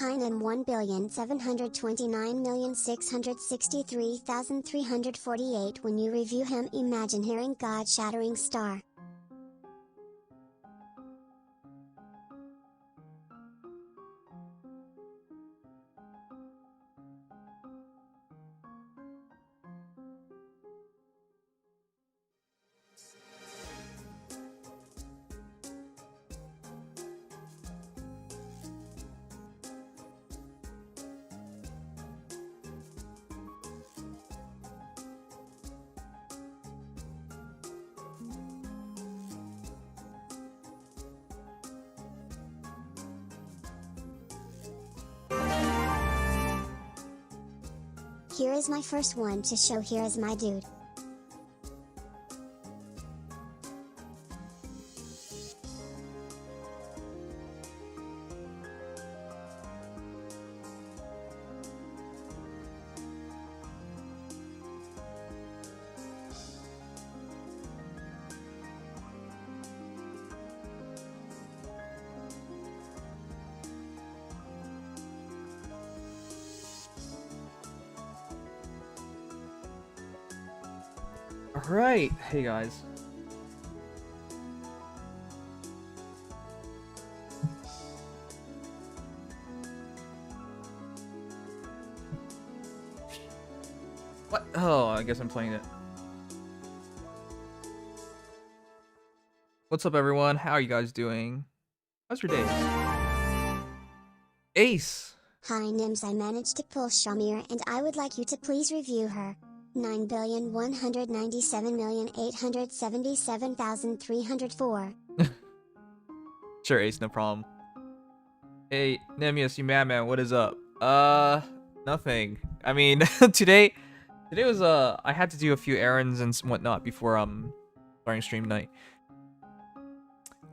Heinem 1,729,663,348. When you review him, imagine hearing God-shattering star. Here is my first one to show. Here is my dude. Alright, hey guys. What? Oh, I guess I'm playing it. What's up, everyone? How are you guys doing? How's your day? Ace! Hi Nims, I managed to pull Shamir and I would like you to please review her. 9,197,877,304. Sure, Ace, no problem. Hey, Nimious, you madman, what is up? Nothing. I mean, today was, I had to do a few errands and whatnot before, starting stream night.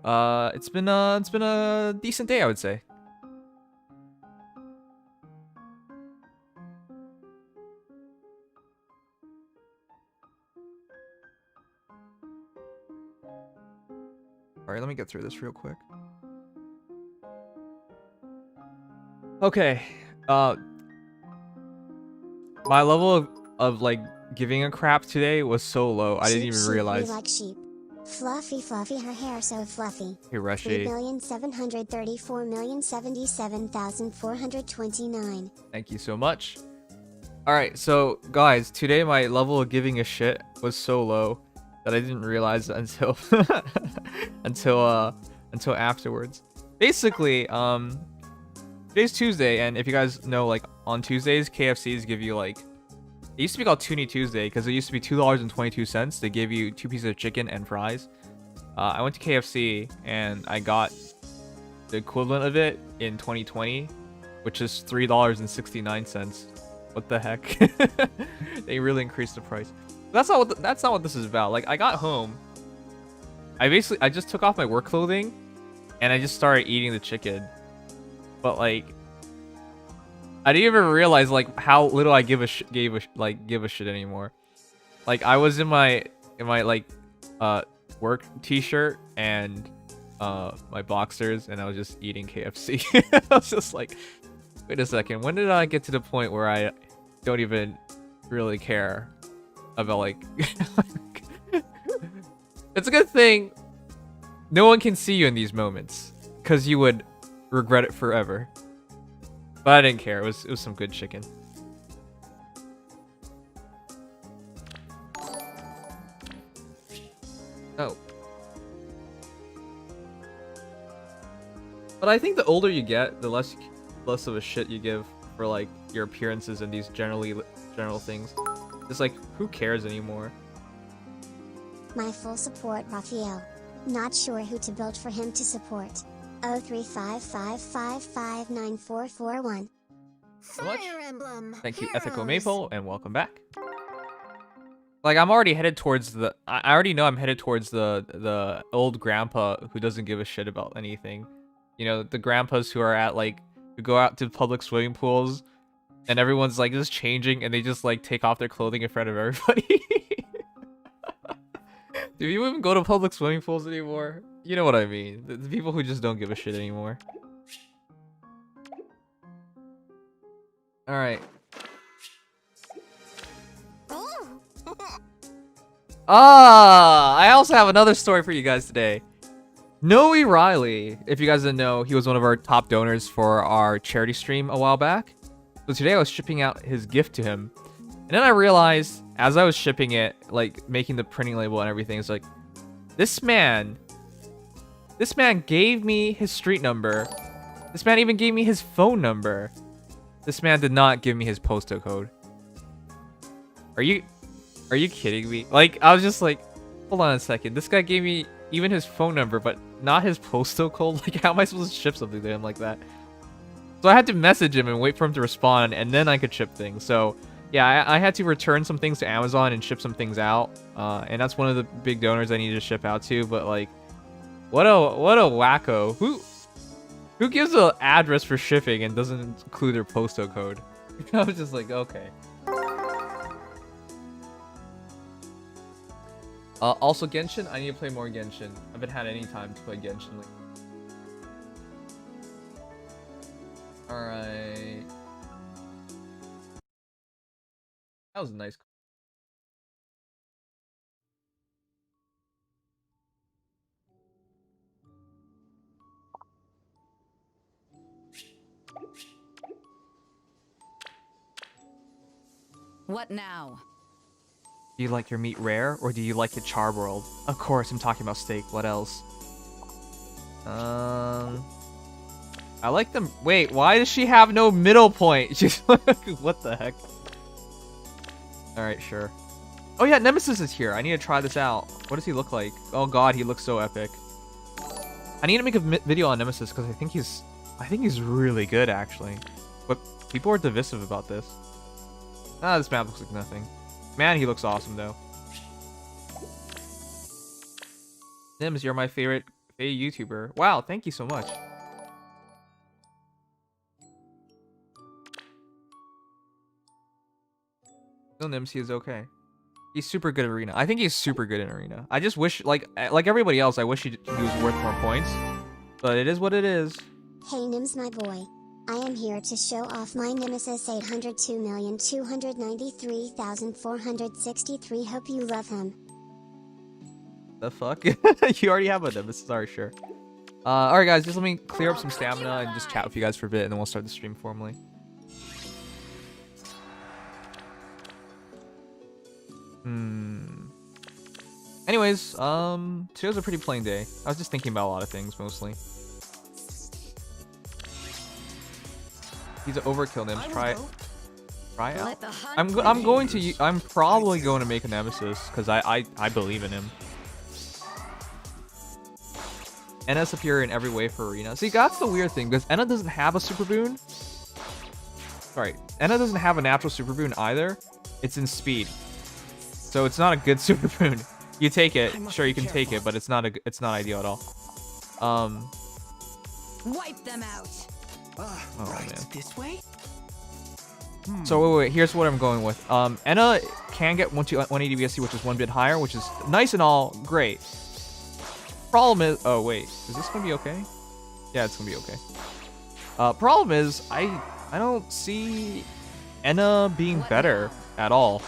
It's been a decent day, I would say. Alright, let me get through this real quick. Okay, my level of like giving a crap today was so low. I didn't even realize. Like sheep. Fluffy, her hair so fluffy. Hey, Rushy. 3,734,077,429. Thank you so much. Alright, so guys, today my level of giving a shit was so low that I didn't realize until until afterwards. Basically, today's Tuesday, and if you guys know, like on Tuesdays, KFCs give you like, it used to be called Toonie Tuesday because it used to be $2.22. They gave you 2 pieces of chicken and fries. I went to KFC and I got the equivalent of it in 2020, which is $3.69. What the heck? They really increased the price. That's not what this is about. Like, I got home, I just took off my work clothing and I just started eating the chicken. But like, I didn't even realize like how little I give a shit anymore. Like, I was in my like work t-shirt and my boxers, and I was just eating KFC. I was just like, wait a second, when did I get to the point where I don't even really care about like it's a good thing no one can see you in these moments, because you would regret it forever. But I didn't care. It was some good chicken. Oh. But I think the older you get, the less of a shit you give for like your appearances and these general things. It's like, who cares anymore? My full support, Raphael. Not sure who to build for him to support. 0355559441. Fire Emblem. Thank you, Ethical Maple, and welcome back. Like, I'm already headed towards the. I already know I'm headed towards the old grandpa who doesn't give a shit about anything. You know, the grandpas who are at like, who go out to public swimming pools, and everyone's like just changing, and they just like take off their clothing in front of everybody. Do you even go to public swimming pools anymore? You know what I mean. The people who just don't give a shit anymore. All right. Oh. I also have another story for you guys today. Noe Riley, if you guys didn't know, he was one of our top donors for our charity stream a while back. So today I was shipping out his gift to him. And then I realized, as I was shipping it, like making the printing label and everything, it's like, this man gave me his street number. This man even gave me his phone number. This man did not give me his postal code. Are you kidding me? Like, I was just like, hold on a second. This guy gave me even his phone number, but not his postal code? Like, how am I supposed to ship something to him like that? So I had to message him and wait for him to respond, and then I could ship things. So, yeah, I had to return some things to Amazon and ship some things out. And that's one of the big donors I needed to ship out to. But, like, what a wacko. Who gives an address for shipping and doesn't include their postal code? I was just like, okay. Also, Genshin, I need to play more Genshin. I haven't had any time to play Genshin lately. Alright. That was a nice. What now? Do you like your meat rare, or do you like it charbroiled? Of course, I'm talking about steak. What else? I like them. Wait, why does she have no middle point? She's like, what the heck? Alright, sure. Oh yeah, Nemesis is here. I need to try this out. What does he look like? Oh god, he looks so epic. I need to make a video on Nemesis because I think he's really good actually. But people are divisive about this. Ah, this map looks like nothing. Man, he looks awesome though. Nims, you're my favorite YouTuber. Wow, thank you so much. No, Nims, he is okay. He's super good at Arena. I think he's super good in Arena. I just wish, like everybody else, I wish he was worth more points. But it is what it is. Hey Nims my boy. I am here to show off my Nemesis 802,293,463. Hope you love him. The fuck? You already have a Nemesis, alright, sure. Alright guys, just let me clear up some stamina and just chat with you guys for a bit and then we'll start the stream formally. Anyways, today was a pretty plain day. I was just thinking about a lot of things mostly. He's an overkill, Nims. Try out. I'm probably going to make a Nemesis because I believe in him. Enna's superior in every way for Arena. See, that's the weird thing because Enna doesn't have a super boon. Sorry, Enna doesn't have a natural super boon either. It's in speed, so it's not a good super boon. You take it, sure you can take it, but it's not ideal at all. Wipe them out. Oh right, man. This way? So wait, here's what I'm going with. Enna can get 180 BSC, which is one bit higher, which is nice and all, great. Problem is, oh wait, is this gonna be okay? Yeah, it's gonna be okay. Problem is, I don't see Enna being better at all.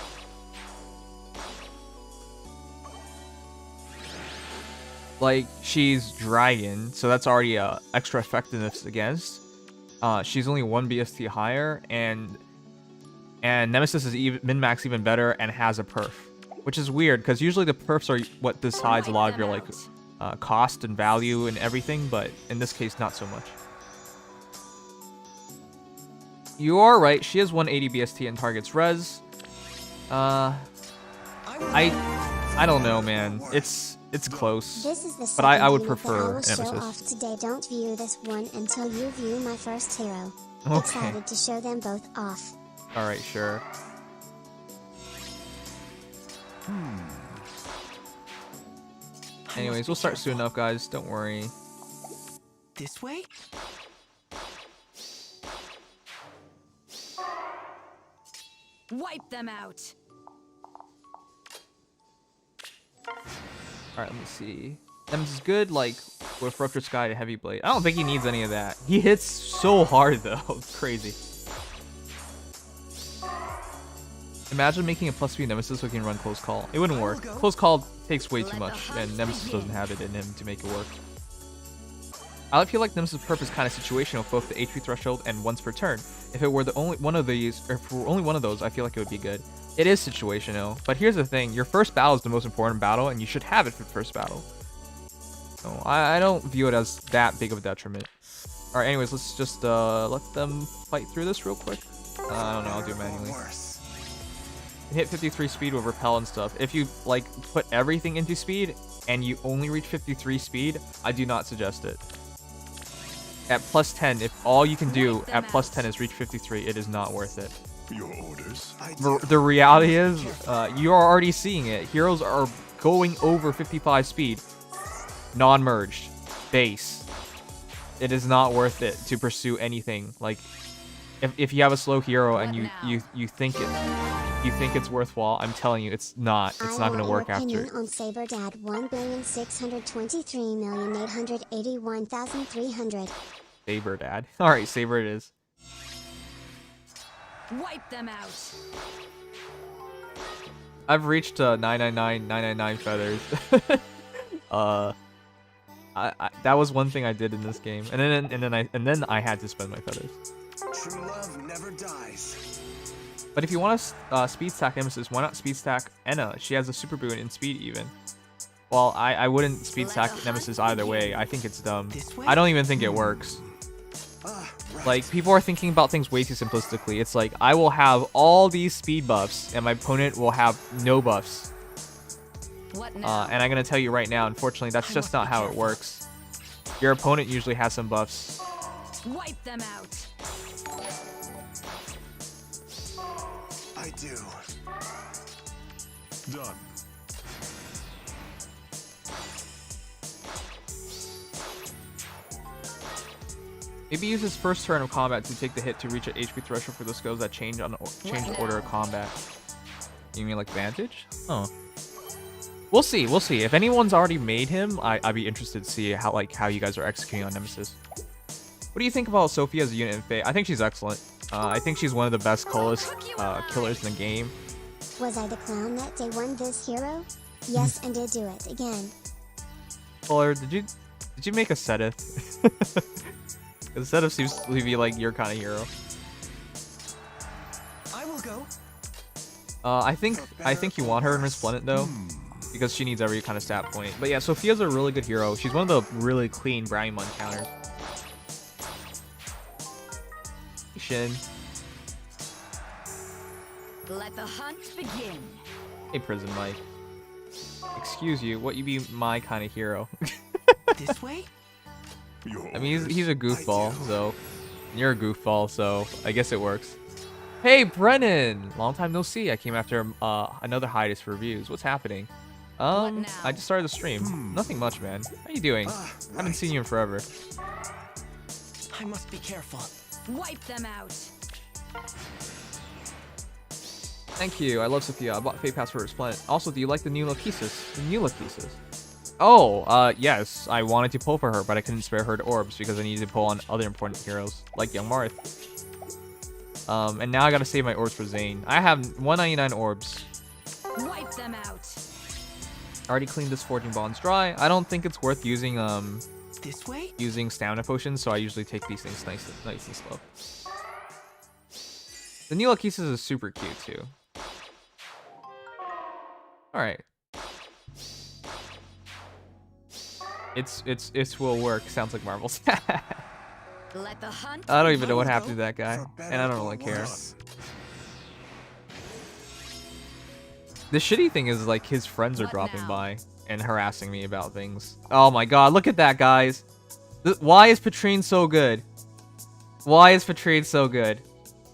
Like, she's dragon, so that's already extra effectiveness against. She's only 1 BST higher, and Nemesis is even min-max even better and has a perf, which is weird because usually the perfs are what decides a lot of your like cost and value and everything, but in this case not so much. You are right, she has 180 BST and targets res. I don't know, man. It's close, This is the but I would unit prefer that I will show Nemesis. off today. Don't view this one until you view my first hero. Okay. Excited to show them both off. All right, sure. Anyways, we'll start soon enough, guys. Don't worry. This way? Wipe them out. Alright, let me see. Nemesis is good, like, with Ruptured Sky and Heavy Blade. I don't think he needs any of that. He hits so hard, though. It's crazy. imagine making a plus 3 Nemesis so he can run Close Call. It wouldn't work. Close Call takes way too much, and Nemesis doesn't have it in him to make it work. I feel like Nemesis Perp is kind of situational with both the HP threshold and once per turn. If it were the only one of these, or if it were only one of those, I feel like it would be good. It is situational, but here's the thing: your first battle is the most important battle, and you should have it for the first battle. So I don't view it as that big of a detriment. All right, anyways, let's just let them fight through this real quick. I don't know, I'll do it manually. Hit 53 speed with repel and stuff. If you like put everything into speed and you only reach 53 speed, I do not suggest it. At plus 10, if all you can do at plus 10 is reach 53, it is not worth it. Your orders. The reality is, you are already seeing it. Heroes are going over 55 speed, non-merged, base. It is not worth it to pursue anything. Like, if you have a slow hero and you think it's worthwhile, I'm telling you, it's not. It's not going to work after. On Saber Dad 1,623,881,300. Saber Dad. All right, Saber it is. Wipe them out. I've reached 999 feathers. That was one thing I did in this game, and then I had to spend my feathers. True love never dies. But if you want to speed stack Nemesis, why not speed stack Enna? She has a super boon in speed even. Well, I wouldn't speed stack Nemesis either way. I think it's dumb. I don't even think it works. Like, people are thinking about things way too simplistically. It's like, I will have all these speed buffs, and my opponent will have no buffs. And I'm going to tell you right now, unfortunately, that's just not how it works. Your opponent usually has some buffs. Wipe them out. I do. Done. Maybe use his first turn of combat to take the hit to reach an HP threshold for the skills that change the order of combat. You mean like Vantage? Oh. We'll see. We'll see. If anyone's already made him, I'd be interested to see how you guys are executing on Nemesis. What do you think about Sophia as a unit in Fate? I think she's excellent. I think she's one of the best killers in the game. Was I the clown that day won this hero? Yes, and did do it again. Fuller, did you make a Seteth? Because Seteth seems to be like your kind of hero. I will go. I think you want her in Resplendent though, because she needs every kind of stat point. But yeah, Sophia's a really good hero. She's one of the really clean Brownie counters. Shin. Let the hunt begin. Hey, Prison Mike. Excuse you, what you be my kind of hero? This way? I mean, he's a goofball, so you're a goofball, so I guess it works. Hey, Brennan! Long time no see. I came after another hiatus for reviews. What's happening? I just started the stream. Nothing much, man. How you doing? Haven't seen you in forever. I must be careful. Wipe them out. Thank you. I love Sophia. I bought Fate Pass for Resplendent. Also, do you like the new Lachesis? The new Lachesis. Oh, yes. I wanted to pull for her, but I couldn't spare her to orbs because I needed to pull on other important heroes, like Young Marth. And now I gotta save my orbs for Zane. I have 199 orbs. Wipe them out. I already cleaned this Forging Bonds dry. I don't think it's worth using This way? using stamina potions, so I usually take these things nice and slow. The new Lachesis is super cute too. All right. It's will work. Sounds like marbles. Let the hunt. I don't even know what happened to that guy, and I don't really care. The shitty thing is, like, his friends are dropping by and harassing me about things. Oh my god, look at that, guys. Why is Patrine so good? Why is Patrine so good?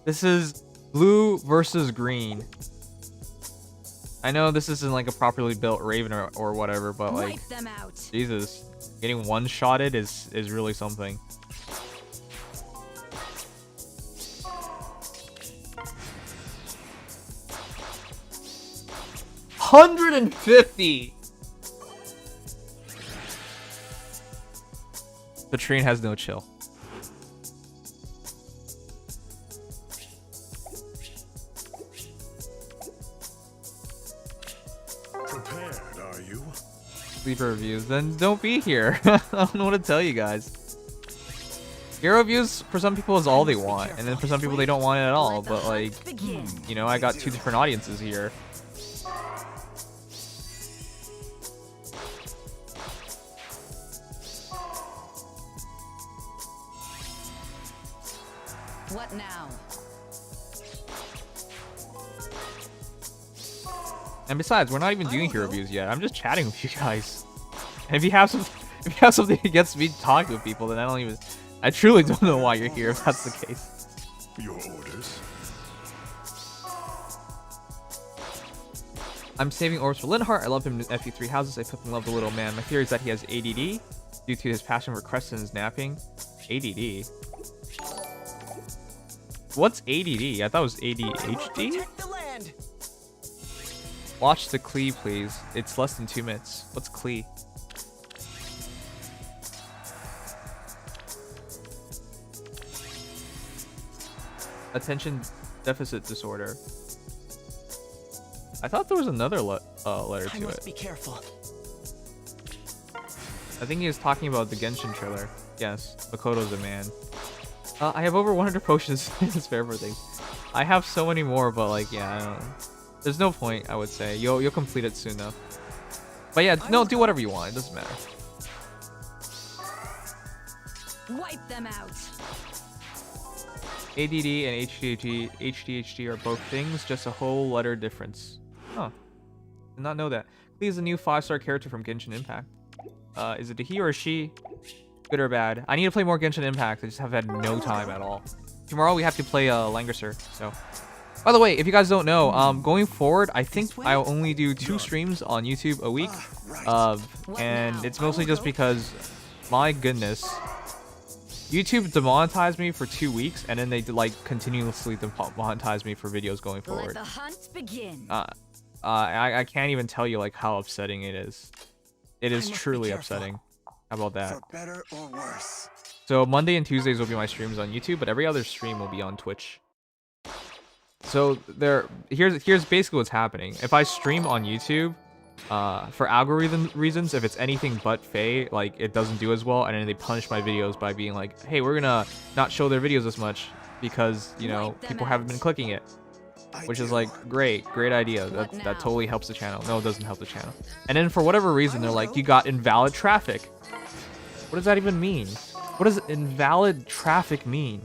This is blue versus green. I know this isn't like a properly built Raven or whatever, but like, Wipe them out. Jesus, getting one-shotted is really something. $150. Patrine has no chill. sleeper reviews, then don't be here. I don't know what to tell you guys. Hero reviews for some people is all they want, and then for some people they don't want it at all. But like, you know, I got two different audiences here. What now? And besides, we're not even doing hero reviews yet. I'm just chatting with you guys. And if you have something against me talking with people, then I truly don't know why you're here if that's the case. Your orders. I'm saving orbs for Linhardt. I love him in FE3 houses. I flipping love the little man. My theory is that he has ADD due to his passion for crests and his napping. ADD? What's ADD? I thought it was ADHD? Protect the land. Watch the Klee, please. It's less than 2 minutes. What's Klee? Attention deficit disorder. I thought there was another letter I to must it. be careful. I think he was talking about the Genshin trailer. Yes, Makoto's a man. I have over 100 potions in this fair thing. I have so many more, but like, yeah, I don't know. There's no point, I would say. You'll complete it soon though. But yeah, no, do whatever you want. It doesn't matter. Wipe them out. ADD and HDHD are both things, just a whole letter difference. Huh. Did not know that. Klee is a new 5-star character from Genshin Impact. Is it a he or a she? Good or bad? I need to play more Genshin Impact. I just have had no time at all. Tomorrow we have to play Langrisser, so... By the way, if you guys don't know, going forward, I think I'll only do 2 streams on YouTube a week. And it's mostly just because, my goodness, YouTube demonetized me for 2 weeks, and then they like continuously demonetize me for videos going forward. Let the hunt begin. I can't even tell you like how upsetting it is. It is truly upsetting. How about that? For better or worse. So Monday and Tuesdays will be my streams on YouTube, but every other stream will be on Twitch. So here's basically what's happening. If I stream on YouTube, for algorithm reasons, if it's anything but Faye, like it doesn't do as well, and then they punish my videos by being like, hey, we're gonna not show their videos as much because, you know, people haven't been clicking it. Which is like, great idea. That totally helps the channel. No, it doesn't help the channel. And then for whatever reason, they're like, you got invalid traffic. What does that even mean? What does invalid traffic mean?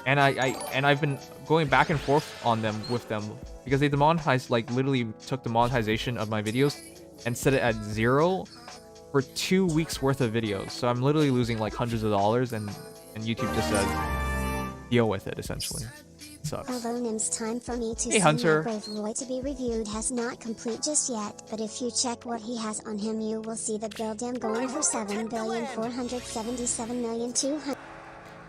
And I've been going back and forth on them with them because they demonetized, like literally took the monetization of my videos and set it at 0 for 2 weeks worth of videos. So I'm literally losing like hundreds of dollars, and YouTube just said, deal with it essentially. Sucks. Although Nim's time for me to Hey, Hunter. my Brave Roy to be reviewed has not complete just yet, but if you check what he has on him, you will see the Baldea going for 7,477,200,000.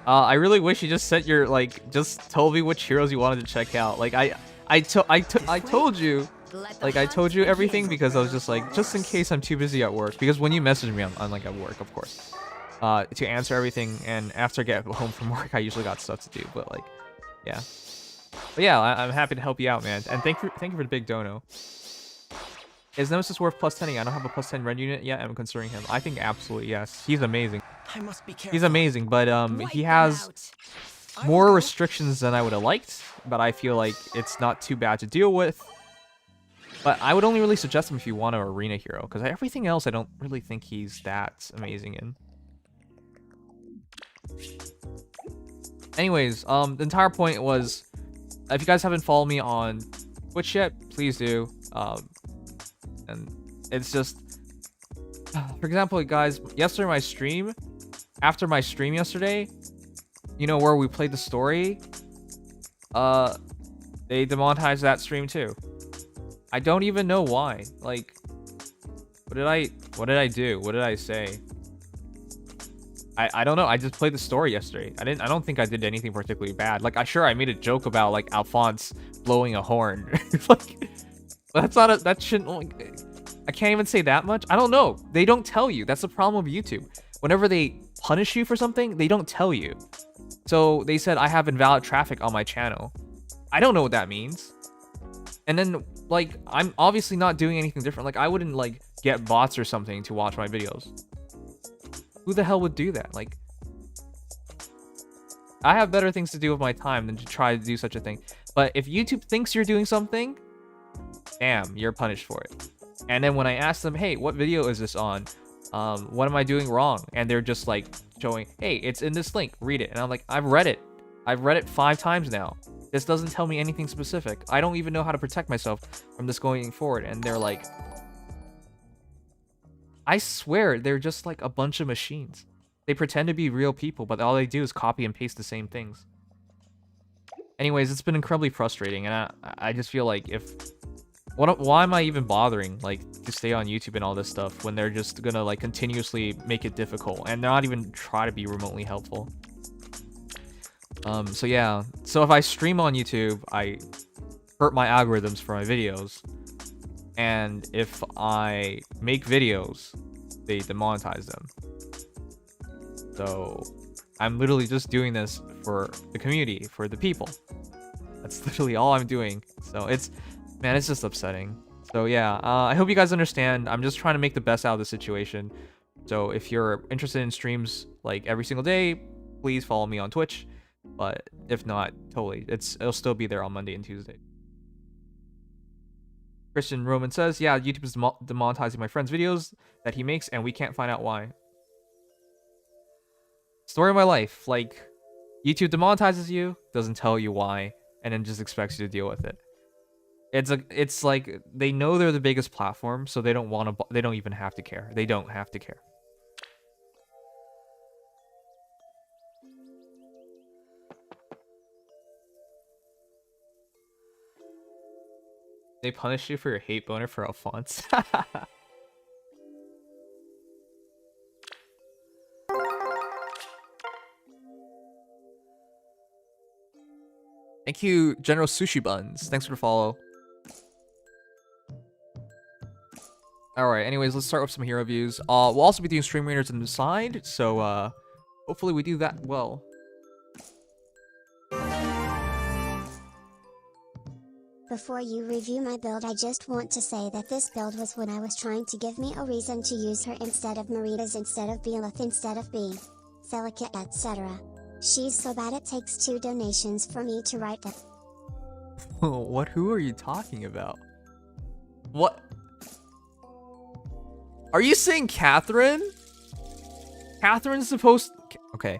I really wish you just set your just told me which heroes you wanted to check out. Like I told you, like I told you everything because I was just like, just in case I'm too busy at work. Because when you message me, I'm like at work, of course, to answer everything. And after I get home from work, I usually got stuff to do. But like, yeah. But yeah, I'm happy to help you out, man. And thank you for the big dono. Is Nemesis worth plus 10? I don't have a plus 10 red unit yet. I'm considering him. I think absolutely yes. He's amazing. I must be careful. He's amazing, but he has more restrictions than I would have liked. But I feel like it's not too bad to deal with. But I would only really suggest him if you want an arena hero, because everything else I don't really think he's that amazing in. Anyways, the entire point was, if you guys haven't followed me on Twitch yet, please do. And it's just, for example, guys, after my stream yesterday, you know, where we played the story, they demonetized that stream too. I don't even know why. Like, what did I do? What did I say? I don't know. I just played the story yesterday. I don't think I did anything particularly bad. Like, I made a joke about like Alphonse blowing a horn. Like, that shouldn't, like, I can't even say that much. I don't know. They don't tell you. That's the problem with YouTube. Whenever they punish you for something, they don't tell you. So they said I have invalid traffic on my channel. I don't know what that means. And then like, I'm obviously not doing anything different. Like, I wouldn't, like, get bots or something to watch my videos. Who the hell would do that? Like, I have better things to do with my time than to try to do such a thing. But if YouTube thinks you're doing something, damn, you're punished for it. And then when I ask them, hey, what video is this on? What am I doing wrong? And they're just like showing, hey, it's in this link, read it. And I'm like, I've read it. I've read it 5 times now. This doesn't tell me anything specific. I don't even know how to protect myself from this going forward. And they're like, I swear they're just like a bunch of machines. They pretend to be real people, but all they do is copy and paste the same things. Anyways, it's been incredibly frustrating, and I just feel like why am I even bothering, like, to stay on YouTube and all this stuff when they're just gonna, like, continuously make it difficult and not even try to be remotely helpful. So yeah, so if I stream on YouTube, I hurt my algorithms for my videos, and if I make videos, they demonetize them. So I'm literally just doing this for the community, for the people. That's literally all I'm doing. So it's just upsetting. So yeah, I hope you guys understand. I'm just trying to make the best out of the situation. So if you're interested in streams like every single day, please follow me on Twitch. But if not, totally, it'll still be there on Monday and Tuesday. Christian Roman says, yeah, YouTube is demonetizing my friend's videos that he makes, and we can't find out why. Story of my life. Like, YouTube demonetizes you, doesn't tell you why, and then just expects you to deal with it. It's like they know they're the biggest platform, so they don't even have to care. They don't have to care. They punish you for your hate boner for Alphonse. Thank you, General Sushi Buns. Thanks for the follow. Alright, anyways, let's start with some hero views. We'll also be doing stream readers on the side, so hopefully we do that well. Before you review my build, I just want to say that this build was when I was trying to give me a reason to use her instead of Maritas, instead of Belith, instead of B, Celica, etc. She's so bad it takes 2 donations for me to write that. Who are you talking about? What? Are you saying Catherine? Catherine's supposed... Okay,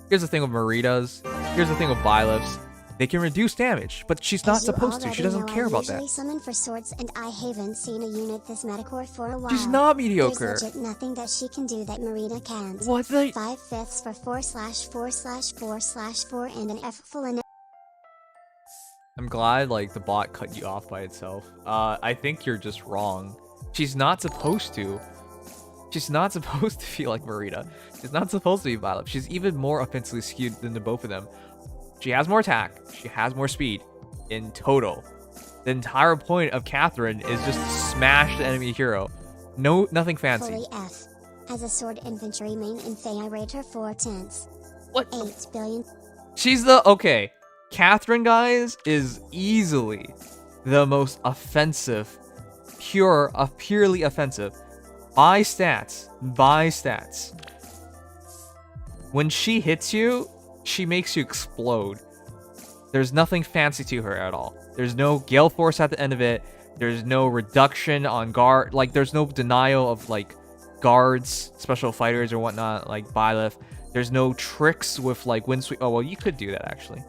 here's the thing with Maritas. Here's the thing with Bylifs. They can reduce damage, but she's not supposed to. She doesn't care about that. I summon for swords, and I haven't seen a unit this metacore for a while. She's not mediocre. There's legit nothing that she can do that Marita can't. What the? 5/5 for 4/4/4/4 and an F full in. I'm glad like the bot cut you off by itself. I think you're just wrong. She's not supposed to. She's not supposed to feel like Marita. She's not supposed to be Violet. She's even more offensively skewed than the both of them. She has more attack. She has more speed. In total, the entire point of Catherine is just to smash the enemy hero. Nothing fancy. Fully F. As a sword infantry main in Fae, I rate her 4/10. What? 8 billion. She's the... Okay. Catherine, guys, is easily the most offensive. Purely offensive. By stats. When she hits you, she makes you explode. There's nothing fancy to her at all. There's no Gale Force at the end of it. There's no reduction on guard. Like, there's no denial of, like, guards, special fighters or whatnot, like Byleth. There's no tricks with, like, wind sweep. Oh, well, you could do that, actually.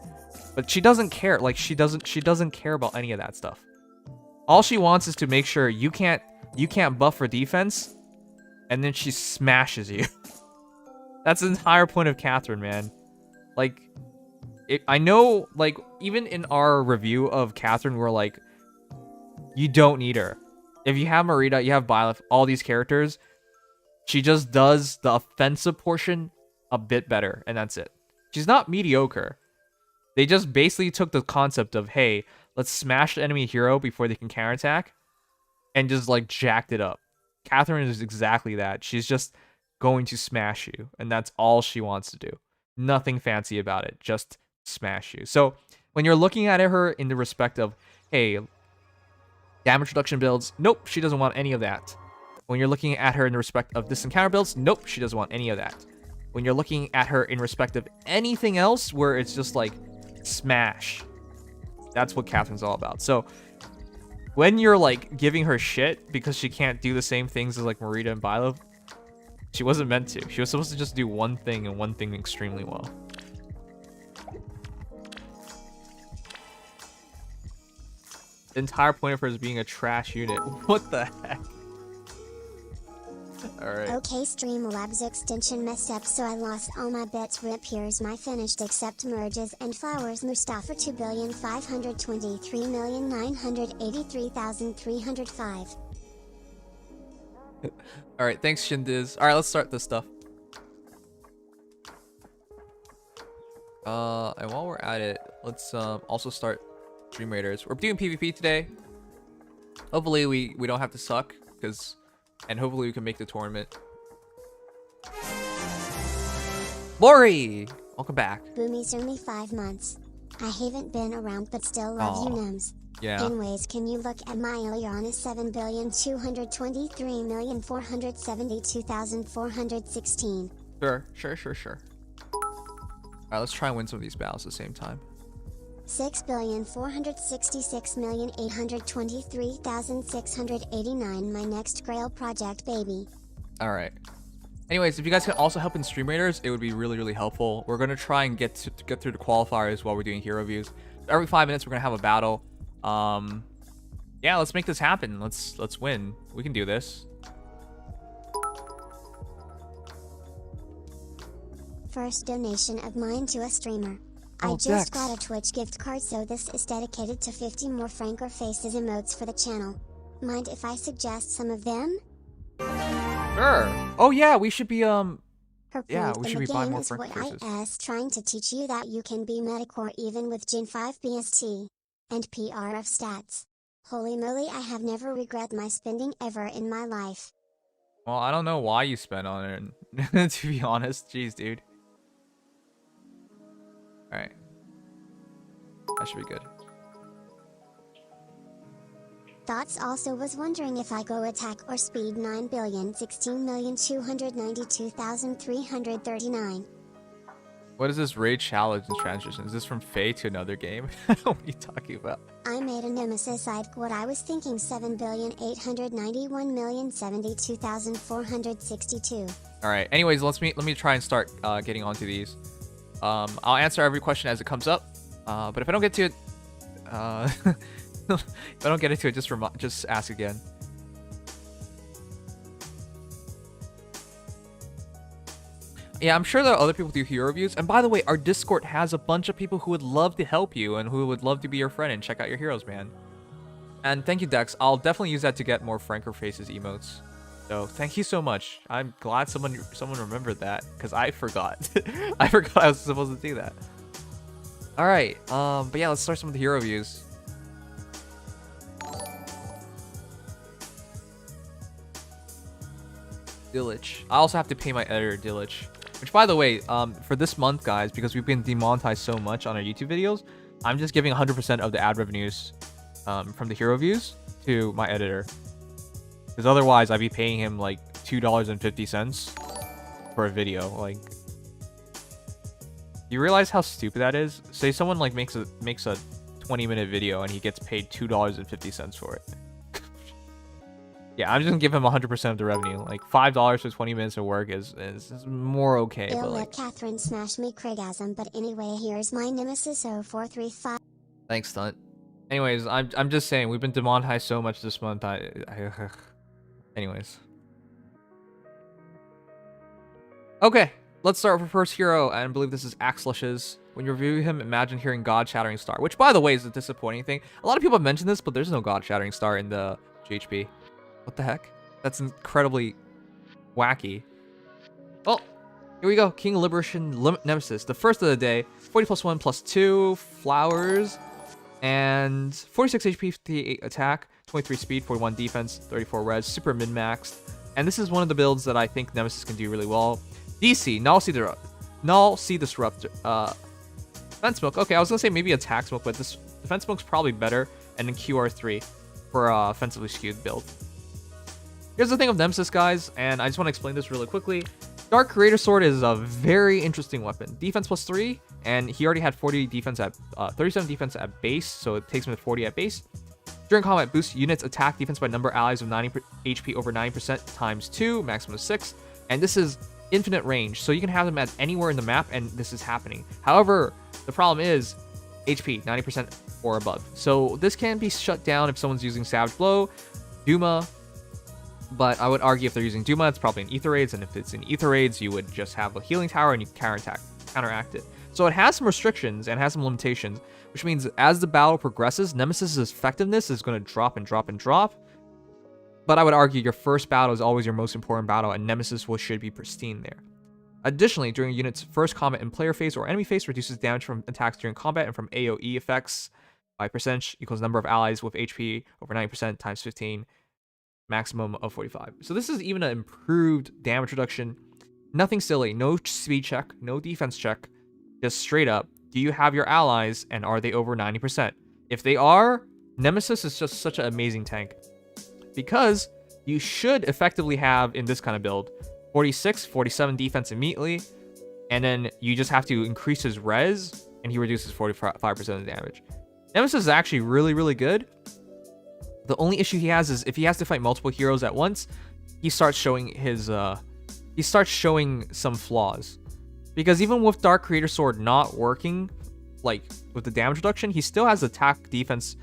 But she doesn't care. Like, she doesn't care about any of that stuff. All she wants is to make sure you can't buff for defense, and then she smashes you. That's the entire point of Catherine, man. Like, I know, like, even in our review of Catherine, we're like, you don't need her. If you have Marita, you have Byleth, all these characters, she just does the offensive portion a bit better, and that's it. She's not mediocre. They just basically took the concept of, hey, let's smash the enemy hero before they can counterattack, and just, like, jacked it up. Catherine is exactly that. She's just going to smash you, and that's all she wants to do. Nothing fancy about it, just smash you. So when you're looking at her in the respect of, hey, Damage reduction builds, nope, she doesn't want any of that. When you're looking at her in respect of distant counter builds, nope, she doesn't want any of that. When you're looking at her in respect of anything else where it's just like smash, that's what Catherine's all about. So when you're like giving her shit because she can't do the same things as like Marita and Bilo, she wasn't meant to. She was supposed to just do one thing and one thing extremely well. The entire point of her is being a trash unit. What the heck? Alright. Okay, Streamlabs extension messed up, so I lost all my bits. Rip, here's my finished except merges and flowers. Mustafa 2,523,983,305. Alright, thanks Shindiz. Alright, let's start this stuff. And while we're at it, let's also start Dream Raiders. We're doing PvP today. Hopefully we don't have to suck, and hopefully we can make the tournament. Lori! Welcome back. Boomy's only 5 months. I haven't been around but still love you, Nims. Yeah. Anyways, can you look at my Ileana 7,223,472,416? Sure. Alright, let's try and win some of these battles at the same time. 6,466,823,689, my next Grail project, baby. Alright. Anyways, if you guys can also help in Stream Raiders, it would be really, really helpful. We're going to try and get through the qualifiers while we're doing hero views. Every 5 minutes, we're going to have a battle. Yeah, let's make this happen. Let's win. We can do this. First donation of mine to a streamer. I just got a Twitch gift card, so this is dedicated to 50 more Franker Faces emotes for the channel. Mind if I suggest some of them? Sure. Oh yeah, we should be Her yeah, point we in should the be buying game more is Franker what Faces. I was trying to teach you, that you can be Medicore even with Gen 5 BST and PRF stats. Holy moly, I have never regret my spending ever in my life. Well, I don't know why you spent on it, to be honest. Jeez, dude. Alright. That should be good. Thoughts also was wondering if I go attack or speed 9,016,292,339. What is this raid challenge transition? Is this from Faye to another game? What are you talking about? I made a nemesis. What I was thinking, 7,891,072,462. Alright, anyways, let me try and start getting onto these. I'll answer every question as it comes up. But if I don't get to it, if I don't get into it, just ask again. Yeah, I'm sure there are other people who do hero reviews. And by the way, our Discord has a bunch of people who would love to help you and who would love to be your friend and check out your heroes, man. And thank you, Dex. I'll definitely use that to get more Franker Faces emotes. So thank you so much. I'm glad someone remembered that, because I forgot. I forgot I was supposed to do that. All right. But yeah, let's start some of the hero reviews. Dillich. I also have to pay my editor, Dillich. Which, by the way, for this month, guys, because we've been demonetized so much on our YouTube videos, I'm just giving 100% of the ad revenues from the hero views to my editor. Because otherwise, I'd be paying him like $2.50 for a video. Like, you realize how stupid that is? Say someone like makes a 20-minute video and he gets paid $2.50 for it. Yeah, I'm just gonna give him 100% of the revenue. Like $5 for 20 minutes of work is more okay. Ill But let like, Catherine smash me Craigasm, but anyway, here's my nemesis 0435. thanks, Stunt. Anyways, I'm just saying we've been demonetized so much this month. Anyways. Okay, let's start with our first hero, and I believe this is Axelish's. When you review him, imagine hearing God Shattering Star, which, by the way, is a disappointing thing. A lot of people have mentioned this, but there's no God Shattering Star in the GHP. What the heck? That's incredibly wacky. Well, here we go. King of Liberation Nemesis, the first of the day. 40 plus 1 plus 2 flowers, and 46 HP, 58 attack, 23 speed, 41 defense, 34 res, super min-maxed. And this is one of the builds that I think Nemesis can do really well. DC, Null Sea Disruptor, Defense Smoke. Okay, I was gonna say maybe Attack Smoke, but this Defense Smoke's probably better. And then QR3. for offensively skewed build. Here's the thing of Nemesis, guys, and I just want to explain this really quickly. Dark Creator Sword is a very interesting weapon. Defense +3, and he already had 40 defense at 37 defense at base, so it takes him to 40 at base. During combat, boosts units attack defense by number allies with 90 HP over 9% times 2, maximum of 6, and this is infinite range, so you can have them at anywhere in the map, and this is happening. However, the problem is HP 90% or above, so this can be shut down if someone's using Savage Blow, Duma. But I would argue if they're using Duma, it's probably in Ether Raids, and if it's in Ether Raids, you would just have a healing tower and you counteract it. So it has some restrictions and has some limitations, which means as the battle progresses, Nemesis' effectiveness is going to drop and drop and drop. But I would argue your first battle is always your most important battle, and Nemesis should be pristine there. Additionally, during a unit's first combat in player phase or enemy phase, reduces damage from attacks during combat and from AoE effects by percentage equals number of allies with HP over 90% times 15. Maximum of 45. So this is even an improved damage reduction. Nothing silly, no speed check, no defense check, just straight up, do you have your allies and are they over 90%? If they are, Nemesis is just such an amazing tank, because you should effectively have, in this kind of build, 46, 47 defense immediately, and then you just have to increase his res and he reduces 45% of the damage. Nemesis is actually really, really good. The only issue he has is if he has to fight multiple heroes at once, he starts showing his some flaws. Because even with Dark Creator Sword not working, like with the damage reduction, he still has attack defense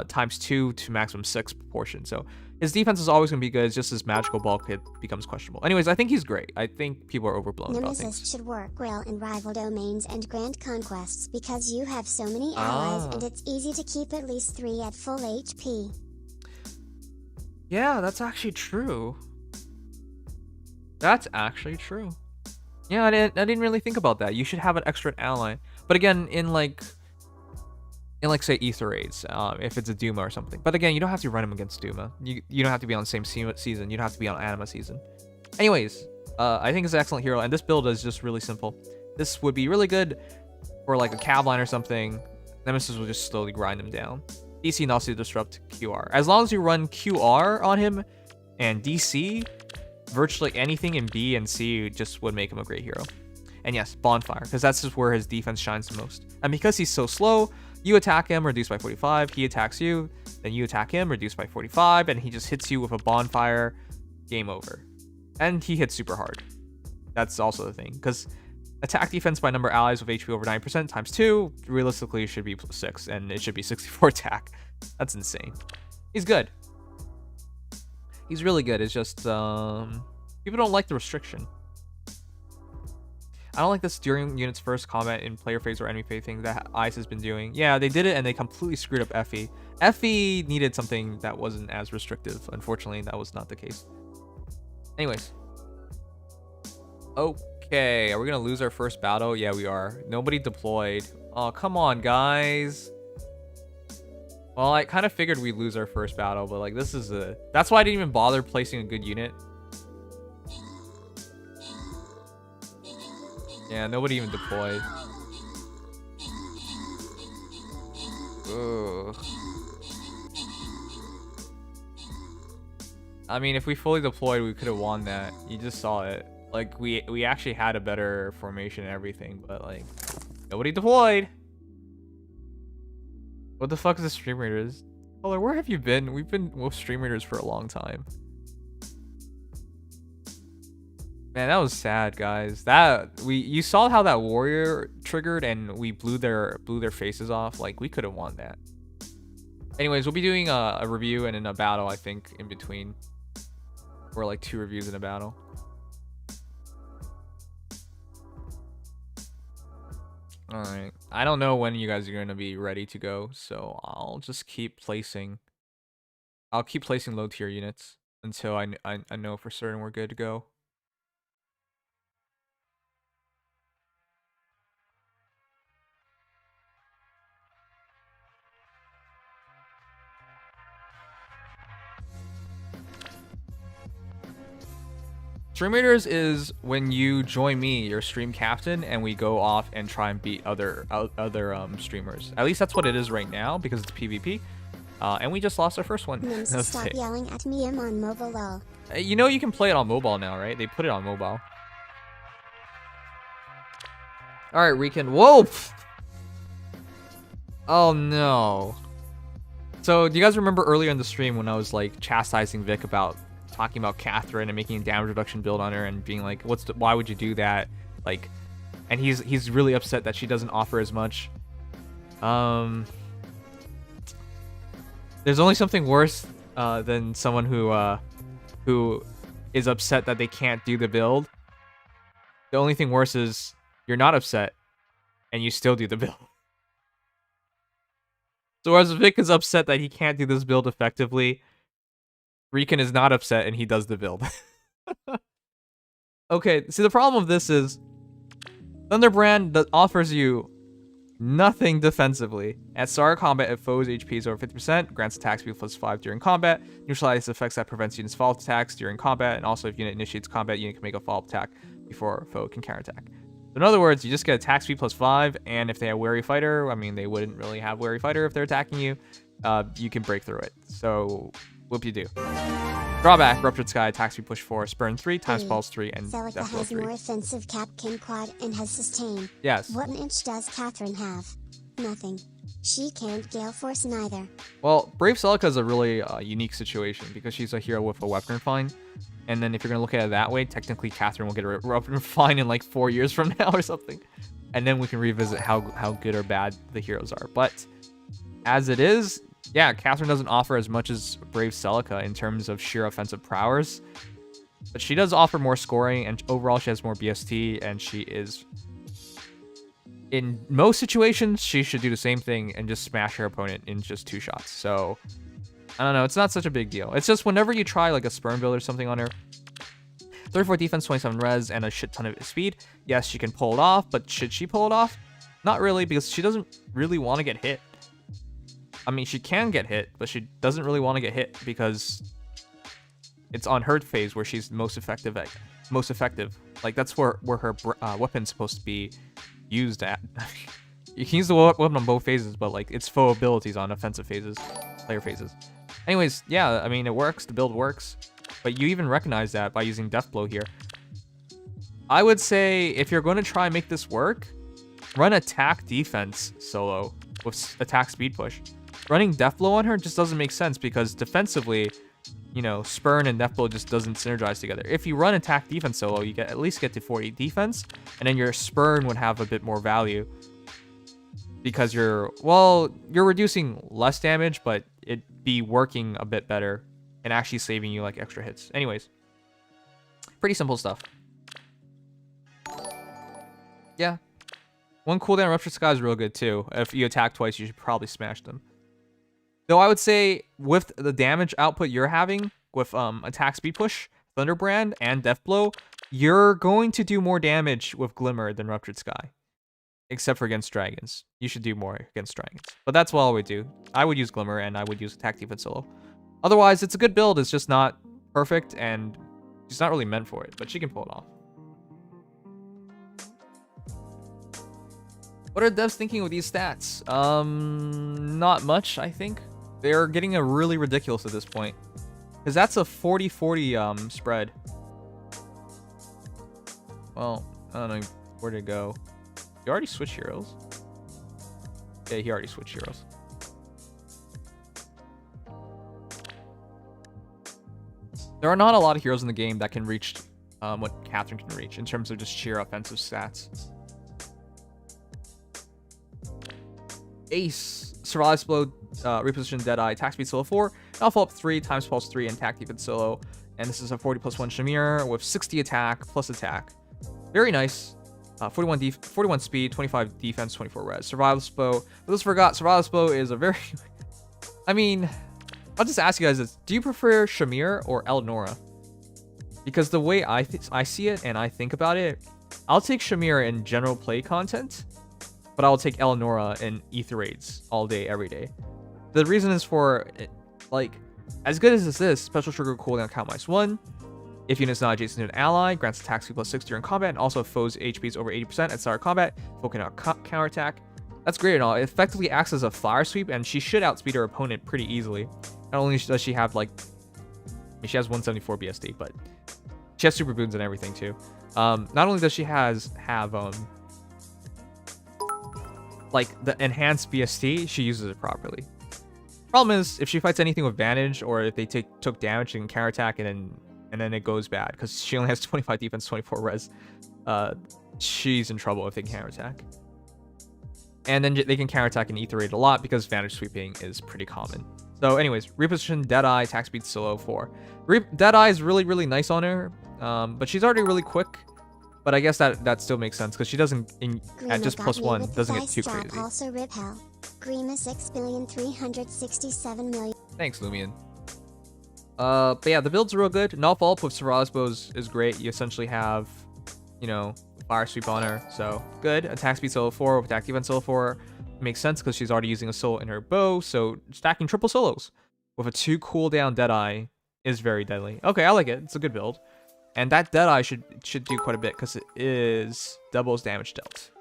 times 2 to maximum 6 proportion. So his defense is always going to be good. It's just his magical bulk hit becomes questionable. Anyways, I think he's great. I think people are overblown about things. Nemesis should work well in rival domains and grand conquests because you have so many allies and it's easy to keep at least 3 at full HP. Yeah, that's actually true. That's actually true. Yeah, I didn't really think about that. You should have an extra ally. But again, in like say Ether Raids, if it's a Duma or something. But again, you don't have to run him against Duma. You don't have to be on the same season. You don't have to be on Anima season. Anyways, I think it's an excellent hero, and this build is just really simple. This would be really good for like a cab line or something. Nemesis will just slowly grind him down. DC and also disrupt QR. As long as you run QR on him and DC, virtually anything in B and C just would make him a great hero. And yes, Bonfire, because that's just where his defense shines the most. And because he's so slow, you attack him, reduced by 45, he attacks you, then you attack him, reduced by 45, and he just hits you with a bonfire, game over. And he hits super hard. That's also the thing, because attack defense by number of allies with HP over 9% times 2, realistically it should be 6, and it should be 64 attack. That's insane. He's good. He's really good, it's just, people don't like the restriction. I don't like this during unit's first combat in player phase or enemy phase thing that ICE has been doing. Yeah, they did it and they completely screwed up Effie. Effie needed something that wasn't as restrictive. Unfortunately, that was not the case. Anyways. Okay, are we going to lose our first battle? Yeah, we are. Nobody deployed. Oh, come on, guys. Well, I kind of figured we'd lose our first battle, but like this is a... That's why I didn't even bother placing a good unit. Yeah, nobody even deployed. Ugh. I mean, if we fully deployed, we could have won that. You just saw it. Like, we actually had a better formation and everything, but like, nobody deployed. What the fuck is the stream raiders? Color, where have you been? We've been with stream raiders for a long time. Man, that was sad, guys. You saw how that warrior triggered and we blew their faces off. Like, we could have won that. Anyways, we'll be doing a review and then a battle, I think, in between. Or like 2 reviews and a battle. Alright. I don't know when you guys are going to be ready to go, so I'll just keep placing... I'll keep placing low tier units until I know for certain we're good to go. Stream Raiders is when you join me, your stream captain, and we go off and try and beat other streamers. At least that's what it is right now because it's PvP. And we just lost our first one. Nims, Let's stop see. yelling at me. I'm on mobile lol. You know you can play it on mobile now, right? They put it on mobile. All right, Riken. Whoa! Oh no. So, do you guys remember earlier in the stream when I was like chastising Vic about talking about Catherine and making a damage reduction build on her and being like, why would you do that? Like, and he's really upset that she doesn't offer as much. There's only something worse than someone who is upset that they can't do the build. The only thing worse is you're not upset and you still do the build. So whereas Vic is upset that he can't do this build effectively, Riken is not upset and he does the build. Okay, see the problem with this is Thunderbrand that offers you nothing defensively. At start of combat, if foe's HP is over 50%, grants attack speed +5 during combat, neutralizes effects that prevents units follow-up attacks during combat, and also if unit initiates combat, unit can make a follow-up attack before foe can counterattack. In other words, you just get attack speed +5, and if they have Wary Fighter, I mean, they wouldn't really have Wary Fighter if they're attacking you, you can break through it. So, whoop-you-do. Drawback, Ruptured Sky, attack speed +4, Spurn 3, Times Pulse 3, and Celica Death Blow has 3. more offensive cap, can quad, and has sustain. Yes. What an inch does Catherine have? Nothing. She can't Gale Force neither. Well, Brave Celica is a really unique situation because she's a hero with a weapon refine. And then if you're going to look at it that way, technically Catherine will get a weapon refine in like 4 years from now or something. And then we can revisit how good or bad the heroes are. But as it is, yeah, Catherine doesn't offer as much as Brave Celica in terms of sheer offensive prowess. But she does offer more scoring, and overall she has more BST, and she is... In most situations, she should do the same thing and just smash her opponent in just 2 shots. So, I don't know. It's not such a big deal. It's just whenever you try like a Spurn build or something on her, 34 defense, 27 res, and a shit ton of speed. Yes, she can pull it off, but should she pull it off? Not really, because she doesn't really want to get hit. I mean, she can get hit, but she doesn't really want to get hit because it's on her phase where she's most effective. Like, that's where her weapon's supposed to be used at. You can use the weapon on both phases, but like its faux abilities on offensive phases, player phases. Anyways, yeah, I mean, it works. The build works, but you even recognize that by using Death Blow here. I would say if you're going to try and make this work, run attack defense solo with attack speed push. Running Death Blow on her just doesn't make sense because defensively, you know, Spurn and Death Blow just doesn't synergize together. If you run attack defense solo, you at least get to 40 defense, and then your Spurn would have a bit more value because you're reducing less damage, but it'd be working a bit better and actually saving you like extra hits. Anyways, pretty simple stuff. Yeah. One cooldown Ruptured Sky is real good too. If you attack twice, you should probably smash them. Though I would say with the damage output you're having with attack speed push, Thunderbrand, and Death Blow, you're going to do more damage with Glimmer than Ruptured Sky. Except for against dragons. You should do more against dragons. But that's what I would do. I would use Glimmer and I would use attack defense solo. Otherwise, it's a good build. It's just not perfect and she's not really meant for it. But she can pull it off. What are devs thinking with these stats? Not much, I think. They're getting really ridiculous at this point. Because that's a 40-40 spread. Well, I don't know where to go. You already switched heroes? Yeah, he already switched heroes. There are not a lot of heroes in the game that can reach what Catherine can reach in terms of just sheer offensive stats. Ace, Survive Blow, Reposition Deadeye, Attack Speed Solo 4, Alpha Up 3, Times Pulse 3, and Attack Defense Solo. And this is a 40+1 Shamir with 60 attack plus attack. Very nice. 41 speed, 25 defense, 24 res. Survival Bow. I just forgot, Survival Bow is a very... I mean, I'll just ask you guys this. Do you prefer Shamir or Elnora? Because the way I see it and I think about it, I'll take Shamir in general play content, but I'll take Elnora in Ether raids all day, every day. The reason is for, like, as good as this is, special trigger cooldown count -1. If unit is not adjacent to an ally, grants attack speed +6 during combat, and also if foe's HP is over 80% at start of combat, foe cannot counterattack. That's great and all. It effectively acts as a fire sweep, and she should outspeed her opponent pretty easily. Not only does she have like, I mean, she has 174 BSD, but she has super boons and everything too. Not only does she have like the enhanced BSD, she uses it properly. Problem is, if she fights anything with advantage, or if they took damage, she can counterattack, and then it goes bad because she only has 25 defense, 24 res. She's in trouble if they can counterattack. And then they can counterattack and ether rate a lot because Vantage Sweeping is pretty common. So anyways, reposition Deadeye, attack speed slow 4. Deadeye is really, really nice on her, but she's already really quick. But I guess that still makes sense because she doesn't, at just +1, doesn't get too crazy. Also rip hell. Grima 6,367,000,000. Thanks, Lumion. But yeah, the build's real good. Not Fault with Sarasbo is great. You essentially have, you know, fire sweep on her, so good. Attack speed solo 4 with attack defense solo 4 makes sense because she's already using a solo in her bow, so stacking triple solos with a 2 cooldown Deadeye is very deadly. Okay, I like it. It's a good build, and that Deadeye should do quite a bit because it is doubles damage dealt.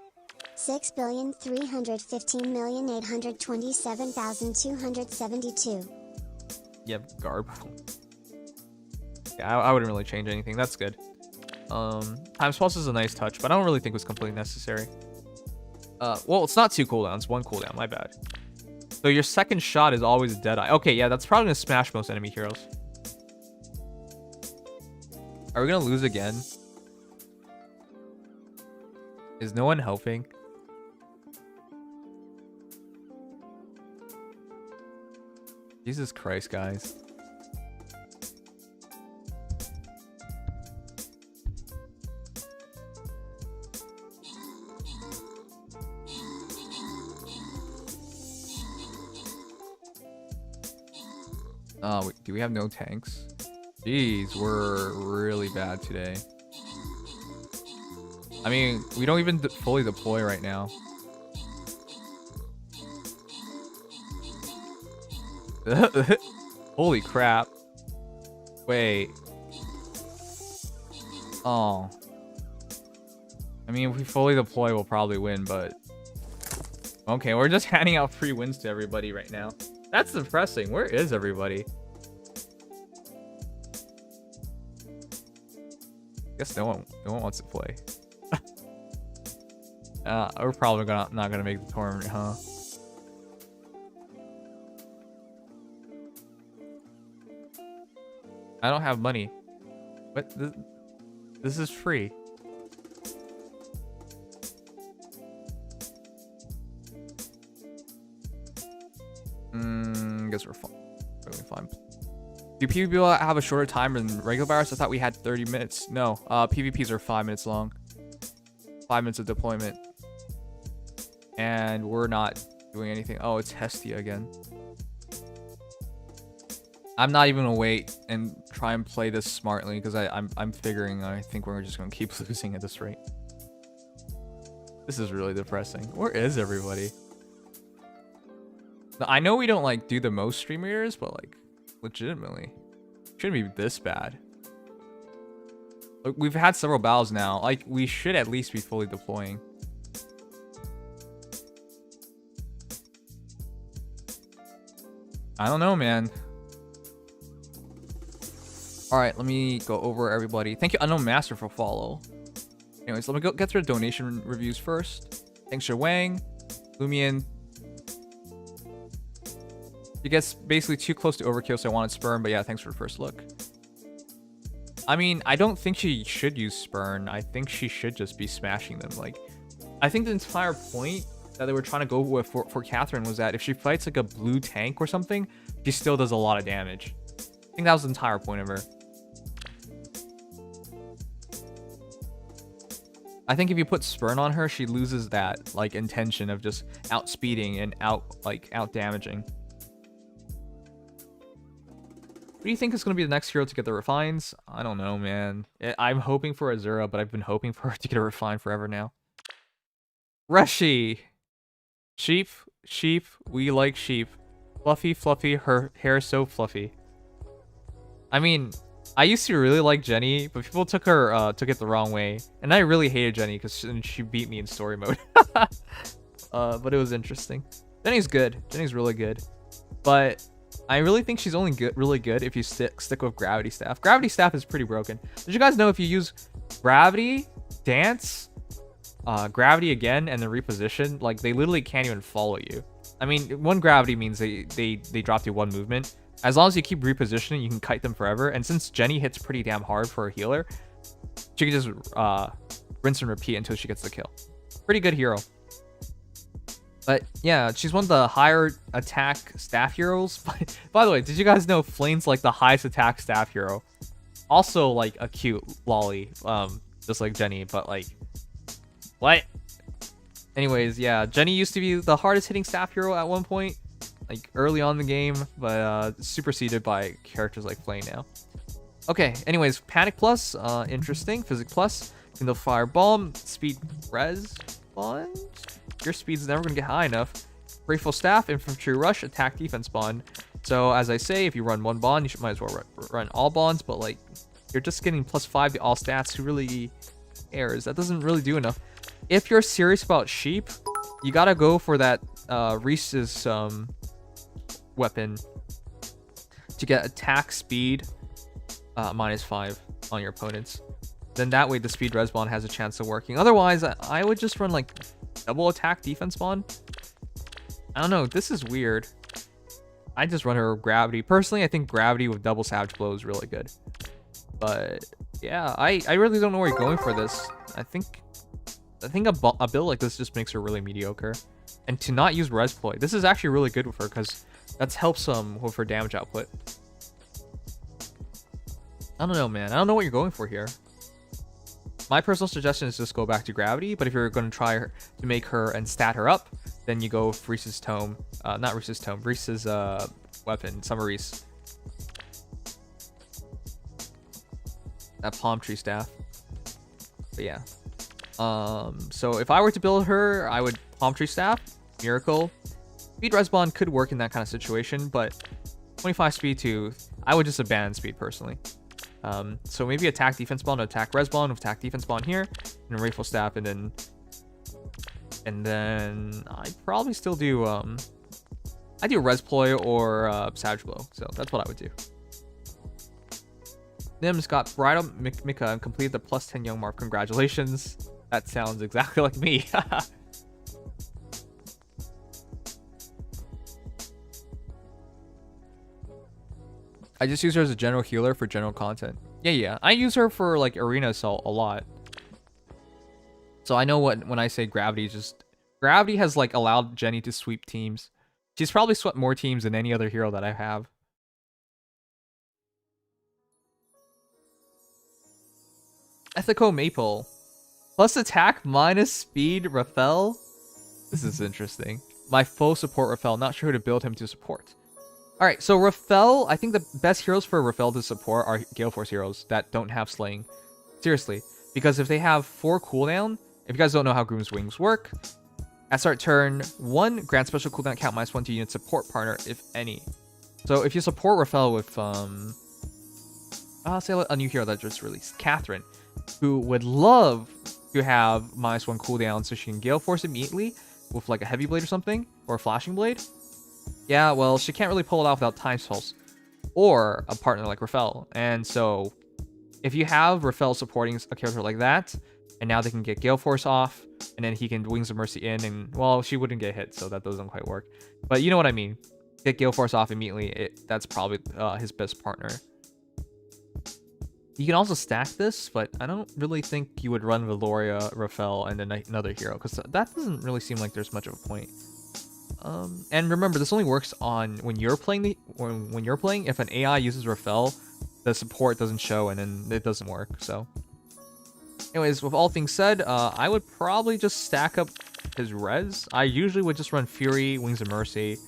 6,315,827,272. Yep, Garb. Yeah, I wouldn't really change anything. That's good. Times Pulse is a nice touch, but I don't really think it was completely necessary. Well, it's not 2 cooldowns, 1 cooldown, my bad. So your second shot is always a Deadeye. Okay, yeah, that's probably gonna smash most enemy heroes. Are we gonna lose again? Is no one helping? Jesus Christ, guys. Oh, do we have no tanks? Jeez, we're really bad today. I mean, we don't even fully deploy right now. Holy crap. Wait. Oh. I mean, if we fully deploy, we'll probably win, but... Okay, we're just handing out free wins to everybody right now. That's depressing. Where is everybody? Guess no one wants to play. We're probably not gonna make the tournament, huh? I don't have money. What? This is free. Guess we're fine. Really fine. Do PvP have a shorter time than regular virus? I thought we had 30 minutes. No, PvPs are 5 minutes long. 5 minutes of deployment. And we're not doing anything. Oh, it's Hestia again. I'm not even gonna wait and try and play this smartly because I'm figuring I think we're just gonna keep losing at this rate. This is really depressing. Where is everybody? Now, I know we don't like do the most stream readers, but like legitimately shouldn't be this bad. Like, we've had several battles now. Like, we should at least be fully deploying. I don't know, man. All right, let me go over everybody. Thank you, Unknown Master, for follow. Anyways, let me get through the donation reviews first. Thanks for Wang, Lumion. She gets basically too close to overkill, so I wanted Spurn, but yeah, thanks for the first look. I mean, I don't think she should use Spurn. I think she should just be smashing them. Like, I think the entire point that they were trying to go with for Catherine was that if she fights like a blue tank or something, she still does a lot of damage. I think that was the entire point of her. I think if you put Spurn on her, she loses that like intention of just outspeeding and out damaging. Who do you think is going to be the next hero to get the refines? I don't know, man. I'm hoping for Azura, but I've been hoping for her to get a refine forever now. Reshi! Sheep, we like sheep. Fluffy, her hair is so fluffy. I mean, I used to really like Jenny, but people took it the wrong way. And I really hated Jenny because she beat me in story mode. But it was interesting. Jenny's good. Jenny's really good. But I really think she's only really good if you stick with Gravity Staff. Gravity Staff is pretty broken. Did you guys know if you use Gravity, Dance, Gravity again, and then Reposition, like they literally can't even follow you. I mean, one Gravity means they drop you one movement. As long as you keep repositioning, you can kite them forever. And since Jenny hits pretty damn hard for a healer, she can just rinse and repeat until she gets the kill. Pretty good hero. But yeah, she's one of the higher attack staff heroes. By the way, did you guys know Flame's like the highest attack staff hero? Also like a cute lolly, just like Jenny, but like, what? Anyways, yeah, Jenny used to be the hardest hitting staff hero at one point, like early on in the game, but superseded by characters like Flame now. Okay, anyways, Panic Plus, interesting. Physic Plus, can the Fire Bomb, Speed Res Bond. Your speed's never gonna get high enough. Grateful Staff, Infantry Rush, Attack Defense Bond. So as I say, if you run one bond, you might as well run all bonds, but like you're just getting +5 to all stats. Who really cares? That doesn't really do enough. If you're serious about sheep, you gotta go for that Reese's weapon to get attack speed -5 on your opponents. Then that way the speed res bond has a chance of working. Otherwise, I would just run like double attack defense bond. I don't know, this is weird. I just run her Gravity. Personally, I think Gravity with double Savage Blow is really good. But yeah, I really don't know where you're going for this. I think a build like this just makes her really mediocre. And to not use Res Ploy, this is actually really good with her because that helps with her damage output. I don't know, man. I don't know what you're going for here. My personal suggestion is just go back to Gravity, but if you're going to try to make her and stat her up, then you go with Reese's Tome. Not Reese's Tome, Reese's weapon, Summer Reese. That Palm Tree Staff. But yeah. So if I were to build her, I would Palm Tree Staff, Miracle. Speed Res Bond could work in that kind of situation, but 25 speed too, I would just abandon speed personally. So maybe attack defense bond, attack res bond with attack defense bond here, and Rifle Staff, and then I'd probably still do I do res ploy or savage blow. So that's what I would do. Nim's got Bridal Mika and completed the +10 young mark. Congratulations. That sounds exactly like me. I just use her as a general healer for general content. Yeah. I use her for like arena assault a lot. So I know when I say Gravity, Gravity has like allowed Jenny to sweep teams. She's probably swept more teams than any other hero that I have. Ethico Maple. Plus attack minus speed Raphael. This is interesting. My full support Raphael. Not sure who to build him to support. Alright, so Raphael, I think the best heroes for Raphael to support are Gale Force heroes that don't have slaying. Seriously. Because if they have 4 cooldown, if you guys don't know how Groom's Wings work, at start turn 1, grant special cooldown count -1 to unit support partner, if any. So if you support Raphael with, I'll say a new hero that just released, Catherine, who would love to have -1 cooldown so she can Gale Force immediately with like a Heavy Blade or something, or a Flashing Blade. Yeah, well, she can't really pull it off without Time Pulse or a partner like Raphael. And so if you have Raphael supporting a character like that, and now they can get Gale Force off, and then he can Wings of Mercy in, and well, she wouldn't get hit, so that doesn't quite work. But you know what I mean. Get Gale Force off immediately, that's probably his best partner. You can also stack this, but I don't really think you would run Valoria, Raphael, and then another hero, because that doesn't really seem like there's much of a point. And remember, this only works on when you're playing when you're playing. If an AI uses Raphael, the support doesn't show, and then it doesn't work. So, anyways, with all things said, I would probably just stack up his res. I usually would just run Fury, Wings of Mercy.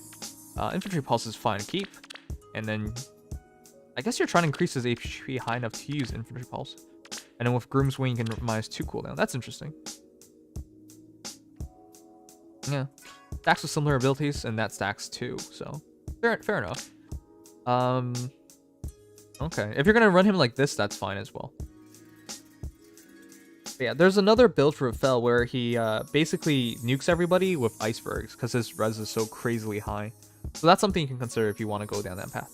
Infantry Pulse is fine to keep, and then I guess you're trying to increase his HP high enough to use Infantry Pulse. And then with Groom's Wing, you can -2 cooldown. That's interesting. Yeah. Stacks with similar abilities, and that stacks too, so fair enough. Okay, if you're gonna run him like this, that's fine as well. But yeah, there's another build for Fel where he basically nukes everybody with icebergs because his res is so crazily high. So that's something you can consider if you want to go down that path.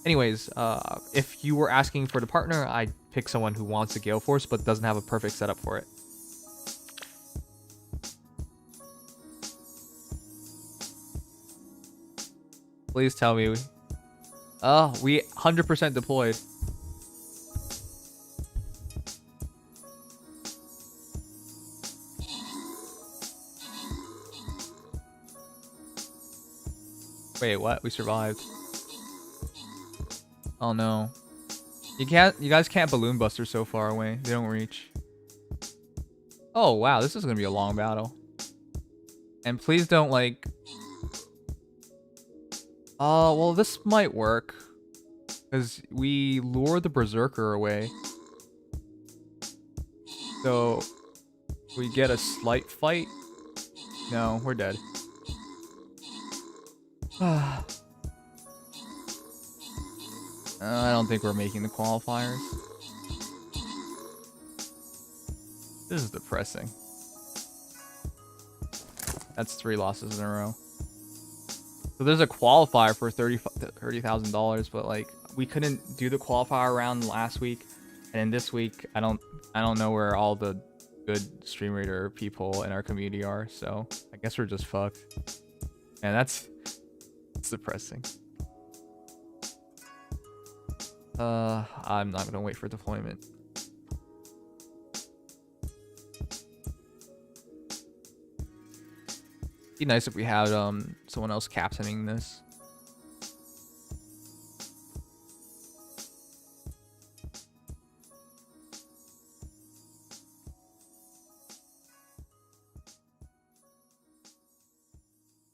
Anyways, if you were asking for the partner, I'd pick someone who wants a Gale Force but doesn't have a perfect setup for it. Please tell me. Oh, we 100% deployed. Wait, what? We survived. Oh no. You guys can't balloon buster so far away. They don't reach. Oh wow, this is gonna be a long battle. And please don't like... Oh, well this might work. Because we lure the Berserker away. So we get a slight fight. No, we're dead. I don't think we're making the qualifiers. This is depressing. That's 3 losses in a row. So there's a qualifier for $30,000, but like we couldn't do the qualifier round last week, and then this week I don't know where all the good Stream Raider people in our community are. So I guess we're just fucked. And it's depressing. I'm not gonna wait for deployment. Be nice if we had someone else captaining this.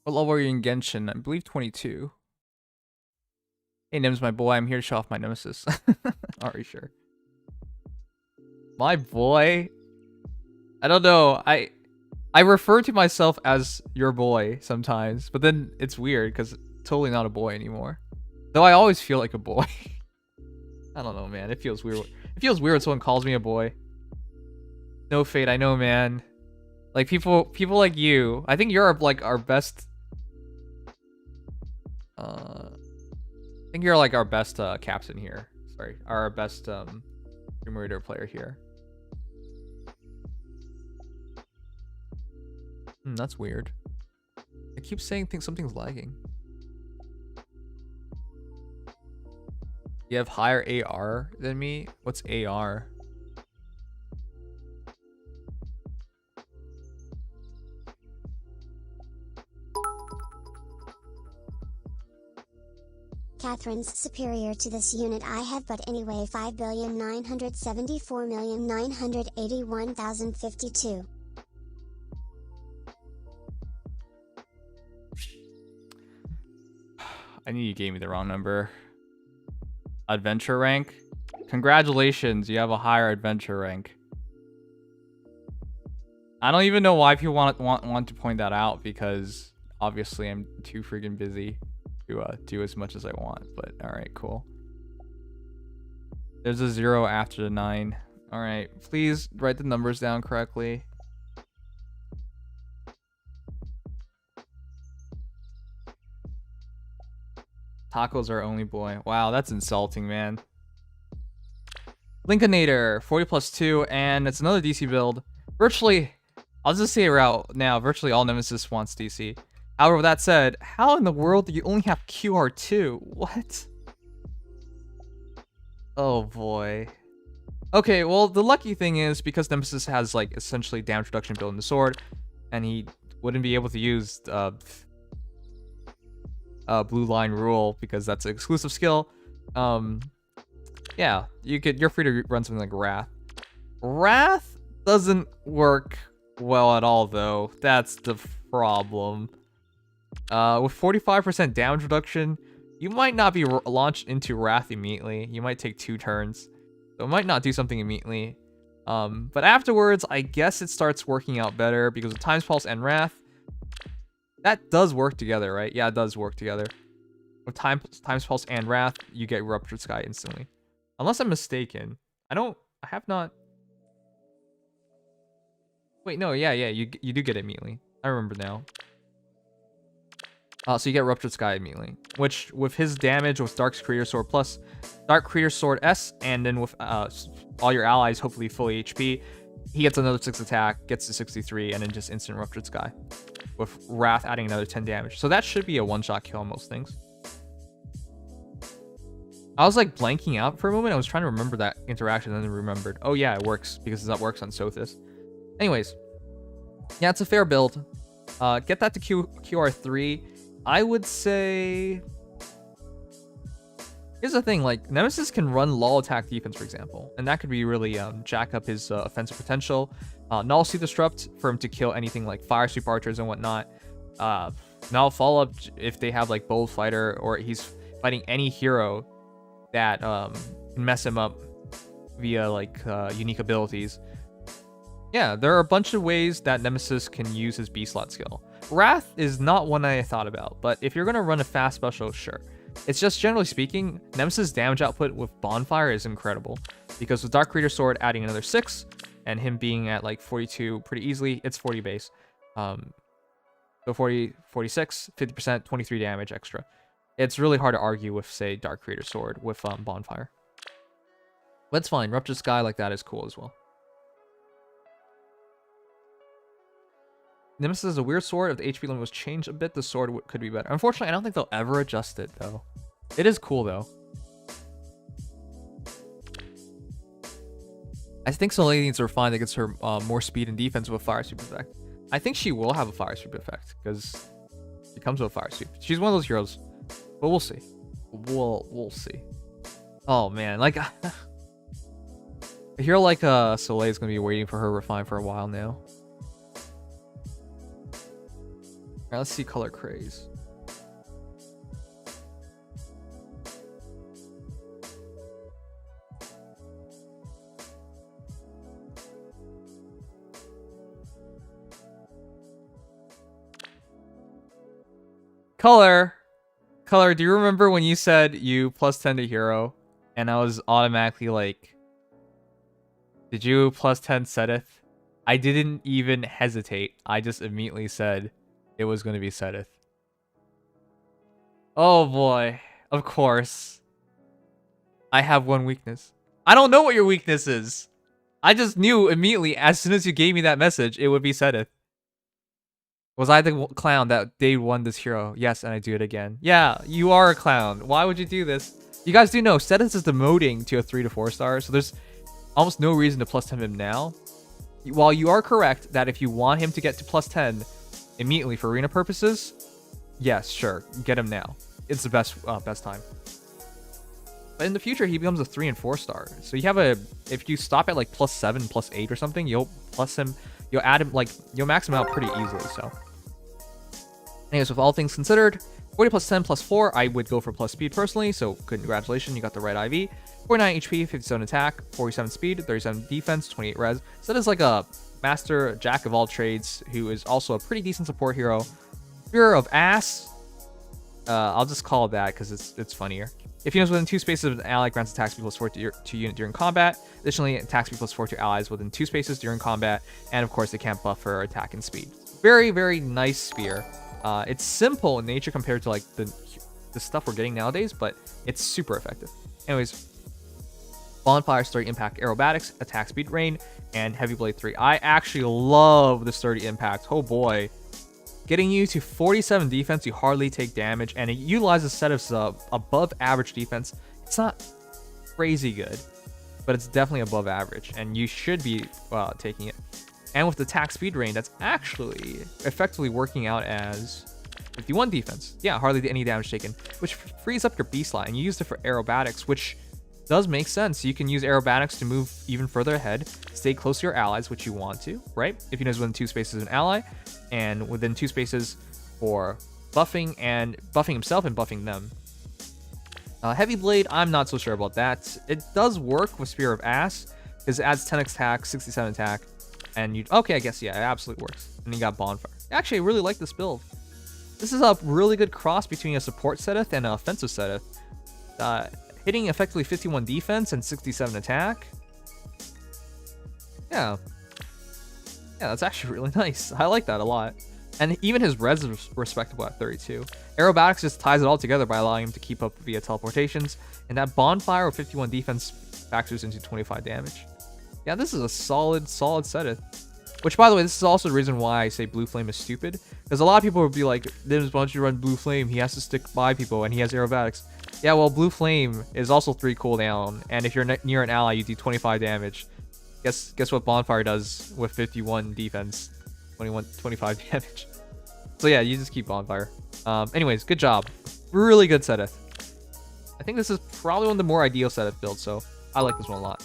What level are you in Genshin? I believe 22. Hey Nims, my boy, I'm here to show off my nemesis. Are you sure? My boy? I don't know. I refer to myself as your boy sometimes, but then it's weird because totally not a boy anymore. Though I always feel like a boy. I don't know, man. It feels weird. It feels weird when someone calls me a boy. No Fate, I know, man. Like people like you. I think you're like our best. I think you're like our best captain here. Sorry, our best Stream Raider player here. That's weird. I keep saying something's lagging. You have higher AR than me? What's AR? Catherine's superior to this unit I have, but anyway 5,974,981,052. I knew you gave me the wrong number. Adventure rank? Congratulations, you have a higher adventure rank. I don't even know why people want to point that out, because obviously I'm too freaking busy to do as much as I want. But alright, cool. There's a 0 after the 9. Alright, please write the numbers down correctly. Taco's our only boy. Wow, that's insulting, man. Lincolnator, 40 plus 2, and it's another DC build. Virtually, I'll just say it right now, virtually all Nemesis wants DC. However, with that said, how in the world do you only have QR2? What? Oh boy. Okay, well, the lucky thing is, because Nemesis has, like, essentially damage reduction built in the sword, and he wouldn't be able to use blue line rule because that's an exclusive skill. Yeah, you're free to run something like Wrath. Wrath doesn't work well at all, though. That's the problem. With 45% damage reduction, you might not be launched into Wrath immediately. You might take 2 turns, so it might not do something immediately. But afterwards, I guess it starts working out better because of Time's Pulse and Wrath. That does work together, right? Yeah, it does work together. With Time's Pulse and Wrath, you get Ruptured Sky instantly. Unless I'm mistaken. I have not... Wait, no, yeah, you do get it immediately. I remember now. So you get Ruptured Sky immediately, which with his damage with Dark Creator Sword plus Dark Creator Sword S, and then with all your allies hopefully fully HP, he gets another 6 attack, gets to 63, and then just instant Ruptured Sky. With Wrath adding another 10 damage. So that should be a one-shot kill on most things. I was like blanking out for a moment. I was trying to remember that interaction and then remembered. Oh yeah, it works because that works on Sothis. Anyways, yeah, it's a fair build. Get that to QR3. I would say... Here's the thing, like, Nemesis can run lull attack defense, for example, and that could be really jack up his offensive potential. Null Sea Disrupt for him to kill anything like Fire Sweep Archers and whatnot. Null Follow Up if they have like Bold Fighter, or he's fighting any hero that can mess him up via like unique abilities. Yeah, there are a bunch of ways that Nemesis can use his B slot skill. Wrath is not one I thought about, but if you're going to run a fast special, sure. It's just generally speaking, Nemesis damage output with Bonfire is incredible, because with Dark Creator Sword adding another 6, and him being at like 42 pretty easily, it's 40 base. So 40, 46, 50%, 23 damage extra. It's really hard to argue with, say, Dark Creator Sword with Bonfire. But it's fine, Ruptured Sky like that is cool as well. Nemesis is a weird sword. If the HP limit was changed a bit, the sword could be better. Unfortunately, I don't think they'll ever adjust it, though. It is cool, though. I think Soleil needs to refine that gets her more speed and defense with a Fire Sweep effect. I think she will have a Fire Sweep effect, because she comes with a Fire Sweep. She's one of those heroes, but we'll see. We'll see. Oh, man. Like, a hero like Soleil is going to be waiting for her refine for a while now. Alright, let's see Color Craze. Color, do you remember when you said you plus 10 to hero? And I was automatically like, did you plus 10 Seteth? I didn't even hesitate. I just immediately said it was going to be Seteth. Oh boy. Of course. I have one weakness. I don't know what your weakness is. I just knew immediately as soon as you gave me that message, it would be Seteth. Was I the clown that day one this hero? Yes, and I do it again. Yeah, you are a clown. Why would you do this? You guys do know, Seteth is demoting to a 3 to 4 star, so there's almost no reason to plus 10 him now. While you are correct that if you want him to get to plus 10 immediately for arena purposes, yes, sure, get him now. It's the best time. But in the future, he becomes a 3 and 4 star. So you have if you stop at like plus 7, plus 8 or something, you'll plus him, you'll add him, like, you'll max him out pretty easily, so. Anyways, with all things considered, 40 plus 10 plus 4, I would go for plus speed personally, so congratulations, you got the right IV. 49 HP, 57 attack, 47 speed, 37 defense, 28 res. So that is like a master jack of all trades who is also a pretty decent support hero. Spear of Ass, I'll just call it that because it's funnier. If units within 2 spaces of an ally, grants attack speed plus 4 to unit during combat. Additionally, attack speed plus 4 to allies within 2 spaces during combat. And of course, they can't buff for attack and speed. Very, very nice spear. It's simple in nature compared to like the stuff we're getting nowadays, but it's super effective. Anyways, Bonfire, Sturdy Impact, Aerobatics, Attack Speed, Rain, and Heavy Blade 3. I actually love the Sturdy Impact. Oh boy. Getting you to 47 defense, you hardly take damage, and it utilizes Seteth's above average defense. It's not crazy good, but it's definitely above average, and you should be taking it. And with the attack speed rain, that's actually effectively working out as 51 defense. Yeah, hardly any damage taken, which frees up your B slot, and you used it for aerobatics, which does make sense. You can use aerobatics to move even further ahead, stay close to your allies, which you want to, right? If you know within 2 spaces of an ally, and within 2 spaces for buffing himself and buffing them. Heavy Blade, I'm not so sure about that. It does work with Spear of Ass, because it adds 10 attack, 67 attack, and you... Okay, I guess, yeah, it absolutely works. And you got Bonfire. Actually, I really like this build. This is a really good cross between a support Seteth and an offensive Seteth. Hitting effectively 51 defense and 67 attack. Yeah. Yeah, that's actually really nice. I like that a lot. And even his res is respectable at 32. Aerobatics just ties it all together by allowing him to keep up via teleportations. And that bonfire with 51 defense factors into 25 damage. Yeah, this is a solid setup. Which, by the way, this is also the reason why I say Blue Flame is stupid. Because a lot of people would be like, Nims, why don't you run Blue Flame? He has to stick by people and he has aerobatics. Yeah, well, Blue Flame is also 3 cooldown. And if you're near an ally, you do 25 damage. Guess what Bonfire does with 51 defense? 25 damage. So yeah, you just keep Bonfire. Anyways, good job. Really good setup. I think this is probably one of the more ideal setup builds, so I like this one a lot.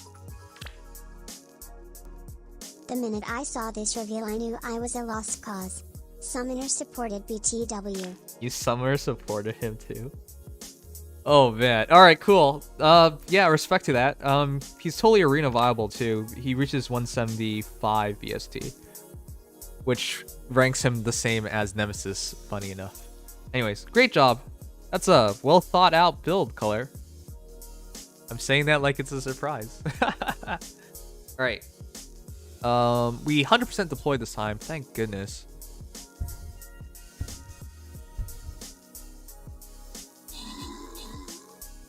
The minute I saw this reveal, I knew I was a lost cause. Summoner supported BTW. You Summoner supported him too? Oh man. Alright, cool. Yeah, respect to that. He's totally arena viable too. He reaches 175 BST. Which ranks him the same as Nemesis, funny enough. Anyways, great job. That's a well thought out build, Color. I'm saying that like it's a surprise. Alright. We 100% deployed this time, thank goodness.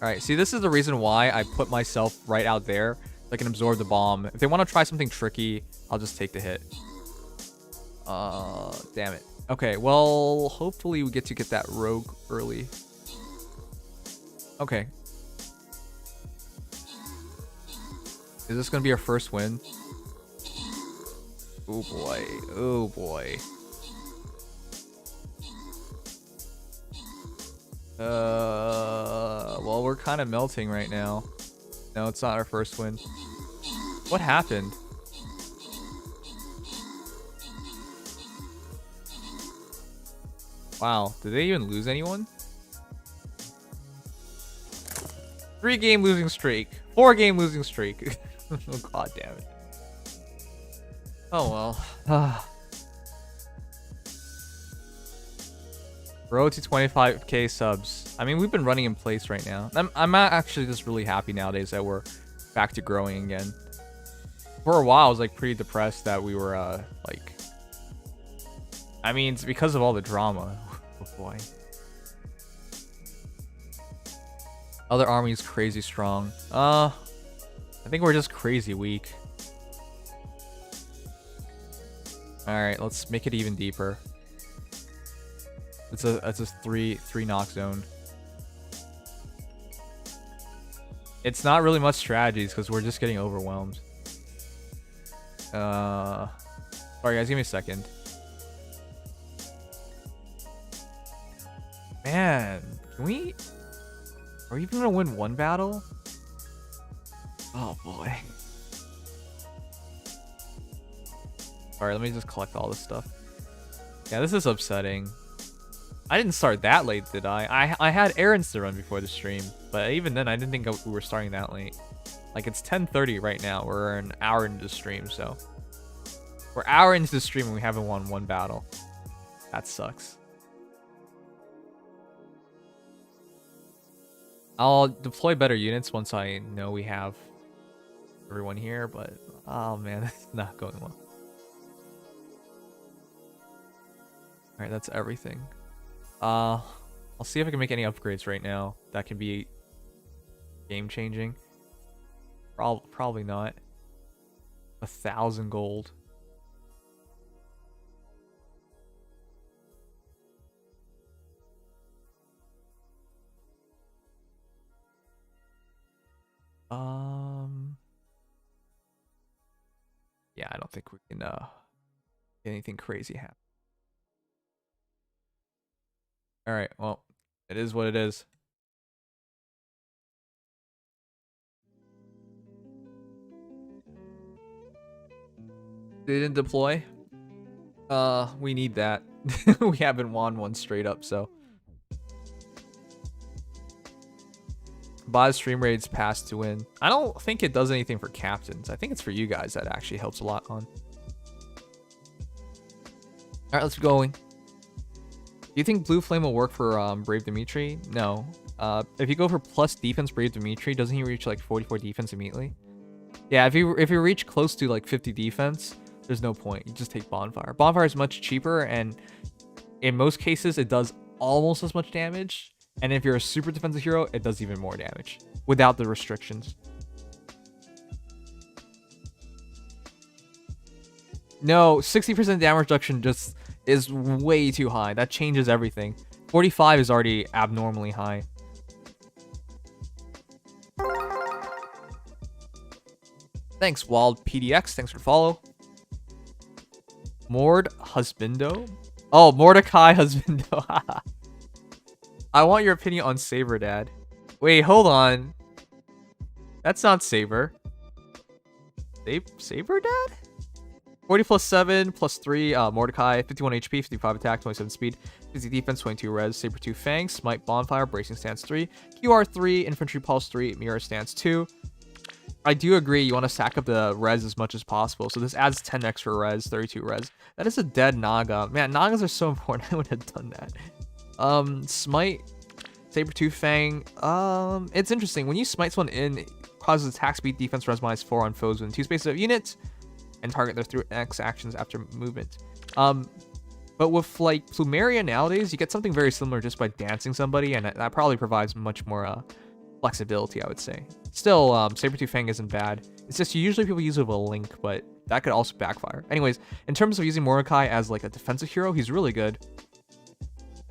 Alright, see, this is the reason why I put myself right out there so I can absorb the bomb. If they want to try something tricky, I'll just take the hit. Damn it. Okay, well, hopefully we get that rogue early. Okay. Is this gonna be our first win? Oh boy. Oh boy. Well, we're kind of melting right now. No, it's not our first win. What happened? Wow, did they even lose anyone? 3-game losing streak. 4-game losing streak. Oh, god damn it. Oh well. Road to 25k subs. I mean, we've been running in place right now. I'm actually just really happy nowadays that we're back to growing again. For a while, I was like pretty depressed that we were like... I mean, it's because of all the drama. Oh boy. Other army is crazy strong. I think we're just crazy weak. Alright, let's make it even deeper. It's a three knock zone. It's not really much strategies because we're just getting overwhelmed. Sorry guys, give me a second. Man, can we... Are we even gonna win one battle? Oh boy. Alright, let me just collect all this stuff. Yeah, this is upsetting. I didn't start that late, did I? I had errands to run before the stream, but even then I didn't think we were starting that late. Like, it's 10:30 right now. We're an hour into the stream, so... We're an hour into the stream and we haven't won one battle. That sucks. I'll deploy better units once I know we have everyone here, but... Oh man, that's not going well. Alright, that's everything. I'll see if I can make any upgrades right now that can be game changing. Probably not. 1,000 gold. Yeah, I don't think we can get anything crazy happen. Alright, well, it is what it is. They didn't deploy? We need that. We haven't won one straight up, so. Buy stream raids pass to win. I don't think it does anything for captains. I think it's for you guys that actually helps a lot on. Alright, let's go. Do you think Blue Flame will work for Brave Dimitri? No. If you go for plus defense Brave Dimitri, doesn't he reach like 44 defense immediately? Yeah, if you reach close to like 50 defense, there's no point. You just take Bonfire. Bonfire is much cheaper, and in most cases, it does almost as much damage. And if you're a super defensive hero, it does even more damage without the restrictions. No, 60% damage reduction just is way too high. That changes everything. 45 is already abnormally high. Thanks, Wild PDX. Thanks for follow. Mord Husbando? Oh, Mordecai Husbando. I want your opinion on Saber, Dad. Wait, hold on. That's not Saber. Saber, Dad? 40 plus 7 plus 3. Mordecai, 51 HP, 55 attack, 27 speed, 50 defense, 22 res. Saber 2 Fang, Smite Bonfire, Bracing Stance 3, QR 3, Infantry Pulse 3, Mirror Stance 2. I do agree you want to stack up the res as much as possible. So this adds 10 extra res, 32 res. That is a dead Naga. Man, Nagas are so important. I would have done that. Smite, Saber 2 Fang. It's interesting. When you smite someone in, it causes attack speed, defense, res -4 on foes within 2 spaces of units, and target their through X actions after movement. But with like Plumeria nowadays, you get something very similar just by dancing somebody, and that probably provides much more flexibility, I would say. Still, Saber 2 Fang isn't bad. It's just usually people use it with a link, but that could also backfire. Anyways, in terms of using Mordecai as like a defensive hero, he's really good.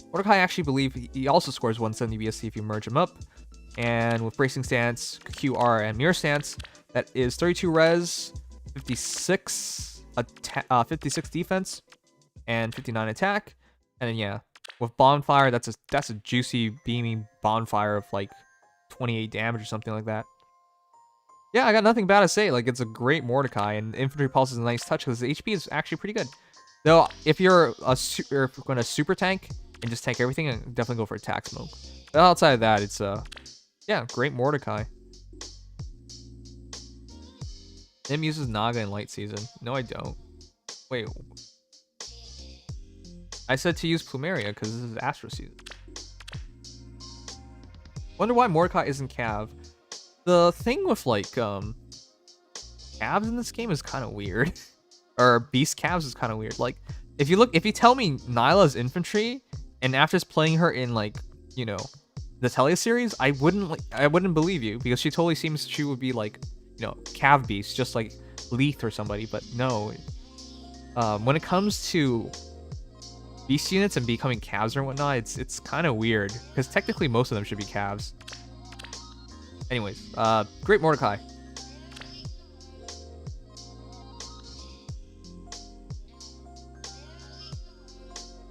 Mordecai, I actually believe he also scores 170 BSC if you merge him up. And with Bracing Stance, QR, and Mirror Stance, that is 32 res, 56 defense, and 59 attack. And then yeah, with Bonfire, that's a juicy beaming Bonfire of like 28 damage or something like that. Yeah, I got nothing bad to say. Like, it's a great Mordecai, and Infantry Pulse is a nice touch because the HP is actually pretty good. Though, if you're going to super tank and just tank everything, definitely go for attack smoke. But outside of that, it's yeah, great Mordecai. Nim uses Naga in light season. No, I don't. Wait. I said to use Plumeria because this is Astro season. Wonder why Mordecai isn't Cav. The thing with like Cavs in this game is kind of weird. Or Beast Cavs is kind of weird. Like if you tell me Nyla's infantry, and after playing her in like, you know, the Telia series, I wouldn't believe you, because she totally seems she would be like, you know, Cav Beast, just like Leith or somebody. But no, when it comes to Beast units and becoming Cavs or whatnot, it's kind of weird, because technically most of them should be Cavs. Anyways, great Mordecai.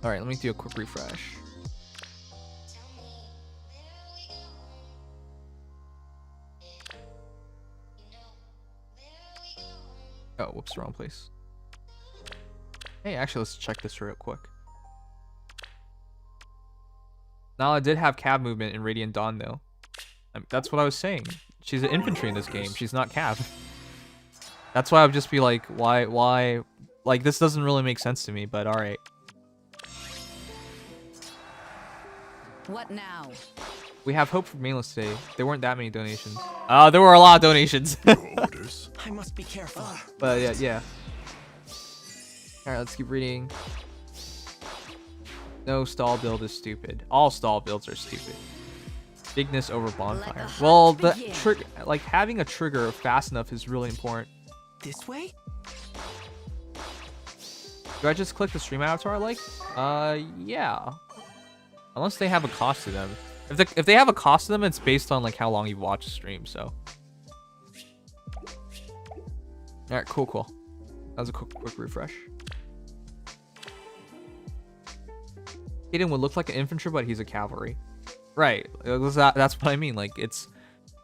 All right, let me do a quick refresh. Oh, whoops, wrong place. Hey, actually, let's check this real quick. Nala did have Cav movement in Radiant Dawn, though. That's what I was saying. She's an infantry in this game. She's not Cav. That's why I would just be like, why? Like, this doesn't really make sense to me, but alright. What now? We have hope for Mainless today. There weren't that many donations. There were a lot of donations. Your orders. I must be careful. But yeah. Alright, let's keep reading. No stall build is stupid. All stall builds are stupid. Bigness over Bonfire. Well, the trigger, like having a trigger fast enough is really important. This way? Do I just click the stream avatar I like? Yeah. Unless they have a cost to them. If they have a cost to them, it's based on like how long you've watched the stream, so. Alright, cool. That was a quick refresh. Hayden would look like an infantry, but he's a cavalry. Right, that's what I mean. Like, it's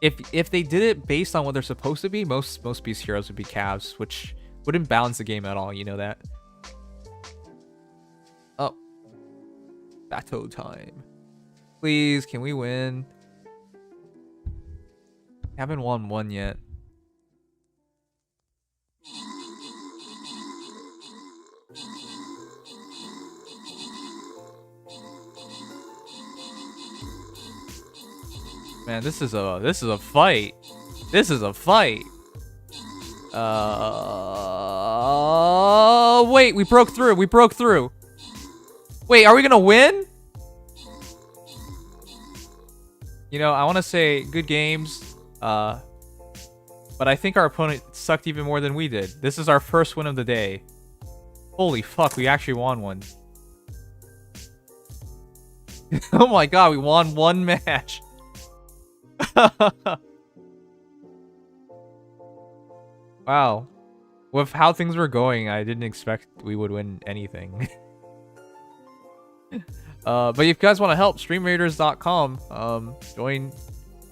if they did it based on what they're supposed to be, most beast heroes would be Cavs, which wouldn't balance the game at all. You know that. Oh, battle time! Please, can we win? Haven't won one yet. Man, this is a fight. This is a fight. wait, we broke through. We broke through. Wait, are we gonna win? You know, I want to say good games, but I think our opponent sucked even more than we did. This is our first win of the day. Holy fuck, we actually won one. Oh my god, we won one match. Wow. With how things were going, I didn't expect we would win anything. But if you guys want to help, streamraiders.com. Join,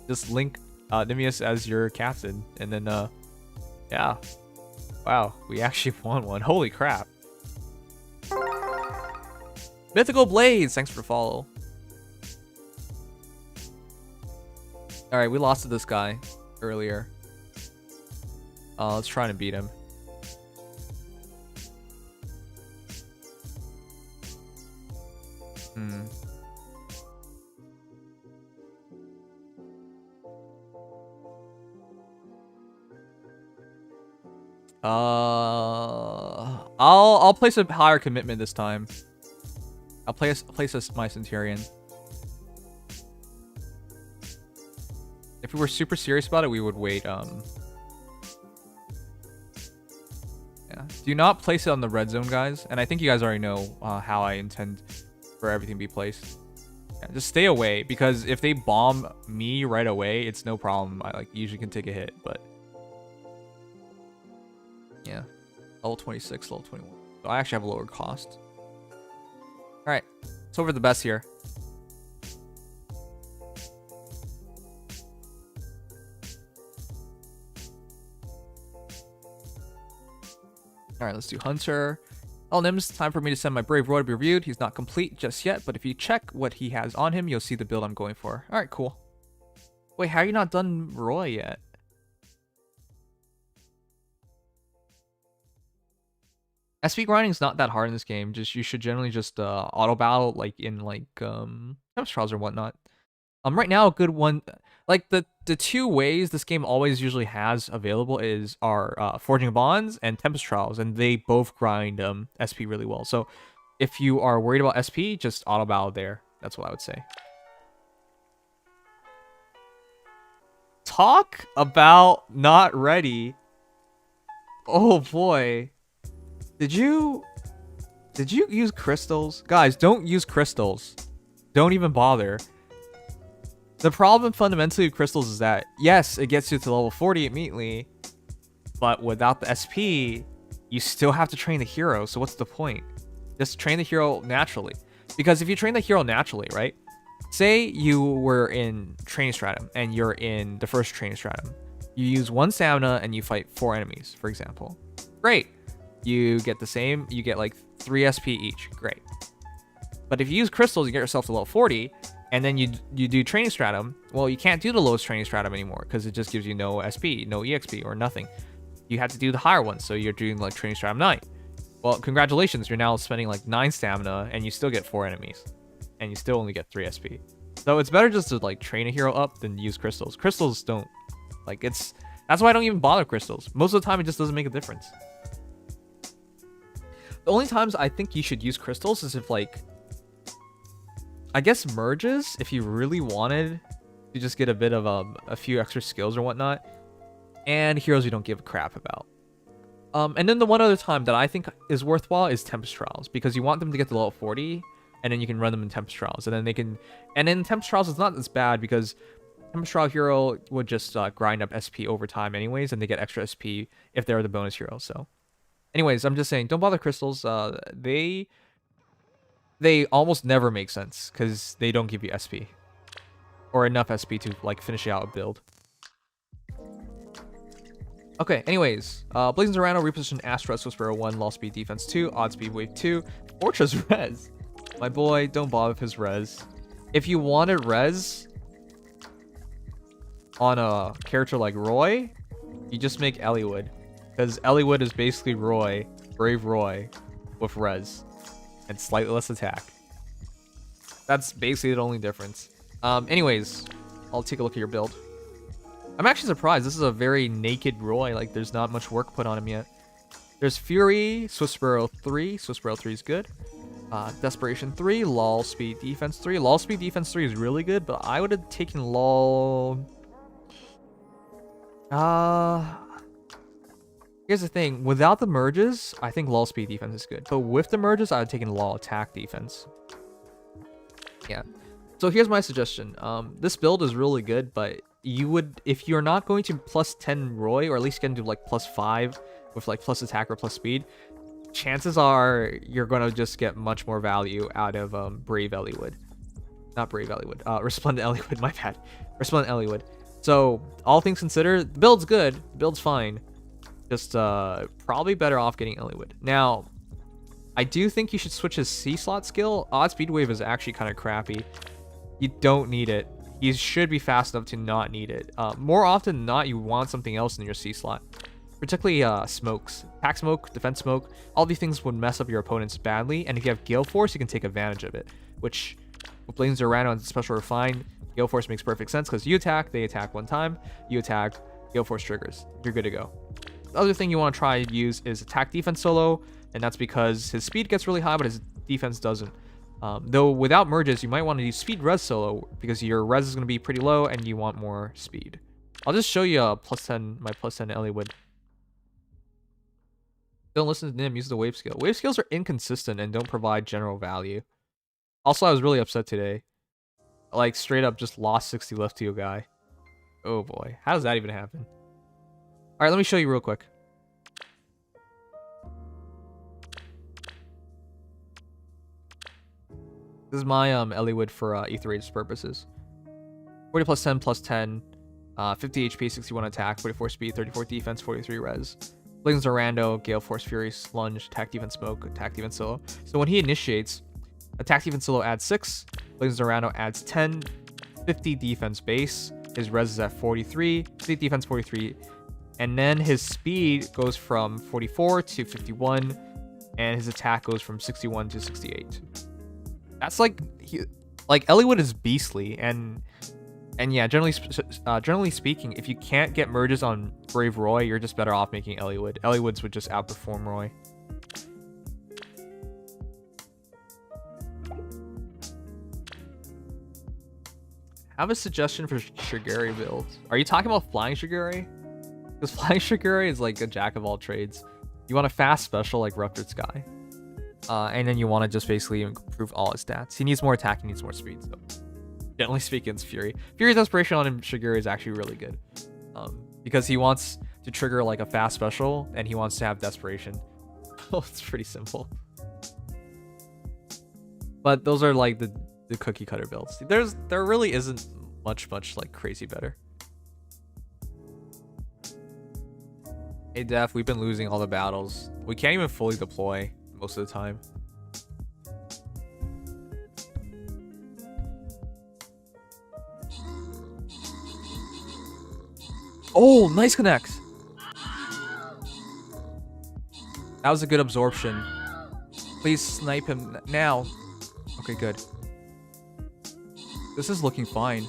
just link Nimious as your captain. And then, yeah. Wow, we actually won one. Holy crap. Mythical Blades, thanks for the follow. Alright, we lost to this guy earlier. Let's try and beat him. I'll place a higher commitment this time. I'll place my Centurion. If we were super serious about it, we would wait. Yeah. Do not place it on the red zone, guys. And I think you guys already know how I intend for everything to be placed. Yeah, just stay away, because if they bomb me right away, it's no problem. I usually can take a hit, but yeah. Level 26, level 21. So I actually have a lower cost. Alright. Let's hope for the best here. Alright, let's do Hunter. Oh, Nims, time for me to send my Brave Roy to be reviewed. He's not complete just yet, but if you check what he has on him, you'll see the build I'm going for. Alright, cool. Wait, how are you not done Roy yet? SP grinding is not that hard in this game. You should generally just auto battle like in Tempest Trials or whatnot. Right now a good one, like the two ways this game always usually has available are Forging Bonds and Tempest Trials, and they both grind SP really well. So if you are worried about SP, just auto battle there. That's what I would say. Talk about not ready. Oh boy. Did you use crystals? Guys, don't use crystals. Don't even bother. The problem fundamentally with crystals is that, yes, it gets you to level 40 immediately, but without the SP, you still have to train the hero, so what's the point? Just train the hero naturally. Because if you train the hero naturally, right? Say you were in Training Stratum, and you're in the first Training Stratum. You use 1 stamina, and you fight 4 enemies, for example. Great! You get the same, you get like 3 SP each. Great. But if you use crystals, you get yourself to level 40, and then you do Training Stratum. Well, you can't do the lowest Training Stratum anymore, because it just gives you no SP, no EXP, or nothing. You have to do the higher ones, so you're doing like Training Stratum 9. Well, congratulations, you're now spending like 9 stamina, and you still get 4 enemies. And you still only get 3 SP. So it's better just to like train a hero up than use crystals. Crystals don't, like, that's why I don't even bother crystals. Most of the time, it just doesn't make a difference. The only times I think you should use crystals is if, like, I guess merges, if you really wanted to just get a bit of a few extra skills or whatnot, and heroes you don't give a crap about. And then the one other time that I think is worthwhile is Tempest Trials, because you want them to get to level 40, and then you can run them in Tempest Trials, and then they can, and in Tempest Trials it's not as bad because Tempest Trial hero would just grind up SP over time anyways, and they get extra SP if they're the bonus hero. So anyways, I'm just saying, don't bother crystals. They almost never make sense because they don't give you SP or enough SP to like finish out a build. Okay, anyways, Blazing Zorano, reposition Astra, Whisperer 1, Lost Speed Defense 2, Odd Speed Wave 2, Fortress Res. My boy, don't bother with his res. If you wanted res on a character like Roy, you just make Eliwood. Because Eliwood is basically Roy, Brave Roy, with res. And slightly less attack. That's basically the only difference. Anyways, I'll take a look at your build. I'm actually surprised. This is a very naked Roy. Like, there's not much work put on him yet. There's Fury, Swift Sparrow 3. Swift Sparrow 3 is good. Desperation 3, Lull Speed Defense 3. Lull Speed Defense 3 is really good, but I would have taken Lull. Here's the thing. Without the merges, I think Lull Speed Defense is good. But with the merges, I would have taken Lull Attack Defense. Yeah. So here's my suggestion. This build is really good, but you would, if you're not going to plus 10 Roy, or at least get into like plus 5 with like plus attack or plus speed, chances are you're gonna just get much more value out of Brave Eliwood. Not Brave Eliwood. Resplendent Eliwood, my bad. Resplendent Eliwood. So all things considered, the build's good. The build's fine. Just probably better off getting Eliwood. Now, I do think you should switch his C slot skill. Odd Speed Wave is actually kind of crappy. You don't need it. You should be fast enough to not need it. More often than not, you want something else in your C slot. Particularly smokes. Attack smoke, defense smoke, all these things would mess up your opponents badly, and if you have Gale Force, you can take advantage of it, which with Blazing Zorano and Special Refine, Gale Force makes perfect sense because you attack, they attack one time, you attack, Gale Force triggers. You're good to go. The other thing you want to try and use is attack defense solo, and that's because his speed gets really high, but his defense doesn't. Though without merges, you might want to use speed res solo because your res is going to be pretty low and you want more speed. I'll just show you my plus 10 Eliwood. Don't listen to Nim, use the wave skill. Wave skills are inconsistent and don't provide general value. Also, I was really upset today. Like, straight up just lost 60 left to a guy. Oh boy, how does that even happen? Alright, let me show you real quick. This is my Eliwood for Ether Rage's purposes. 40 plus 10 plus 10. 50 HP, 61 attack, 44 speed, 34 defense, 43 res. Blazing Zorando, Gale Force, Fury, Lunge, Attack Defense Smoke, Attack Defense Solo. So when he initiates, Attack Defense Solo adds 6, Blazing Zorando adds 10, 50 defense base, his res is at 43, 50 defense 43, and then his speed goes from 44 to 51, and his attack goes from 61 to 68. That's like, Eliwood is beastly, and yeah, generally speaking, if you can't get merges on Brave Roy, you're just better off making Eliwood. Eliwoods would just outperform Roy. I have a suggestion for Shigeri builds. Are you talking about Flying Shigeri? Because Flying Shigeri is like a jack of all trades. You want a fast special like Ruptured Sky. And then you want to just basically improve all his stats. He needs more attack, he needs more speed, so... Generally speaking, it's Fury. Fury's Desperation on him, Shigeri, is actually really good. Because he wants to trigger like a fast special, and he wants to have Desperation. Oh, it's pretty simple. But those are like the cookie cutter builds. There really isn't much like crazy better. Hey Def, we've been losing all the battles. We can't even fully deploy most of the time. Oh, nice connect. That was a good absorption. Please snipe him now. Okay, good. This is looking fine.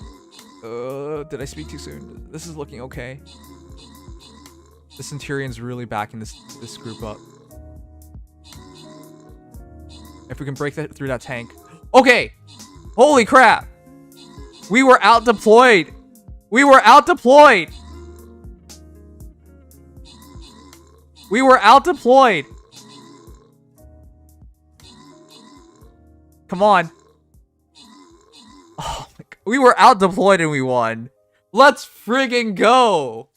Did I speak too soon? This is looking okay. The Centurion's really backing this group up. If we can break through that tank. Okay! Holy crap! We were out deployed! We were out deployed! We were out deployed! Come on. Oh my God. We were out deployed and we won. Let's friggin' go!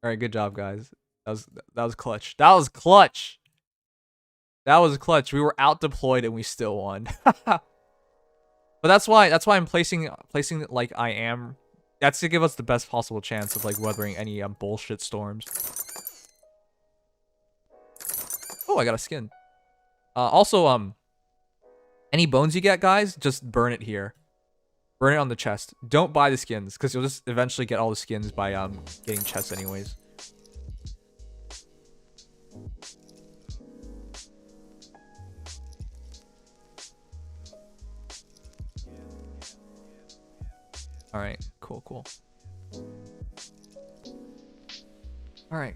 Alright, good job, guys. That was clutch. That was clutch! That was clutch. We were out deployed and we still won. But that's why I'm placing it like I am. That's to give us the best possible chance of like weathering any bullshit storms. Oh, I got a skin. Also, any bones you get, guys, just burn it here. Burn it on the chest. Don't buy the skins, because you'll just eventually get all the skins by getting chests anyways. Alright, cool. Alright.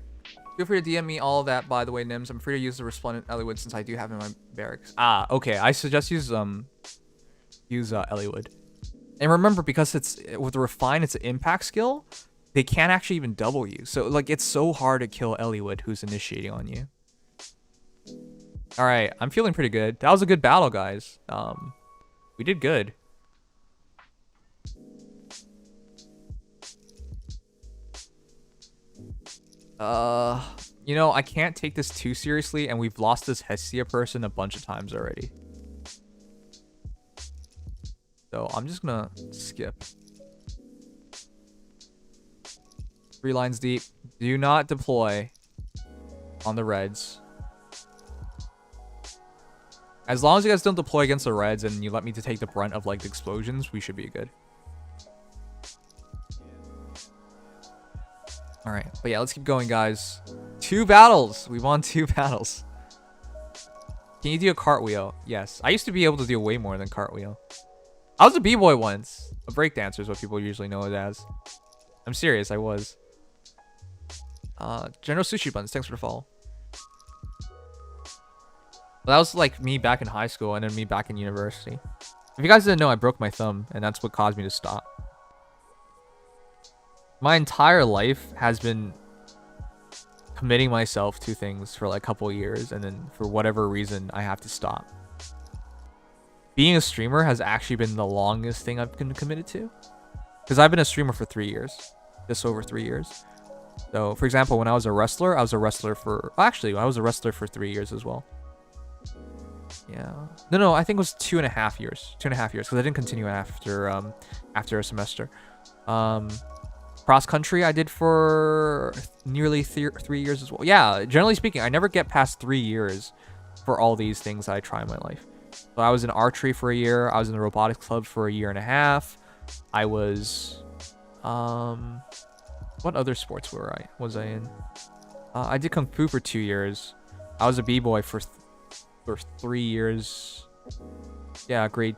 Feel free to DM me all of that, by the way, Nims. I'm free to use the Resplendent Eliwood since I do have it in my barracks. Ah, okay. I suggest use Eliwood. And remember, because it's with the Refine, it's an impact skill, they can't actually even double you. So, like, it's so hard to kill Eliwood who's initiating on you. Alright, I'm feeling pretty good. That was a good battle, guys. We did good. You know, I can't take this too seriously, and we've lost this Hestia person a bunch of times already. So I'm just gonna skip. 3 lines deep. Do not deploy on the Reds. As long as you guys don't deploy against the Reds and you let me to take the brunt of like the explosions, we should be good. Alright, but yeah, let's keep going, guys. 2 battles! We won 2 battles. Can you do a cartwheel? Yes. I used to be able to do way more than cartwheel. I was a b-boy once. A breakdancer is what people usually know it as. I'm serious, I was. General Sushi Buns, thanks for the follow. Well, that was like me back in high school and then me back in university. If you guys didn't know, I broke my thumb and that's what caused me to stop. My entire life has been committing myself to things for like a couple years, and then for whatever reason I have to stop. Being a streamer has actually been the longest thing I've been committed to, because I've been a streamer for 3 years, just over 3 years. So for example, when I was a wrestler for actually I was a wrestler for 3 years as well. Yeah, no, I think it was 2.5 years, because I didn't continue after after a semester. Cross country I did for nearly 3 years as well. Yeah, generally speaking, I never get past 3 years for all these things I try in my life. So I was in archery for a year. I was in the robotics club for 1.5 years. I was, what other sports was I in? I did kung fu for 2 years. I was a b-boy for 3 years. Yeah, grade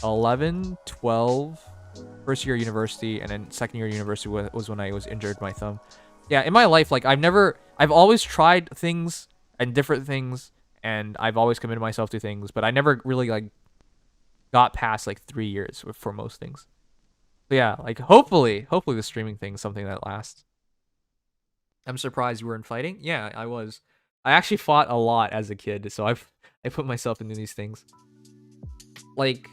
11, 12. First year university, and then second year university was when I was injured my thumb. Yeah, in my life, like I've always tried things and different things, and I've always committed myself to things, but I never really like got past like 3 years for most things. But yeah, like hopefully the streaming thing is something that lasts. I'm surprised you weren't fighting. Yeah, I was. I actually fought a lot as a kid, so I put myself into these things. Like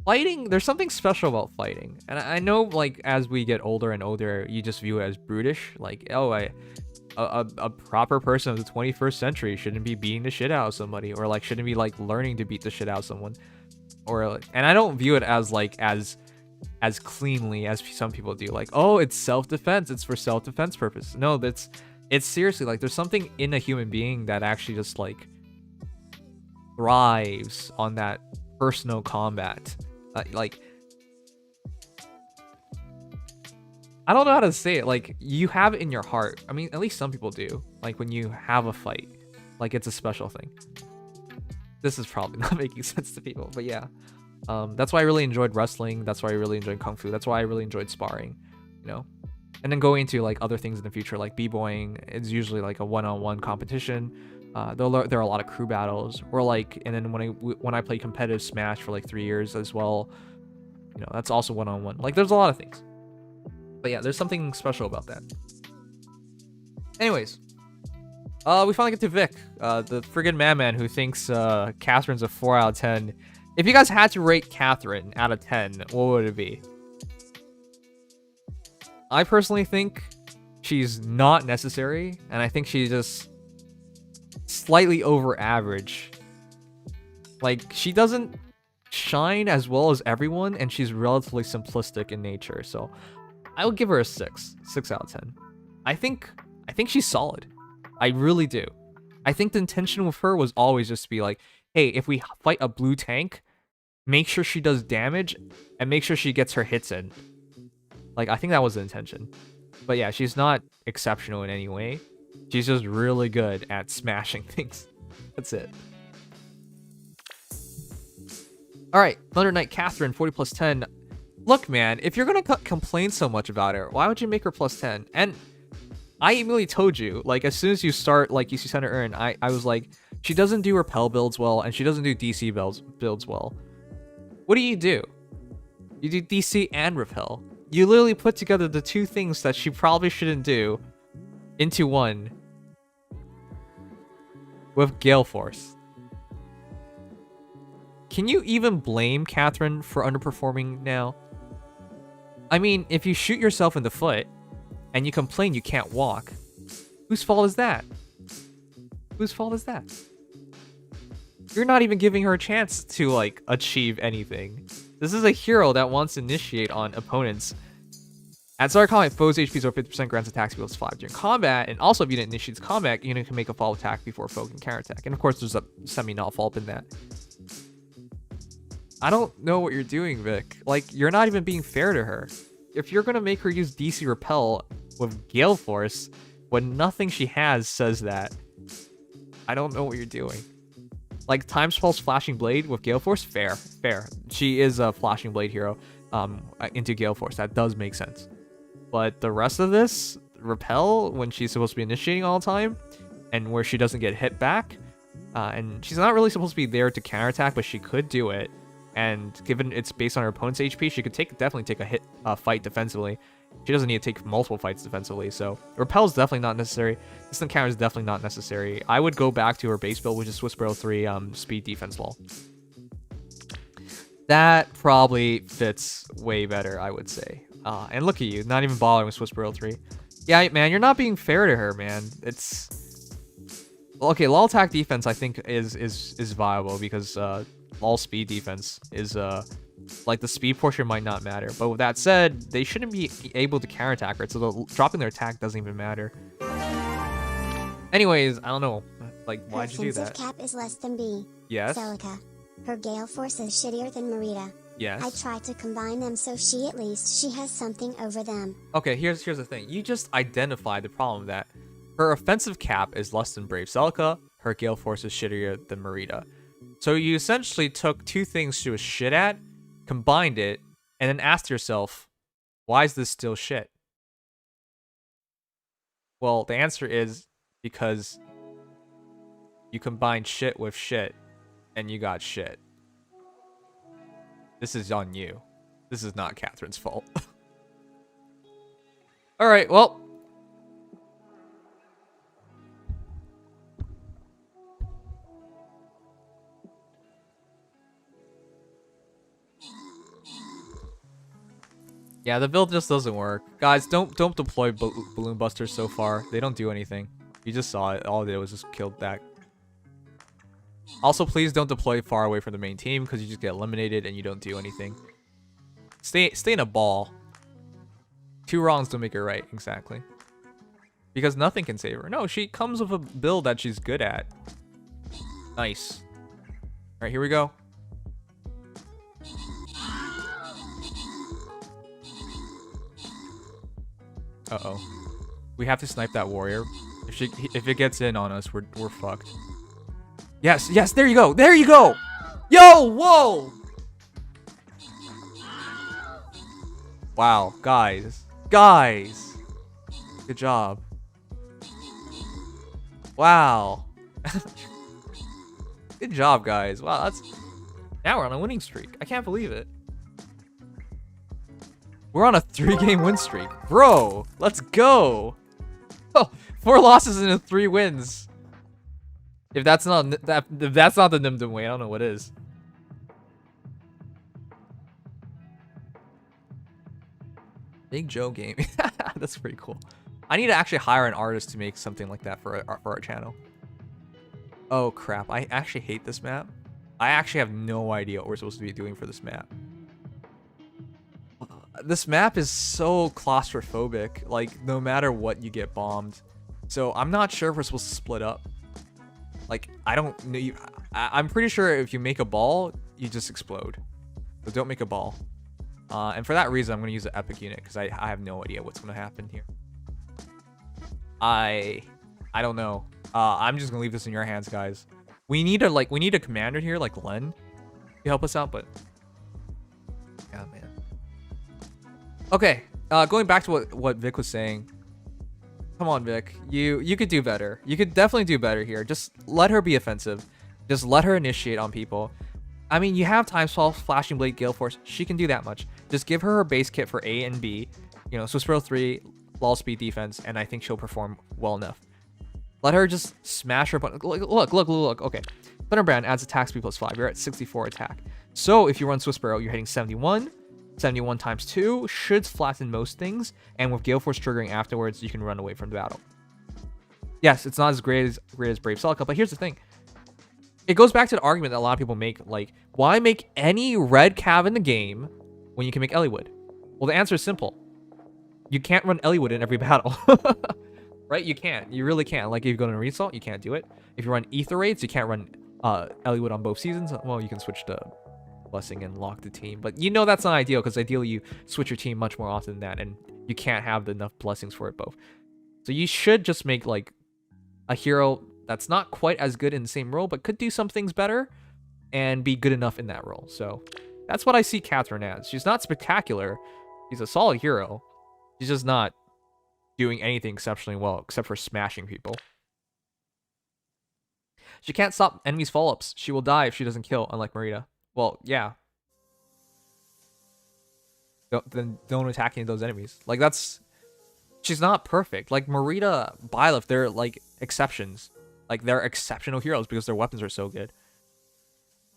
fighting, there's something special about fighting. And I know, like, as we get older and older, you just view it as brutish. Like, oh, a proper person of the 21st century shouldn't be beating the shit out of somebody. Or, like, shouldn't be, like, learning to beat the shit out of someone. Or, like, and I don't view it as, like, as cleanly as some people do. Like, oh, it's self-defense. It's for self-defense purpose. No, it's seriously, like, there's something in a human being that actually just, like, thrives on that personal combat. Like, I don't know how to say it. Like, you have it in your heart. I mean, at least some people do. Like, when you have a fight, like, it's a special thing. This is probably not making sense to people, but yeah. That's why I really enjoyed wrestling. That's why I really enjoyed kung fu. That's why I really enjoyed sparring, you know. And then going into like other things in the future, like b-boying, it's usually like a one-on-one competition. There are a lot of crew battles, or like, and then when I played competitive Smash for like 3 years as well, you know, that's also one-on-one. Like, there's a lot of things. But yeah, there's something special about that. Anyways, we finally get to Vic, the friggin' madman who thinks Catherine's a 4 out of 10. If you guys had to rate Catherine out of 10, what would it be? I personally think she's not necessary, and I think she's just slightly over average. Like, she doesn't shine as well as everyone, and she's relatively simplistic in nature, so I would give her a 6 out of 10. I think she's solid. I really do. I think the intention with her was always just to be like, hey, if we fight a blue tank, make sure she does damage and make sure she gets her hits in. Like, I think that was the intention. But yeah, she's not exceptional in any way. She's just really good at smashing things. That's it. Alright, Thunder Knight Catherine, 40 plus 10. Look, man, if you're gonna complain so much about her, why would you make her plus 10? And I immediately told you, like, as soon as you start, like, you see Center Earn, I was like, she doesn't do repel builds well, and she doesn't do DC builds well. What do? You do DC and repel. You literally put together the two things that she probably shouldn't do into one with Gale Force. Can you even blame Catherine for underperforming now? I mean, if you shoot yourself in the foot and you complain you can't walk, whose fault is that? Whose fault is that? You're not even giving her a chance to, like, achieve anything. This is a hero that wants to initiate on opponents. At start combat, foes' HP is over 50%, grants attack speed plus 5 during combat, and also if you didn't initiate combat, you can make a follow attack before foe can counterattack. And of course, there's a semi-null fault in that. I don't know what you're doing, Vic. Like, you're not even being fair to her. If you're gonna make her use DC Repel with Gale Force, when nothing she has says that, I don't know what you're doing. Like, Time's Pulse Flashing Blade with Gale Force? Fair. She is a Flashing Blade hero into Gale Force. That does make sense. But the rest of this, Repel, when she's supposed to be initiating all the time, and where she doesn't get hit back, and she's not really supposed to be there to counterattack, but she could do it. And given it's based on her opponent's HP, she could definitely take a fight defensively. She doesn't need to take multiple fights defensively, so Repel is definitely not necessary. Distant counter is definitely not necessary. I would go back to her base build, which is Whisper 3 speed defense wall. That probably fits way better, I would say. And look at you, not even bothering with Whisper 3. Yeah, man, you're not being fair to her, man. It's okay. Lull attack defense, I think, is viable because all speed defense is like the speed portion might not matter. But with that said, they shouldn't be able to counterattack her, so dropping their attack doesn't even matter. Anyways, I don't know. Like, why'd you do that? Her offensive cap is less than B. Yes. Celica. Her Gale Force is shittier than Merida. Yes. I tried to combine them so she has something over them. Okay, here's the thing. You just identified the problem that her offensive cap is less than Brave Celica. Her Gale Force is shittier than Merida. So you essentially took two things she was shit at, combined it, and then asked yourself, why is this still shit? Well, the answer is because you combined shit with shit, and you got shit. This is on you. This is not Catherine's fault. Alright, well. Yeah, the build just doesn't work. Guys, don't deploy Balloon Busters so far. They don't do anything. You just saw it. All it did was just killed that. Also, please don't deploy far away from the main team because you just get eliminated and you don't do anything. Stay in a ball. Two wrongs don't make it right, exactly. Because nothing can save her. No, she comes with a build that she's good at. Nice. Alright, here we go. Uh-oh. We have to snipe that warrior. If it gets in on us, we're fucked. Yes, there you go. There you go. Yo, whoa. Wow, guys. Good job. Wow. Good job, guys. Wow, now we're on a winning streak. I can't believe it. We're on a 3-game win streak. Bro, let's go. Oh, 4 losses and 3 wins. If that's not the Nimdom way, I don't know what is. Big Joe game. That's pretty cool. I need to actually hire an artist to make something like that for our channel. Oh crap, I actually hate this map. I actually have no idea what we're supposed to be doing for this map. This map is so claustrophobic. Like, no matter what, you get bombed. So I'm not sure if we're supposed to split up. Like, I don't know. I'm pretty sure if you make a ball, you just explode. So don't make a ball. And for that reason, I'm going to use an epic unit because I have no idea what's going to happen here. I don't know. I'm just going to leave this in your hands, guys. We need a commander here, like Len, to help us out, but yeah, man. Okay, going back to what Vic was saying. Come on, Vic. You could do better. You could definitely do better here. Just let her be offensive. Just let her initiate on people. I mean, you have Time Swell, Flashing Blade, Gale Force. She can do that much. Just give her base kit for A and B. You know, Swiss Roll 3, Lull Speed defense, and I think she'll perform well enough. Let her just smash her opponent. Look. Okay. Thunderbrand adds attack speed +5. You're at 64 attack. So if you run Swiss Barrow, you're hitting 71. 71 times 2 should flatten most things. And with Gale Force triggering afterwards, you can run away from the battle. Yes, it's not as great as Brave Celica, but here's the thing. It goes back to the argument that a lot of people make, like, why make any red cav in the game when you can make Eliwood? Well, the answer is simple. You can't run Eliwood in every battle. Right? You can't. You really can't. Like, if you go to an Result, you can't do it. If you run Ether Raids, you can't run Eliwood on both seasons. Well, you can switch to Blessing and lock the team. But you know that's not ideal, because ideally you switch your team much more often than that, and you can't have enough blessings for it both. So you should just make, like, a hero that's not quite as good in the same role, but could do some things better and be good enough in that role. So that's what I see Catherine as. She's not spectacular. She's a solid hero. She's just not doing anything exceptionally well, except for smashing people. She can't stop enemies' follow-ups. She will die if she doesn't kill, unlike Marita. Well, yeah. Don't attack any of those enemies. Like, that's... She's not perfect. Like, Marita, Byleth, they're, like, exceptions. Like, they're exceptional heroes because their weapons are so good.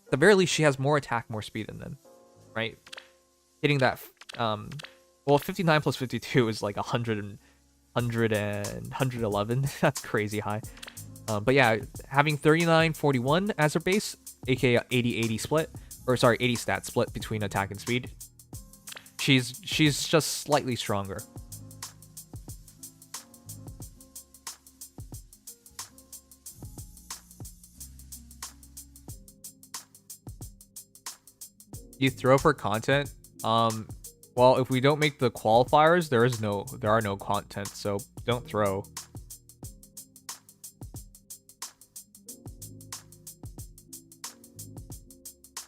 At the very least, she has more attack, more speed than them. Right? Hitting that... well, 59 plus 52 is, like, 111. That's crazy high. But yeah, having 39-41 as her base, aka 80-80 split, or sorry, 80 stat split between attack and speed, she's just slightly stronger. You throw for content? Well, if we don't make the qualifiers, there are no content, so don't throw.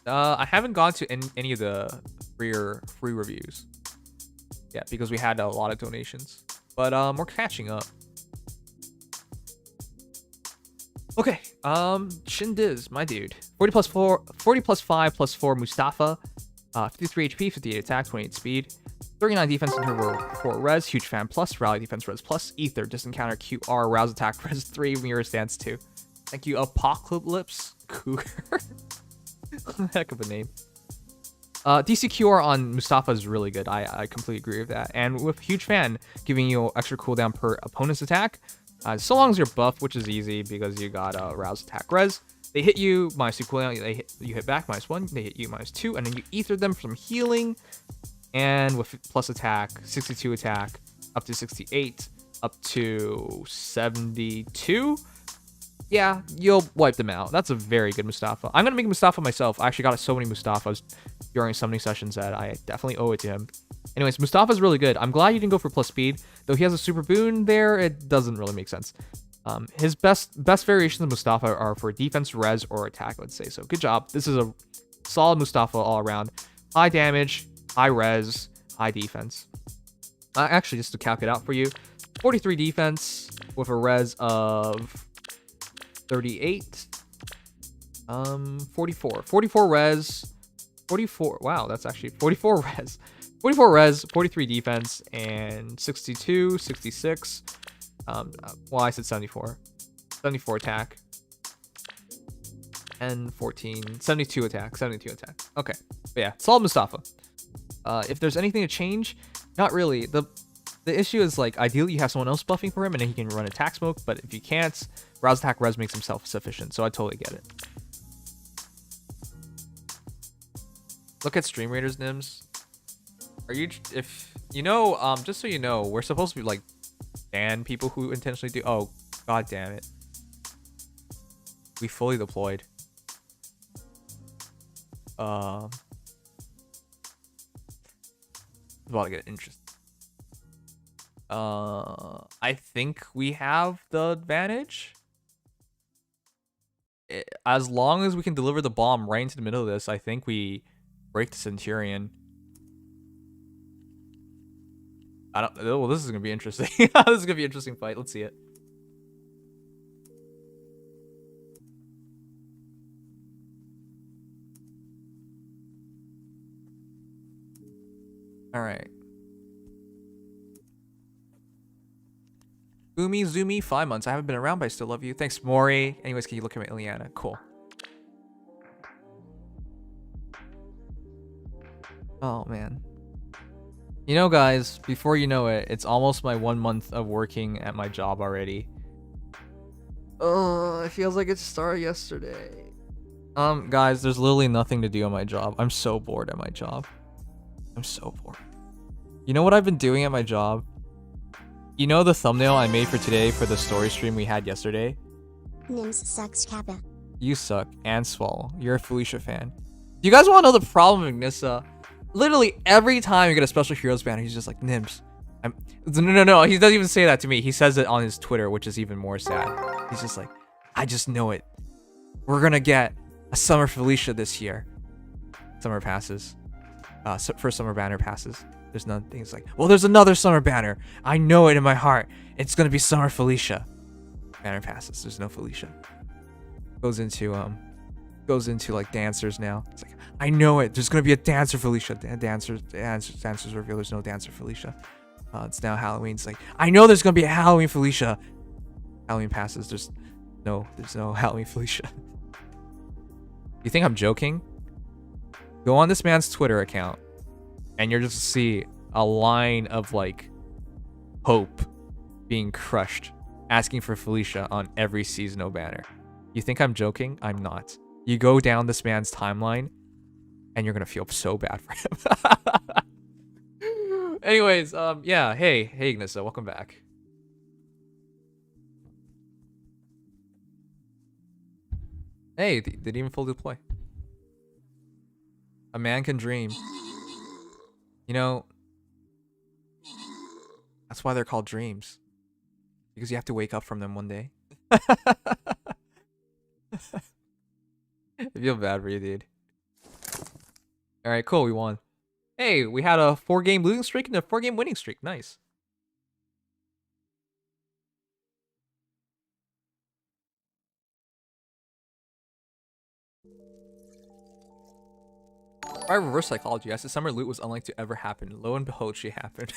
I haven't gone to any of the free reviews yet because we had a lot of donations, but we're catching up. Okay, Shindiz, my dude, 40 plus 4, 40 plus 5 plus 4 Mustafa, 53 HP, 58 attack, 28 speed, 39 defense and turbo 4 res, huge fan plus, rally defense res plus, ether, distant counter QR, rouse attack res 3, mirror stance 2. Thank you, Apocalypse Cougar. Heck of a name. DCQR on Mustafa is really good. I completely agree with that. And with huge fan giving you extra cooldown per opponent's attack, so long as you're buffed, which is easy because you got rouse attack res. They hit you -2 cooldown. You hit back -1. They hit you -2, and then you ether them from healing. And with plus attack, 62 attack, up to 68, up to 72. Yeah, you'll wipe them out. That's a very good Mustafa. I'm gonna make Mustafa myself. I actually got so many Mustafas during summoning sessions that I definitely owe it to him. Anyways, Mustafa's really good. I'm glad you didn't go for plus speed. Though he has a super boon there, it doesn't really make sense. His best variations of Mustafa are for defense, res, or attack, let's say. So good job. This is a solid Mustafa all around. High damage, high res, high defense. Actually, just to calc it out for you, 43 defense with a res of 38, 44 res, 44, wow, that's actually 44 res, 43 defense, and 62, 66, well, I said 74 attack, and 72 attack, okay, but yeah, solid Mustafa. If there's anything to change, not really. The issue is, like, ideally you have someone else buffing for him and then he can run attack smoke, but if you can't, rouse attack res makes him self-sufficient, so I totally get it. Look at Stream Raiders, Nims. Are you, if, you know, just so you know, we're supposed to be, like, ban people who intentionally do, oh, god damn it. We fully deployed. It's about to get interesting. I think we have the advantage. As long as we can deliver the bomb right into the middle of this, I think we break the Centurion. I don't. Well, this is gonna be interesting. This is gonna be an interesting fight. Let's see it. All right. Boomy Zoomy, 5 months. I haven't been around, but I still love you. Thanks, Mori. Anyways, can you look at my Ileana? Cool. Oh man. You know, guys, before you know it, it's almost my 1 month of working at my job already. Oh, it feels like it started yesterday. Guys, there's literally nothing to do on my job. I'm so bored at my job. I'm so bored. You know what I've been doing at my job? You know the thumbnail I made for today for the story stream we had yesterday? Nims sucks Kappa. You suck. And Swallow. You're a Felicia fan. Do you guys want to know the problem with Nissa? Literally every time you get a special heroes banner, he's just like, Nims. No. He doesn't even say that to me. He says it on his Twitter, which is even more sad. He's just like, I just know it. We're gonna get a Summer Felicia this year. Summer passes. First summer banner passes. There's nothing. It's like, well, there's another summer banner. I know it in my heart. It's gonna be Summer Felicia. Banner passes. There's no Felicia. Goes into like dancers now. It's like, I know it. There's gonna be a dancer Felicia. Dancers reveal there's no dancer Felicia. It's now Halloween. It's like, I know there's gonna be a Halloween Felicia. Halloween passes. There's no Halloween Felicia. You think I'm joking? Go on this man's Twitter account, and you're just see a line of like hope being crushed, asking for Felicia on every seasonal banner. You think I'm joking? I'm not. You go down this man's timeline, and you're gonna feel so bad for him. Anyways, yeah, hey Ignissa, welcome back. Hey, they didn't even full deploy. A man can dream. You know, that's why they're called dreams. Because you have to wake up from them one day. I feel bad for you, dude. Alright, cool, we won. Hey, we had a 4-game losing streak and a 4-game winning streak. Nice. By reverse psychology, I said summer loot was unlikely to ever happen. Lo and behold, she happened.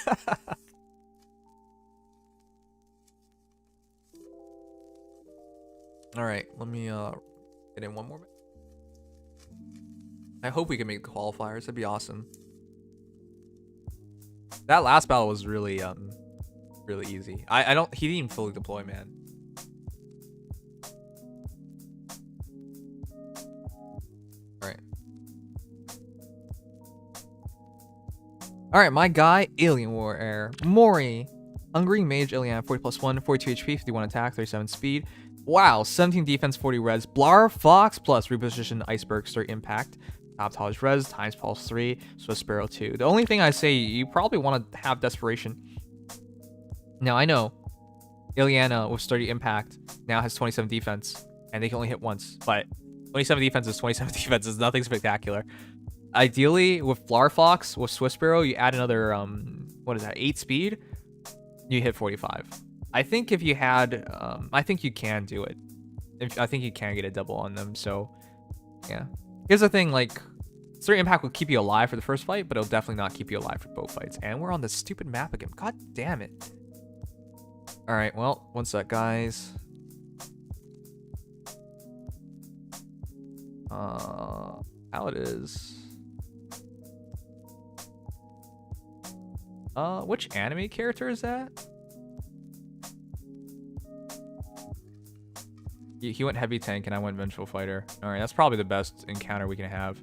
Alright, let me get in one more. I hope we can make the qualifiers. That'd be awesome. That last battle was really really easy. He didn't even fully deploy, man. Alright. Alright, my guy, Alien Warrior, Mori. Hungry Mage, Alien, 40+1, 42 HP, 51 attack, 37 speed. Wow, 17 defense, 40 res. Blar Fox plus reposition Iceberg, Stir Impact. Top College res, times pulse 3, Swiss Sparrow 2. The only thing I say, you probably want to have Desperation. Now, I know Ileana with Sturdy Impact now has 27 defense, and they can only hit once, but 27 defense is 27 defense. It's nothing spectacular. Ideally, with Blar Fox, with Swiss Sparrow, you add another, what is that, 8 speed? You hit 45. I think if you had, I think you can do it. I think you can get a double on them, so, yeah. Here's the thing, like, Sturdy Impact will keep you alive for the first fight, but it'll definitely not keep you alive for both fights. And we're on this stupid map again. God damn it. Alright, well, one sec, guys. How it is. Which anime character is that? He went heavy tank and I went vengeful fighter. Alright, that's probably the best encounter we can have.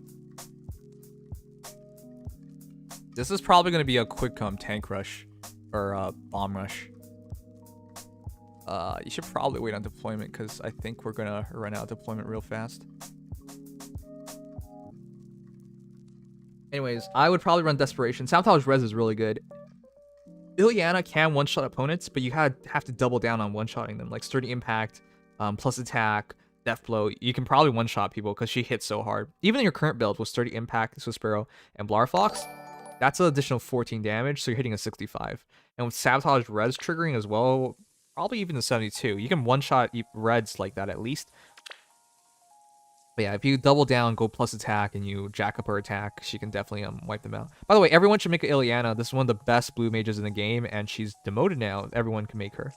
This is probably going to be a quick tank rush. Or bomb rush. You should probably wait on deployment because I think we're going to run out of deployment real fast. Anyways, I would probably run Desperation. Sabotage Res is really good. Ileana can one-shot opponents, but you have to double down on one-shotting them. Like Sturdy Impact, plus attack, Death Blow. You can probably one-shot people because she hits so hard. Even in your current build with Sturdy Impact, Swiss Sparrow, and Blar Fox, that's an additional 14 damage, so you're hitting a 65. and with Sabotage Res triggering as well, probably even the 72. You can one-shot Reds like that at least. But yeah, if you double down, go plus attack, and you jack up her attack, she can definitely wipe them out. By the way, everyone should make an Ileana. This is one of the best blue mages in the game, and she's demoted now. Everyone can make her.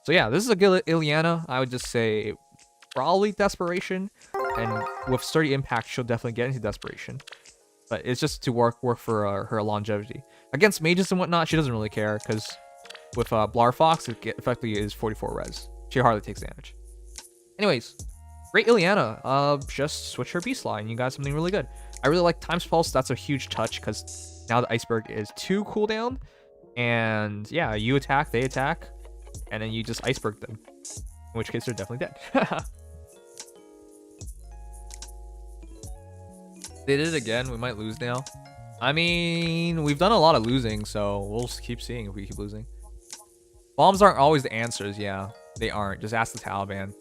So yeah, this is a good Ileana. I would just say probably Desperation, and with sturdy impact, she'll definitely get into Desperation. But it's just to work for her longevity. Against mages and whatnot, she doesn't really care, because with Blar Fox, it effectively is 44 res. She hardly takes damage. Anyways, great Ileana. Just switch her beast line. You got something really good. I really like Time's Pulse. That's a huge touch, because now the Iceberg is 2 cooldown. And yeah, you attack, they attack, and then you just Iceberg them. In which case, they're definitely dead. They did it again. We might lose now. I mean, we've done a lot of losing, so we'll just keep seeing if we keep losing. Bombs aren't always the answers. Yeah, they aren't. Just ask the Taliban.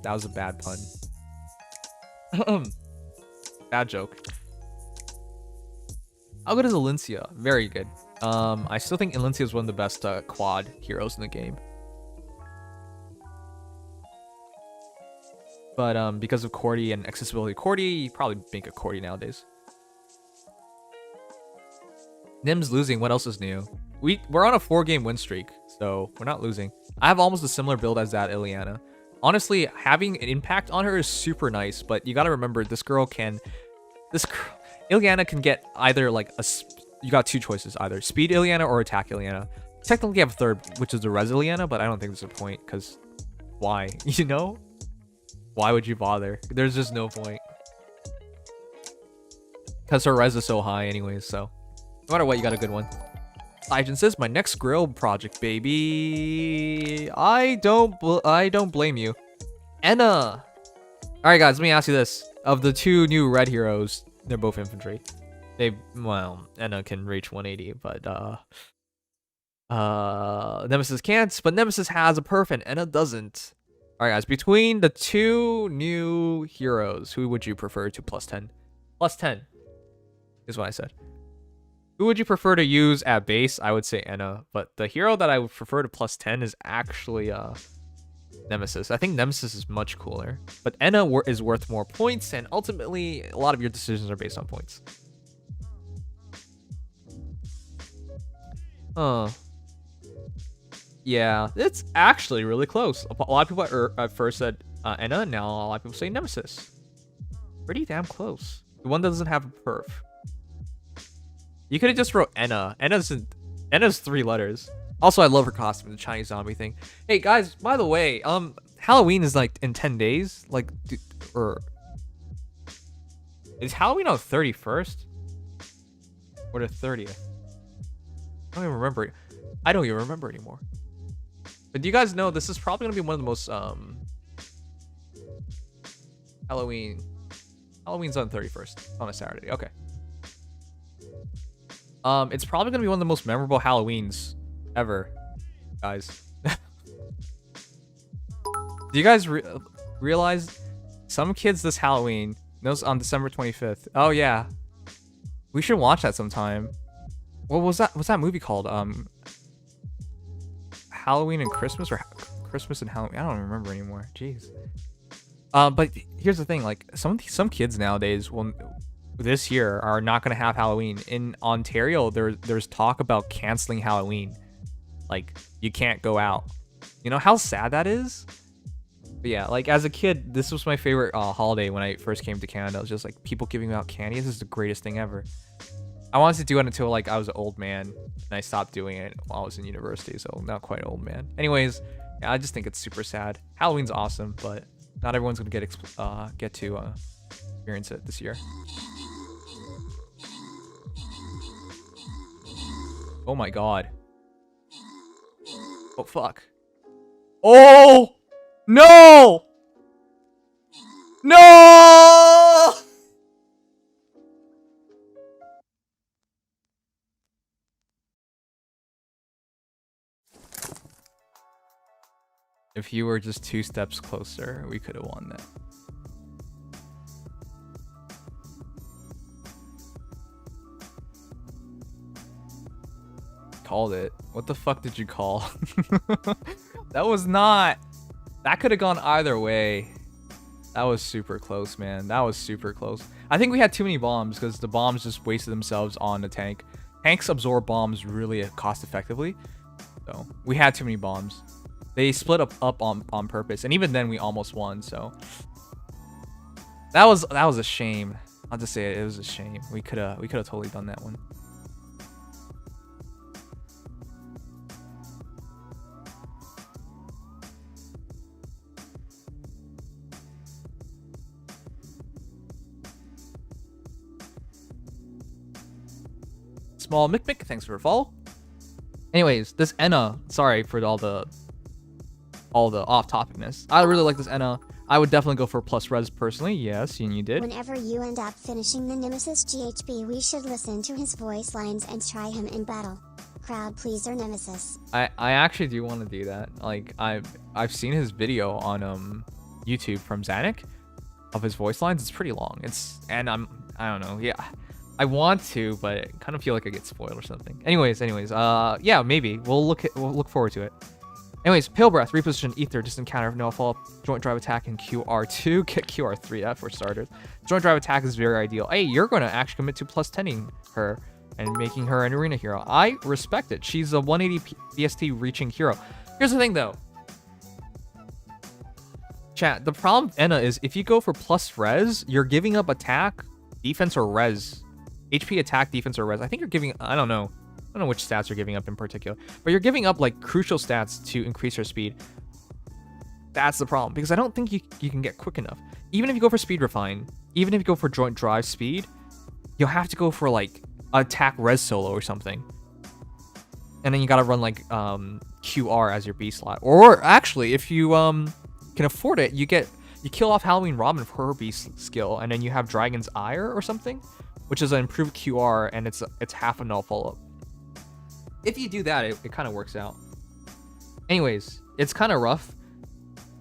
That was a bad pun. Bad joke. How good is Alencia? Very good. I still think Alencia is one of the best quad heroes in the game. But because of Cordy and accessibility Cordy, you probably make a Cordy nowadays. Nim's losing. What else is new? We're on a 4-game win streak, so we're not losing. I have almost a similar build as that Ileana. Honestly, having an impact on her is super nice, but you gotta remember Ileana can get either like you got 2 choices, either speed Ileana or attack Ileana. Technically, you have a third, which is the res Ileana, but I don't think there's a point, because why? You know? Why would you bother? There's just no point. Because her res is so high anyways, so no matter what, you got a good one. Legend says, my next grill project, baby. I don't blame you. Enna. Alright guys, let me ask you this. Of the 2 new red heroes, they're both infantry. Well, Enna can reach 180, but Nemesis can't, but Nemesis has a perf and Enna doesn't. Alright guys, between the 2 new heroes, who would you prefer to plus 10? Plus 10 is what I said. Who would you prefer to use at base? I would say Enna, but the hero that I would prefer to plus 10 is actually Nemesis. I think Nemesis is much cooler, but Enna is worth more points, and ultimately, a lot of your decisions are based on points. Yeah, it's actually really close. A lot of people at first said Enna, and now a lot of people say Nemesis. Pretty damn close. The one that doesn't have a perf. You could have just wrote Enna. Enna's 3 letters. Also, I love her costume, the Chinese zombie thing. Hey guys, by the way, Halloween is like in 10 days. Like, is Halloween on 31st or the 30th? I don't even remember. I don't even remember anymore. But do you guys know this is probably gonna be one of the most Halloween's on 31st on a Saturday. Okay. It's probably gonna be one of the most memorable Halloweens ever, guys. Do you guys realize some kids this Halloween knows on December 25th? Oh yeah, we should watch that sometime. What was that? What's that movie called? Halloween and Christmas, or Christmas and Halloween? I don't remember anymore. Jeez. But here's the thing: like some kids nowadays will. This year are not going to have Halloween. In Ontario, there's talk about canceling Halloween. Like, you can't go out. You know how sad that is? But yeah, like as a kid, this was my favorite holiday when I first came to Canada. It was just like people giving out candy. This is the greatest thing ever. I wanted to do it until like I was an old man, and I stopped doing it while I was in university, so not quite an old man. Anyways, yeah, I just think it's super sad. Halloween's awesome, but not everyone's going to get to experience it this year. Oh my god. Oh fuck. Oh no! No! If you were just 2 steps closer, we could have won that. called it. What the fuck did you call? That was not... That could have gone either way. That was super close, man. That was super close. I think we had too many bombs because the bombs just wasted themselves on the tank. Tanks absorb bombs really cost effectively. So we had too many bombs. They split up on purpose. And even then we almost won, so... That was a shame. I'll just say it was a shame. We could have totally done that one. Small Mick, thanks for a follow. Anyways, this Enna, sorry for all the off-topicness. I really like this Enna. I would definitely go for plus res personally. Yes, and you did. Whenever you end up finishing the Nemesis GHB, we should listen to his voice lines and try him in battle. Crowd pleaser Nemesis. I actually do want to do that. Like I've seen his video on YouTube from Zanuck of his voice lines. It's pretty long. I don't know. Yeah. I want to, but I kind of feel like I get spoiled or something. Anyways, yeah, maybe. We'll look forward to it. Anyways, Pale Breath, reposition Ether, distant counter, no follow-up, joint drive attack, and QR2. Get QR3 out for starters. Joint drive attack is very ideal. Hey, you're going to actually commit to plus 10ing her and making her an arena hero. I respect it. She's a 180 BST reaching hero. Here's the thing, though. Chat, the problem with Enna is if you go for plus res, you're giving up attack, defense, or res. HP, attack, defense, or res. I think you're giving... I don't know which stats you're giving up in particular, but you're giving up like crucial stats to increase her speed. That's the problem, because I don't think you can get quick enough. Even if you go for speed refine, even if you go for joint drive speed, you'll have to go for like attack res solo or something, and then you gotta run like QR as your B slot. Or actually, if you can afford it, you kill off Halloween Robin for her B skill, and then you have Dragon's Ire or something, which is an improved QR, and it's half a null follow-up. If you do that, it kind of works out. Anyways, it's kind of rough,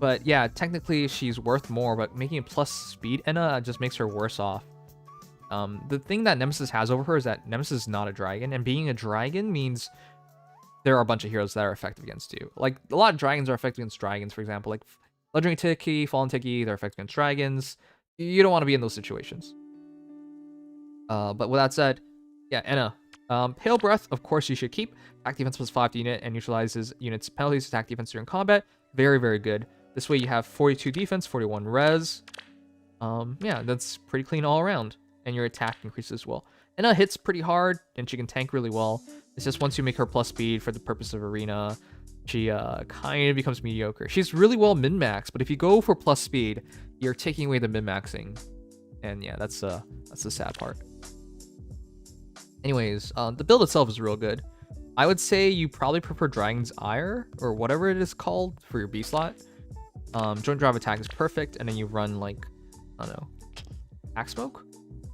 but yeah, technically she's worth more, but making it plus speed Enna just makes her worse off. The thing that Nemesis has over her is that Nemesis is not a dragon, and being a dragon means there are a bunch of heroes that are effective against you. Like, a lot of dragons are effective against dragons, for example. Like, Legendary Tiki, Fallen Tiki, they're effective against dragons. You don't want to be in those situations. But with that said, yeah, Enna. Pale Breath, of course, you should keep. Attack defense plus 5 to unit and neutralizes units' penalties, attack defense during combat. Very, very good. This way you have 42 defense, 41 res. Yeah, that's pretty clean all around. And your attack increases as well. Enna hits pretty hard, and she can tank really well. It's just once you make her plus speed for the purpose of arena, she kind of becomes mediocre. She's really well min-max, but if you go for plus speed, you're taking away the min-maxing. And yeah, that's the sad part. Anyways, the build itself is real good. I would say you probably prefer Dragon's Ire, or whatever it is called, for your B slot. Joint drive attack is perfect, and then you run, like, I don't know, attack smoke?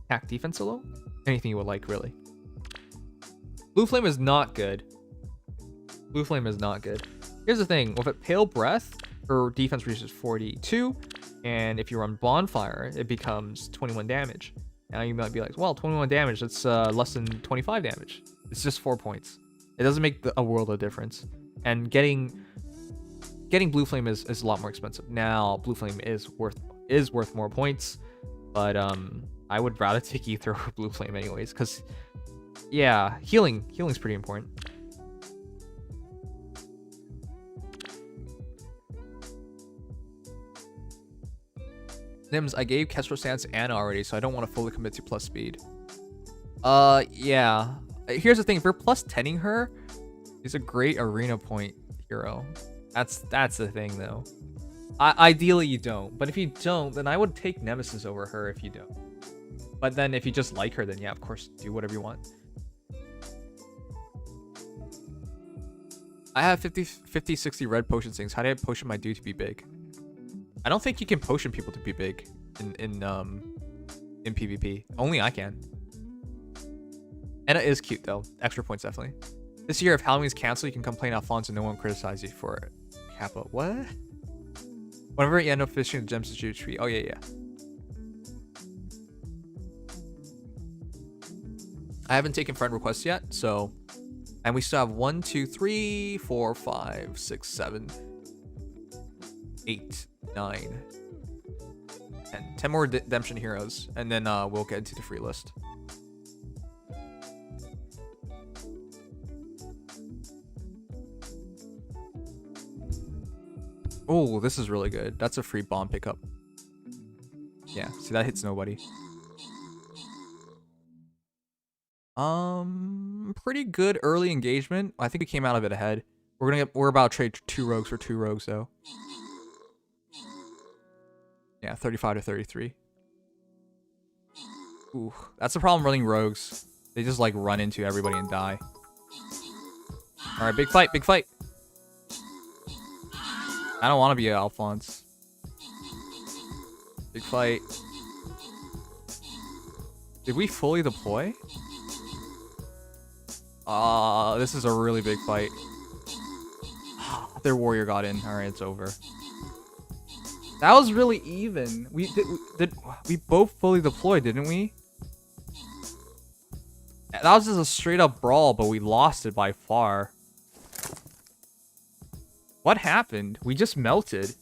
Attack defense solo? Anything you would like, really. Blue Flame is not good. Blue Flame is not good. Here's the thing, with a Pale Breath, her defense reaches 42, and if you run Bonfire, it becomes 21 damage. Now you might be like, well, 21 damage, that's less than 25 damage. It's just 4 points. It doesn't make a world of difference. And getting Blue Flame is a lot more expensive. Now, Blue Flame is worth more points, but I would rather take Ether over Blue Flame anyways, because, yeah, healing's pretty important. Nims, I gave Kestrel Stance Anna already, so I don't want to fully commit to plus speed. Yeah. Here's the thing, if you're plus 10ing her, she's a great arena point hero. That's the thing, though. Ideally, you don't. But if you don't, then I would take Nemesis over her if you don't. But then if you just like her, then yeah, of course, do whatever you want. I have 50, 60 red potion things. How do I potion my dude to be big? I don't think you can potion people to be big in PvP. Only I can. Enna is cute though. Extra points definitely. This year, if Halloween's canceled, you can complain Alphonse and no one criticize you for it. Kappa, what? Whenever you end up fishing the gems to huge tree. Oh yeah. I haven't taken friend requests yet, so And we still have 1, 2, 3, 4, 5, 6, 7, 8, 9, 10. 10 more redemption heroes, and then we'll get into the free list. Oh, this is really good. That's a free bomb pickup. Yeah, see, that hits nobody. Pretty good early engagement. I think we came out of it ahead. We're about to trade 2 rogues for 2 rogues though. Yeah, 35 to 33. Ooh, that's the problem running rogues. They just like run into everybody and die. All right, big fight, big fight. I don't want to be an Alphonse. Big fight. Did we fully deploy? This is a really big fight. Their warrior got in. All right, it's over. That was really even. We both fully deployed, didn't we? That was just a straight up brawl, but we lost it by far. What happened? We just melted.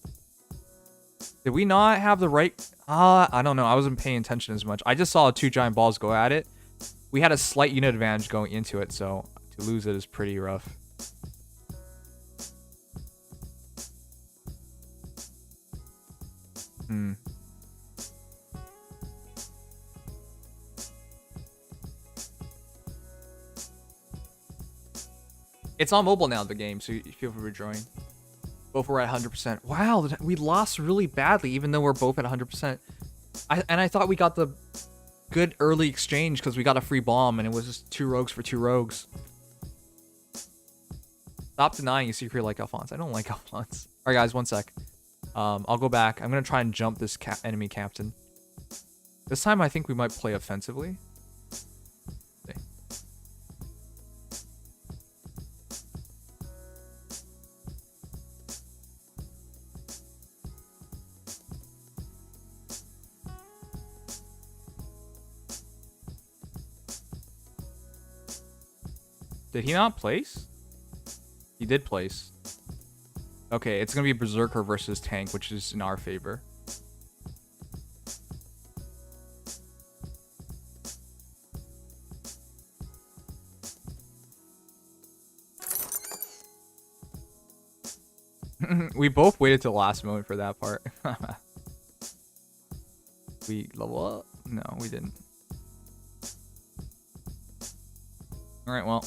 Did we not have the right... I don't know. I wasn't paying attention as much. I just saw 2 giant balls go at it. We had a slight unit advantage going into it, so to lose it is pretty rough. It's on mobile now, the game, so you feel free to join. Both were at 100%. Wow, we lost really badly, even though we're both at 100%. And I thought we got the good early exchange because we got a free bomb, and it was just 2 rogues for 2 rogues. Stop denying you secret like Alphonse. I don't like Alphonse. All right, guys, 1 sec. I'll go back. I'm gonna try and jump this enemy captain. This time, I think we might play offensively. Did he not place? He did place. Okay, it's gonna be Berserker versus Tank, which is in our favor. We both waited till the last moment for that part. We level up? No, we didn't. Alright, well.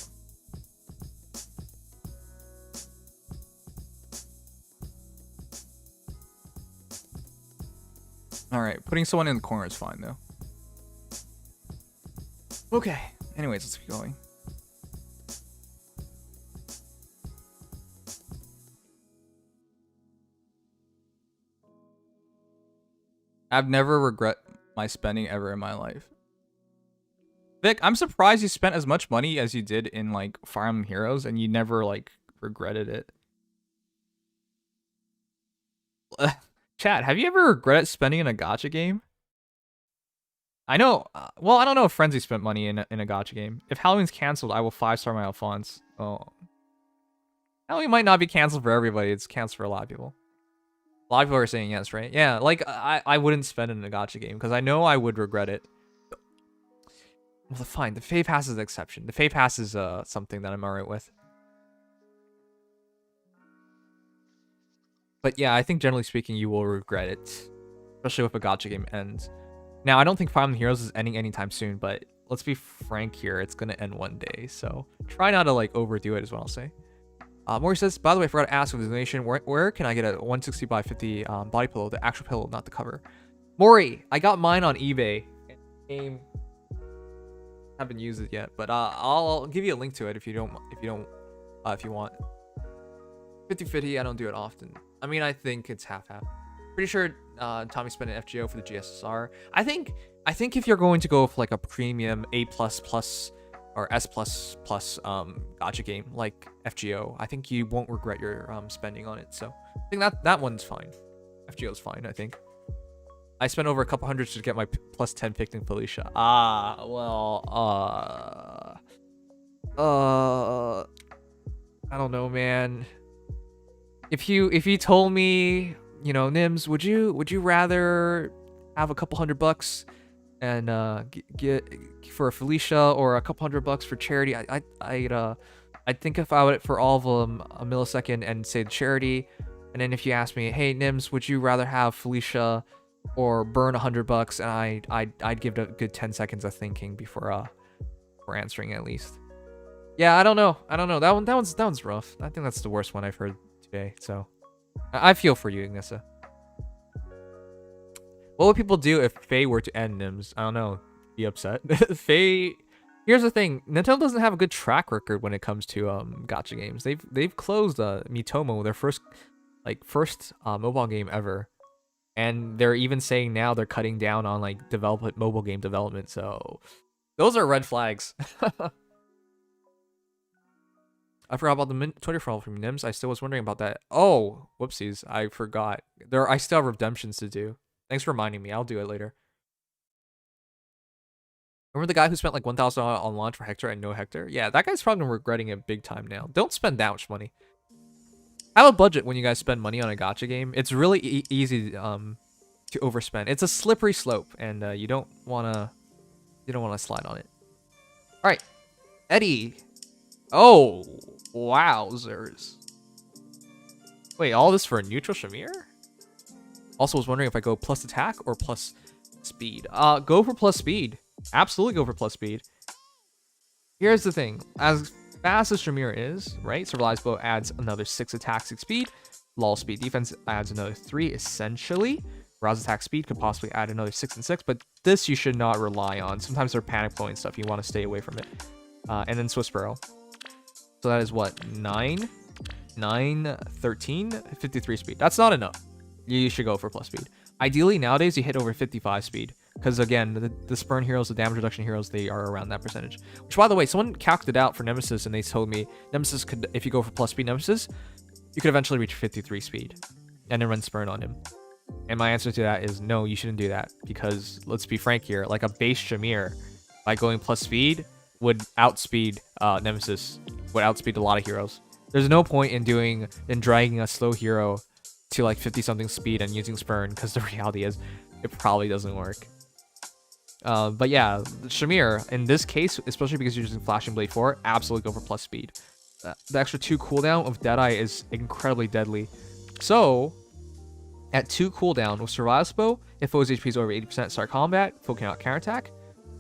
Alright, putting someone in the corner is fine, though. Okay. Anyways, let's keep going. I've never regret my spending ever in my life. Vic, I'm surprised you spent as much money as you did in, like, Fire Emblem Heroes, and you never, like, regretted it. Chat, have you ever regretted spending in a gacha game? I know, well, I don't know if Frenzy spent money in a gacha game. If Halloween's canceled, I will 5-star my Alphonse. Oh. Halloween might not be canceled for everybody, it's canceled for a lot of people. A lot of people are saying yes, right? Yeah, like, I wouldn't spend it in a gacha game, because I know I would regret it. Well, fine, the Fave Pass is an exception. The Fave Pass is something that I'm alright with. But yeah, I think generally speaking, you will regret it. Especially if a gacha game ends. Now, I don't think Fire Emblem Heroes is ending anytime soon, but let's be frank here. It's going to end one day. So try not to like overdo it is what I'll say. Maury says, by the way, I forgot to ask with the donation, where can I get a 160 by 50 body pillow? The actual pillow, not the cover. Maury, I got mine on eBay. Game haven't used it yet, but I'll give you a link to it if you want. 50-50, I don't do it often. I mean, I think it's half-half. Pretty sure Tommy spent an FGO for the GSSR. I think if you're going to go for like a premium A++ or S++ gacha game like FGO, I think you won't regret your spending on it. So I think that one's fine. FGO's fine, I think. I spent over a couple hundred to get my +10 picked in Felicia. I don't know, man. If you told me, you know, Nims, would you rather have a couple $100 and get for a Felicia or a couple $100 for charity? I'd think about it for all of them a millisecond and say the charity. And then if you ask me, hey Nims, would you rather have Felicia or burn $100? And I'd give it a good 10 seconds of thinking before answering at least. Yeah, I don't know. That one's rough. I think that's the worst one I've heard today. So I feel for you, Ignissa. What would people do if Faye were to end Nims? I don't know. Be upset. Faye. Here's the thing. Nintendo doesn't have a good track record when it comes to gacha games. They've closed Mitomo, their first mobile game ever, and they're even saying now they're cutting down on like mobile game development. So those are red flags. I forgot about the Twitter follow from Nims. I still was wondering about that. Oh, whoopsies. I forgot. I still have redemptions to do. Thanks for reminding me. I'll do it later. Remember the guy who spent like $1,000 on launch for Hector and no Hector? Yeah, that guy's probably regretting it big time now. Don't spend that much money. Have a budget when you guys spend money on a gacha game. It's really easy to overspend. It's a slippery slope, and you don't wanna slide on it. All right, Eddie. Oh, wowzers. Wait, all this for a neutral Shamir? Also was wondering if I go plus attack or plus speed. Go for plus speed. Absolutely go for plus speed. Here's the thing. As fast as Shamir is, right? Survival's Bow adds another 6 attack, 6 speed. Lull speed defense adds another 3, essentially. Rouse attack speed could possibly add another 6 and 6, but this you should not rely on. Sometimes they're panic blowing stuff. You want to stay away from it. And then Swiss Barrel. So that is what? 9, 13, 53 speed. That's not enough. You should go for plus speed. Ideally, nowadays, you hit over 55 speed. Because, again, the Spurn heroes, the damage reduction heroes, they are around that percentage. Which, by the way, someone calculated out for Nemesis, and they told me Nemesis could, if you go for plus speed Nemesis, you could eventually reach 53 speed. And then run Spurn on him. And my answer to that is no, you shouldn't do that. Because, let's be frank here, like a base Shamir, by going plus speed, would outspeed Nemesis, would outspeed a lot of heroes. There's no point in dragging a slow hero to like 50-something speed and using Spurn, because the reality is, it probably doesn't work. But yeah, Shamir, in this case, especially because you're using Flashing Blade 4, absolutely go for plus speed. The extra 2 cooldown of Deadeye is incredibly deadly. So, at 2 cooldown with Survival's Bow, if foe's HP is over 80% start combat, foe cannot counterattack,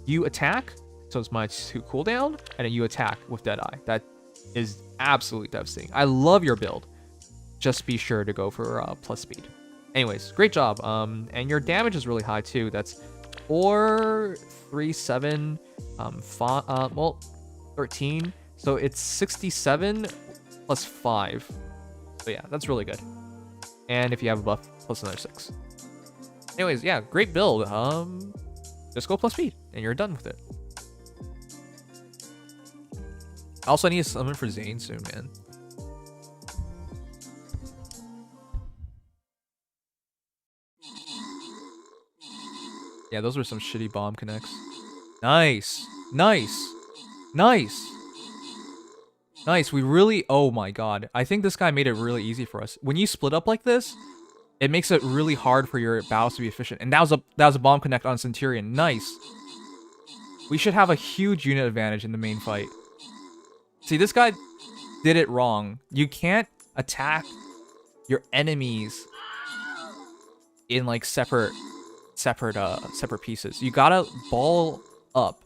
you attack, so it's minus 2 cooldown, and then you attack with Deadeye. That is absolutely devastating. I love your build. Just be sure to go for plus speed. Anyways, great job. And your damage is really high too. That's 4, 3, 7, 13. So it's 67 plus 5. So yeah, that's really good. And if you have a buff, plus another 6. Anyways, yeah, great build. Just go plus speed, and you're done with it. Also, I need a summon for Zane soon, man. Yeah, those were some shitty bomb connects. Nice. Nice. Nice. Nice. We really... Oh my god. I think this guy made it really easy for us. When you split up like this, it makes it really hard for your battles to be efficient. And that was a bomb connect on Centurion. Nice. We should have a huge unit advantage in the main fight. See, this guy did it wrong. You can't attack your enemies in like separate pieces. You gotta ball up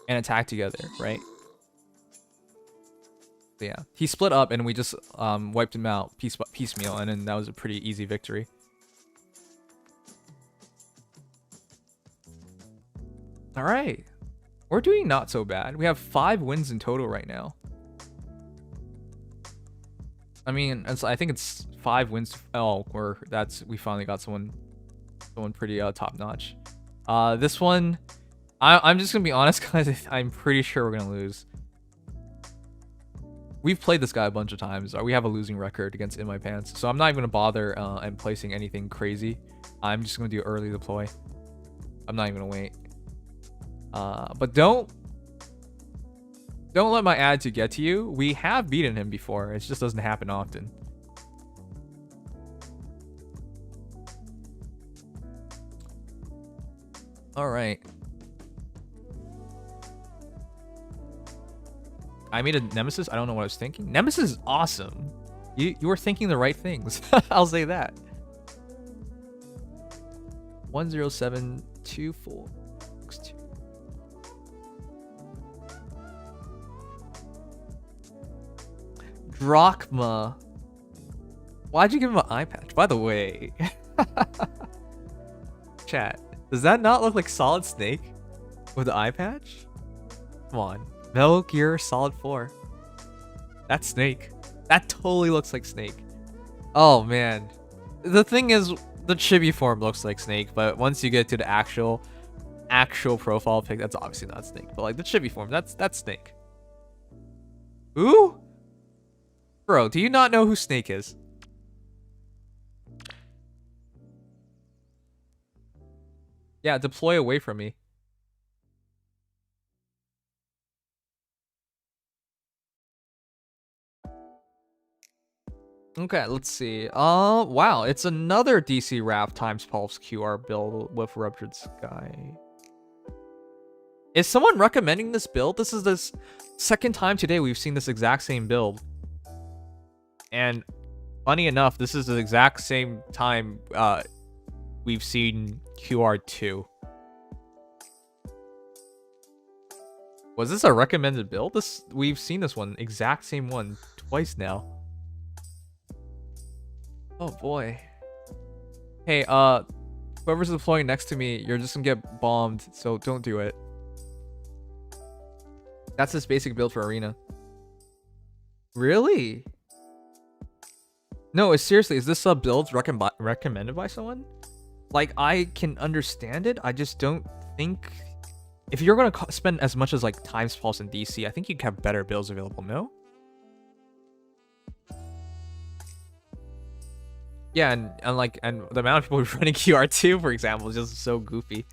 and attack together, right? So yeah, he split up and we just wiped him out piecemeal, and then that was a pretty easy victory. All right, we're doing not so bad. We have 5 wins in total right now. I mean, I think it's 5 wins. Oh, we finally got someone pretty top notch. This one, I'm just gonna be honest, guys. I'm pretty sure we're gonna lose. We've played this guy a bunch of times. We have a losing record against In My Pants, so I'm not even gonna bother and placing anything crazy. I'm just gonna do early deploy. I'm not even gonna wait. But don't Don't let my attitude get to you. We have beaten him before. It just doesn't happen often. All right. I made a Nemesis. I don't know what I was thinking. Nemesis is awesome. You were thinking the right things. I'll say that. 10724. Drachma. Why'd you give him an eye patch? By the way. Chat. Does that not look like Solid Snake with the eye patch? Come on. Metal Gear Solid 4. That's Snake. That totally looks like Snake. Oh man. The thing is, the chibi form looks like Snake, but once you get to the actual profile pic, that's obviously not Snake. But like the chibi form, that's Snake. Who? Bro, do you not know who Snake is? Yeah, deploy away from me. Okay, let's see. Wow, it's another DC Wrath times Pulse QR build with Ruptured Sky. Is someone recommending this build? This is the second time today we've seen this exact same build. And funny enough, this is the exact same time we've seen QR2. Was this a recommended build? We've seen this one, exact same one, twice now. Oh boy. Hey, whoever's deploying next to me, you're just gonna get bombed, so don't do it. That's his basic build for Arena. Really? No, seriously, is this a build recommended by someone? Like, I can understand it, I just don't think... If you're gonna spend as much as like Times Pulse in DC, I think you'd have better builds available, no? Yeah, and the amount of people who are running QR2, for example, is just so goofy.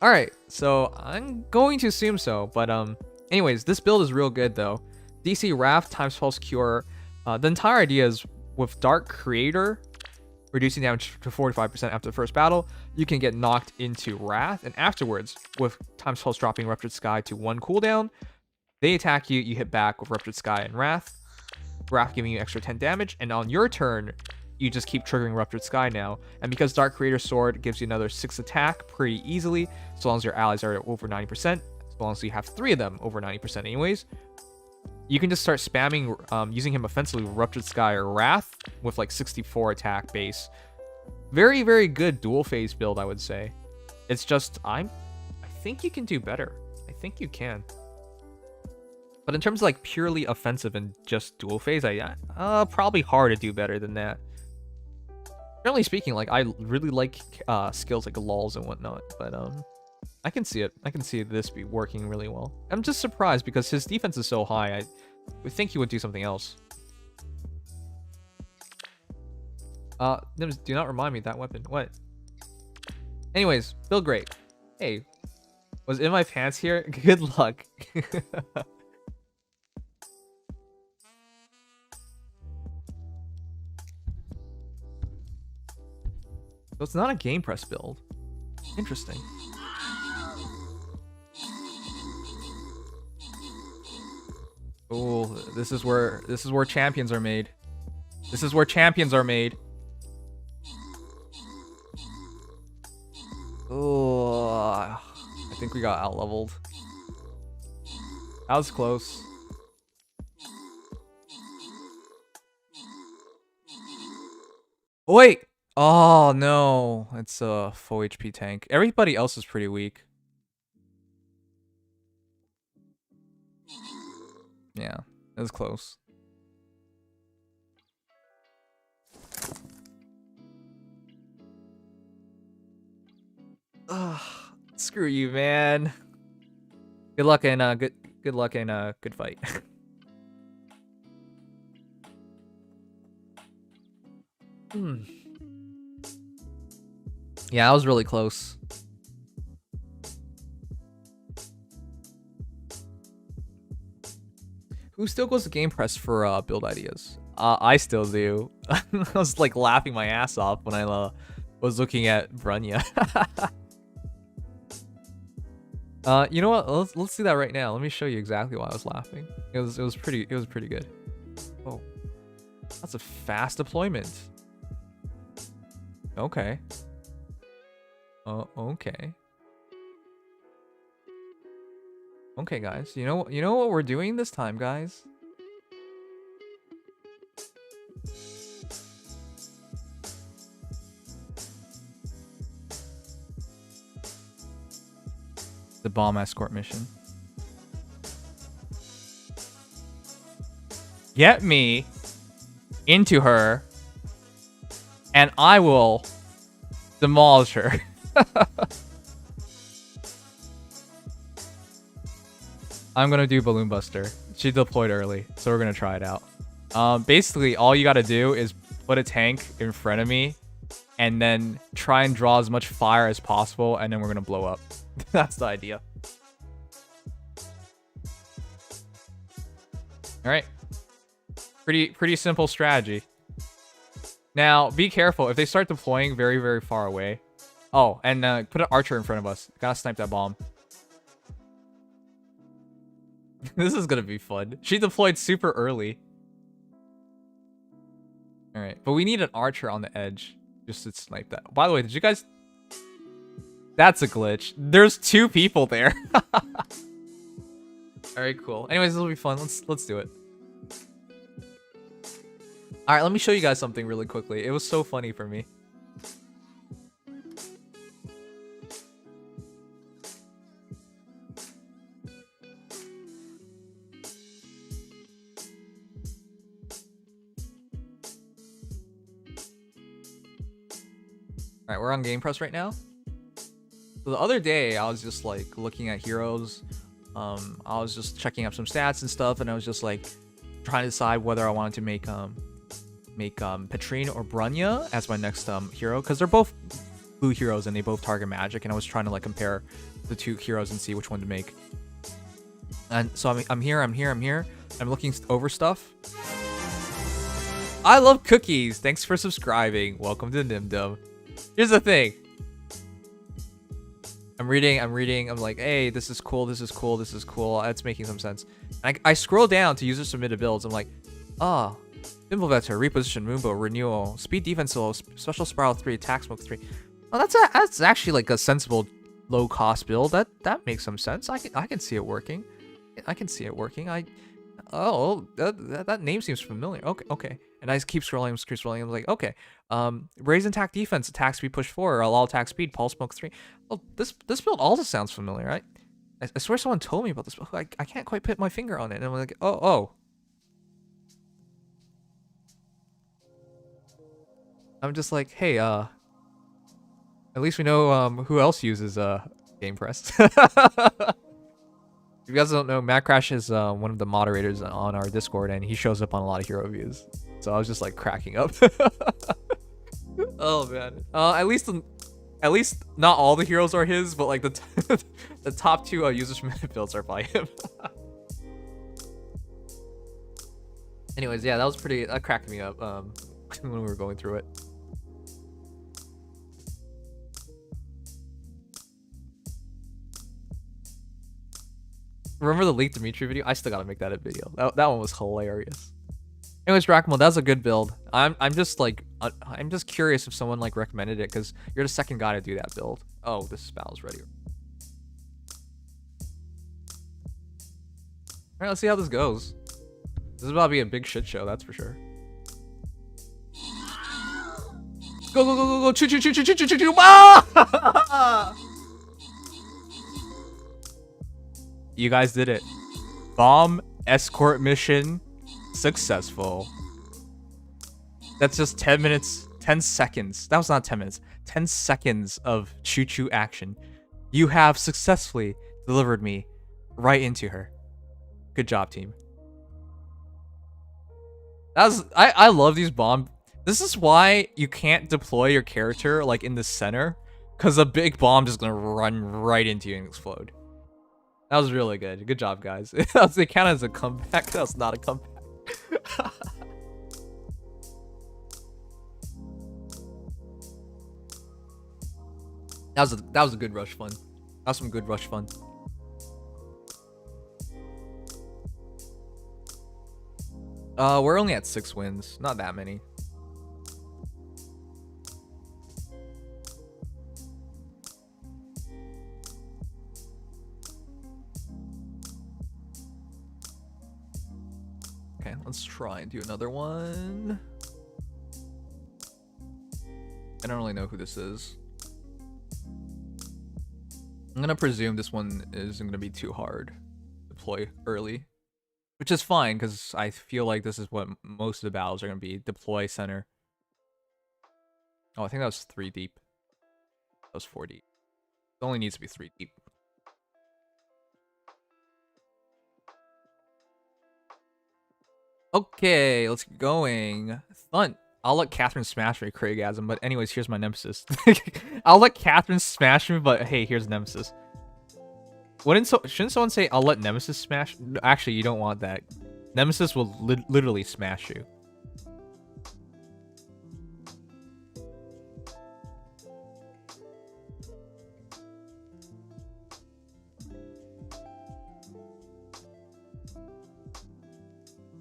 Alright, so I'm going to assume so, but anyways, this build is real good though. DC Wrath times Pulse Cure. The entire idea is with Dark Creator reducing damage to 45% after the first battle, you can get knocked into Wrath, and afterwards, with times Pulse dropping Ruptured Sky to 1 cooldown, they attack you, you hit back with Ruptured Sky and Wrath. Wrath giving you extra 10 damage, and on your turn, you just keep triggering Ruptured Sky now. And because Dark Creator Sword gives you another 6 attack pretty easily, so long as your allies are over 90%, as long as you have 3 of them over 90% anyways, you can just start spamming using him offensively with Ruptured Sky or Wrath with like 64 attack base. Very, very good dual phase build, I would say. It's just, I think you can do better. I think you can. But in terms of like purely offensive and just dual phase, probably hard to do better than that. Generally speaking, like I really like skills like lulls and whatnot, but I can see it. I can see this be working really well. I'm just surprised because his defense is so high. I would think he would do something else. Nims, do not remind me of that weapon. What? Anyways, build great. Hey, was in my pants here? Good luck. So it's not a game press build. Interesting. Oh, this is where champions are made. This is where champions are made. Oh, I think we got out-leveled. That was close. Wait! Oh no, it's a full HP tank. Everybody else is pretty weak. Yeah, it was close. Ugh, screw you, man. Good luck and good luck and good fight. Yeah, I was really close. Who still goes to Game Press for build ideas? I still do. I was like laughing my ass off when I was looking at Brunya. You know what? Let's do that right now. Let me show you exactly why I was laughing. It was pretty good. Oh, that's a fast deployment. Okay. Okay. Okay, guys. You know what we're doing this time, guys? The bomb escort mission. Get me into her, and I will demolish her. I'm gonna do Balloon Buster. She deployed early, so we're gonna try it out. Basically, all you gotta do is put a tank in front of me, and then try and draw as much fire as possible, and then we're gonna blow up. That's the idea. All right. Pretty simple strategy. Now, be careful if they start deploying very, very far away. Oh, and put an archer in front of us. Gotta snipe that bomb. This is gonna be fun. She deployed super early. All right, but we need an archer on the edge just to snipe that. By the way, did you guys? That's a glitch. There's 2 people there. All right, cool. Anyways, this will be fun. Let's do it. All right, let me show you guys something really quickly. It was so funny for me. All right, we're on Game Press right now. So the other day, I was just like looking at heroes. I was just checking up some stats and stuff, and I was just like trying to decide whether I wanted to make Petrine or Brunya as my next hero, because they're both blue heroes and they both target magic, and I was trying to like compare the 2 heroes and see which one to make. And so I'm here. I'm looking over stuff. I love cookies. Thanks for subscribing. Welcome to Nimdom. Here's the thing. I'm reading. I'm like, hey, this is cool. That's making some sense. I scroll down to user submitted builds. I'm like, Thimble Vector, Reposition, Moonbow, Renewal, Speed Defense low, Special Spiral 3, Attack Smoke 3. Well, that's actually like a sensible low cost build. That makes some sense. I can see it working. That name seems familiar. Okay. And I just keep scrolling. I'm like, okay. Raise attack defense, attack speed push 4, or allow attack speed, pulse smoke 3. Oh, this build also sounds familiar, right? I swear someone told me about this, but I can't quite put my finger on it. And I'm like, oh. I'm just like, hey, at least we know who else uses Game Press. If you guys don't know, Matt Crash is one of the moderators on our Discord, and he shows up on a lot of hero reviews. So I was just like cracking up. Oh man. At least not all the heroes are his, but like the top 2 users from builds are by him. Anyways, yeah, that cracked me up when we were going through it. Remember the leaked Dimitri video? I still gotta make that a video. That one was hilarious. Anyways, Dracmal, that's a good build. I'm just curious if someone like recommended it, because you're the second guy to do that build. Oh, this spell's ready. Alright, let's see how this goes. This is about to be a big shit show, that's for sure. Go! Choo! Ah! You guys did it. Bomb escort mission successful. That's just 10 minutes, 10 seconds. That was not 10 minutes. 10 seconds of choo-choo action. You have successfully delivered me right into her. Good job, team. I love these bomb. This is why you can't deploy your character like in the center, because a big bomb is gonna run right into you and explode. That was really good. Good job, guys. It counted as a comeback. That was not a comeback. That was a good rush fun. That was some good rush fun. We're only at 6 wins. Not that many. Okay, let's try and do another one. I don't really know who this is. I'm gonna presume this one isn't gonna be too hard to deploy early, which is fine because I feel like this is what most of the battles are gonna be. Deploy center. Oh, I think that was 3 deep. That was 4 deep. It only needs to be 3 deep. Okay, let's get going. Thunt. I'll let Catherine smash me, Craigasm, but anyways, here's my nemesis. I'll let Catherine smash me, but hey, here's nemesis. Shouldn't someone say, I'll let nemesis smash? Actually, you don't want that. Nemesis will literally smash you.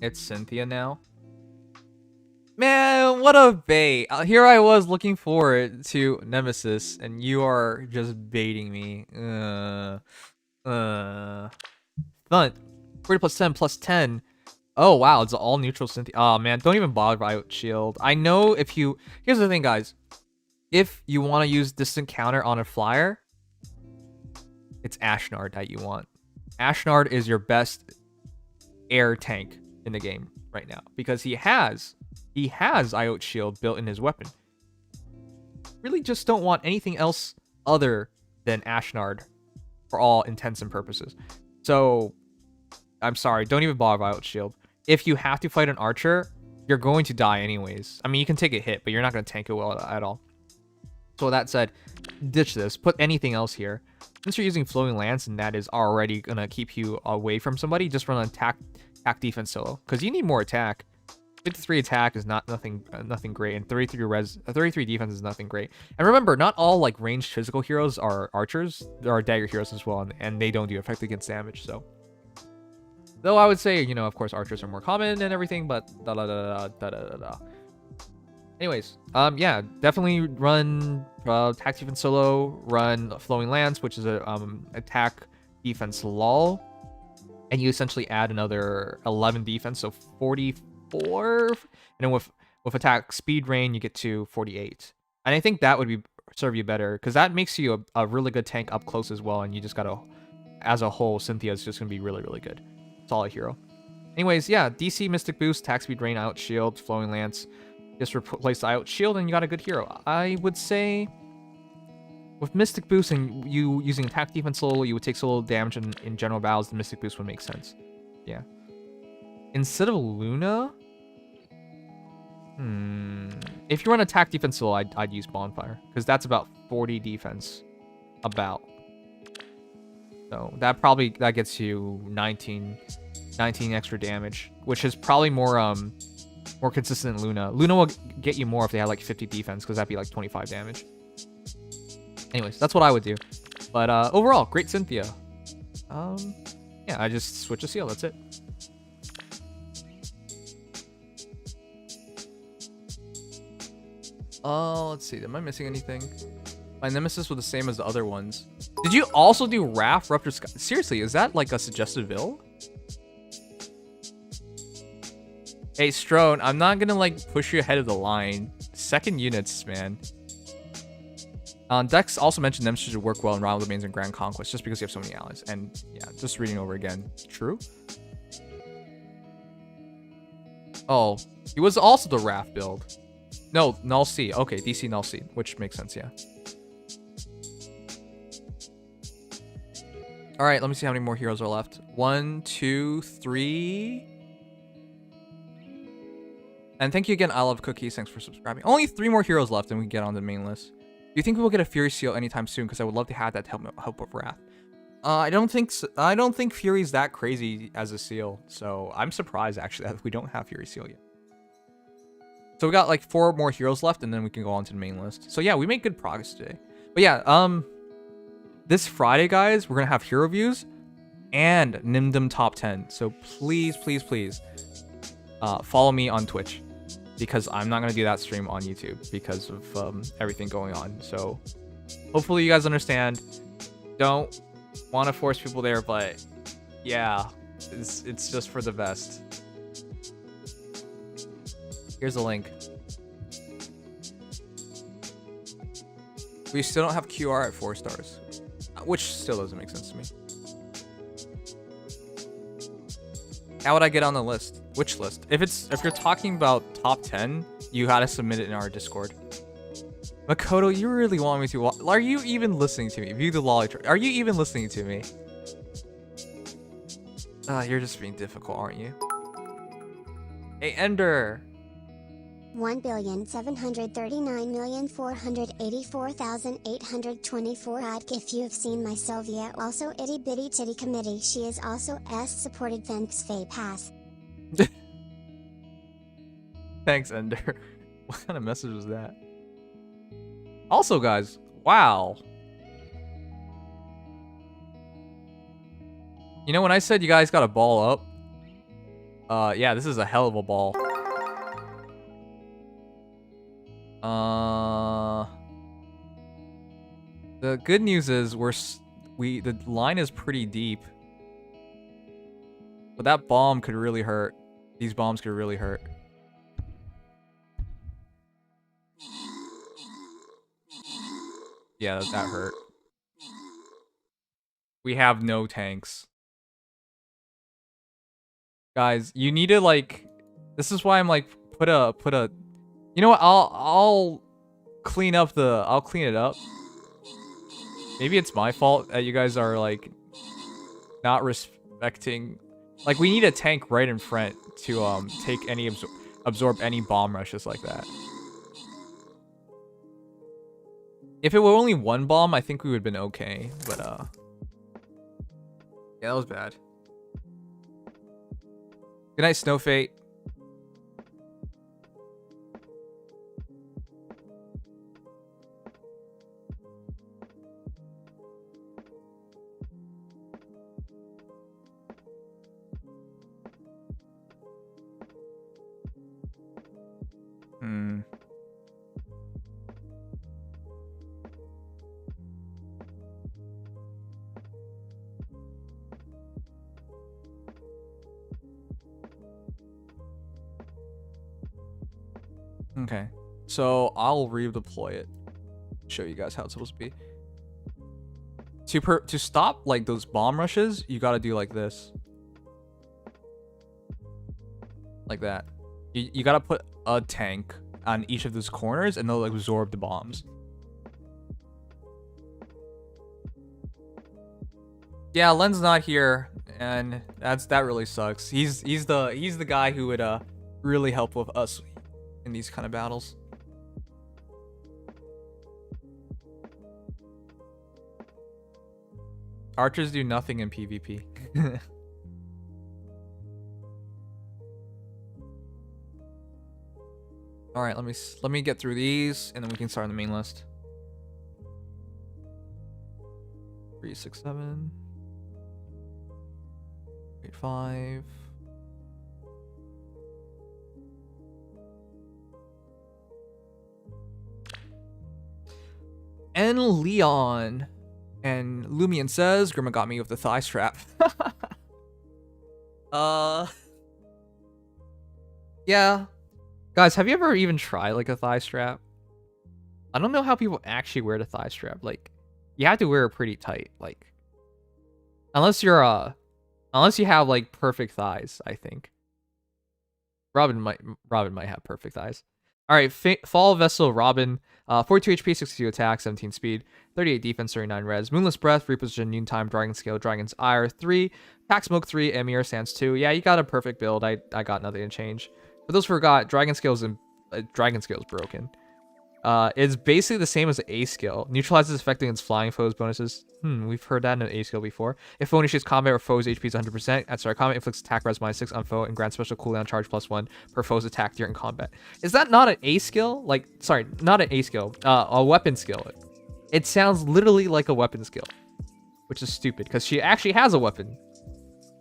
It's Cynthia now. Man, what a bait. Here I was looking forward to Nemesis, and you are just baiting me. Thunt. 40 plus 10 plus 10. Oh, wow. It's all neutral Cynthia. Oh, man. Don't even bother about shield. I know if you... Here's the thing, guys. If you want to use distant counter on a flyer, it's Ashnard that you want. Ashnard is your best air tank in the game right now because he has IOT shield built in his weapon. Really just don't want anything else other than Ashnard for all intents and purposes. So I'm sorry, don't even bother with IOT shield. If you have to fight an archer, you're going to die anyways. I mean, you can take a hit, but you're not going to tank it well at all. So with that said, ditch this. Put anything else here. Since you're using Flowing Lance and that is already going to keep you away from somebody, just run an attack defense solo because you need more attack. 53 attack is nothing great, and 33 defense is nothing great. And remember, not all like ranged physical heroes are archers. There are dagger heroes as well, and they don't do effect against damage. So, though I would say, you know, of course, archers are more common and everything, but Anyways, yeah, definitely run attack defense solo. Run Flowing Lance, which is a attack defense lull. And you essentially add another 11 defense, so 44. And then with attack speed rain, you get to 48. And I think that would serve you better, because that makes you a really good tank up close as well. And you just gotta, as a whole, Cynthia is just gonna be really, really good. Solid hero. Anyways, yeah, DC Mystic Boost, attack speed rain, out shield, Flowing Lance. Just replace the out shield, and you got a good hero. I would say, with Mystic Boost and you using attack defense solo, you would take solo damage in general battles. The Mystic Boost would make sense. Yeah. Instead of Luna, if you run attack defense solo, I'd use Bonfire because that's about 40 defense. About. So that gets you 19 extra damage, which is probably more consistent than Luna. Luna will get you more if they had like 50 defense because that'd be like 25 damage. Anyways, that's what I would do. But overall, great Cynthia. Yeah, I just switch a seal. That's it. Let's see. Am I missing anything? My nemesis was the same as the other ones. Did you also do Wrath, Rupture Sky? Seriously, is that like a suggested build? Hey, Strone, I'm not gonna like push you ahead of the line. Second units, man. Dex also mentioned Nemesis should work well in Rival Domains and Grand Conquest just because you have so many allies. And yeah, just reading over again. True. Oh, he was also the Wrath build. No, Null C. Okay, DC Null C, which makes sense, yeah. All right, let me see how many more heroes are left. 1, 2, 3. And thank you again, I Love Cookies. Thanks for subscribing. Only 3 more heroes left and we can get on the main list. Do you think we will get a Fury Seal anytime soon? Because I would love to have that to help with Wrath. I don't think Fury's that crazy as a seal, so I'm surprised actually that we don't have Fury seal yet. So we got like 4 more heroes left, and then we can go on to the main list. So yeah, we made good progress today. But yeah, this Friday, guys, we're gonna have hero views and Nimdom top 10. So please, please, please, follow me on Twitch, because I'm not gonna do that stream on YouTube because of everything going on. So hopefully you guys understand. Don't want to force people there, but yeah, it's just for the best. Here's a link. We still don't have QR at 4 stars, which still doesn't make sense to me. How would I get on the list? Which list? If you're talking about top 10, you gotta submit it in our Discord. Makoto, you really want me to? Are you even listening to me? View the lolly. Are you even listening to me? You're just being difficult, aren't you? Hey, Ender. 1,739,484,824 I'd if you have seen my Sylvia. Also itty bitty titty committee. She is also supported. Thanks Faye Pass. Thanks, Ender. What kind of message was that? Also, guys, wow. You know, when I said you guys got a ball up, yeah, this is a hell of a ball. The good news is the line is pretty deep, but that bomb could really hurt. These bombs could really hurt. Yeah, that hurt. We have no tanks. Guys, you need to like, this is why I'm like, put a, you know what, I'll clean up I'll clean it up. Maybe it's my fault that you guys are like, not respecting, like we need a tank right in front to take any, absorb any bomb rushes like that. If it were only 1 bomb, I think we would have been okay, but yeah, that was bad. Good night, Snowfate. Okay, so I'll redeploy it. Show you guys how it's supposed to be. To stop like those bomb rushes, you gotta do like this. Like that. You gotta put a tank on each of those corners and they'll absorb the bombs. Yeah, Len's not here, and that really sucks. He's the guy who would really help with us in these kind of battles. Archers do nothing in PvP. All right, let me get through these, and then we can start on the main list. 3, 6, 7, 8, 5. And Leon. And Lumion says, Grima got me with the thigh strap. Yeah. Guys, have you ever even tried like a thigh strap? I don't know how people actually wear the thigh strap. Like, you have to wear it pretty tight. Like, unless you have like perfect thighs, I think. Robin might have perfect thighs. All right, Fall Vessel Robin, 42 HP, 62 attack, 17 speed, 38 defense, 39 res, Moonless Breath, Reposition, Noontime, Dragon Scale, Dragon's Ire, 3, Pack Smoke, 3, and Mirror Sands, 2. Yeah, you got a perfect build. I got nothing to change. For those who forgot, Dragon Scale's broken. It's basically the same as the A skill. Neutralizes effect against flying foes bonuses. We've heard that in an A skill before. If foe initiates combat or foe's HP is 100%, at start combat, inflicts attack res -6 on foe and grants special cooldown charge +1 per foe's attack during combat. Is that not an A skill? Like, sorry, not an A skill. A weapon skill. It sounds literally like a weapon skill, which is stupid because she actually has a weapon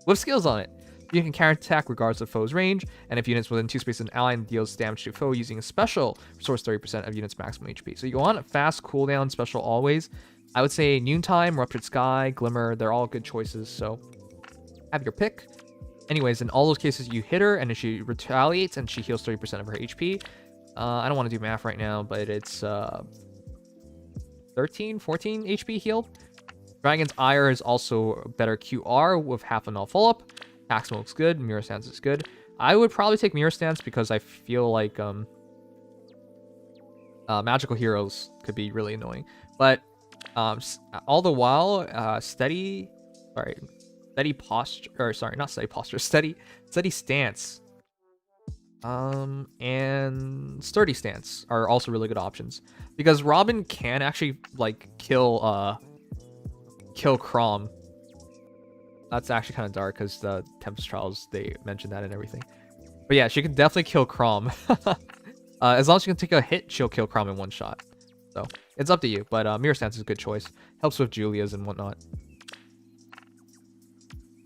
with skills on it. You can counterattack regardless of foe's range, and if units within 2 spaces of an ally and deals damage to foe using a special, restores 30% of units' maximum HP. So you want a fast cooldown special always. I would say Noontime, Ruptured Sky, Glimmer, they're all good choices, so have your pick. Anyways, in all those cases, you hit her, and then she retaliates, and she heals 30% of her HP. I don't want to do math right now, but it's 13, 14 HP healed. Dragon's Ire is also better QR with half a null follow-up. Axe looks good. Mirror Stance is good. I would probably take Mirror Stance because I feel like magical heroes could be really annoying. But all the while, steady posture, or sorry, not steady posture, steady stance, and sturdy stance are also really good options because Robin can actually like kill Chrom. That's actually kind of dark because the Tempest Trials, they mentioned that and everything. But yeah, she can definitely kill Chrom. As long as she can take a hit, she'll kill Chrom in one shot. So it's up to you. But Mirror Stance is a good choice. Helps with Julia's and whatnot.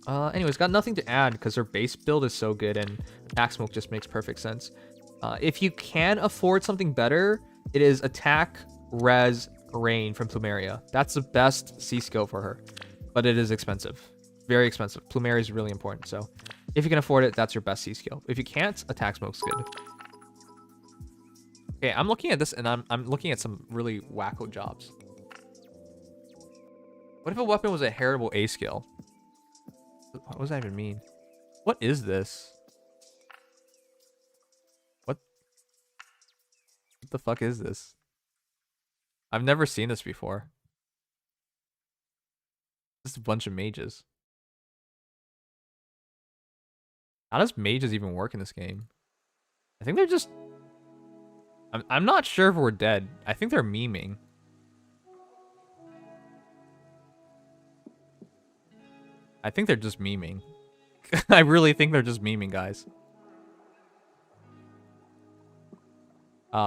Anyways, got nothing to add because her base build is so good and Attack Smoke just makes perfect sense. If you can afford something better, it is Attack, Res, Rain from Plumeria. That's the best C skill for her. But it is expensive. Very expensive. Plumeria is really important, so if you can afford it, that's your best C skill. If you can't, Attack Smoke's good. Okay, I'm looking at this and I'm looking at some really wacko jobs. What if a weapon was a heritable A skill? What does that even mean? What is this? What the fuck is this? I've never seen this before. Just a bunch of mages. How does mages even work in this game? I think they're just... I'm not sure if we're dead. I think they're memeing. I think they're just memeing. I really think they're just memeing, guys.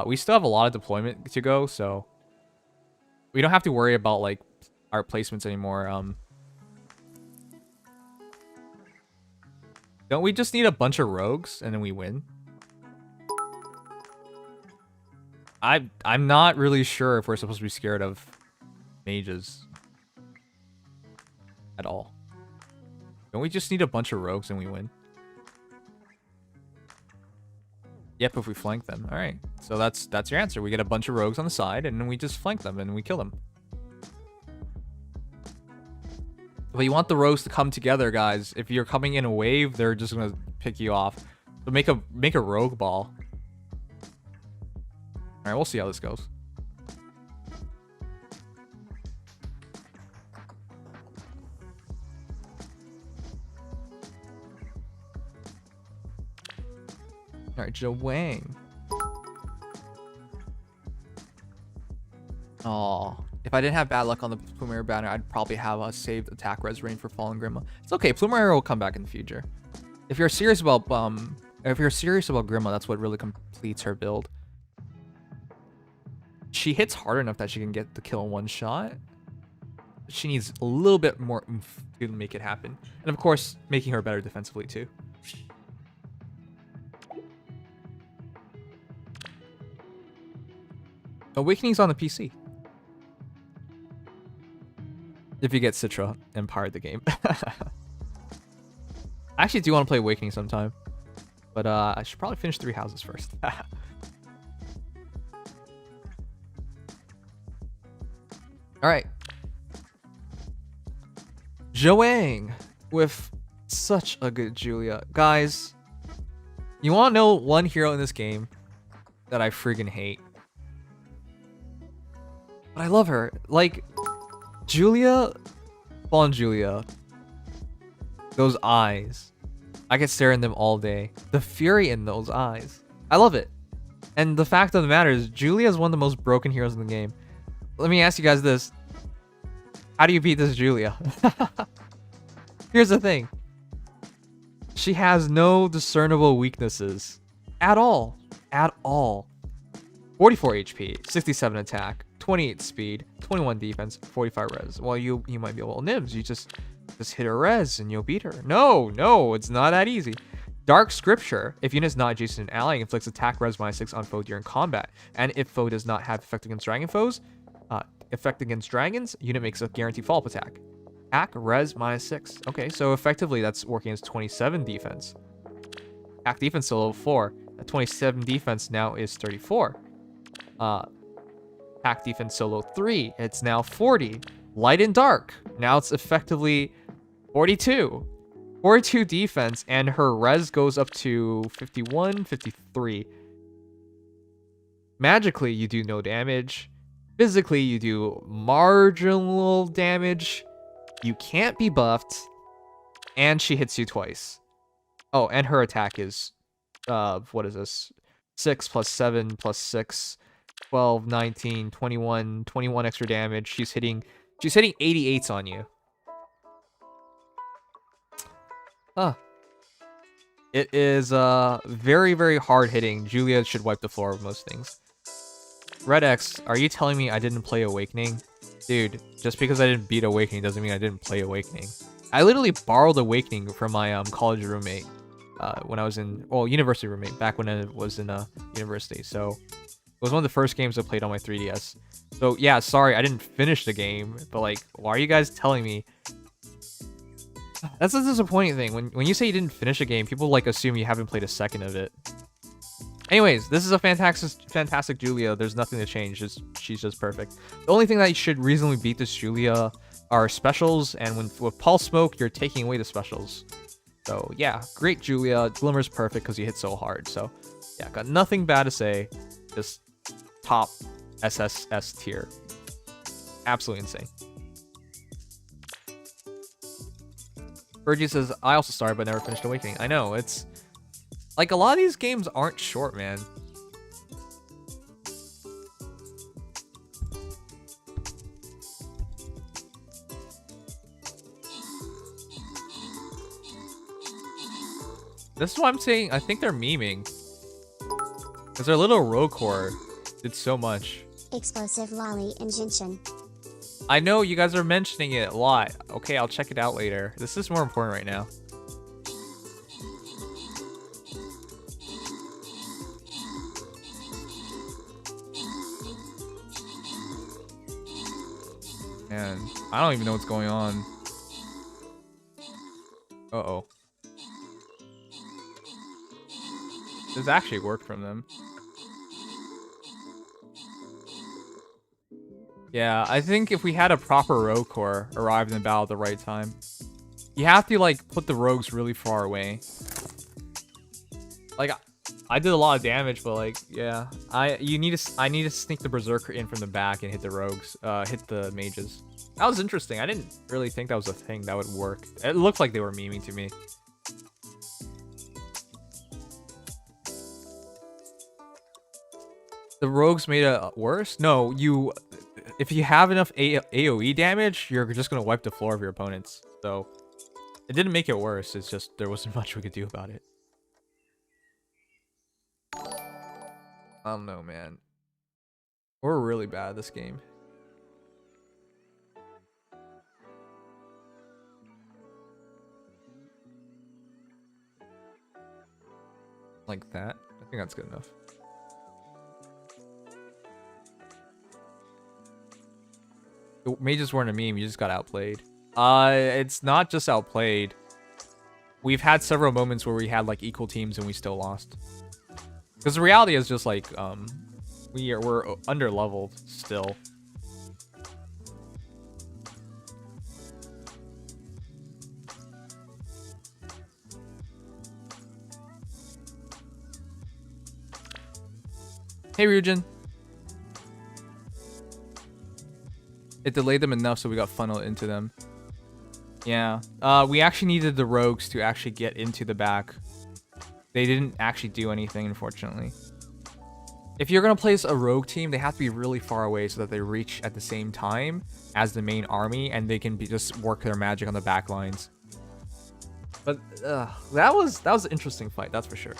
We still have a lot of deployment to go, so... we don't have to worry about, like, our placements anymore. Don't we just need a bunch of rogues and then we win? I'm not really sure if we're supposed to be scared of mages at all. Don't we just need a bunch of rogues and we win? Yep, if we flank them. All right. So that's your answer. We get a bunch of rogues on the side and then we just flank them and we kill them. But you want the rogues to come together, guys. If you're coming in a wave, they're just gonna pick you off. So make a rogue ball. All right, we'll see how this goes. All right, Joe Wang. Oh. If I didn't have bad luck on the Plumeria banner, I'd probably have a saved attack res rain for Fallen Grima. It's okay. Plumeria will come back in the future. If you're serious about Grima, that's what really completes her build. She hits hard enough that she can get the kill in one shot. She needs a little bit more oomph to make it happen. And of course, making her better defensively too. Awakening's on the PC. If you get Citra and pirate the game. I actually do want to play Awakening sometime. But I should probably finish 3 houses first. Alright. Joang with such a good Julia. Guys, you want to know one hero in this game that I friggin' hate? But I love her. Like... Julia, Fallen Julia, those eyes. I could stare in them all day. The fury in those eyes. I love it. And the fact of the matter is, Julia is one of the most broken heroes in the game. Let me ask you guys this. How do you beat this Julia? Here's the thing. She has no discernible weaknesses. At all. At all. 44 HP, 67 attack, 28 speed, 21 defense, 45 res. Well, you might be able, Nims, you just hit her res and you'll beat her. No, it's not that easy. Dark Scripture. If unit is not adjacent to an ally, inflicts attack res -6 on foe during combat. And if foe does not have effect against dragon foes, effect against dragons, unit makes a guaranteed follow-up attack. Attack res -6. Okay, so effectively that's working as 27 defense. Attack defense to level 4. That 27 defense now is 34. Attack defense solo 3. It's now 40. Light and dark. Now it's effectively 42. 42 defense, and her res goes up to 51, 53. Magically, you do no damage. Physically, you do marginal damage. You can't be buffed. And she hits you twice. Oh, and her attack is, what is this? 6 plus 7 plus 6, 12, 19, 21, 21 extra damage. She's hitting 88s on you. Huh. It is very, very hard hitting. Julia should wipe the floor with most things. Red X, are you telling me I didn't play Awakening? Dude, just because I didn't beat Awakening doesn't mean I didn't play Awakening. I literally borrowed Awakening from my college roommate when I was in, well, university roommate, back when I was in university. So it was one of the first games I played on my 3DS. So yeah, sorry, I didn't finish the game, but like, why are you guys telling me? That's a disappointing thing. When you say you didn't finish a game, people like assume you haven't played a second of it. Anyways, this is a fantastic Julia. There's nothing to change. She's just perfect. The only thing that you should reasonably beat this Julia are specials, and with Pulse Smoke, you're taking away the specials. So yeah, great Julia. Glimmer's perfect because you hit so hard. So yeah, got nothing bad to say. Just top SSS tier. Absolutely insane. Virgie says, I also started but never finished Awakening. I know, it's like a lot of these games aren't short, man. This is what I'm saying. I think they're memeing. Because their little rogue core did so much. Explosive Lolly and Genshin. I know you guys are mentioning it a lot. Okay, I'll check it out later. This is more important right now. And I don't even know what's going on. Uh-oh. This actually worked from them. Yeah, I think if we had a proper rogue core arrive in the battle at the right time. You have to like put the rogues really far away. Like I did a lot of damage, but like yeah, I need to sneak the berserker in from the back and hit the rogues, hit the mages. That was interesting. I didn't really think that was a thing that would work. It looked like they were memeing to me. The rogues made it worse? No, if you have enough AoE damage, you're just gonna wipe the floor of your opponents. So it didn't make it worse. It's just there wasn't much we could do about it. I don't know, man. We're really bad at this game. Like that? I think that's good enough. The mages weren't a meme, you just got outplayed. It's not just outplayed. We've had several moments where we had like equal teams and we still lost. Because the reality is just like, we're under-leveled still. Hey, Ryujin. It delayed them enough so we got funneled into them. Yeah. We actually needed the rogues to actually get into the back. They didn't actually do anything, unfortunately. If you're gonna place a rogue team, they have to be really far away so that they reach at the same time as the main army, and they can just work their magic on the back lines. But that was an interesting fight, that's for sure.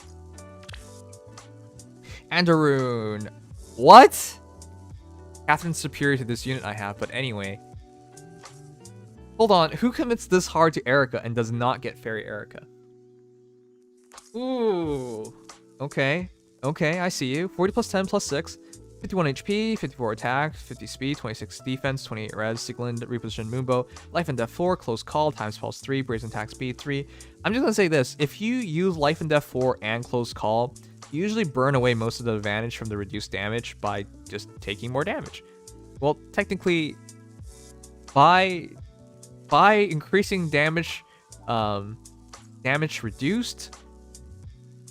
Andaroon. What? Catherine's superior to this unit I have, but anyway. Hold on, who commits this hard to Erica and does not get Fairy Erica? Ooh. Okay. Okay, I see you. 40 plus 10 plus 6. 51 HP, 54 attack, 50 speed, 26 defense, 28 res, Siglin, reposition Moonbow, life and death 4, close call, times pulse 3, brazen attack speed 3. I'm just gonna say this, if you use life and death 4 and close call, you usually burn away most of the advantage from the reduced damage by just taking more damage. Well, technically, by increasing damage, damage reduced,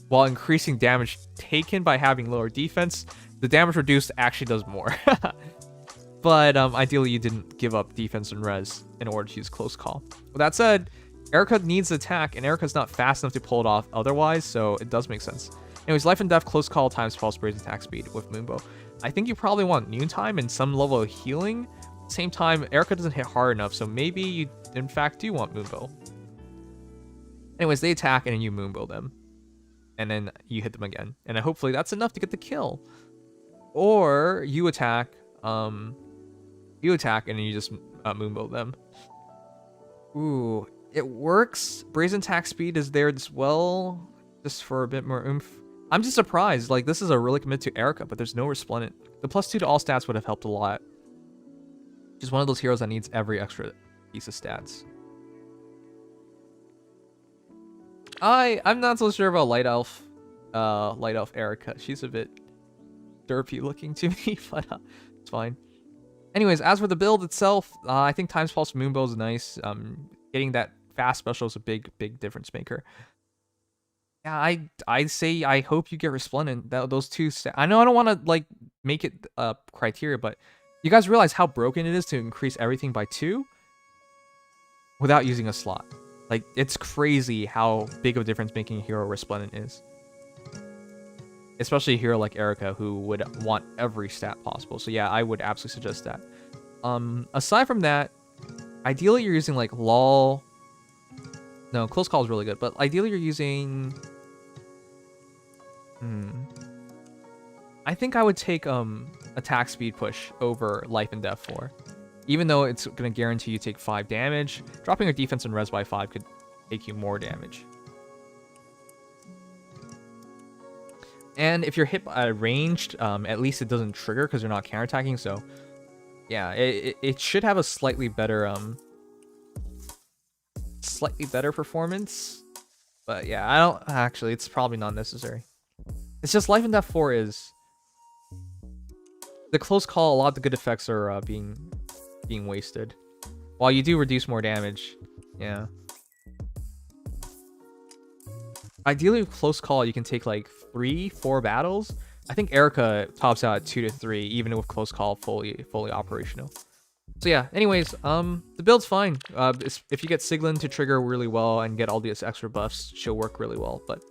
while increasing damage taken by having lower defense, the damage reduced actually does more. But ideally you didn't give up defense and res in order to use close call. With that said, Erica needs attack, and Erica's not fast enough to pull it off otherwise, so it does make sense. Anyways, life and death, close call, times pulse, brazen attack speed with Moonbow. I think you probably want noontime and some level of healing. At the same time, Erica doesn't hit hard enough, so maybe you in fact do want Moonbow. Anyways, they attack and then you Moonbow them. And then you hit them again. And hopefully that's enough to get the kill. Or you attack, and then you just Moonbow them. Ooh, it works. Brazen attack speed is there as well, just for a bit more oomph. I'm just surprised. Like, this is a really commit to Erica, but there's no Resplendent. The +2 to all stats would have helped a lot. She's one of those heroes that needs every extra piece of stats. I'm not so sure about Light Elf Erica. She's a bit derpy looking to me, but it's fine. Anyways, as for the build itself, I think Times Pulse Moonbow is nice. Getting that fast special is a big difference maker. Yeah, I say I hope you get Resplendent. Those two. I know I don't want to like make it criteria, but you guys realize how broken it is to increase everything by 2 without using a slot. Like, it's crazy how big of a difference making a hero Resplendent is. Especially a hero like Erica, who would want every stat possible. So yeah, I would absolutely suggest that. Aside from that, ideally you're using like LOL. No, close call is really good, but ideally you're using... I think I would take attack speed push over life and death 4. Even though it's going to guarantee you take 5 damage, dropping your defense and res by 5 could take you more damage. And if you're hit by ranged, at least it doesn't trigger because you're not counterattacking. So yeah, it should have a slightly better performance. But yeah, I don't actually. It's probably not necessary. It's just life and death 4 is the close call. A lot of the good effects are being wasted, while you do reduce more damage. Yeah. Ideally, with close call, you can take like 3-4 battles. I think Erica tops out at 2 to 3, even with close call fully operational. So yeah. Anyways, the build's fine. If you get Siglin to trigger really well and get all these extra buffs, she'll work really well. But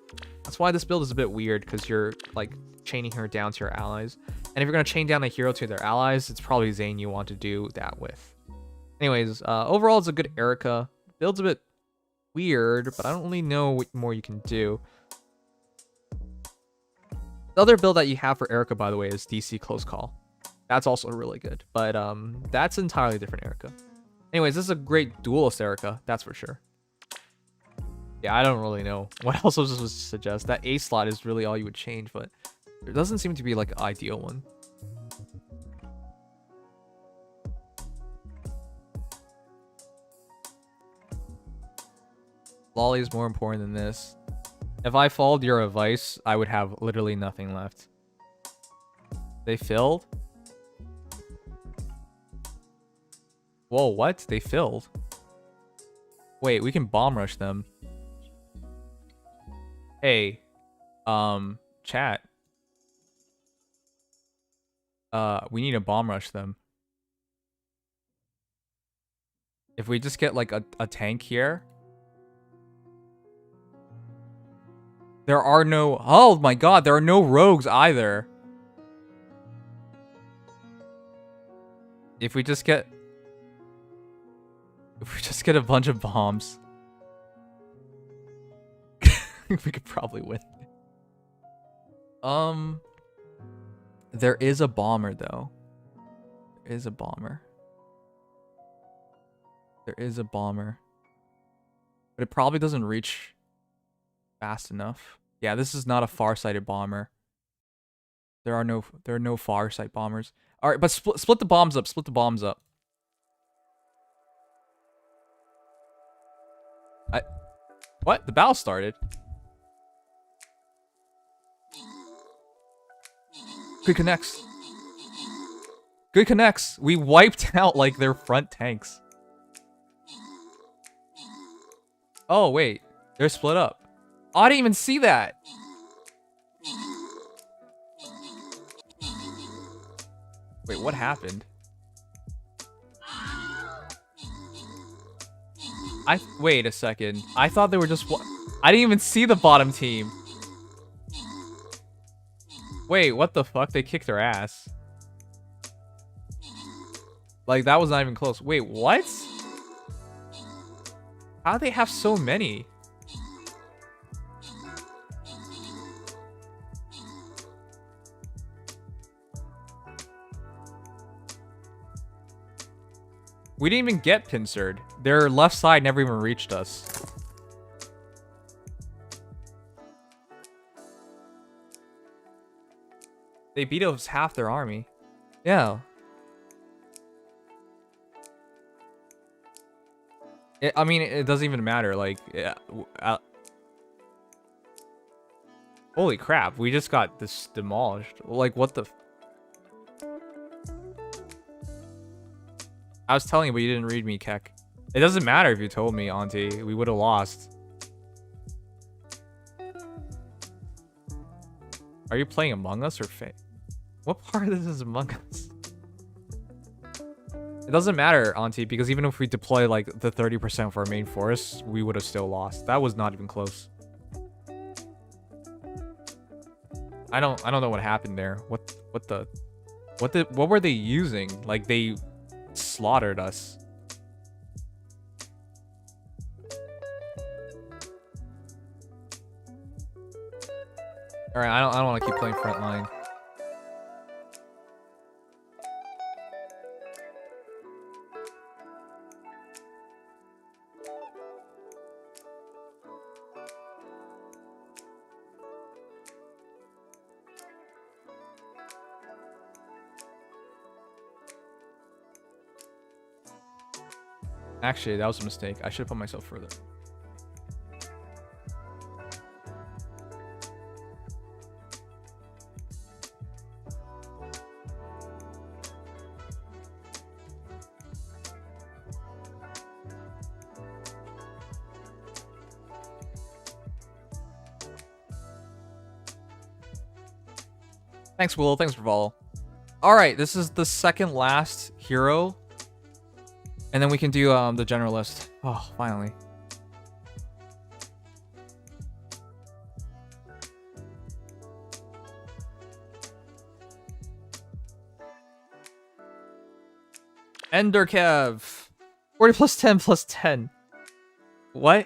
that's why this build is a bit weird, because you're like chaining her down to your allies. And if you're gonna chain down a hero to their allies, it's probably Zane you want to do that with. Anyways, overall it's a good Erica. Build's a bit weird, but I don't really know what more you can do. The other build that you have for Erica, by the way, is DC Close Call. That's also really good, but that's entirely different Erica. Anyways, this is a great duelist Erica, that's for sure. Yeah, I don't really know what else I was supposed to suggest. That A slot is really all you would change, but there doesn't seem to be like an ideal one. Lolly is more important than this. If I followed your advice, I would have literally nothing left. They filled? Whoa, what? They filled? Wait, we can bomb rush them. Hey, chat. We need to bomb rush them. If we just get like a tank here. There are no... Oh my god, there are no rogues either. If we just get a bunch of bombs, we could probably win. There is a bomber though. There is a bomber. There is a bomber. But it probably doesn't reach fast enough. Yeah, this is not a far-sighted bomber. There are no far-sight bombers. All right, but split the bombs up. Split the bombs up. What? The battle started. Good connects. Good connects. We wiped out like their front tanks. Oh wait, they're split up. Oh, I didn't even see that. Wait, what happened? Wait a second. I thought they were just I didn't even see the bottom team. Wait, what the fuck? They kicked their ass. Like, that was not even close. Wait, what? How do they have so many? We didn't even get pincered. Their left side never even reached us. They beat us half their army. Yeah. I mean, it doesn't even matter. Like, yeah, holy crap, we just got this demolished. Like, what the... I was telling you, but you didn't read me, Keck. It doesn't matter if you told me, Auntie. We would have lost. Are you playing Among Us or Fate? What part of this is Among Us? It doesn't matter, Auntie, because even if we deploy like the 30% for our main force, we would have still lost. That was not even close. I don't know what happened there. What were they using? Like, they slaughtered us. All right, I don't want to keep playing frontline. Actually, that was a mistake. I should have put myself further. Thanks, Will. Thanks for follow. All right, this is the second last hero. And then we can do the generalist. Oh, finally. Enderkev. 40 plus 10 plus 10. What?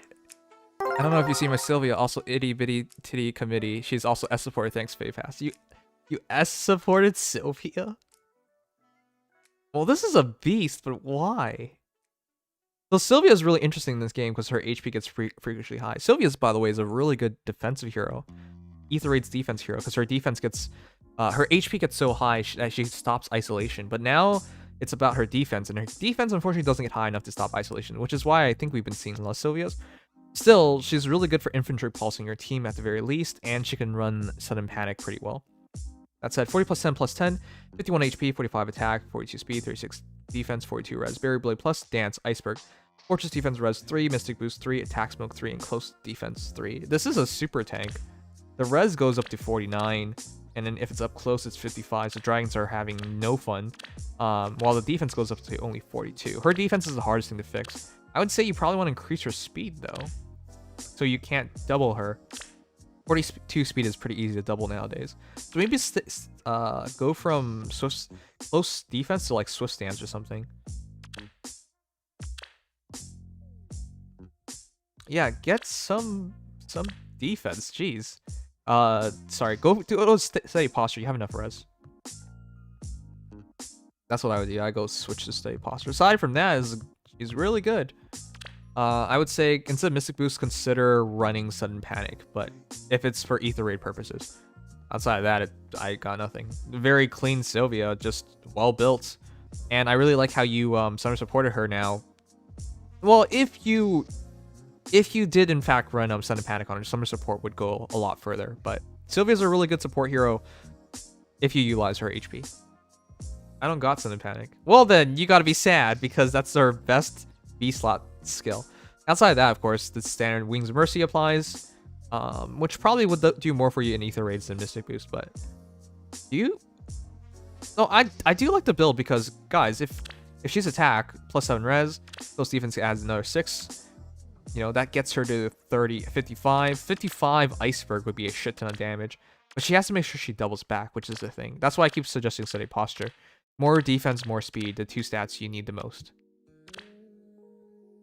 I don't know if you see my Sylvia, also itty bitty titty committee. She's also S supported. Thanks, Faypass. You S supported Sylvia? Well, this is a beast, but why? So Sylvia is really interesting in this game because her HP gets freakishly high. Sylvia's, by the way, is a really good defensive hero. Ether Raid's defense hero because her defense gets... her HP gets so high that she stops isolation. But now it's about her defense. And her defense, unfortunately, doesn't get high enough to stop isolation. Which is why I think we've been seeing less Sylvias. Still, she's really good for infantry pulsing your team at the very least. And she can run Sudden Panic pretty well. That said, 40 plus 10 plus 10, 51 HP, 45 attack, 42 speed, 36 defense, 42 res, Berry Blade plus, Dance, Iceberg, Fortress defense res 3, Mystic boost 3, attack smoke 3, and close defense 3. This is a super tank. The res goes up to 49, and then if it's up close, it's 55, so dragons are having no fun, while the defense goes up to only 42. Her defense is the hardest thing to fix. I would say you probably want to increase her speed, though, so you can't double her. 42 speed is pretty easy to double nowadays. So maybe go from Swift close defense to like Swift stance or something. Yeah, get some defense. Jeez. Sorry. Go steady posture. You have enough res. That's what I would do. I go switch to steady posture. Aside from that, is really good. I would say instead of Mystic Boost, consider running Sudden Panic, but if it's for Ether Raid purposes. Outside of that, I got nothing. Very clean Sylvia, just well built. And I really like how you summer supported her now. Well, if you did in fact run Sudden Panic on her, summer support would go a lot further. But Sylvia's a really good support hero if you utilize her HP. I don't got Sudden Panic. Well then, you gotta be sad because that's their best B slot skill. Outside of that, of course, the standard Wings of Mercy applies, which probably would do more for you in Ether Raids than Mystic Boost, but no, I do like the build because, guys, if she's attack plus 7 res, those defense adds another 6, you know, that gets her to 55 Iceberg would be a shit ton of damage, but she has to make sure she doubles back, which is the thing. That's why I keep suggesting steady posture. More defense, more speed, the 2 stats you need the most.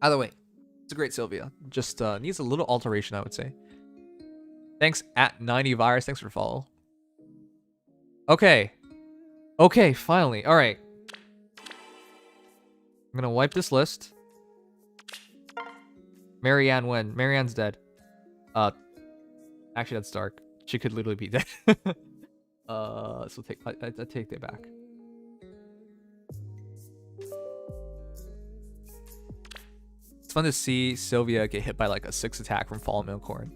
Either way, it's a great Sylvia. Just needs a little alteration, I would say. Thanks at 90 virus. Thanks for the follow. Okay. Okay, finally. All right. I'm gonna wipe this list. Marianne when? Marianne's dead. Actually, that's dark. She could literally be dead. So I take that back. It's fun to see Sylvia get hit by like a 6 attack from Fallen Milcorn.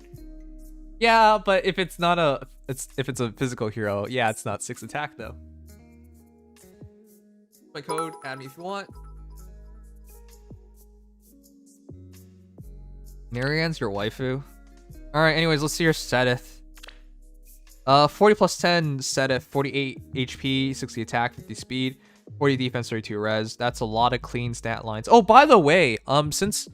Yeah, but if it's not if it's a physical hero, yeah, it's not 6 attack though. My code, add me if you want. Marianne's your waifu. Alright, anyways, let's see your Seteth. 40 plus 10 Seteth, 48 HP, 60 attack, 50 speed, 40 defense, 32 res. That's a lot of clean stat lines. Oh, by the way, since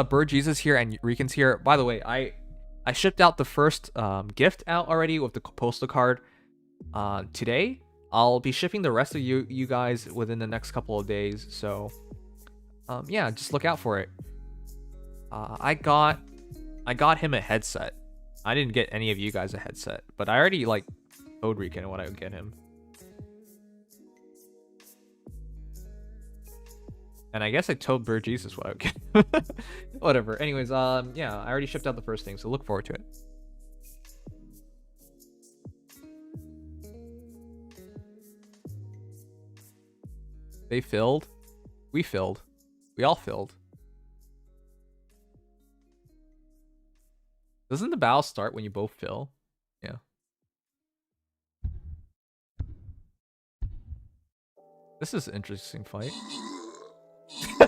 Bird Jesus here and Riken's here, by the way, I shipped out the first gift out already with the postal card today. I'll be shipping the rest of you guys within the next couple of days. So yeah, just look out for it. I got him a headset. I didn't get any of you guys a headset, but I already like told Riken what I would get him. And I guess I told Bird Jesus what I would get. Whatever. Anyways, yeah, I already shipped out the first thing, so look forward to it. They filled. We filled. We all filled. Doesn't the battle start when you both fill? Yeah. This is an interesting fight.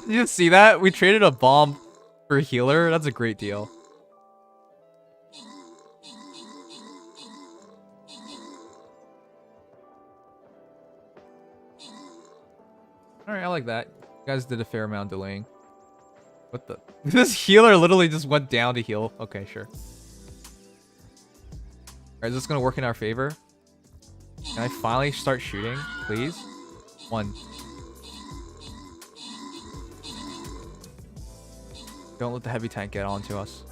You see that? We traded a bomb for a healer. That's a great deal. Alright, I like that. You guys did a fair amount delaying. What the? This healer literally just went down to heal. Okay, sure. Alright, is this gonna work in our favor? Can I finally start shooting, please? 1. Don't let the heavy tank get onto us.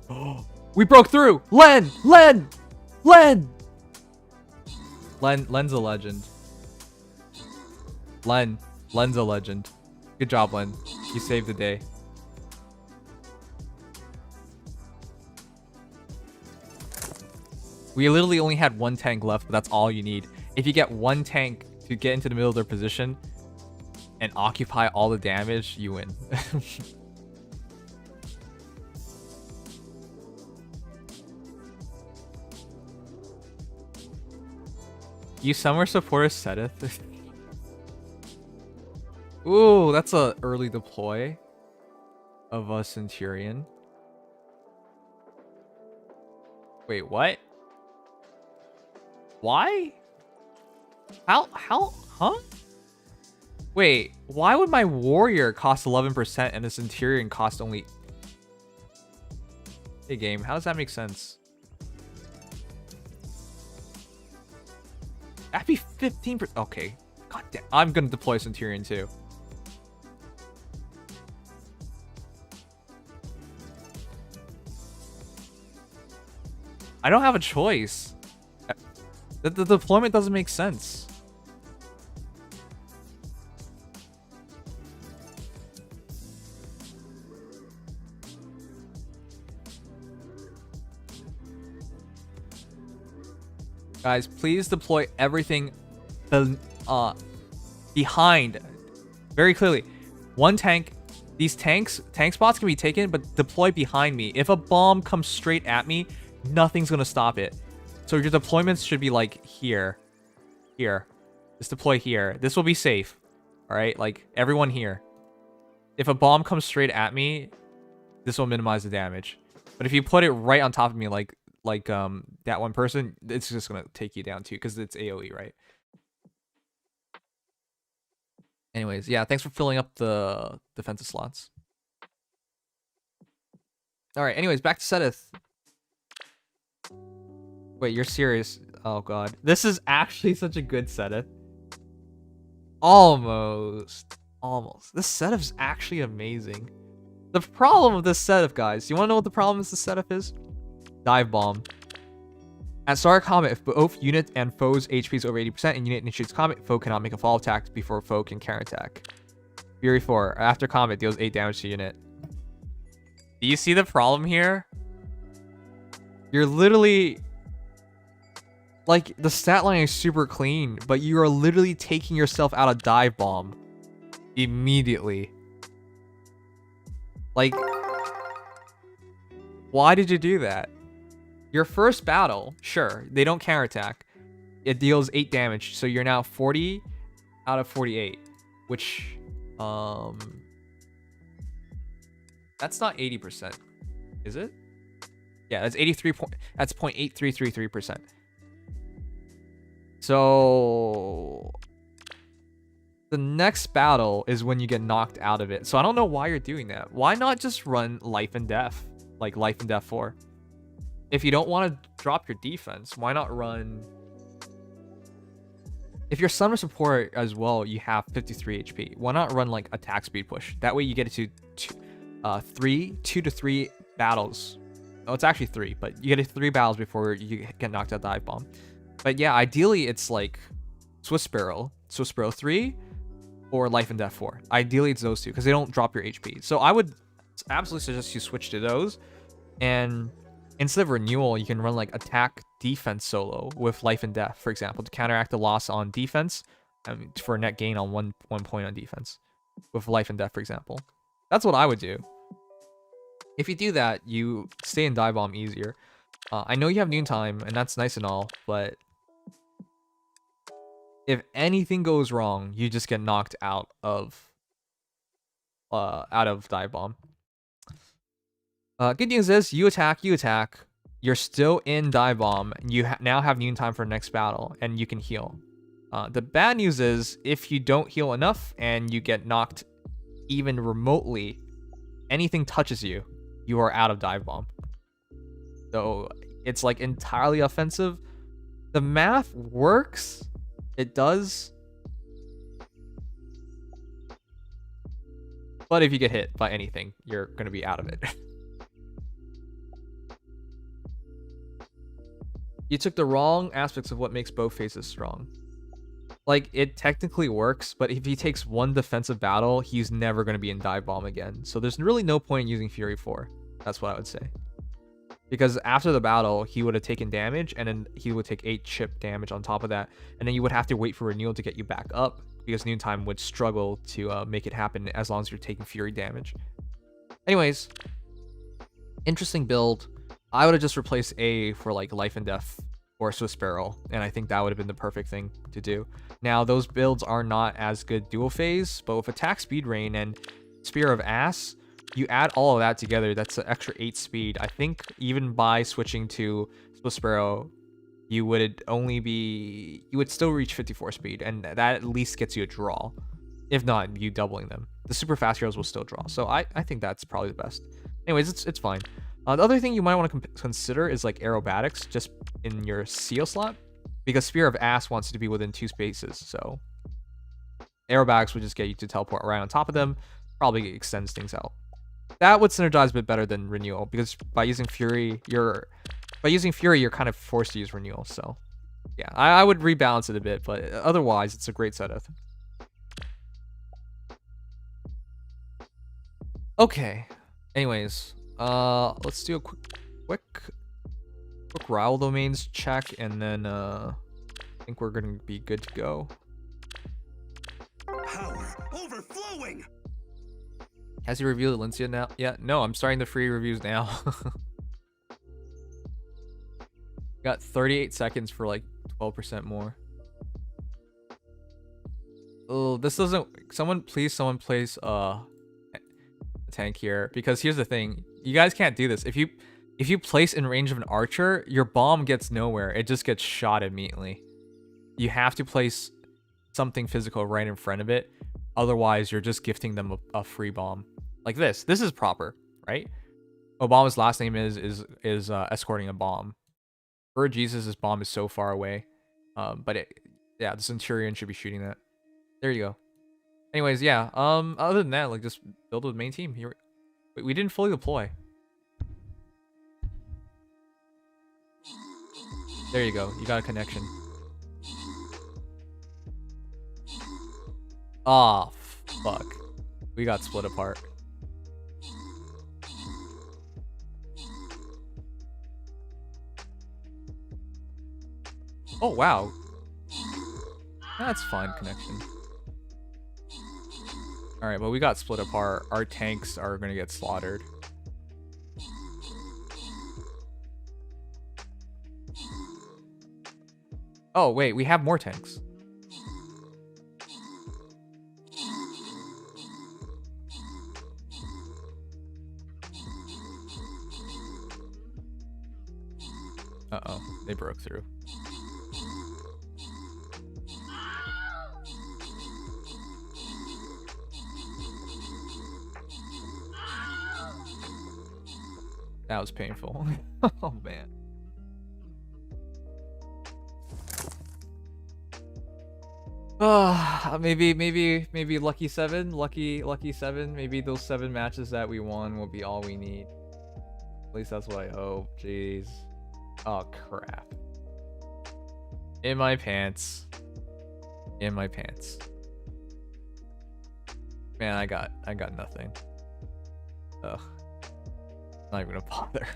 Oh, we broke through! Len! Len's a legend. Len's a legend. Good job, Len. You saved the day. We literally only had 1 tank left, but that's all you need. If you get 1 tank to get into the middle of their position and occupy all the damage, you win. You summer supporter Seteth. Ooh, that's a early deploy of a Centurion. Wait, what? Why? How, huh? Wait, why would my warrior cost 11% and the Centurion cost only... Hey game, how does that make sense? That'd be 15%. Okay. God damn. I'm gonna deploy Centurion too. I don't have a choice. The deployment doesn't make sense. Guys, please deploy everything behind. Very clearly. One tank. These tank spots can be taken, but deploy behind me. If a bomb comes straight at me, nothing's gonna stop it. So your deployments should be like here. Here. Just deploy here. This will be safe. Alright? Like, everyone here. If a bomb comes straight at me, this will minimize the damage. But if you put it right on top of me, like that one person, it's just gonna take you down too, because it's AoE, right? Anyways, yeah, thanks for filling up the defensive slots. Alright, anyways, back to Sedith. Wait, you're serious? Oh god. This is actually such a good Sedith. Almost. This Sedith is actually amazing. The problem with this Sedith, guys, you wanna know what the problem with this Sedith is? Dive Bomb. At start of combat, if both unit and foe's HP is over 80% and unit initiates combat, foe cannot make a follow attack before foe can counterattack. Fury 4. After combat, deals 8 damage to unit. Do you see the problem here? You're literally... Like, the stat line is super clean, but you are literally taking yourself out of Dive Bomb. Immediately. Like... Why did you do that? Your first battle, sure, they don't counterattack. It deals 8 damage, so you're now 40 out of 48, which, that's not 80%, is it? Yeah, that's 83 point. That's 0.8333%. So the next battle is when you get knocked out of it. So I don't know why you're doing that. Why not just run Life and Death, like Life and Death 4? If you don't want to drop your defense, why not run... If you're summer support as well, you have 53 HP. Why not run like attack speed push? That way you get it to 2 to 3 battles. Oh, it's actually 3, but you get it 3 battles before you get knocked out Dive Bomb. But yeah, ideally it's like Swiss Sparrow 3, or Life and Death 4. Ideally it's those two, because they don't drop your HP. So I would absolutely suggest you switch to those, and instead of renewal, you can run like attack defense solo with Life and Death, for example, to counteract the loss on defense, for a net gain on one point on defense with Life and Death, for example. That's what I would do. If you do that, you stay in Dive Bomb easier. I know you have noontime, and that's nice and all, but if anything goes wrong, you just get knocked out of Dive Bomb. Good news is, you attack, you're still in Dive Bomb, and you now have noontime for next battle, and you can heal. The bad news is, if you don't heal enough, and you get knocked even remotely, anything touches you, you are out of Dive Bomb. So, it's like entirely offensive. The math works, it does. But if you get hit by anything, you're going to be out of it. You took the wrong aspects of what makes both phases strong. Like, it technically works, but if he takes one defensive battle, he's never going to be in Dive Bomb again. So there's really no point in using Fury 4. That's what I would say. Because after the battle, he would have taken damage, and then he would take 8 chip damage on top of that. And then you would have to wait for renewal to get you back up, because noontime would struggle to make it happen as long as you're taking Fury damage. Anyways, interesting build. I would have just replaced A for like Life and Death or Swiss Sparrow, and I think that would have been the perfect thing to do. Now, those builds are not as good dual phase, but with Attack Speed Rain and Spear of Ass, you add all of that together, that's an extra 8 speed. I think even by switching to Swiss Sparrow, you would still reach 54 speed, and that at least gets you a draw. If not, you doubling them. The super fast heroes will still draw. So I think that's probably the best. Anyways, it's fine. The other thing you might want to consider is like aerobatics just in your seal slot, because Spear of Ass wants you to be within 2 spaces. So aerobatics would just get you to teleport right on top of them, probably extends things out. That would synergize a bit better than Renewal, because by using Fury, you're kind of forced to use Renewal. So yeah, I would rebalance it a bit, but otherwise it's a great setup. Okay. Anyways, let's do a quick rival domains check, and then I think we're gonna be good to go. Power overflowing. Has he reviewed Lincia now? Yeah, no, I'm starting the free reviews now. Got 38 seconds for like 12% more. Oh, this doesn't. Someone place a tank here, because here's the thing. You guys can't do this. If you place in range of an archer, your bomb gets nowhere. It just gets shot immediately. You have to place something physical right in front of it. Otherwise, you're just gifting them a free bomb. Like this. This is proper, right? Obama's last name is escorting a bomb. For Jesus, this bomb is so far away. But yeah, the Centurion should be shooting that. There you go. Anyways, yeah. Other than that, like, just build with main team. Here, we didn't fully deploy. There you go. You got a connection. Ah, fuck. We got split apart. Oh, wow. That's fine connection. Alright, but we got split apart. Our tanks are gonna get slaughtered. Oh, wait, we have more tanks. Uh-oh, they broke through. That was painful. Oh man. Maybe lucky 7, lucky 7. Maybe those 7 matches that we won will be all we need. At least that's what I hope. Jeez. Oh crap. In my pants. In my pants. Man, I got nothing. Ugh. Not even gonna bother.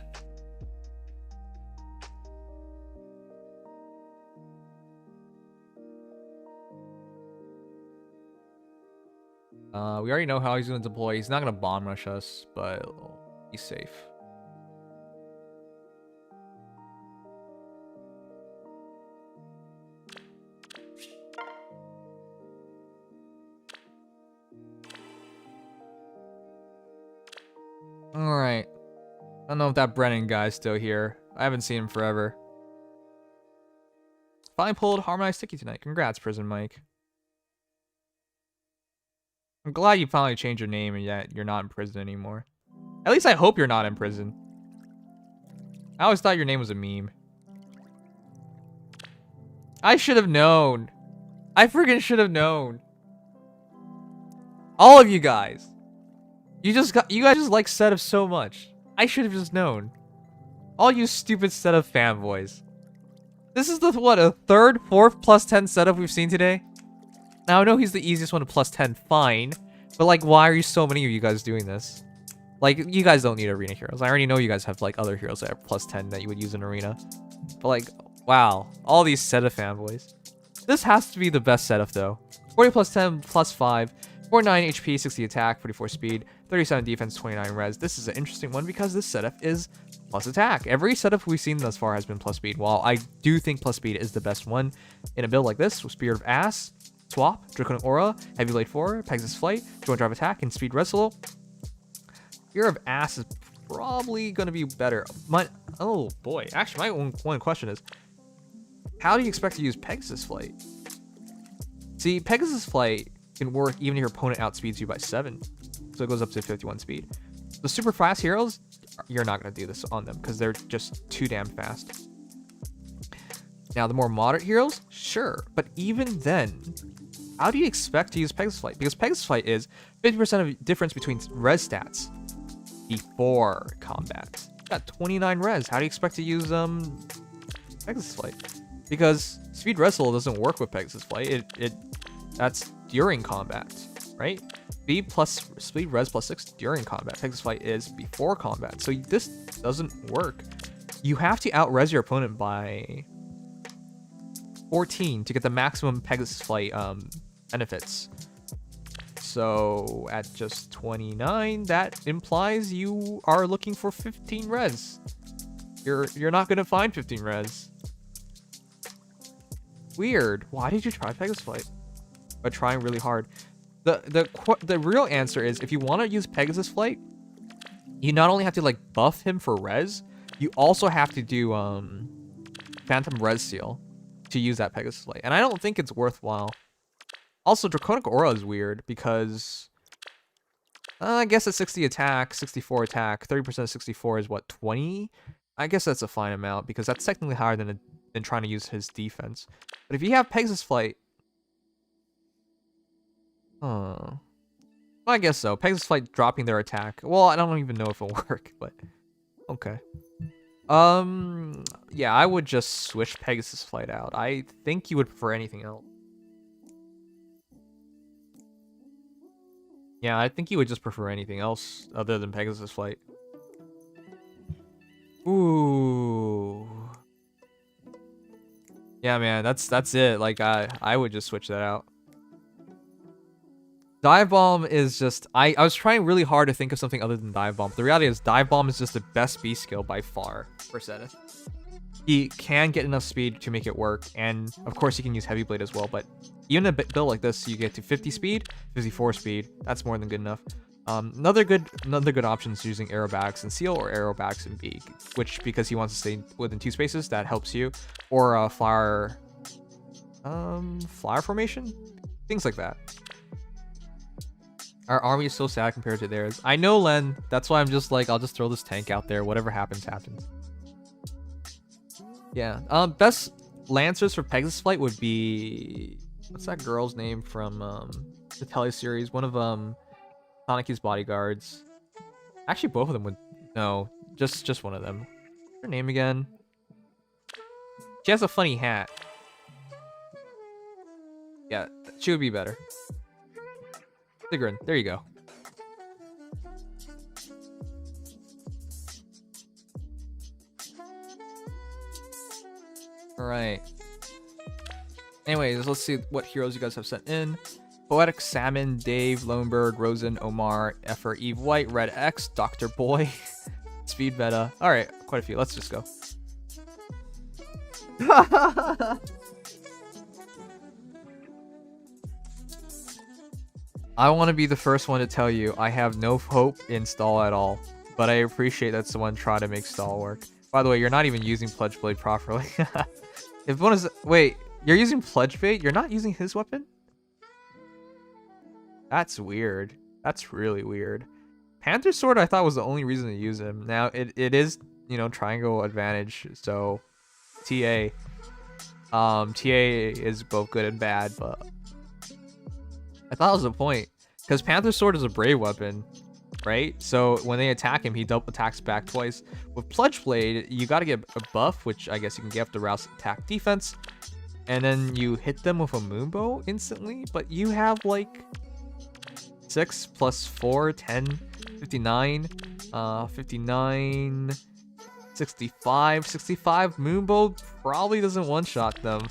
We already know how he's gonna deploy. He's not gonna bomb rush us, but he's safe. All right. I don't know if that Brennan guy's still here. I haven't seen him forever. Finally pulled Harmonized Sticky tonight. Congrats, Prison Mike. I'm glad you finally changed your name and yet you're not in prison anymore. At least I hope you're not in prison. I always thought your name was a meme. I should have known. I freaking should have known. All of you guys. You guys just like setup so much. I should have just known. All you stupid setup fanboys. This is the, what, a third, fourth plus 10 setup we've seen today? Now, I know he's the easiest one to plus 10, fine. But, like, why are so many of you guys doing this? Like, you guys don't need arena heroes. I already know you guys have, like, other heroes that are plus 10 that you would use in arena. But, like, wow. All these setup fanboys. This has to be the best setup, though. 40 plus 10 plus 5. 49 HP, 60 attack, 44 speed, 37 defense, 29 res. This is an interesting one because this setup is plus attack. Every setup we've seen thus far has been plus speed. While I do think plus speed is the best one in a build like this with Spear of Ass, Swap, Draconic Aura, Heavy Blade 4, Pegasus Flight, Joint Drive Attack, and Speed Wrestle. Spear of Ass is probably going to be better. Oh boy, actually my one question is, how do you expect to use Pegasus Flight? See, Pegasus Flight can work even if your opponent outspeeds you by 7. So it goes up to 51 speed. The super fast heroes you're not going to do this on them because they're just too damn fast. Now, the more moderate heroes, sure. But even then, how do you expect to use Pegasus Flight? Because Pegasus Flight is 50% of difference between res stats before combat. You got 29 res. How do you expect to use Pegasus Flight? Because Speed Wrestle doesn't work with Pegasus Flight. That's during combat, right? Speed res plus 6 during combat. Pegasus Flight is before combat. So this doesn't work. You have to out-res your opponent by 14 to get the maximum Pegasus Flight benefits. So at just 29, that implies you are looking for 15 res. You're not gonna find 15 res. Weird. Why did you try Pegasus Flight? By trying really hard. The real answer is if you want to use Pegasus Flight, you not only have to like buff him for res, you also have to do Phantom Res Seal to use that Pegasus Flight. And I don't think it's worthwhile. Also, Draconic Aura is weird because I guess at 60 attack, 64 attack, 30% of 64 is what, 20? I guess that's a fine amount because that's technically higher than trying to use his defense. But if you have Pegasus Flight, well, I guess so. Pegasus Flight dropping their attack. Well, I don't even know if it'll work, but okay. Yeah, I would just switch Pegasus Flight out. I think you would prefer anything else. Yeah, I think you would just prefer anything else other than Pegasus Flight. Ooh. Yeah, man, that's it. Like, I would just switch that out. Dive Bomb is just... I was trying really hard to think of something other than Dive Bomb. The reality is Dive Bomb is just the best B skill by far for Zenith. He can get enough speed to make it work, and of course he can use Heavy Blade as well, but even a build like this, you get to 50 speed, 54 speed. That's more than good enough. Another good option is using Aerobatics and Seal or Aerobatics and Beak, which, because he wants to stay within 2 spaces, that helps you. Or Flower Formation? Things like that. Our army is so sad compared to theirs. I know, Len. That's why I'm just like, I'll just throw this tank out there. Whatever happens, happens. Yeah. Best Lancers for Pegasus Flight would be... What's that girl's name from the teleseries? One of Sonicy's bodyguards. Actually, both of them would... No, just one of them. What's her name again? She has a funny hat. Yeah, she would be better. Sigrun, there you go. Alright. Anyways, let's see what heroes you guys have sent in. Poetic Salmon, Dave, Loneberg, Rosen, Omar, Effer, Eve White, Red X, Dr. Boy, Speed Meta. Alright, quite a few. Let's just go. I want to be the first one to tell you I have no hope in stall at all, but I appreciate that someone tried to make stall work. By the way, you're not even using Pledge Blade properly. If one is... Wait, you're using Pledge Blade? You're not using his weapon? That's weird. That's really weird. Panther Sword I thought was the only reason to use him. Now, it is, you know, triangle advantage, so... TA. TA is both good and bad, but... I thought it was the point. Because Panther Sword is a brave weapon, right? So when they attack him, he double attacks back twice. With Pledge Blade, you gotta get a buff, which I guess you can get up to Rouse attack defense. And then you hit them with a Moonbow instantly. But you have like 6 plus 4, 10, 59, 59, 65. 65 Moonbow probably doesn't one-shot them.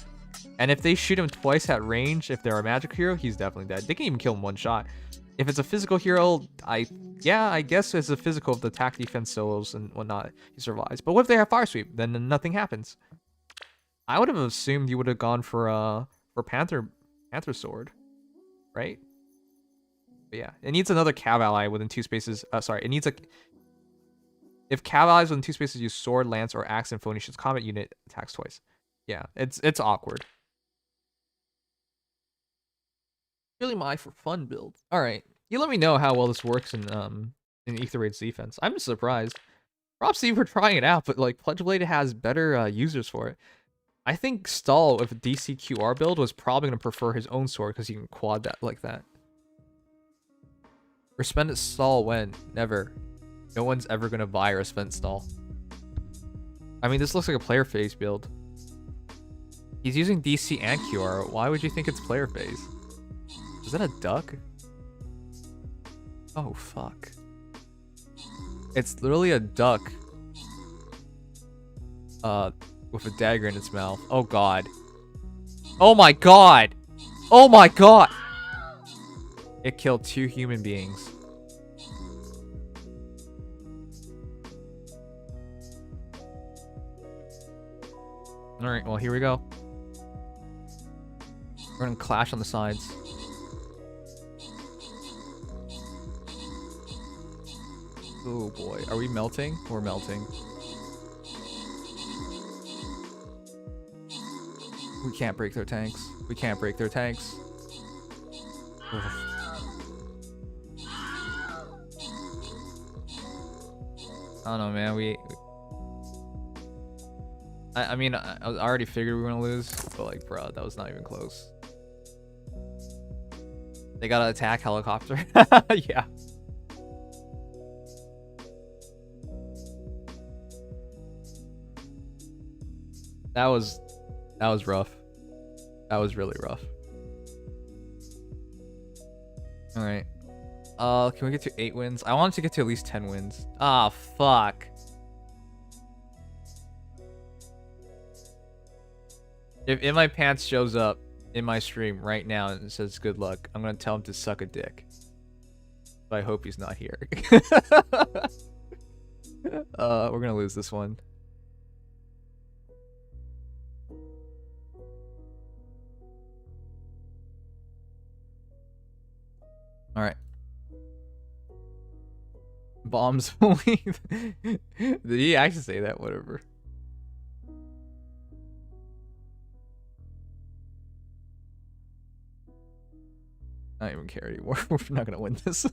And if they shoot him twice at range, if they're a magic hero, he's definitely dead. They can even kill him one shot. If it's a physical hero, I guess it's a physical of the attack defense solos and whatnot, he survives. But what if they have Fire Sweep? Then nothing happens. I would have assumed you would have gone for Panther Sword, right? But yeah, it needs another Cav ally within 2 spaces. Sorry, it needs a... If Cav allies within 2 spaces use Sword, Lance, or Axe, and Phoenician's combat unit attacks twice. Yeah, it's awkward. Really my for fun build. All right, you let me know how well this works in Aether Raid's defense. I'm just surprised. props to you for trying it out, but like Pledge Blade has better users for it. I think Stall with a DC QR build was probably gonna prefer his own sword because he can quad that like that. Resplendent Stall when? Never. No one's ever gonna buy Resplendent Stall. I mean, this looks like a player phase build. He's using DC and QR. Why would you think it's player phase? Is that a duck? Oh, fuck. It's literally a duck. With a dagger in its mouth. Oh, God. Oh, my God. Oh, my God. It killed 2 human beings. Alright, well, here we go. We're gonna clash on the sides. Oh boy, are we melting? We're melting. We can't break their tanks. We can't break their tanks. Ugh. I don't know, man. I mean, I already figured we were gonna lose, but like, bro, that was not even close. They gotta attack helicopter. Yeah. That was rough. That was really rough. All right. Can we get to 8 wins? I wanted to get to at least 10 wins. Ah, fuck. If In My Pants shows up in my stream right now and says good luck, I'm gonna tell him to suck a dick. But I hope he's not here. We're gonna lose this one. All right. Bombs only. Did he actually say that? Whatever. I don't even care anymore. We're not gonna win this.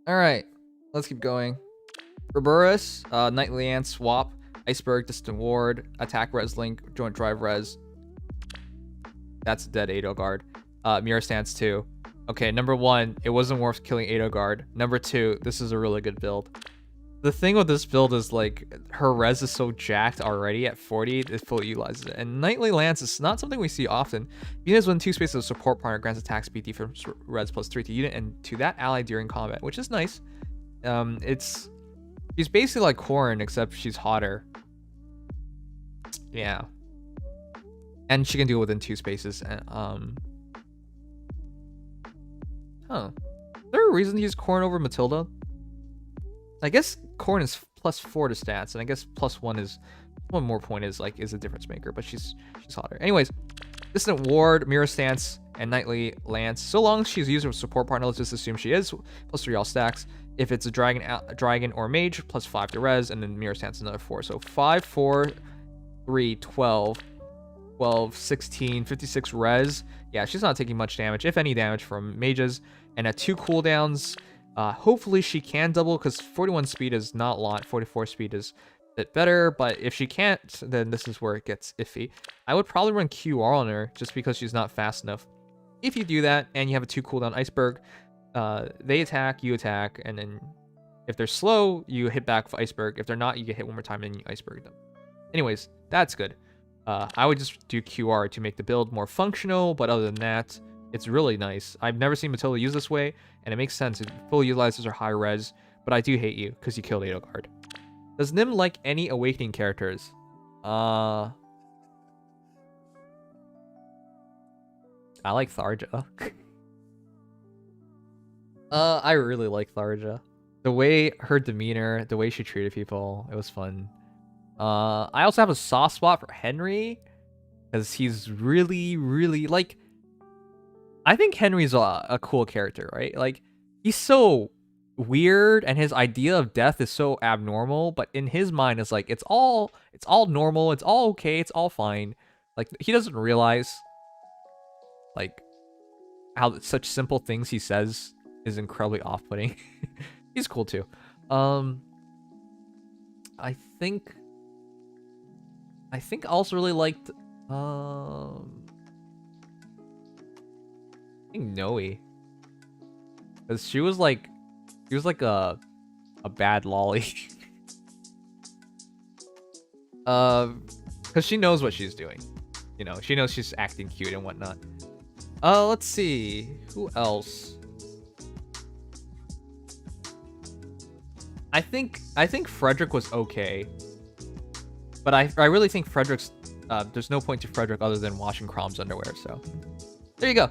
All right, let's keep going. Reburus, Nightly Ant swap, Iceberg, Distant Ward, Attack Res Link, Joint Drive Res. That's a dead Ado guard. Mirror Stance 2. Okay, number 1, it wasn't worth killing Ado guard. Number 2, this is a really good build. The thing with this build is like her res is so jacked already at 40, it fully utilizes it. And Nightly Lance is not something we see often. Units within 2 spaces of support partner grants attack speed defense res +3 to unit and to that ally during combat, which is nice. She's basically like Corrin, except she's hotter. Yeah. And she can do it within 2 spaces. And huh. Is there a reason to use Corrin over Matilda? I guess Corrin is +4 to stats, and I guess +1 is one more point is a difference maker, but she's hotter. Anyways, Distant Ward, Mirror Stance, and Nightly Lance. So long as she's used with support partner, let's just assume she is. +3 all stacks. If it's a dragon or mage, +5 to res, and then Mirror Stance another 4. So 5, 4, 3, 12, 12, 16, 56 res. Yeah, she's not taking much damage, if any damage from mages. And at 2 cooldowns, hopefully she can double, because 41 speed is not a lot. 44 speed is a bit better, but if she can't, then this is where it gets iffy. I would probably run QR on her, just because she's not fast enough. If you do that, and you have a 2 cooldown Iceberg, they attack, you attack, and then if they're slow, you hit back with Iceberg. If they're not, you get hit one more time, and you Iceberg them. Anyways, that's good. I would just do QR to make the build more functional, but other than that, it's really nice. I've never seen Matilda use this way, and it makes sense. It fully utilizes her high res, but I do hate you because you killed Edelgard. Does Nim like any Awakening characters? I like Tharja. I really like Tharja. The way her demeanor, the way she treated people, it was fun. I also have a soft spot for Henry, because he's really, really, like, I think Henry's a cool character, right? Like, he's so weird, and his idea of death is so abnormal, but in his mind it's like it's all normal, it's all okay, it's all fine. Like he doesn't realize like how such simple things he says is incredibly off-putting. He's cool too. I think I also really liked I think Noe, because she was like a bad lolly. Because she knows what she's doing, you know, she knows she's acting cute and whatnot. Let's see who else. I think Frederick was okay, but I really think Frederick's there's no point to Frederick other than washing Crom's underwear. So there you go.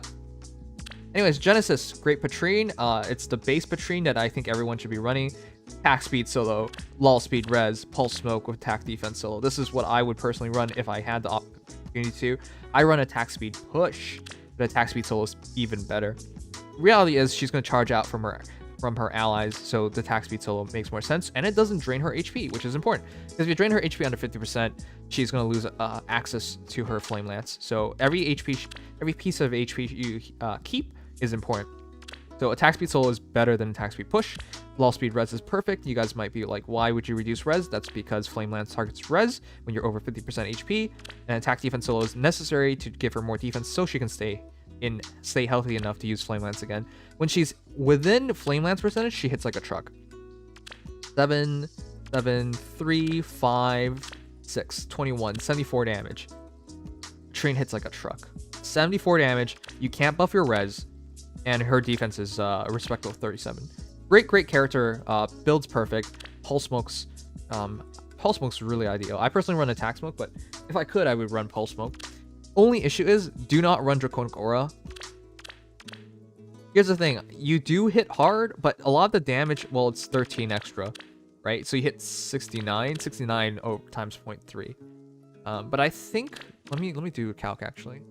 Anyways, Genesis, great Patrine. It's the base Patrine that I think everyone should be running. Attack speed solo, lull speed res, pulse smoke with attack defense solo. This is what I would personally run if I had the opportunity to. I run attack speed push, but attack speed solo is even better. Reality is she's going to charge out from her allies, so the attack speed solo makes more sense, and it doesn't drain her HP, which is important, because if you drain her HP under 50%, she's going to lose access to her flame lance. So every piece of HP you keep is important. So attack speed solo is better than attack speed push. Lull speed res is perfect. You guys might be like, why would you reduce res? That's because flame lance targets res when you're over 50% HP, and attack defense solo is necessary to give her more defense so she can stay healthy enough to use flame lance again. When she's within flame lance percentage, she hits like a truck. 7, 3, 5, 6, 21, 74 damage. Train hits like a truck. 74 damage. You can't buff your res, and her defense is a respectable 37. Great character. Builds perfect. Pulse Smoke's really ideal. I personally run attack smoke, but if I could, I would run Pulse Smoke. Only issue is, do not run Draconic Aura. Here's the thing, you do hit hard, but a lot of the damage, well, it's 13 extra, right? So you hit 69 times 0.3. But I think, let me do a calc actually.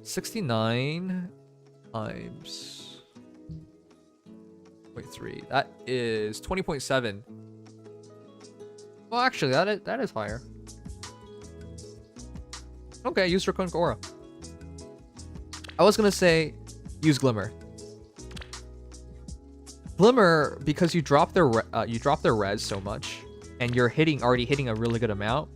69 times 0.3, that is 20.7. Well, actually, that is higher. Okay, use Draconic Aura. I was gonna say, use Glimmer. Glimmer, because you drop their res so much, and you're already hitting a really good amount.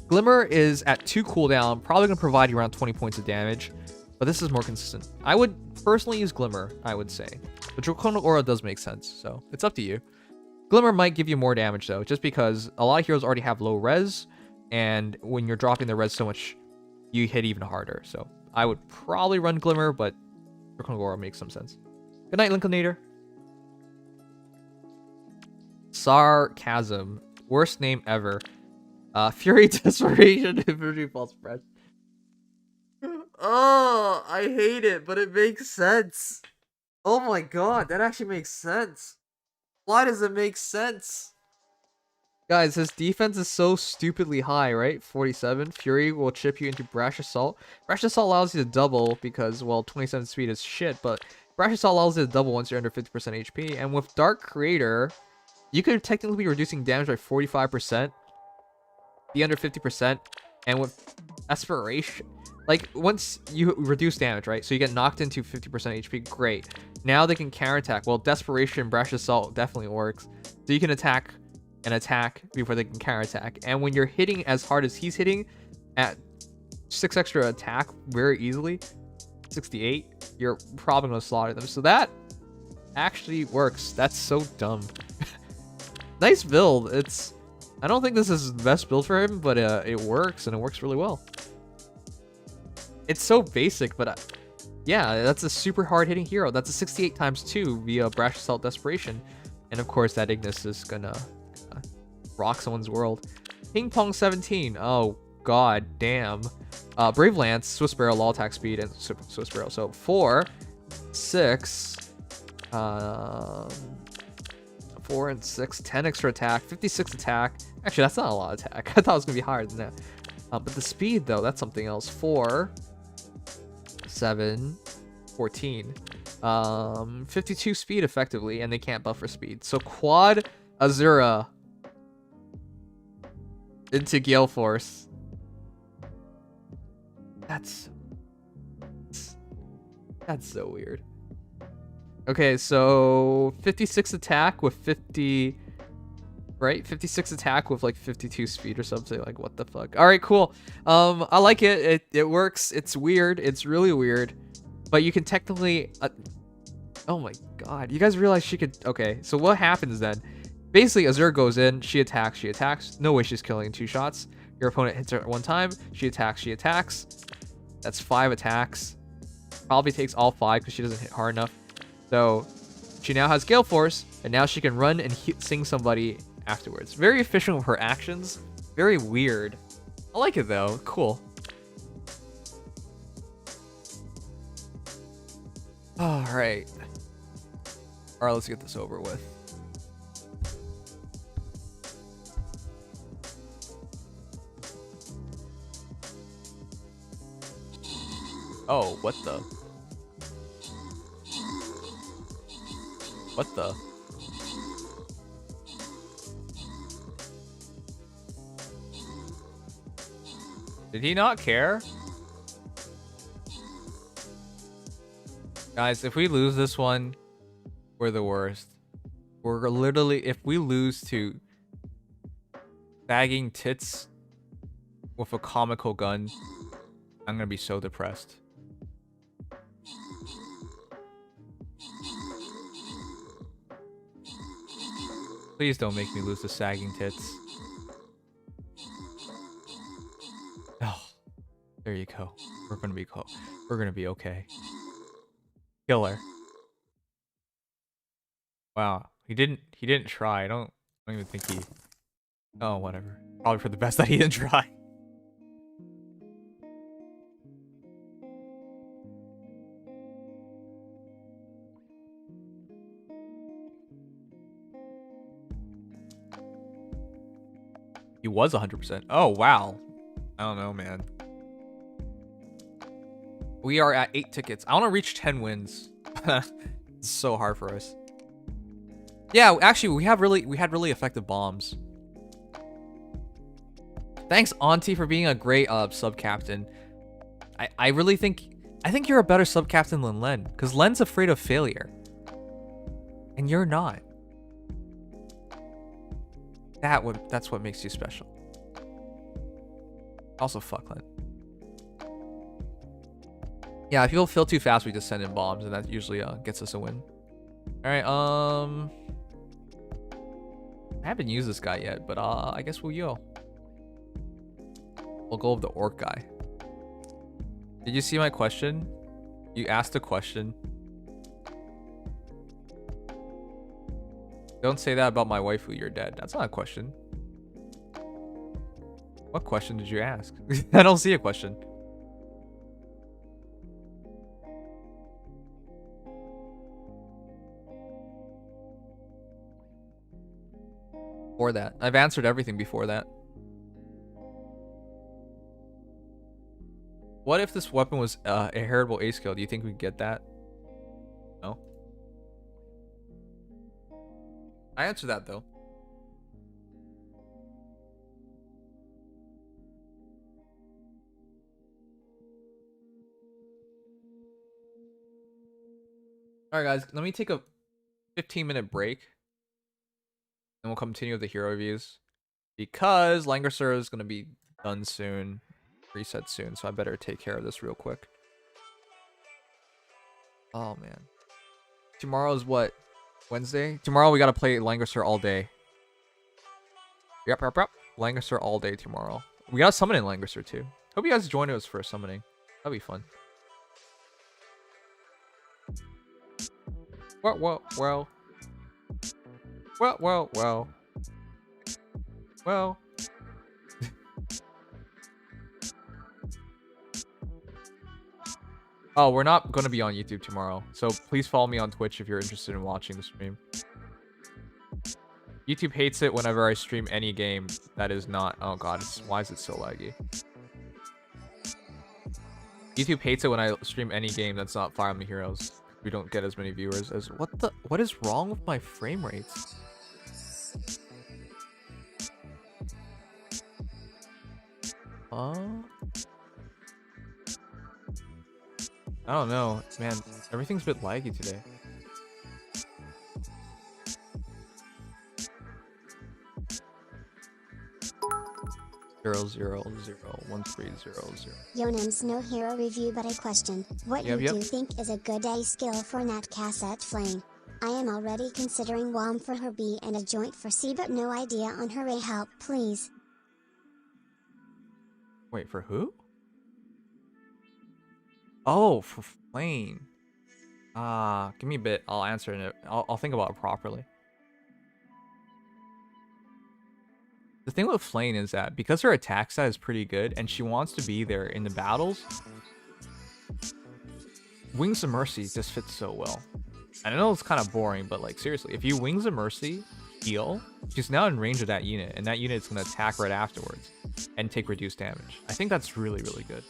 Glimmer is at 2 cooldown, probably gonna provide you around 20 points of damage, but this is more consistent. I would personally use Glimmer, I would say. But Draconic Aura does make sense, so it's up to you. Glimmer might give you more damage though, just because a lot of heroes already have low res, and when you're dropping the res so much, you hit even harder. So I would probably run Glimmer, but Draconic Aura makes some sense. Good night, Lincolnator. Sarcasm, worst name ever. Fury, Desperation, Infinity False Breath. Oh, I hate it, but it makes sense. Oh my god, that actually makes sense. Why does it make sense? Guys, his defense is so stupidly high, right? 47. Fury will chip you into Brash Assault. Brash Assault allows you to double because, well, 27 speed is shit, but Brash Assault allows you to double once you're under 50% HP. And with Dark Creator, you could technically be reducing damage by 45%. Be under 50%. And with Desperation, like, once you reduce damage, right? So you get knocked into 50% HP, great. Now they can counterattack. Well, Desperation, Brash Assault definitely works. So you can attack and attack before they can counterattack. And when you're hitting as hard as he's hitting at 6 extra attack very easily, 68, you're probably going to slaughter them. So that actually works. That's so dumb. Nice build. I don't think this is the best build for him, but it works, and it works really well. It's so basic, but yeah, that's a super hard hitting hero. That's a 68 times 2 via Brash Assault Desperation. And of course that Ignis is gonna rock someone's world. Ping Pong 17. Oh god damn. Brave Lance, Swiss Barrel, Law Attack Speed, and Swiss Barrel. So 4, 6, 4 and 6, 10 extra attack, 56 attack. Actually, that's not a lot of attack. I thought it was gonna be higher than that. But the speed though, that's something else. 4, 7, 14. 52 speed effectively, and they can't buffer speed. So quad Azura into Gale Force. That's so weird. Okay, so 56 attack with 50, right? 56 attack with like 52 speed or something. Like, what the fuck? All right, cool. I like it. It works. It's weird. It's really weird. But you can technically... oh my god. You guys realize she could... Okay, so what happens then? Basically, Azur goes in. She attacks. She attacks. No way she's killing in 2 shots. Your opponent hits her at 1 time. She attacks. She attacks. That's 5 attacks. Probably takes all 5 because she doesn't hit hard enough. So she now has Gale Force, and now she can run and sing somebody afterwards. Very efficient with her actions. Very weird. I like it though. Cool. Alright. Alright, let's get this over with. Oh, what the? What the? Did he not care? Guys, if we lose this one, we're the worst. We're literally, if we lose to bagging tits with a comical gun, I'm gonna be so depressed. Please don't make me lose to sagging tits. Oh, there you go. We're gonna be cool. We're gonna be okay. Killer. Wow, he didn't try. I don't even think he... Oh, whatever. Probably for the best that he didn't try. He was 100%. Oh, wow. I don't know, man. We are at 8 tickets. I want to reach 10 wins. It's so hard for us. Yeah, actually, we had really effective bombs. Thanks, Auntie, for being a great sub-captain. I really think... I think you're a better sub-captain than Len. Because Len's afraid of failure. And you're not. That's what makes you special. Also, fuck Len. Yeah, if people feel too fast, we just send in bombs, and that usually gets us a win. Alright, I haven't used this guy yet, but I guess we'll go. We'll go with the orc guy. Did you see my question? You asked a question. Don't say that about my waifu, you're dead. That's not a question. What question did you ask? I don't see a question. Before that. I've answered everything before that. What if this weapon was a heritable A skill? Do you think we'd get that? No? I answered that though. Alright guys, let me take a 15-minute break. And we'll continue with the hero reviews. Because Langrisser is going to be done soon. Reset soon, so I better take care of this real quick. Oh man. Tomorrow's what? Wednesday? Tomorrow we gotta play Langrisser all day. Yep. Langrisser all day tomorrow. We gotta summon in Langrisser too. Hope you guys join us for summoning. That'll be fun. Well. Oh, we're not going to be on YouTube tomorrow. So please follow me on Twitch if you're interested in watching the stream. YouTube hates it whenever I stream any game that is not... Oh god, why is it so laggy? YouTube hates it when I stream any game that's not Fire Emblem Heroes. we don't get as many viewers as what is wrong with my frame rates? I don't know, man. Everything's a bit laggy today. Zero zero zero 1300. Yonam's no hero review, but a question. What Yep, you yep. do think is a good A skill for Nat Cassette Flame? I am already considering WOM for her B and a joint for C, but no idea on her A. Help, please. Wait, for who? Oh, for Flame. Give me a bit. I'll answer it. I'll think about it properly. The thing with Flame is that because her attack stat is pretty good and she wants to be there in the battles, Wings of Mercy just fits so well. And I know it's kind of boring, but like seriously, if you Wings of Mercy, heal, she's now in range of that unit, and that unit is going to attack right afterwards and take reduced damage. I think that's really, really good.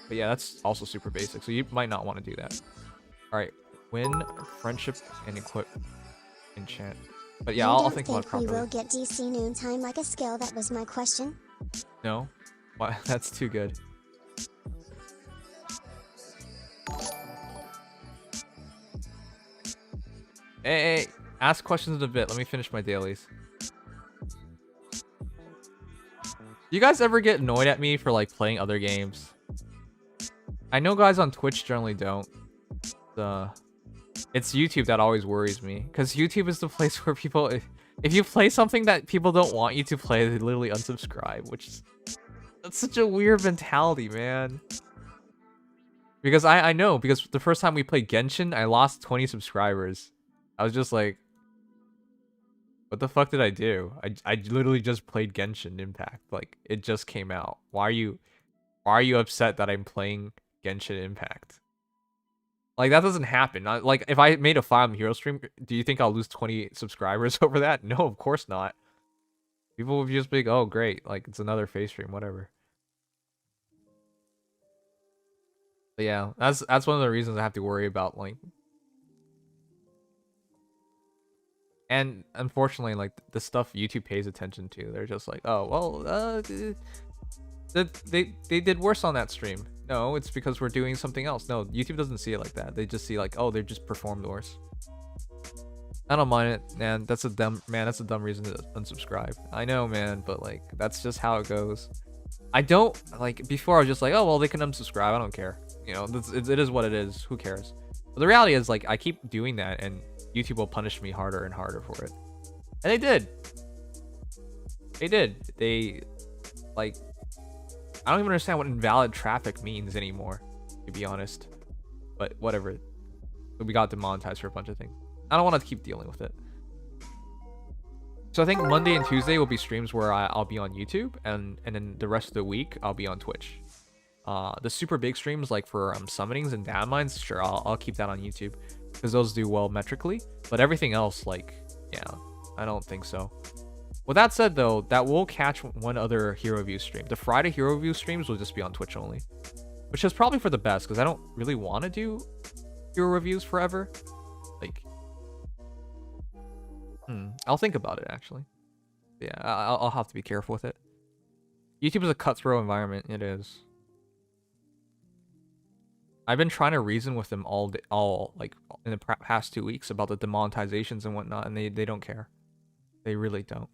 But yeah, that's also super basic, so you might not want to do that. Alright, win, friendship, and equip enchant. But yeah, I'll think about it properly. We will get DC noontime like a skill? That was my question. No? Why? That's too good. Hey, ask questions in a bit. Let me finish my dailies. You guys ever get annoyed at me for like playing other games? I know guys on Twitch generally don't. It's YouTube that always worries me, because YouTube is the place where people, if you play something that people don't want you to play, they literally unsubscribe, which is, that's such a weird mentality, man. Because I know, because the first time we played Genshin, I lost 20 subscribers. I was just like, what the fuck did I do? I literally just played Genshin Impact. Like, it just came out. Why are you upset that I'm playing Genshin Impact? Like, that doesn't happen. Like, if I made a Fire Emblem Hero stream, do you think I'll lose 20 subscribers over that? No, of course not. People would just be like, oh, great. Like, it's another face stream, whatever. But yeah, that's one of the reasons I have to worry about, like... And unfortunately, like, the stuff YouTube pays attention to, they're just like, oh, well, they did worse on that stream. No, it's because we're doing something else. No, YouTube doesn't see it like that. They just see like, oh, they just performed worse. I don't mind it, man. That's a dumb reason to unsubscribe. I know, man, but like, that's just how it goes. I don't like, before I was just like, oh well, they can unsubscribe. I don't care. You know, it is what it is. Who cares? But the reality is, like, I keep doing that, and YouTube will punish me harder and harder for it. And they did. They did. They, like, I don't even understand what invalid traffic means anymore, to be honest. But whatever. We got demonetized for a bunch of things. I don't want to keep dealing with it. So I think Monday and Tuesday will be streams where I'll be on YouTube, and then the rest of the week I'll be on Twitch. The super big streams, like for summonings and down mines, sure, I'll keep that on YouTube, because those do well metrically. But everything else, like, yeah, I don't think so. With that said, though, that will catch one other hero review stream. The Friday hero review streams will just be on Twitch only, which is probably for the best, because I don't really want to do hero reviews forever. Like, I'll think about it, actually. Yeah, I'll have to be careful with it. YouTube is a cutthroat environment. It is. I've been trying to reason with them all like in the past 2 weeks about the demonetizations and whatnot, and they don't care. They really don't.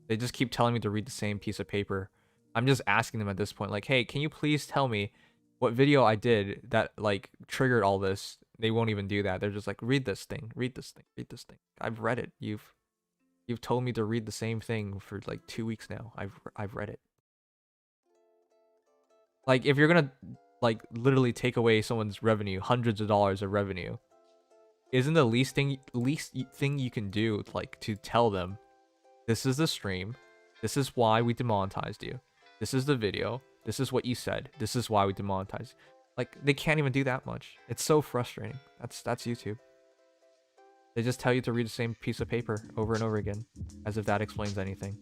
They just keep telling me to read the same piece of paper. I'm just asking them at this point, like, hey, can you please tell me what video I did that like triggered all this? They won't even do that. They're just like, read this thing, read this thing, read this thing. I've read it. You've told me to read the same thing for like 2 weeks now. I've read it. Like, if you're gonna like literally take away someone's revenue, hundreds of dollars of revenue, isn't the least thing you can do like to tell them, this is the stream, this is why we demonetized you, this is the video, this is what you said, this is why we demonetized. Like, they can't even do that much. It's so frustrating. That's YouTube. They just tell you to read the same piece of paper over and over again, as if that explains anything.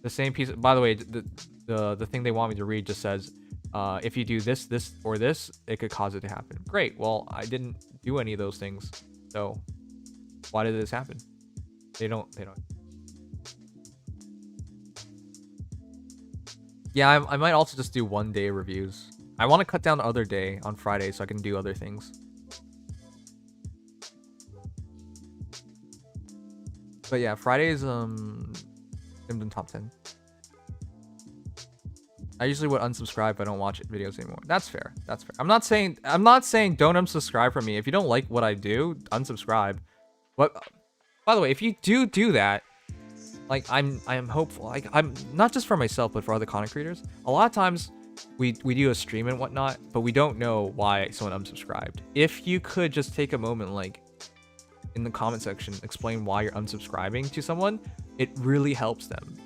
The same piece. By the way, the thing they want me to read just says, if you do this, this, or this, it could cause it to happen. Great. Well, I didn't do any of those things, so why did this happen? They don't. Yeah, I might also just do 1-day reviews. I want to cut down the other day on Friday so I can do other things. But yeah, Friday's Nimdom top 10. I usually would unsubscribe if I don't watch videos anymore. That's fair. That's fair. I'm not saying don't unsubscribe from me. If you don't like what I do, unsubscribe. But by the way, if you do that, like I am hopeful. Like I'm not just for myself, but for other content creators. A lot of times we do a stream and whatnot, but we don't know why someone unsubscribed. If you could just take a moment, like in the comment section, explain why you're unsubscribing to someone, it really helps them.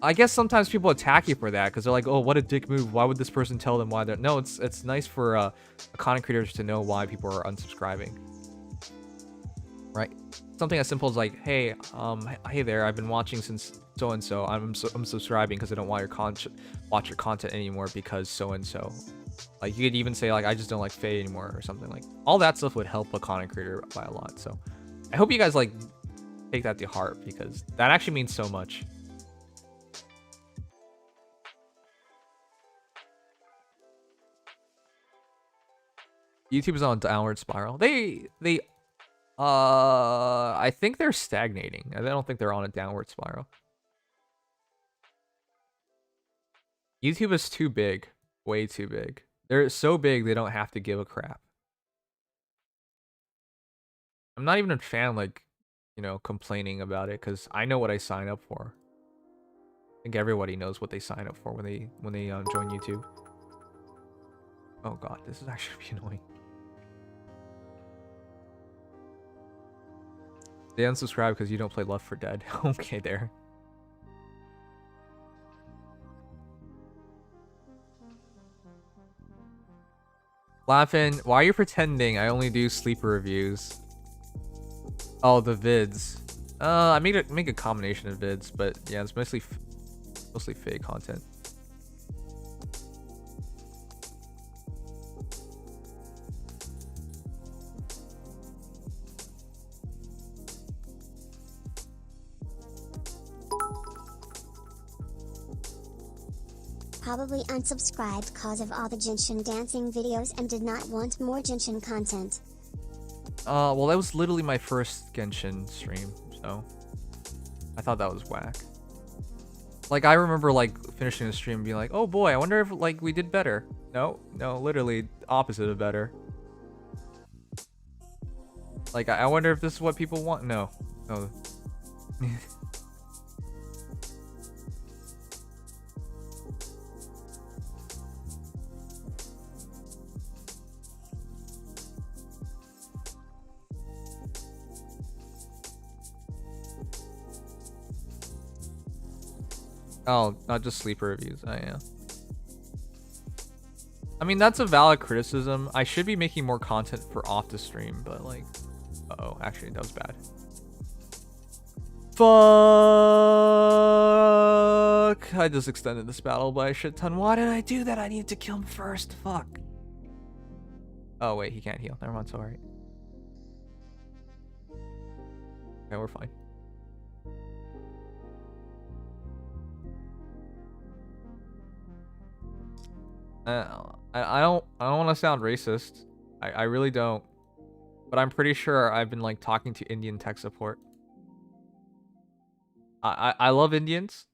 I guess sometimes people attack you for that because they're like, oh, what a dick move. Why would this person tell them why they're... No, it's nice for content creators to know why people are unsubscribing. Right? Something as simple as like, hey, hey there, I've been watching since so-and-so. I'm subscribing because I don't want watch your content anymore because so-and-so. Like, you could even say, like, I just don't like Faye anymore or something. Like, all that stuff would help a content creator by a lot. So, I hope you guys, like, take that to heart because that actually means so much. YouTube is on a downward spiral. I think they're stagnating. I don't think they're on a downward spiral. YouTube is too big. Way too big. They're so big they don't have to give a crap. I'm not even a fan, like, you know, complaining about it because I know what I sign up for. I think everybody knows what they sign up for when they join YouTube. Oh god, this is actually annoying. They unsubscribe because you don't play Left 4 Dead. Okay, there. Laughing, why are you pretending I only do sleeper reviews? Oh, the vids. I make a combination of vids, but yeah, it's mostly fake content. Probably unsubscribed cause of all the Genshin dancing videos and did not want more Genshin content. Well, that was literally my first Genshin stream, so I thought that was whack. Like, I remember, like, finishing the stream and being like, oh boy, I wonder if, like, we did better. No, literally opposite of better. Like, I wonder if this is what people want. No. Oh, not just sleeper reviews. Oh, yeah. I mean, that's a valid criticism. I should be making more content for off the stream, but like... Uh-oh, actually, that was bad. Fuck! I just extended this battle by a shit ton. Why did I do that? I needed to kill him first. Fuck. Oh, wait, he can't heal. Never mind, it's alright. Okay, we're fine. I don't want to sound racist. I really don't. But I'm pretty sure I've been like talking to Indian tech support. I love Indians.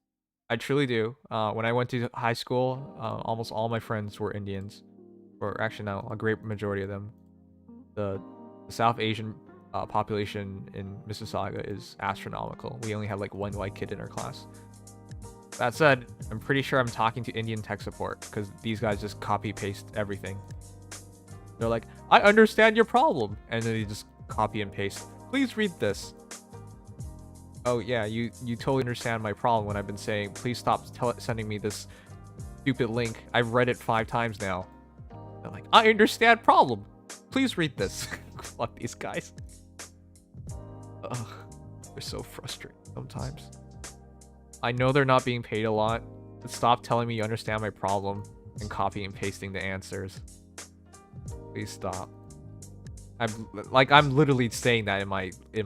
I truly do. When I went to high school, almost all my friends were Indians. Or actually no, a great majority of them. The South Asian population in Mississauga is astronomical. We only have like one white kid in our class. That said, I'm pretty sure I'm talking to Indian tech support because these guys just copy paste everything. They're like, I understand your problem. And then they just copy and paste. Please read this. Oh yeah, you totally understand my problem when I've been saying, please stop sending me this stupid link. I've read it 5 times now. They're like, I understand problem. Please read this. Fuck these guys. Ugh, they're so frustrating sometimes. I know they're not being paid a lot, but stop telling me you understand my problem. and copying and pasting the answers. Please stop. I'm literally saying that in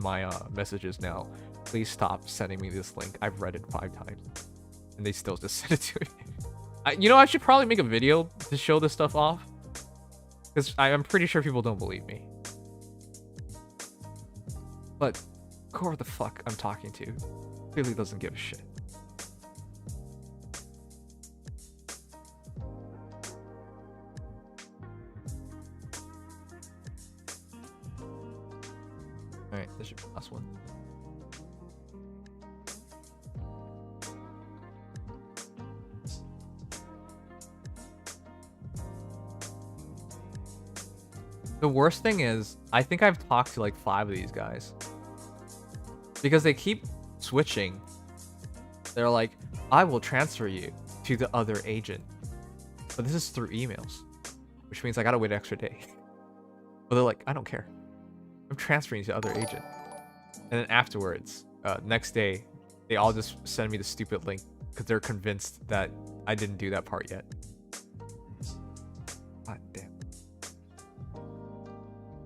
my messages now. Please stop sending me this link. I've read it 5 times, and they still just send it to me. You know, I should probably make a video to show this stuff off, because I'm pretty sure people don't believe me. But whoever the fuck I'm talking to really doesn't give a shit. Alright, this should be the last one. The worst thing is, I think I've talked to like 5 of these guys. Because they keep switching. They're like, I will transfer you to the other agent. But this is through emails. Which means I gotta wait an extra day. But they're like, I don't care. I'm transferring you to the other agent. And then afterwards, next day, they all just send me the stupid link. Because they're convinced that I didn't do that part yet. God damn.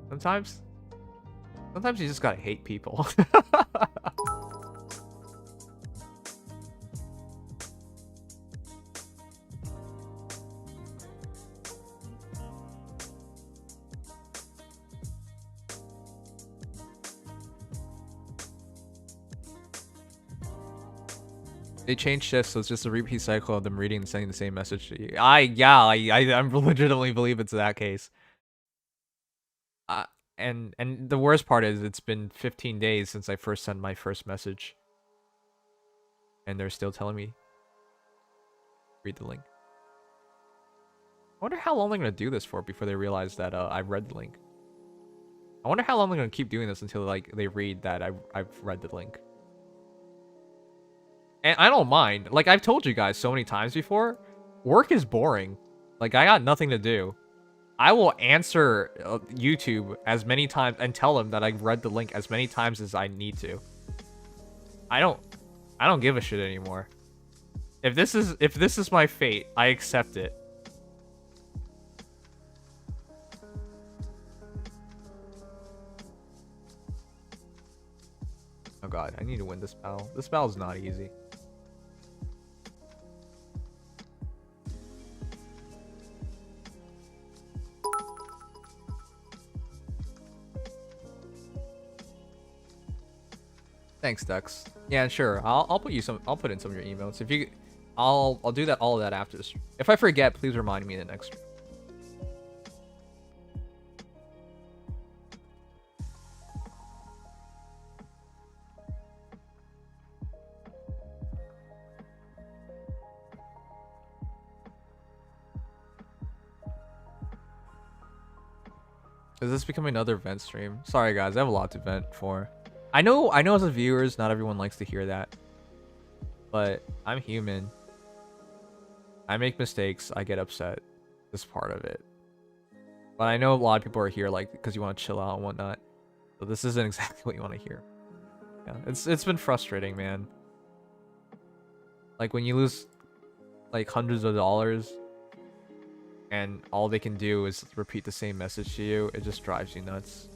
Sometimes you just gotta hate people. They changed shifts, so it's just a repeat cycle of them reading and sending the same message to you. I'm legitimately believe it's that case. And the worst part is it's been 15 days since I first sent my first message. And they're still telling me, read the link. I wonder how long they're going to do this for before they realize that I've read the link. I wonder how long they're going to keep doing this until like they read that I've read the link. And I don't mind. Like, I've told you guys so many times before, work is boring. Like, I got nothing to do. I will answer YouTube as many times and tell them that I've read the link as many times as I need to. I don't give a shit anymore. If this is my fate, I accept it. Oh god, I need to win this battle. This battle's not easy. Thanks, Dex. Yeah, sure. I'll put in some of your emails. If you, I'll do that all of that after this. If I forget, please remind me in the next. Is this becoming another vent stream? Sorry guys, I have a lot to vent for. I know as a viewers, not everyone likes to hear that. But I'm human. I make mistakes, I get upset. This part of it. But I know a lot of people are here like because you want to chill out and whatnot. So this isn't exactly what you want to hear. Yeah, it's been frustrating, man. Like when you lose like hundreds of dollars and all they can do is repeat the same message to you, it just drives you nuts.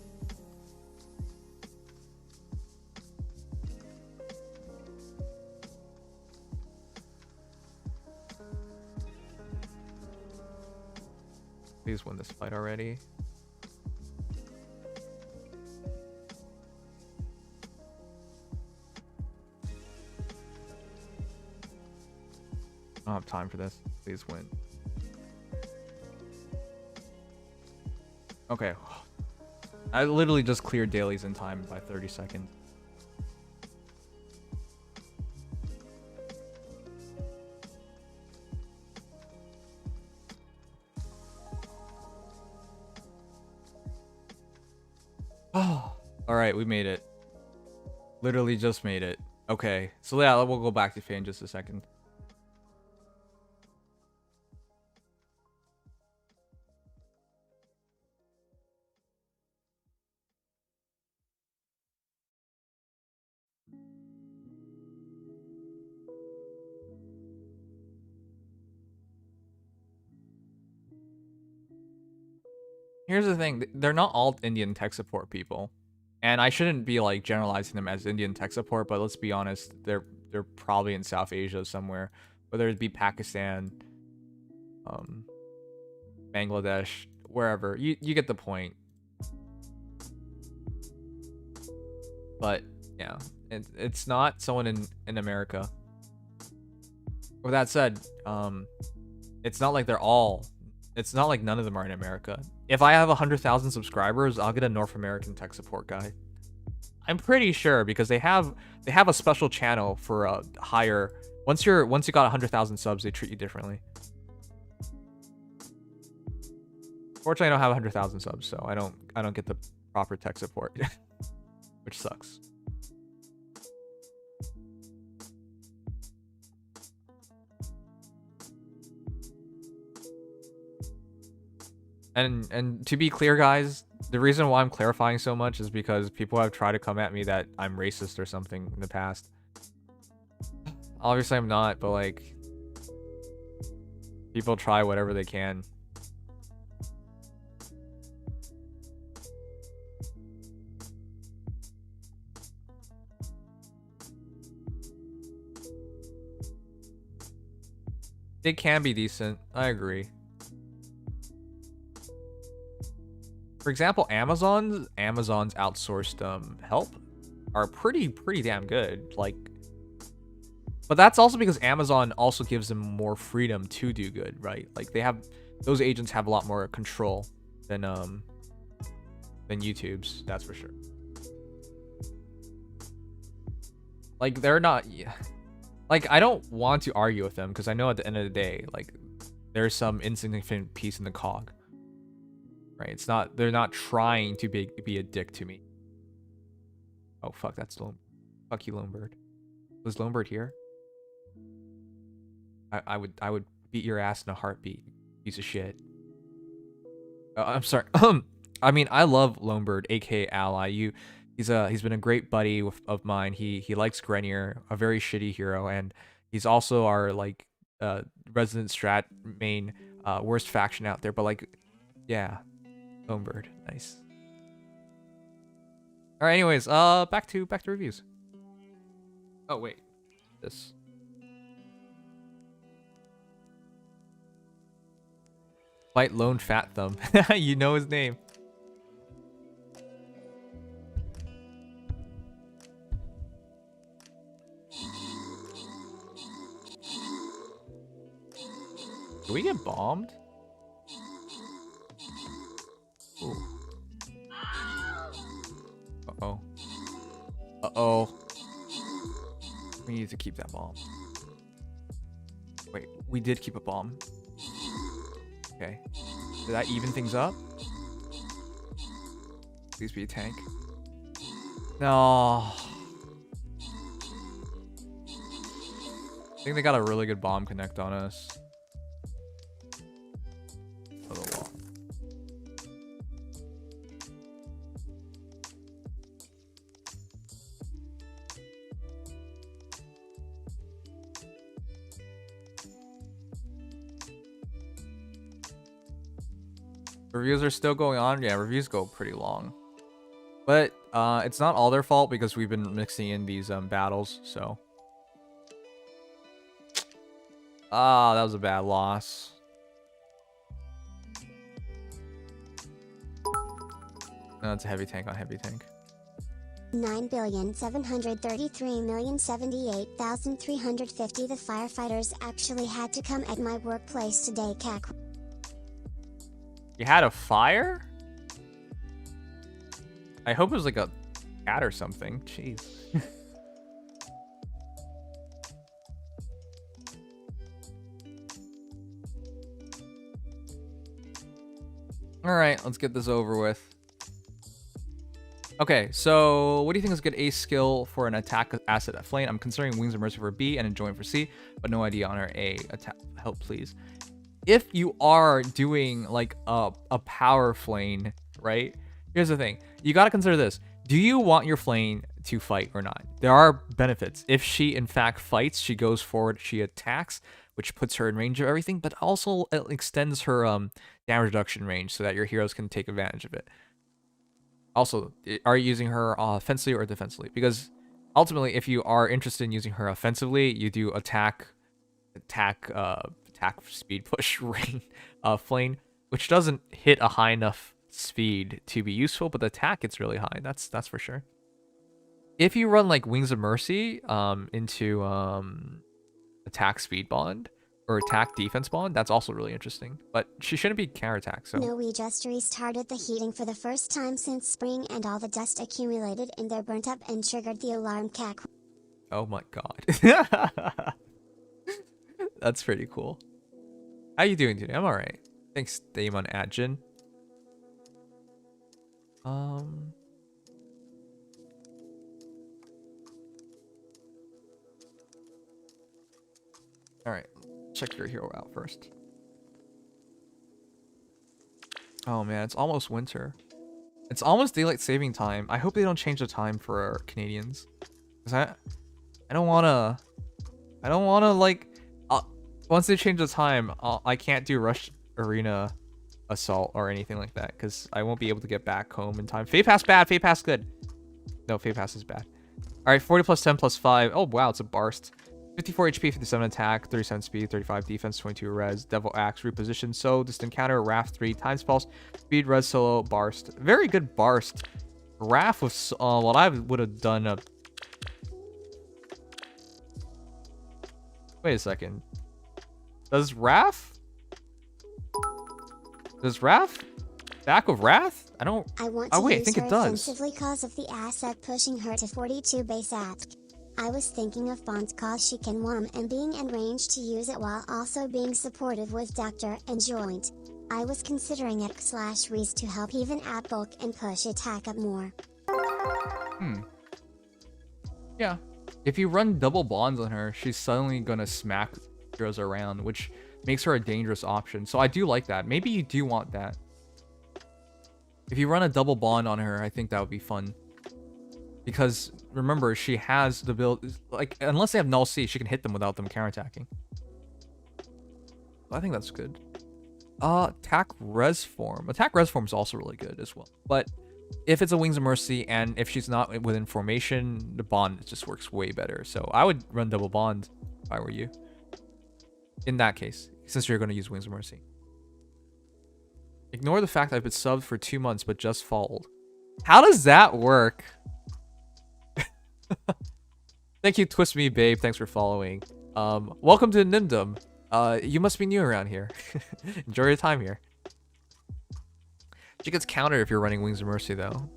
Please win this fight already. I don't have time for this. Please win. Okay. I literally just cleared dailies in time by 30 seconds. Oh, all right, we made it. Literally just made it. Okay, so yeah, we'll go back to Faye in just a second. Here's the thing. They're not all Indian tech support people. And I shouldn't be like generalizing them as Indian tech support, but let's be honest, they're probably in South Asia somewhere, whether it be Pakistan, Bangladesh, wherever. You get the point. But yeah, it's not someone in America. With that said, it's not like it's not like none of them are in America. If I have 100,000 subscribers, I'll get a North American tech support guy. I'm pretty sure, because they have a special channel for a higher. Once you got 100,000 subs, they treat you differently. Fortunately, I don't have 100,000 subs, so I don't get the proper tech support, which sucks. And to be clear, guys, the reason why I'm clarifying so much is because people have tried to come at me that I'm racist or something in the past. Obviously, I'm not, but like, people try whatever they can. They can be decent. I agree. For example, Amazon's outsourced help are pretty damn good. Like, but that's also because Amazon also gives them more freedom to do good, right? Like those agents have a lot more control than YouTube's, that's for sure. Like they're not, yeah. Like I don't want to argue with them because I know at the end of the day, like there's some insignificant piece in the cog. Right, they're not trying to be a dick to me. Oh fuck, that's fuck you, Lonebird. Was Lonebird here? I would beat your ass in a heartbeat, piece of shit. I'm sorry. I mean, I love Lonebird, aka Ally. He's been a great buddy of mine. He likes Grenier, a very shitty hero, and he's also our like resident strat main worst faction out there. But like, yeah. Homebird, nice. All right, anyways, back to reviews. Oh wait, this. Fight Lone Fat Thumb. You know his name. Do we get bombed? Ooh. Uh-oh. Uh-oh. We need to keep that bomb. Wait, we did keep a bomb. Okay. Did that even things up? Please be a tank. No. I think they got a really good bomb connect on us. Reviews are still going on. Yeah, reviews go pretty long. But it's not all their fault because we've been mixing in these battles, so. Ah, that was a bad loss. No, it's a heavy tank on heavy tank. 9,733,078,350. The firefighters actually had to come at my workplace today, cack. You had a fire? I hope it was like a cat or something. Jeez. Alright, let's get this over with. Okay, so what do you think is a good ace skill for an attack asset at Flame? I'm considering Wings of Mercy for B and Enjoying for C, but no idea on our A. Help, please. If you are doing like a power Flame, right? Here's the thing. You got to consider this. Do you want your Flame to fight or not? There are benefits. If she in fact fights, she goes forward, she attacks. which puts her in range of everything, but also it extends her damage reduction range so that your heroes can take advantage of it. Also, are you using her offensively or defensively? Because ultimately, if you are interested in using her offensively, you do attack speed push rain flame, which doesn't hit a high enough speed to be useful, but the attack gets really high. That's for sure. If you run like Wings of Mercy into attack speed bond or attack defense bond, that's also really interesting. But she shouldn't be counterattack. So No, we just restarted the heating for the first time since spring, and all the dust accumulated in there burnt up and triggered the alarm cack. oh my god, that's pretty cool. How you doing today? I'm all right. Thanks, Damon Adjin. All right, check your hero out first. Oh man, it's almost winter. It's almost daylight saving time. I hope they don't change the time for our Canadians, cause I don't wanna like once they change the time, I can't do Rush Arena Assault or anything like that because I won't be able to get back home in time. Fade Pass bad, Fade Pass good. No, Fade Pass is bad. All right, 40 plus 10 plus 5. Oh wow, it's a Barst. 54 HP, 57 attack, 37 speed, 35 defense, 22 res, Devil Axe, reposition, so distant counter, Wrath 3, times pulse, speed, res, solo, Barst. Very good Barst. Wrath was what I would have done. Wait a second. Does Wrath back with Wrath? I don't. I want to oh wait, I use think her it does. offensively cause of the asset pushing her to 42 base attack. I was thinking of bonds cause she can wham and being in range to use it while also being supportive with Doctor and Joint. I was considering X/Reese to help even at bulk and push attack up more. Yeah. If you run double bonds on her, she's suddenly gonna smack heroes around, which makes her a dangerous option. So I do like that. Maybe you do want that. If you run a double bond on her, I think that would be fun. Because remember, she has the build, like, unless they have null C, she can hit them without them counterattacking. I think that's good. Attack res form. Attack res form is also really good as well. But if it's a Wings of Mercy and if she's not within formation, the bond just works way better. So I would run double bond if I were you. In that case, since you're going to use Wings of Mercy. Ignore the fact I've been subbed for 2 months but just followed. How does that work? Thank you, Twist Me Babe. Thanks for following. Welcome to Nimdom. You must be new around here. Enjoy your time here. She gets countered if you're running Wings of Mercy, though.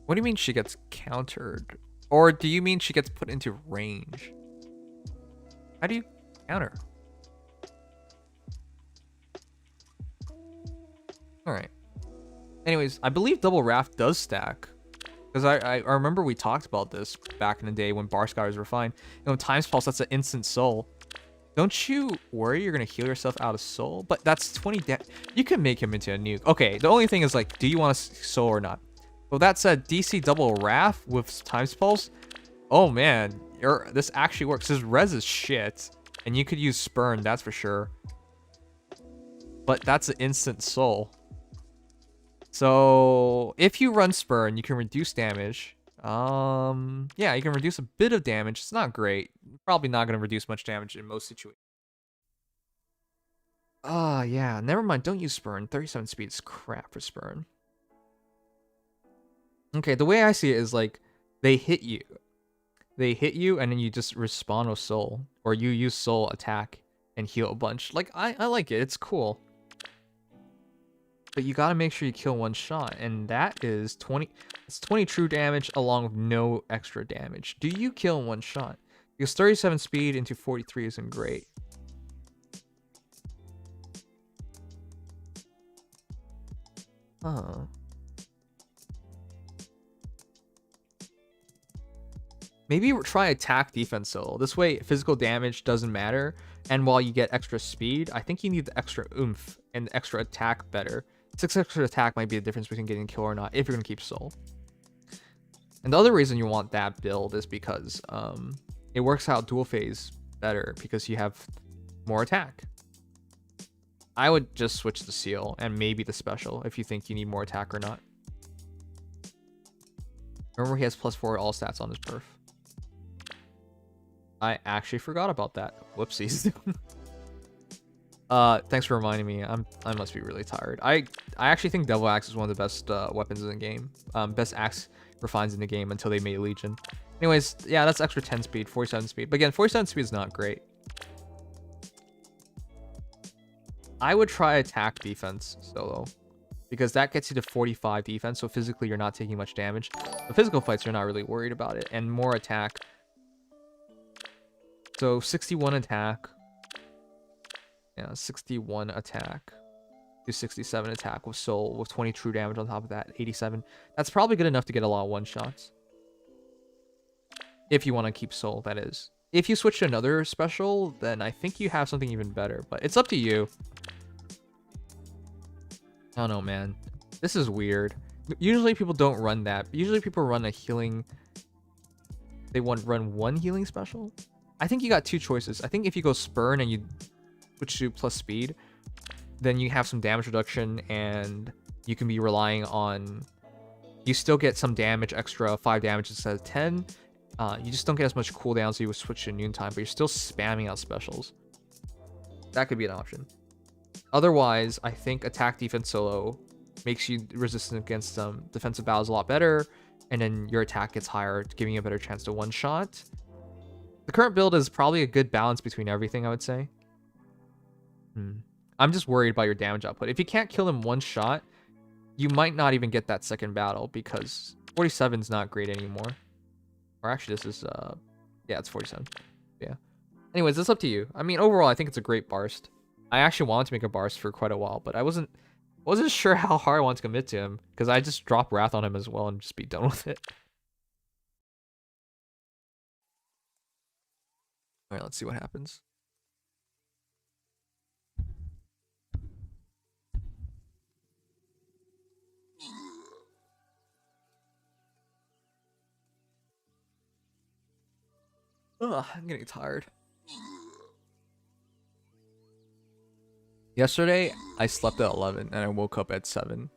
What do you mean she gets countered? Or do you mean she gets put into range? How do you counter? Alright. Anyways, I believe Double Wrath does stack. Because I remember we talked about this back in the day when Bar Scars were fine. You know, Times Pulse, that's an instant soul. Don't you worry you're going to heal yourself out of soul? But that's 20 you can make him into a nuke. Okay, the only thing is, like, do you want a soul or not? Well, that said, DC Double Wrath with Times Pulse, oh man, this actually works. His res is shit. And you could use Spurn, that's for sure. But that's an instant soul. So if you run Spurn, you can reduce damage. Yeah, you can reduce a bit of damage. It's not great. Probably not going to reduce much damage in most situations. Yeah, never mind. Don't use Spurn. 37 speed is crap for Spurn. Okay, the way I see it is like they hit you. They hit you and then you just respond with soul. Or you use soul attack and heal a bunch. Like, I like it. It's cool. But you gotta make sure you kill one shot, and that is 20. It's 20 true damage along with no extra damage. Do you kill in one shot? Because 37 speed into 43 isn't great. Maybe try attack defense solo. This way, physical damage doesn't matter, and while you get extra speed, I think you need the extra oomph and the extra attack better. 6 extra attack might be the difference between getting kill or not if you're gonna keep soul. And the other reason you want that build is because it works out dual phase better because you have more attack. I would just switch the seal and maybe the special if you think you need more attack or not. Remember, he has +4 all stats on his perf. I actually forgot about that. Whoopsies. Thanks for reminding me. I must be really tired. I actually think Devil Axe is one of the best weapons in the game. Best axe refines in the game until they made Legion. Anyways, yeah, that's extra 10 speed, 47 speed. But again, 47 speed is not great. I would try attack defense solo, because that gets you to 45 defense, so physically you're not taking much damage. The physical fights, you're not really worried about it, and more attack. So 61 attack. Yeah, 61 attack. Do 67 attack with soul, with 20 true damage on top of that, 87. That's probably good enough to get a lot of one-shots. If you want to keep soul, that is. If you switch to another special, then I think you have something even better, but it's up to you. I don't know, man. This is weird. Usually people don't run that. Usually people run a healing... They run one healing special? I think you got two choices. I think if you go Spurn and you switch to plus speed, then you have some damage reduction and you can be relying on... You still get some damage extra, 5 damage instead of 10. You just don't get as much cooldown, so you would switch to noontime, but you're still spamming out specials. That could be an option. Otherwise, I think attack defense solo makes you resistant against defensive battles a lot better, and then your attack gets higher, giving you a better chance to one-shot. The current build is probably a good balance between everything, I would say. I'm just worried about your damage output. If you can't kill him one shot, you might not even get that second battle, because 47 is not great anymore. Or actually, this is, yeah, it's 47. Yeah. Anyways, it's up to you. I mean, overall, I think it's a great Barst. I actually wanted to make a Barst for quite a while, but I wasn't sure how hard I wanted to commit to him, because I just drop Wrath on him as well and just be done with it. Alright, let's see what happens. Ugh, I'm getting tired. Yesterday, I slept at 11 and I woke up at 7.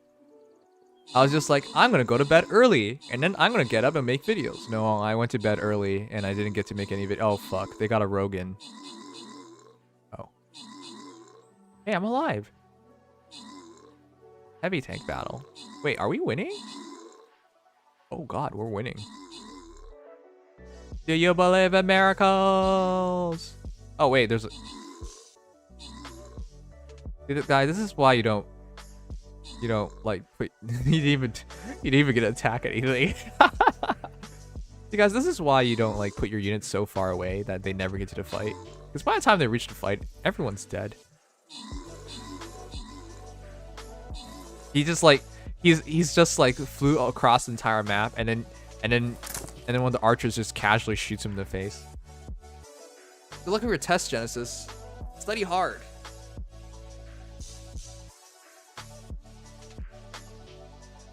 I was just like, I'm gonna go to bed early and then I'm gonna get up and make videos. No, I went to bed early and I didn't get to make any video. Oh, fuck. They got a rogue in. Oh. Hey, I'm alive. Heavy tank battle. Wait, are we winning? Oh, God, we're winning. Do you believe in miracles? Oh, wait, there's a... Guys, this is why you don't like put you didn't even get an attack at anything. See, guys, this is why you don't like put your units so far away that they never get to the fight. Because by the time they reach the fight, everyone's dead. He just like he's just like flew across the entire map and then one of the archers just casually shoots him in the face. Good luck with your test, Genesis. Study hard.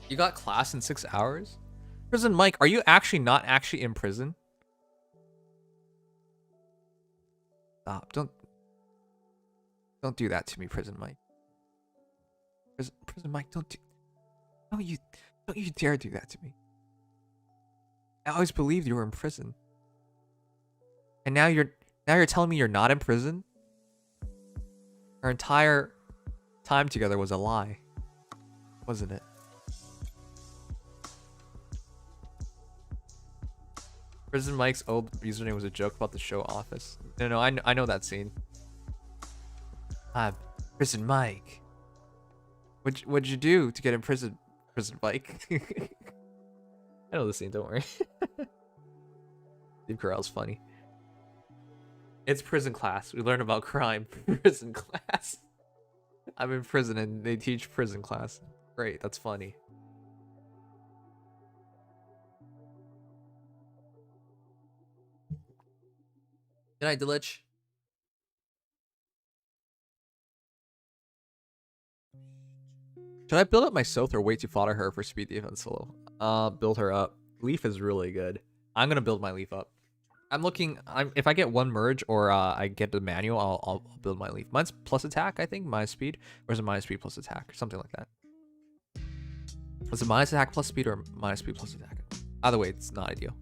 You got class in 6 hours? Prison Mike, are you actually not actually in prison? Stop. Don't do that to me, Prison Mike. Prison Mike, don't you dare do that to me. I always believed you were in prison. And now you're telling me you're not in prison? Our entire time together was a lie, wasn't it? Prison Mike's old username was a joke about the show Office. No, I know that scene. Prison Mike. What'd you do to get in prison, Prison Mike? I know the scene, don't worry. Steve Carell's funny. It's prison class. We learn about crime. Prison class. I'm in prison and they teach prison class. Great, that's funny. Good night, Dilich. Should I build up my Soth or wait to fodder her for speed defense solo? Build her up. Leaf is really good. I'm gonna build my Leaf up. I'm looking. If I get one merge or I get the manual, I'll build my leaf. Mine's plus attack, I think, minus speed, or is it minus speed plus attack, or something like that? Is it minus attack plus speed or minus speed plus attack? Either way, it's not ideal.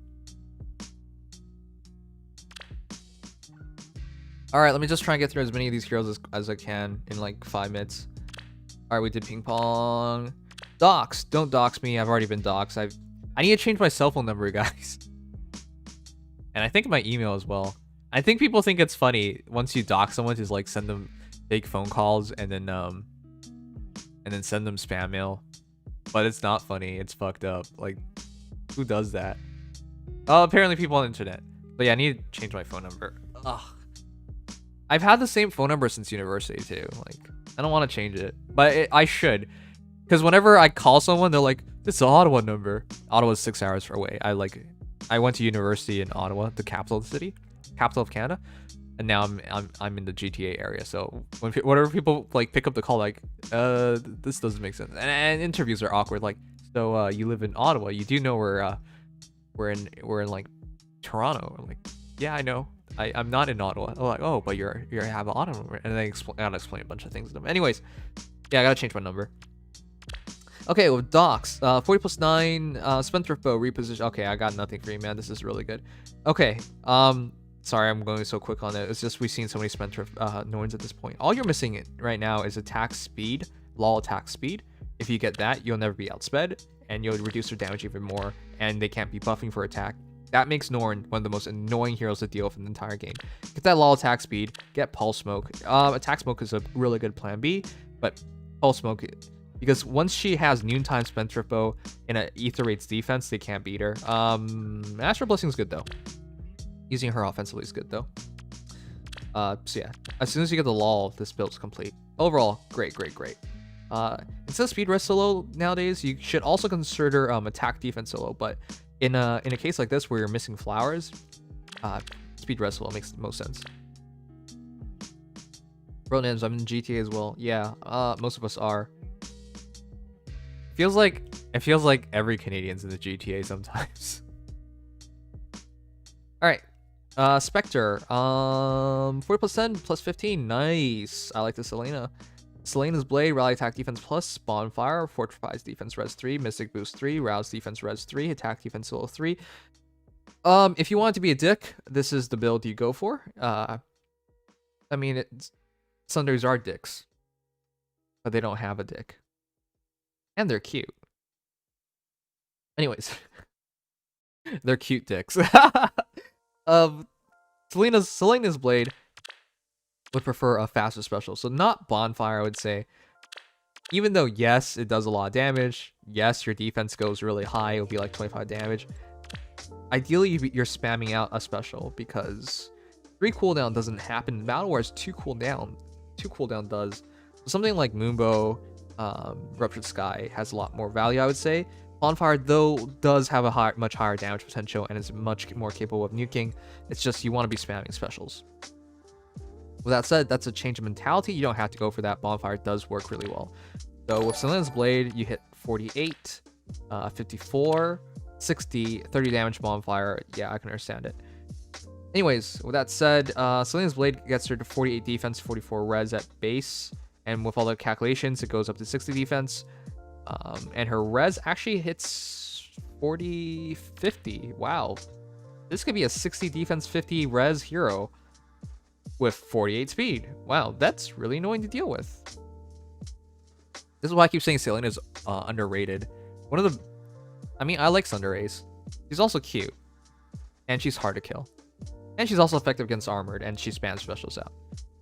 All right, let me just try and get through as many of these heroes as I can in like 5 minutes. All right, we did ping pong. Dox, don't dox me. I've already been doxed. I need to change my cell phone number, guys. And I think my email as well. I think people think it's funny once you dox someone to like send them fake phone calls and then send them spam mail. But it's not funny. It's fucked up. Like, who does that? Oh, apparently people on the internet. But yeah, I need to change my phone number. Ugh. I've had the same phone number since university too. Like, I don't want to change it, but I should. Because whenever I call someone, they're like, "This is an Ottawa number." Ottawa's 6 hours away. I went to university in Ottawa, the capital of the city, capital of Canada, and now I'm in the GTA area. So whenever people like pick up the call, like, this doesn't make sense, and interviews are awkward. Like, so you live in Ottawa? You do know we're in like Toronto? I'm like, yeah, I know. I'm not in Ottawa. I'm like, oh, but you have an Ottawa number, and then I gotta explain a bunch of things to them. Anyways, yeah, I gotta change my number. Okay, with Docs, 40 plus 9, Spendthrift Bow, reposition. Okay, I got nothing for you, man. This is really good. Okay, sorry I'm going so quick on it. It's just we've seen so many Spendthrift Norns at this point. All you're missing right now is attack speed, law attack speed. If you get that, you'll never be outsped, and you'll reduce their damage even more, and they can't be buffing for attack. That makes Norn one of the most annoying heroes to deal with in the entire game. Get that law attack speed, get Pulse Smoke. Attack Smoke is a really good plan B, but Pulse Smoke, because once she has Noontime Spendthrift Bow in an Ether Raid's defense, they can't beat her. Astral Blessing's good though. Using her offensively is good though. So yeah, as soon as you get the lull, this build's complete. Overall, great. Instead of speed rest solo nowadays, you should also consider attack defense solo, but in a case like this where you're missing flowers, speed rest solo makes the most sense. Bro names, I'm in GTA as well. Yeah, most of us are. It feels like every Canadian's in the GTA sometimes. All right, Spectre, 40 plus 10 plus 15, nice. I like the Selena. Selena's Blade, Rally Attack Defense Plus, Bonfire, Fortifies Defense Res 3, Mystic Boost 3, Rouse Defense Res 3, Attack Defense Solo 3. If you want it to be a dick, this is the build you go for. I mean, Sundays are dicks, but they don't have a dick. And they're cute. Anyways, they're cute dicks. Selena's Blade would prefer a faster special, so not Bonfire, I would say. Even though, yes, it does a lot of damage, yes, your defense goes really high, it'll be like 25 damage. Ideally, you're spamming out a special, because 3 cooldown doesn't happen in battle, whereas 2 cooldown does. So something like Moonbow, Ruptured Sky has a lot more value, I would say. Bonfire, though, does have a much higher damage potential and is much more capable of nuking. It's just you want to be spamming specials. With that said, that's a change of mentality. You don't have to go for that. Bonfire does work really well. So with Selena's Blade, you hit 48, 54, 60, 30 damage Bonfire. Yeah, I can understand it. Anyways, with that said, Selena's Blade gets her to 48 defense, 44 res at base. And with all the calculations, it goes up to 60 defense. And her res actually hits 40, 50. Wow. This could be a 60 defense, 50 res hero with 48 speed. Wow, that's really annoying to deal with. This is why I keep saying Selena's underrated. I mean, I like Sunderace. She's also cute. And she's hard to kill. And she's also effective against armored, and she spams specials out.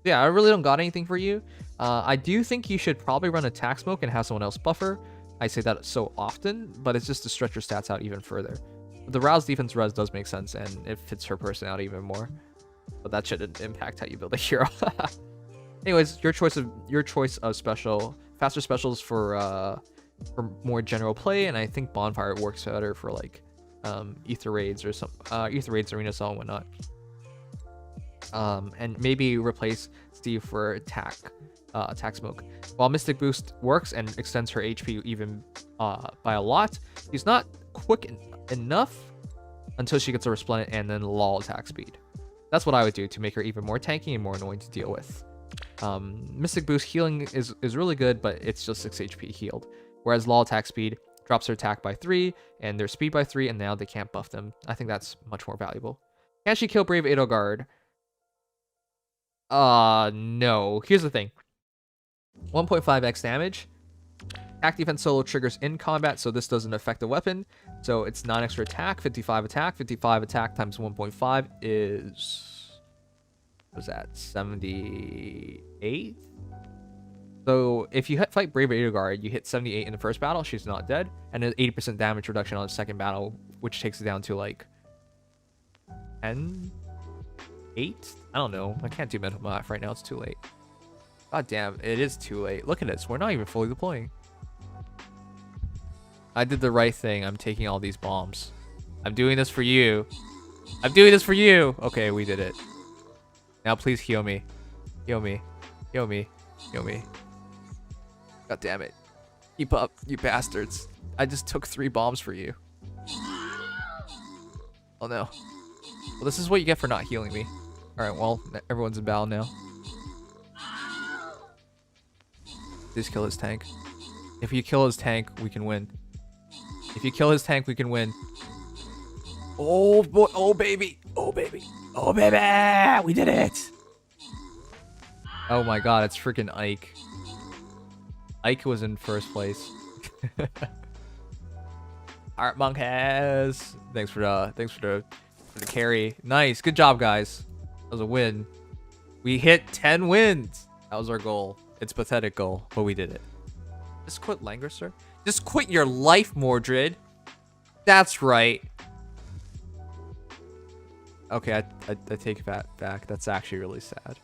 Yeah, I really don't got anything for you. I do think you should probably run Attack Smoke and have someone else buffer. I say that so often, but it's just to stretch your stats out even further. The Rouse Defense Res does make sense, and it fits her personality even more. But that shouldn't impact how you build a hero. Anyways, your choice of special, faster specials for more general play, and I think Bonfire works better for like Ether Raids or some Ether Raids, Arena Assault, and whatnot. And maybe replace Steve for attack smoke. While Mystic Boost works and extends her HP even by a lot, he's not quick enough until she gets a Resplendent and then lull attack speed. That's what I would do to make her even more tanky and more annoying to deal with. Mystic Boost healing is really good, but it's just 6 HP healed. Whereas lull attack speed drops their attack by 3 and their speed by 3, and now they can't buff them. I think that's much more valuable. Can she kill Brave Edelgard? No. Here's the thing. 1.5x damage. Attack defense solo triggers in combat, so this doesn't affect the weapon. So it's 9 extra attack, 55 attack. 55 attack times 1.5 is... what was that? 78? So if you fight Brave Edelgard, you hit 78 in the first battle, she's not dead. And then 80% damage reduction on the second battle, which takes it down to like 10? 8? I don't know. I can't do mental math right now, it's too late. God damn, it is too late. Look at this, we're not even fully deploying. I did the right thing. I'm taking all these bombs. I'm doing this for you. I'm doing this for you. Okay, we did it. Now please heal me. Heal me. Heal me. Heal me. God damn it. Keep up, you bastards. I just took 3 bombs for you. Oh no. Well, this is what you get for not healing me. Alright, well, everyone's in battle now. Please kill his tank. If you kill his tank, we can win. If you kill his tank, we can win. Oh boy, oh baby, oh baby, oh baby, we did it. Oh my god, it's freaking Ike. Ike was in first place. Alright, monkeys. Thanks for the carry. Nice, good job, guys. That was a win. We hit 10 wins. That was our goal. It's a pathetic goal, but we did it. Just quit Langrisser. Just quit your life, Mordred. That's right. Okay, I take that back. That's actually really sad.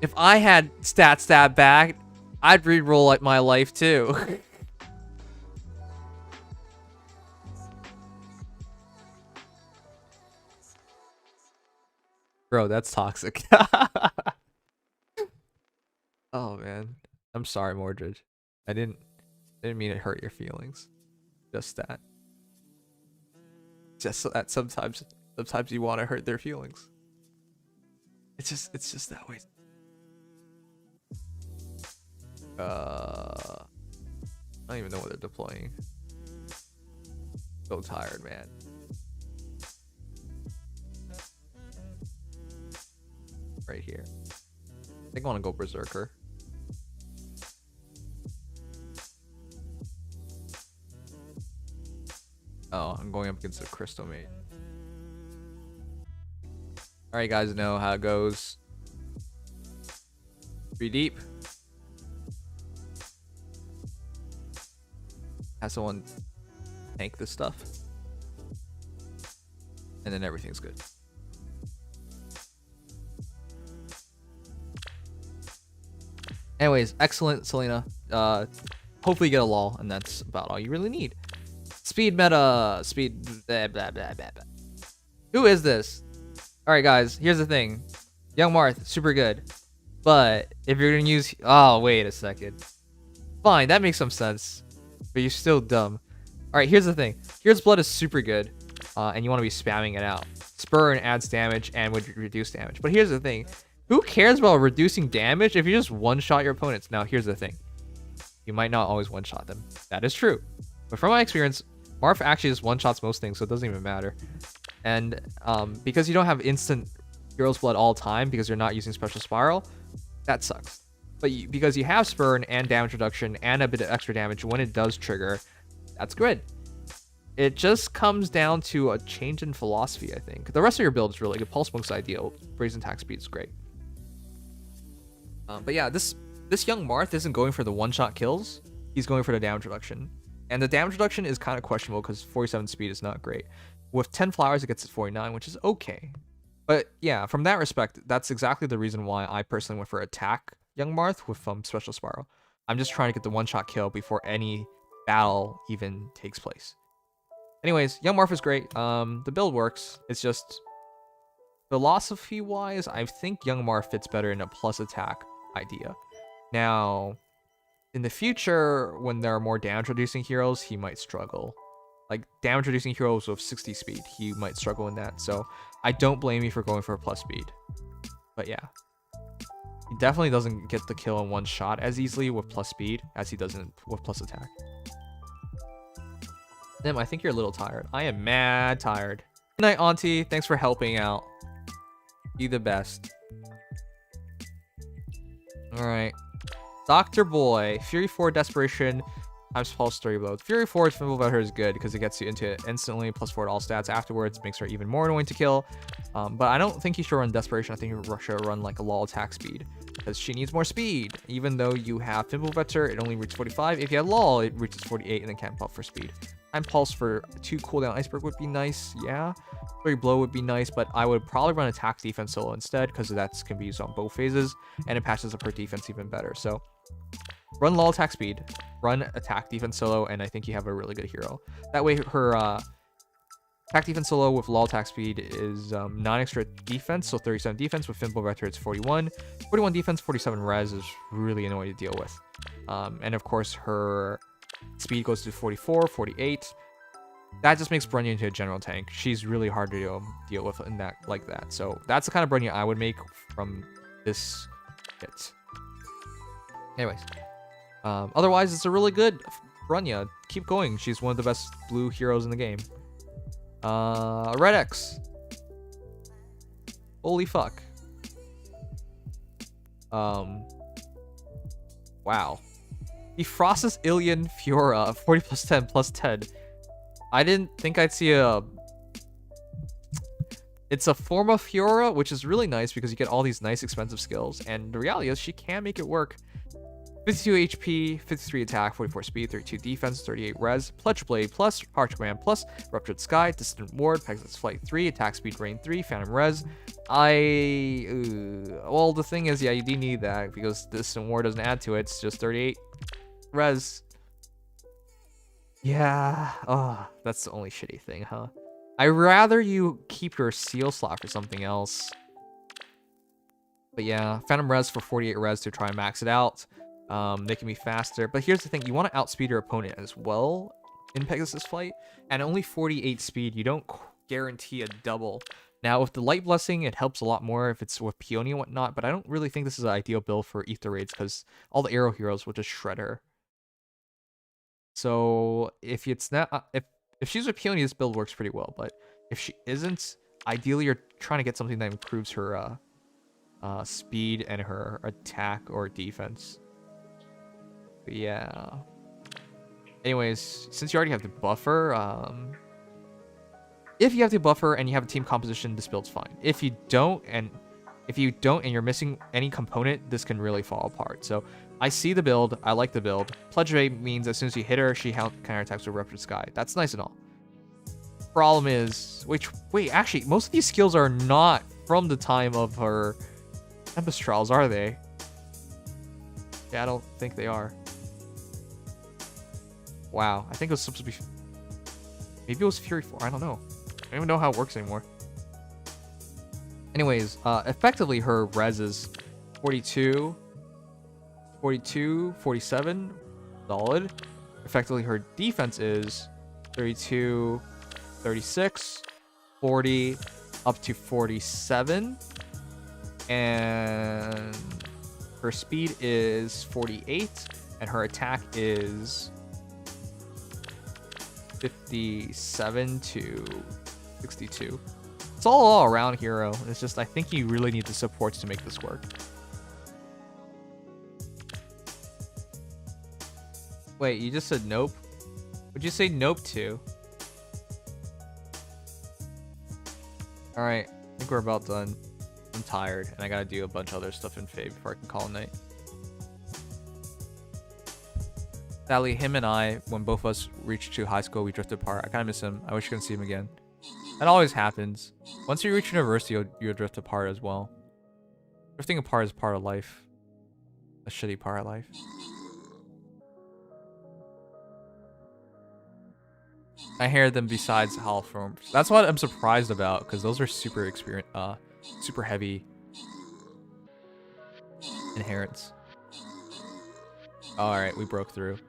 If I had stat back, I'd re-roll like my life too. Bro, that's toxic. Oh man, I'm sorry, Mordred. I didn't mean to hurt your feelings. Just that. Just so that sometimes you want to hurt their feelings. It's just that way. I don't even know what they're deploying. So tired, man. Right here. I think I want to go Berserker. Oh, I'm going up against a Crystal Mate. Alright, guys, know how it goes. 3 deep. Have someone tank this stuff. And then everything's good. Anyways, excellent, Selena. Hopefully you get a lull, and that's about all you really need. Speed meta. Speed. Blah, blah, blah, blah, blah. Who is this? Alright, guys. Here's the thing. Young Marth, super good. But if you're going to use... oh, wait a second. Fine, that makes some sense. But you're still dumb. Alright, here's the thing. Here's Blood is super good. And you want to be spamming it out. Spurn adds damage and would reduce damage. But here's the thing. Who cares about reducing damage if you just one-shot your opponents? Now, here's the thing. You might not always one-shot them. That is true. But from my experience, Marth actually just one-shots most things, so it doesn't even matter. And because you don't have instant Hero's Blood all the time, because you're not using Special Spiral, that sucks. But because you have Spurn and damage reduction and a bit of extra damage when it does trigger, that's good. It just comes down to a change in philosophy, I think. The rest of your build is really good. Pulse Smoke's ideal. Brazen Attack Speed is great. But yeah, this young Marth isn't going for the one-shot kills. He's going for the damage reduction. And the damage reduction is kind of questionable because 47 speed is not great. With 10 flowers, it gets to 49, which is okay. But yeah, from that respect, that's exactly the reason why I personally went for attack young Marth with Special Spiral. I'm just trying to get the one-shot kill before any battle even takes place. Anyways, young Marth is great. The build works. It's just philosophy-wise, I think young Marth fits better in a plus attack idea. Now, In the future, when there are more damage reducing heroes, he might struggle. Like damage reducing heroes with 60 speed, he might struggle in that. So I don't blame you for going for a plus speed. But yeah. He definitely doesn't get the kill in one shot as easily with plus speed as he doesn't with plus attack. Nim, I think you're a little tired. I am mad tired. Good night, Auntie. Thanks for helping out. Be the best. Alright. Dr. Boy. Fury 4 Desperation times Pulse 3 blows. Fury 4 Fimble Vetter is good because it gets you into it instantly. Plus 4 to all stats afterwards. Makes her even more annoying to kill. But I don't think you should run Desperation. I think you should run like a Law attack speed. Because she needs more speed. Even though you have Fimble Vetter, it only reaches 45. If you had Law, it reaches 48 and then can't buff for speed. Time Pulse for 2 cooldown Iceberg would be nice. Yeah. 3 Blow would be nice. But I would probably run Attack Defense Solo instead. Because that can be used on both phases. And it patches up her defense even better. So run Law attack speed. Run Attack Defense Solo. And I think you have a really good hero. That way her... Attack defense solo with Law attack speed is 9 extra defense, so 37 defense. With Fimble Vetter, it's 41. 41 defense, 47 res is really annoying to deal with. And of course, her speed goes to 44, 48. That just makes Brunya into a general tank. She's really hard to deal with in that like that. So that's the kind of Brunya I would make from this kit. Anyways, otherwise, it's a really good Brunya. Keep going. She's one of the best blue heroes in the game. Red X. Holy fuck. Wow. Defrostus Ilion Fiora, 40 plus 10 plus 10. I didn't think I'd see a... It's a form of Fiora, which is really nice because you get all these nice expensive skills. And the reality is she can make it work. 52 HP, 53 attack, 44 speed, 32 defense, 38 res, Pledge Blade plus, Harsh Command plus, Ruptured Sky, Distant Ward, Pegasus Flight 3, Attack Speed Rain 3, Phantom Res. Well, the thing is, yeah, you do need that because Distant Ward doesn't add to it. It's just 38 res. Yeah. Oh, that's the only shitty thing, huh? I'd rather you keep your seal slot for something else. But yeah, Phantom Res for 48 res to try and max it out. They can be faster, but here's the thing: you want to outspeed your opponent as well in Pegasus Flight, and only 48 speed, you don't guarantee a double. Now with the Light Blessing, it helps a lot more if it's with Peony and whatnot, but I don't really think this is an ideal build for Ether Raids because all the arrow heroes will just shred her. So if it's not, if she's with Peony, this build works pretty well, but if she isn't, ideally you're trying to get something that improves her speed and her attack or defense. But yeah. Anyways, since you already have the buffer, if you have the buffer and you have a team composition, this build's fine. If you don't and you're missing any component, this can really fall apart. So I see the build, I like the build. Pledge Rate means as soon as you hit her, she counterattacks with Ruptured Sky. That's nice and all. Problem is, wait, actually, most of these skills are not from the time of her Tempest Trials, are they? Yeah, I don't think they are. Wow, I think it was supposed to be... Maybe it was Fury 4, I don't know. I don't even know how it works anymore. Anyways, effectively her res is 42, 47, solid. Effectively her defense is 32, 36, 40, up to 47. And her speed is 48, and her attack is 57 to 62. It's all around hero. It's just I think you really need the supports to make this work. Wait, you just said nope? What'd you say nope to? Alright, I think we're about done. I'm tired, and I gotta do a bunch of other stuff in Fave before I can call it night. Sadly, him and I, when both of us reached to high school, we drifted apart. I kind of miss him. I wish I could see him again. That always happens. Once you reach university, you'll drift apart as well. Drifting apart is part of life. A shitty part of life. I hear them besides Howl Forms. That's what I'm surprised about, because those are super heavy inherents. Alright, we broke through.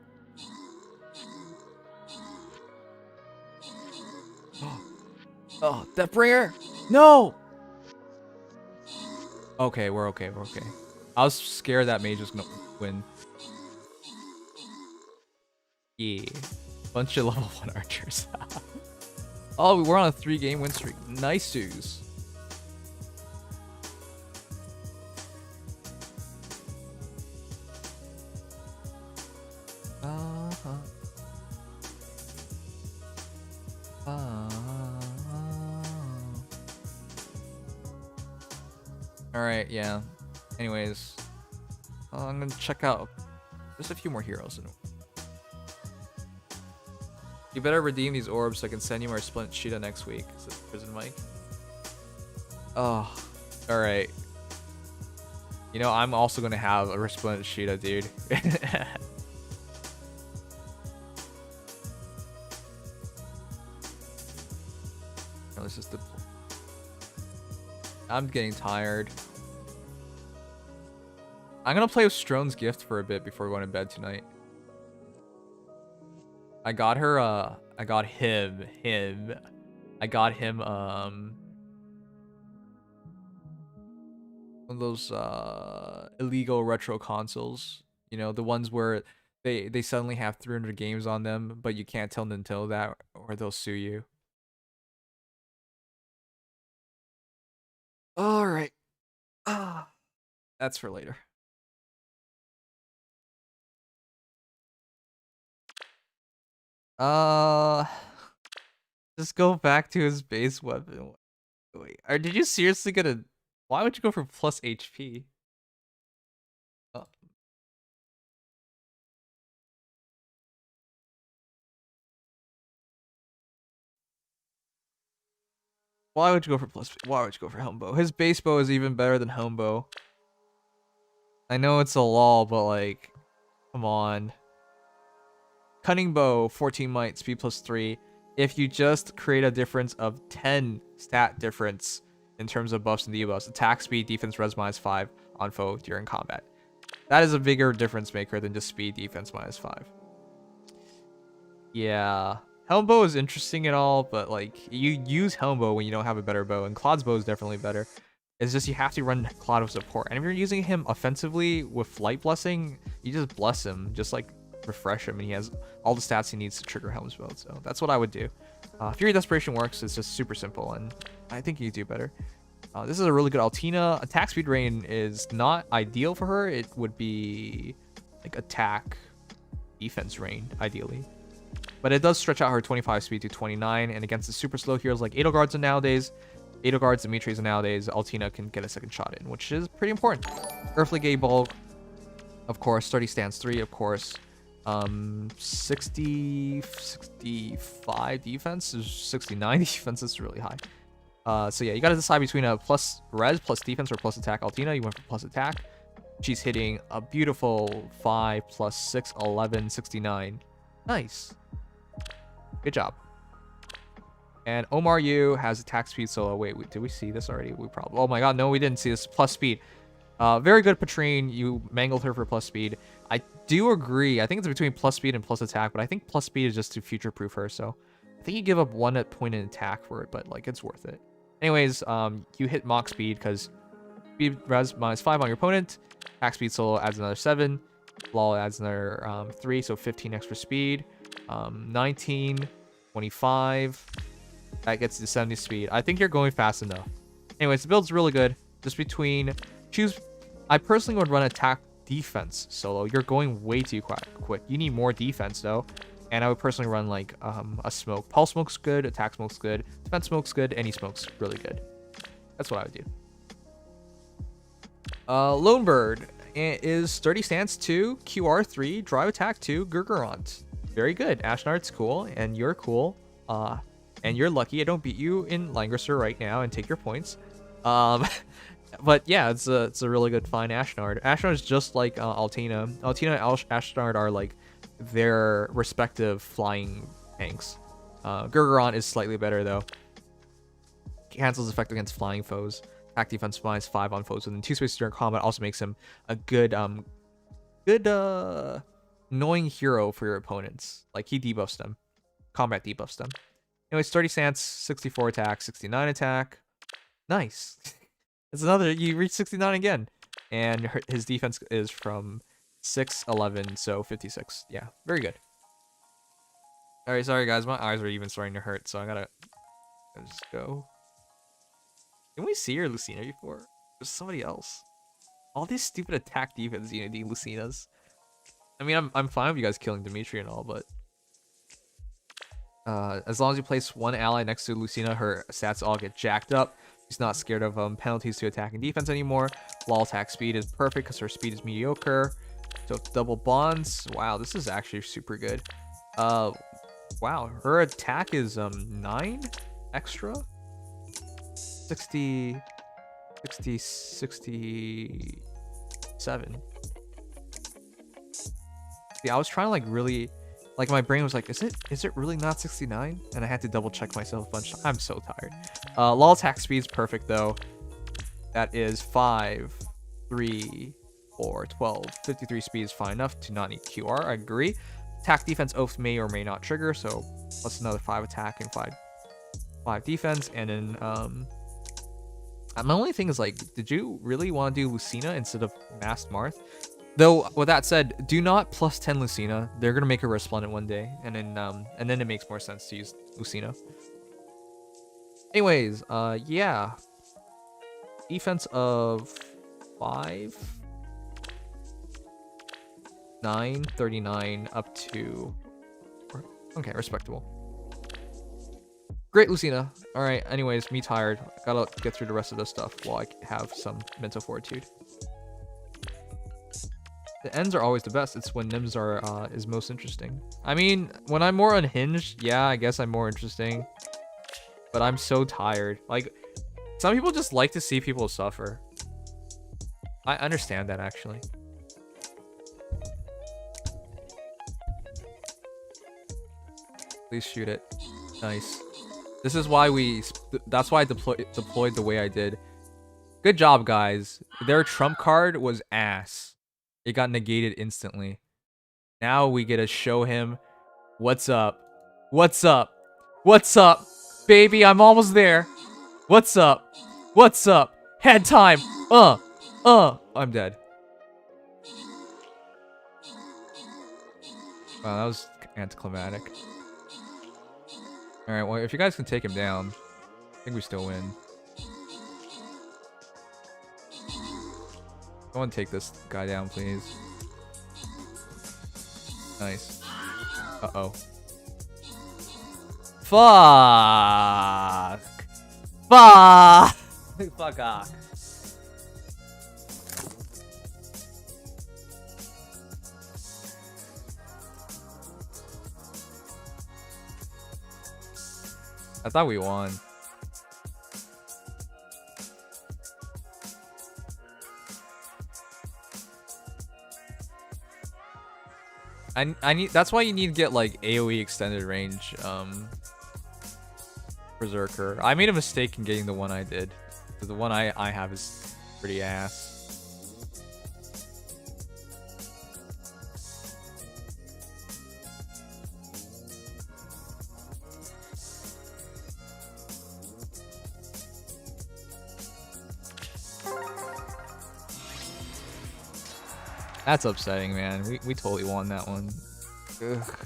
Oh, Deathbringer! No! Okay, we're okay, we're okay. I was scared that mage was gonna win. Yeah. Bunch of level 1 archers. Oh, we're on a 3-game win streak. Nice Suze. Alright, yeah. Anyways, I'm gonna check out. There's a few more heroes. You better redeem these orbs so I can send you more Splint Sheeta next week, says Prison Mike. Oh, alright. You know, I'm also gonna have a Resplendent Sheeta, dude. Let's just deploy. I'm getting tired. I'm gonna play with Strone's Gift for a bit before going to bed tonight. I got her, I got him, one of those, illegal retro consoles. You know, the ones where they suddenly have 300 games on them, but you can't tell Nintendo that or they'll sue you. Alright. That's for later. Just go back to his base weapon. Wait, or did you seriously get a... Why would you go for plus HP? Why would you go for plus... Why would you go for Helmbow? His base bow is even better than Helmbow. I know it's a lull, but like... Come on. Cunning Bow, 14 might, speed plus 3. If you just create a difference of 10 stat difference in terms of buffs and debuffs, attack speed, defense, res -5 on foe during combat. That is a bigger difference maker than just speed, defense -5. Yeah. Helmbow is interesting and all, but like, you use Helmbow when you don't have a better bow, and Claude's bow is definitely better. It's just you have to run Claude with support. And if you're using him offensively with Light Blessing, you just bless him, just like refresh him, and he has all the stats he needs to trigger Helm's bow. So that's what I would do. Fury Desperation works. It's just super simple, and I think you do better. This is a really good Altina. Attack speed rain is not ideal for her. It would be like attack defense rain, ideally. But it does stretch out her 25 speed to 29, and against the super slow heroes like Edelgards and nowadays, Dimitris and nowadays, Altina can get a second shot in, which is pretty important. Earthly Gay Bulk, of course. 30 stance 3, of course. 65 defense, 69 defense. Is really high. So yeah, you gotta decide between a plus res, plus defense, or plus attack. Altina, you went for plus attack. She's hitting a beautiful 5 plus 6, 11, 69. Nice. Good job. And Omar Yu has attack speed solo. Wait, did we see this already? We probably... Oh my god, no, we didn't see this. Plus speed. Very good, Patrine. You mangled her for plus speed. I do agree. I think it's between plus speed and plus attack, but I think plus speed is just to future-proof her, so... I think you give up 1 at point in attack for it, but, like, it's worth it. Anyways, you hit Mach speed, because speed res -5 on your opponent. Attack speed solo adds another 7. Law adds another 3, so 15 extra speed. 19, 25. That gets to 70 speed. I think you're going fast enough. Anyways, the build's really good. Just between... Choose... I personally would run attack defense solo. You're going way too quick. You need more defense, though. And I would personally run, like, a smoke. Pulse smoke's good. Attack smoke's good. Defense smoke's good. Any smoke's really good. That's what I would do. Lone Bird is 30 stance 2, QR 3, drive attack 2, Gurgurant. Very good. Ashnard's cool, and you're cool. And you're lucky I don't beat you in Langrisser right now and take your points. But yeah, it's a really good fine Ashnard. Ashnard is just like Altina. Altina and Ashnard are like their respective flying tanks. Gurgurant is slightly better though. Cancels effect against flying foes. Attack defense -5 on foes within 2 spaces during combat also makes him a good annoying hero for your opponents. Like, he debuffs them. Combat debuffs them. Anyways, 30 stance, 64 attack, 69 attack. Nice. It's another, you reach 69 again. And his defense is from 6, 11, so 56. Yeah, very good. Alright, sorry guys, my eyes are even starting to hurt, so I gotta just go. Didn't we see your Lucina before? There's somebody else. All these stupid attack defense unity Lucinas. I mean, I'm fine with you guys killing Dimitri and all, but as long as you place one ally next to Lucina, her stats all get jacked up. She's not scared of penalties to attack and defense anymore. Wall attack speed is perfect because her speed is mediocre. So double bonds. Wow, this is actually super good. Wow, her attack is 9 extra. 67. Yeah, I was trying to like really, like my brain was like, is it really not 69? And I had to double check myself a bunch. I'm so tired. Law attack speed is perfect though. That is 5, 3, 4, 12. 53 speed is fine enough to not need QR. I agree. Attack defense oath may or may not trigger, so plus another 5 attack and 5 defense. And then my only thing is like, did you really want to do Lucina instead of Masked Marth? Though with that said, do not plus 10 Lucina. They're gonna make her resplendent one day, and then it makes more sense to use Lucina. Anyways, yeah. Defense of 5, 9, 39 up to, okay, respectable. Great, Lucina. All right. Anyways, me tired. Gotta get through the rest of this stuff while I have some mental fortitude. The ends are always the best. It's when Nims are is most interesting. I mean, when I'm more unhinged, yeah, I guess I'm more interesting. But I'm so tired. Like, some people just like to see people suffer. I understand that actually. Please shoot it. Nice. This is why that's why I deployed the way I did. Good job, guys. Their trump card was ass. It got negated instantly. Now we get to show him what's up. What's up? What's up? Baby, I'm almost there. What's up? What's up? Head time. I'm dead. Wow, that was anticlimactic. Alright, well, if you guys can take him down, I think we still win. Go and take this guy down, please. Nice. Uh-oh. Fuck! Fuck! Fuck off. I thought we won. I need, that's why you need to get like AoE extended range Berserker. I made a mistake in getting the one I did. The one I have is pretty ass. That's upsetting, man. We totally won that one. Ugh.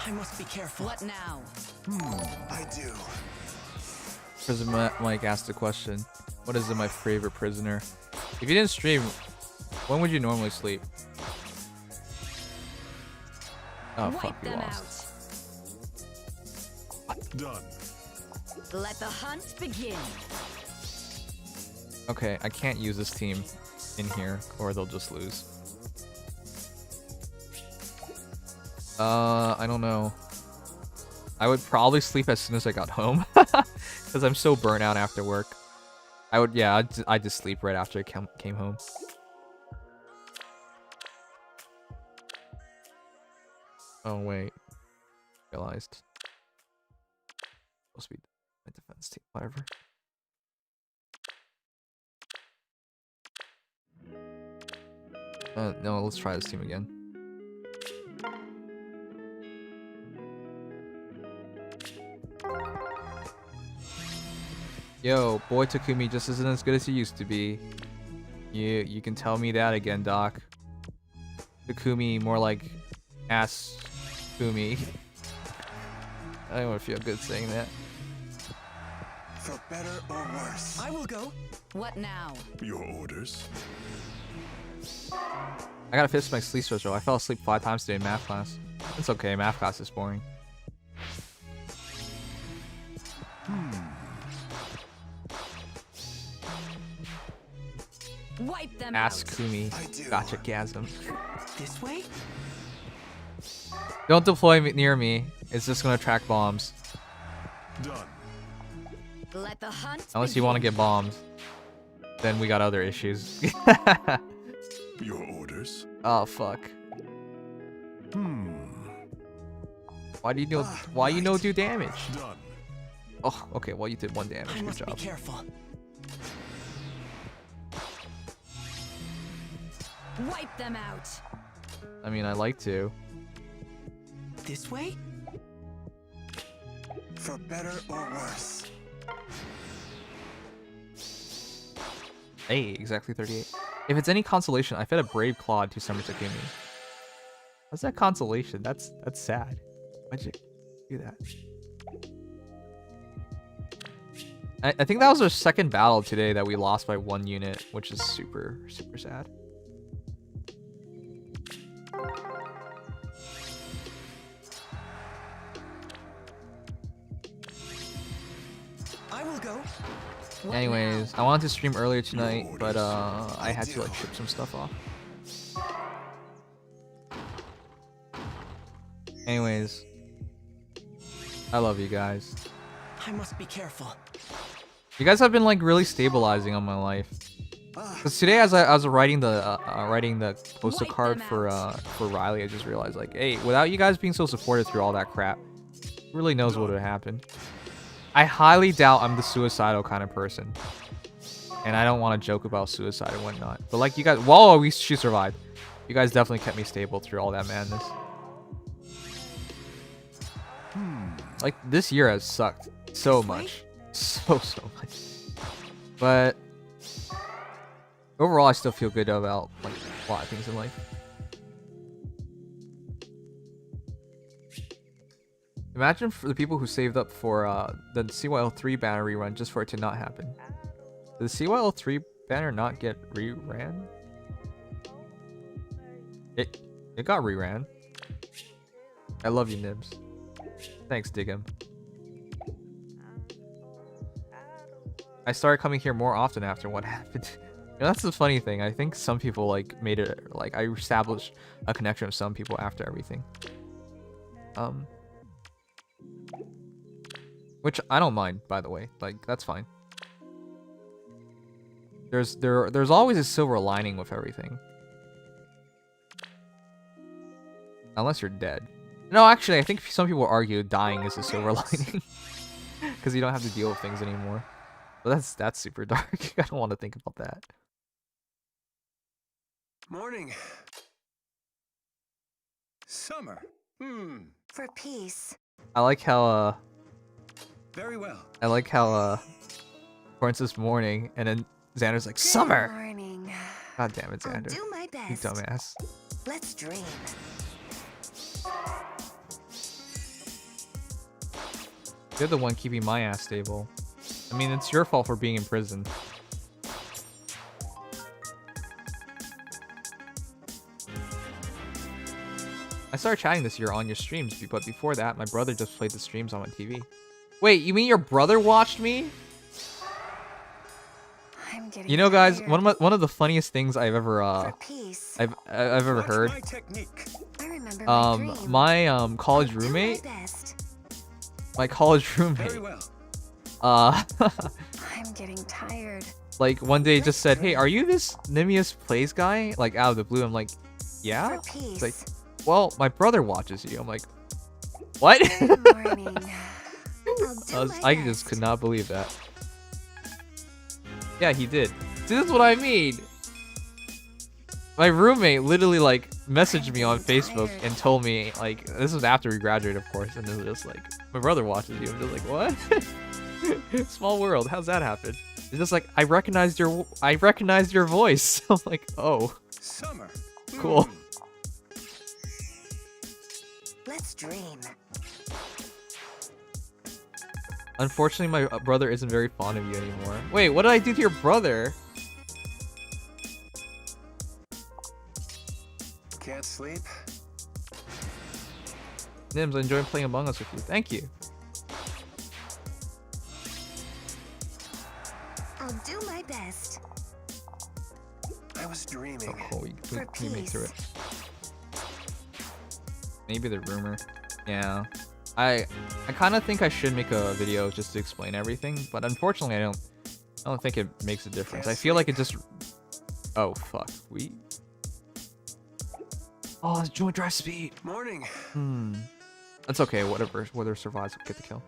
I must be careful. What now? I do. Prison Mike asked a question. What is my favorite prisoner? If you didn't stream, when would you normally sleep? Oh fuck, we lost. Done. Let the hunt begin. Okay, I can't use this team in here or they'll just lose. I don't know. I would probably sleep as soon as I got home because I'm so burnt out after work. I'd just sleep right after I came home. Oh wait, realized. Supposed to be my defense team, whatever. No, let's try this team again. Yo, boy Takumi just isn't as good as he used to be. You can tell me that again, Doc. Takumi, more like ass Kumi. I don't want to feel good saying that. For better or worse. I will go. What now? Your orders. I gotta finish my sleep schedule. I fell asleep 5 times today in math class. It's okay, math class is boring. Wipe them Ask out. Kumi. I do. Gotcha, gasm. This way? Don't deploy near me. It's just gonna attract bombs. Done. Let the hunt Unless you want to get bombed. Then we got other issues. Your orders. Oh fuck. Why do you know? Why you no do damage? Done. Oh, okay. Well, you did 1 damage. I Good must be job. careful. wipe them out. I mean, I like to. This way? For better or worse. Hey, exactly 38. If it's any consolation, I fed a brave Claude to Summer Takumi. What's that consolation? That's sad. Why'd you do that? I think that was our second battle today that we lost by 1 unit, which is super sad. I will go. What Anyways, I wanted to stream earlier tonight, but I had to like ship some stuff off. Anyways, I love you guys. I must be careful. You guys have been like really stabilizing on my life. Cause today, as I was writing the postal Wipe card them for Riley, I just realized like, hey, without you guys being so supportive through all that crap, who really knows what would have happened. I highly doubt I'm the suicidal kind of person, and I don't want to joke about suicide and whatnot. But like you guys, whoa, she survived. You guys definitely kept me stable through all that madness. Like this year has sucked so much, so much. But overall, I still feel good about like a lot of things in life. Imagine for the people who saved up for the CYL3 banner rerun just for it to not happen. Did the CYL3 banner not get reran? It got reran. I love you, Nibs. Thanks, Diggum. I started coming here more often after what happened. You know, that's the funny thing. I think some people like made it like I established a connection with some people after everything. Which I don't mind, by the way. Like that's fine. There's always a silver lining with everything. Unless you're dead. No, actually, I think some people argue dying is a silver lining. Because you don't have to deal with things anymore. But that's super dark. I don't want to think about that. Morning. Summer. For peace. I like how Very well. I like how Princess morning and then Xander's like summer. Good morning. God damn it, I'll Xander. do my You best. dumbass. Let's dream. You're the one keeping my ass stable. I mean, it's your fault for being in prison. I started chatting this year on your streams, but before that, my brother just played the streams on my TV. Wait, you mean your brother watched me? I'm getting You know, guys, tired. one of the funniest things I've ever For peace. I've ever heard. My technique. I remember my dream. My college I'll do my roommate, best. Very well. uh I'm getting tired. like one day just said, "Hey, are you this Nimious plays guy?" Like out of the blue. I'm like, "Yeah." For peace. It's like, "Well, my brother watches you." I'm like, "What?" Good morning. I'll do my I best. just could not believe that. Yeah, he did. See, this is what I mean. My roommate literally like messaged me on Facebook and told me like this was after we graduated, of course, and it was just like my brother watches you. I'm just like, what? Small world. How's that happen? It's just like I recognized your voice. I'm like, oh, Summer. cool. Let's dream. Unfortunately, my brother isn't very fond of you anymore. Wait, what did I do to your brother? Can't sleep. Nims, I enjoyed playing Among Us with you. Thank you. I'll do my best. I was dreaming. Oh, cool. For We make through it. Maybe the rumor. Yeah. I kind of think I should make a video just to explain everything, but unfortunately I don't think it makes a difference. I feel like it just... Oh, fuck. Oh, it's joint drive speed. Morning. That's okay. Whatever survives will get the kill.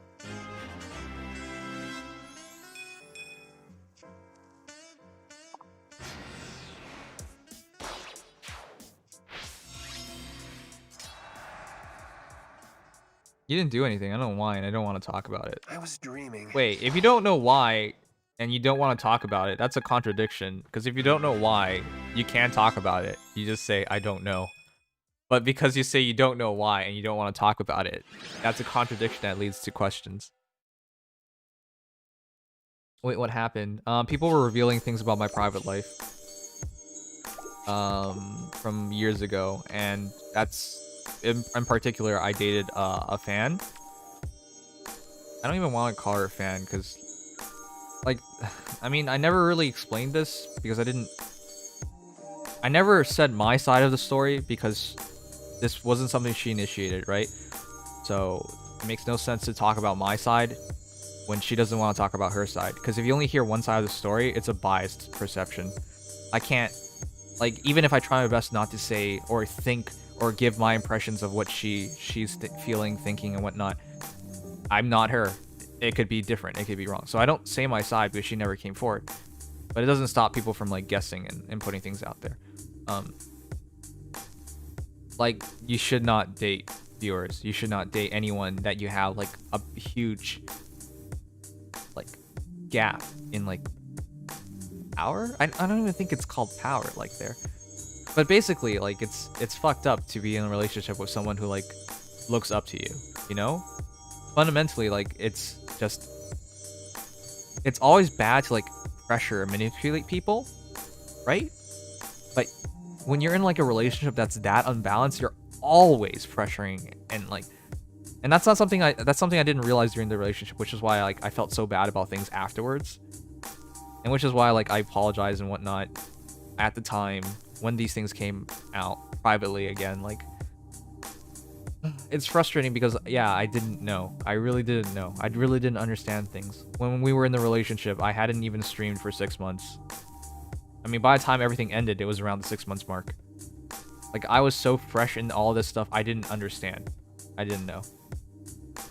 You didn't do anything. I don't know why, and I don't want to talk about it. I was dreaming. Wait, if you don't know why, and you don't want to talk about it, that's a contradiction. Because if you don't know why, you can talk about it. You just say, I don't know. But because you say you don't know why, and you don't want to talk about it, that's a contradiction that leads to questions. Wait, what happened? People were revealing things about my private life. From years ago, and that's... In particular, I dated a fan. I don't even want to call her a fan because, like, I mean, I never really explained this because I never said my side of the story because this wasn't something she initiated, right? So it makes no sense to talk about my side when she doesn't want to talk about her side, because if you only hear one side of the story, it's a biased perception. I can't, like, even if I try my best not to say or think or give my impressions of what she's feeling, thinking, and whatnot, I'm not her. It could be different. It could be wrong. So I don't say my side because she never came forward. But it doesn't stop people from like guessing and putting things out there. Like, you should not date viewers. You should not date anyone that you have like a huge like gap in like power. I don't even think it's called power like there. But basically, like, it's fucked up to be in a relationship with someone who, like, looks up to you, you know? Fundamentally, like, it's just... It's always bad to, like, pressure and manipulate people, right? But when you're in, like, a relationship that's that unbalanced, you're always pressuring and, like... And that's not something that's something I didn't realize during the relationship, which is why, like, I felt so bad about things afterwards. And which is why, like, I apologized and whatnot at the time when these things came out privately again. Like, it's frustrating because, yeah, I didn't know. I really didn't know. I really didn't understand things. When we were in the relationship, I hadn't even streamed for 6 months. I mean, by the time everything ended, it was around the 6 months mark. Like, I was so fresh in all this stuff, I didn't understand. I didn't know.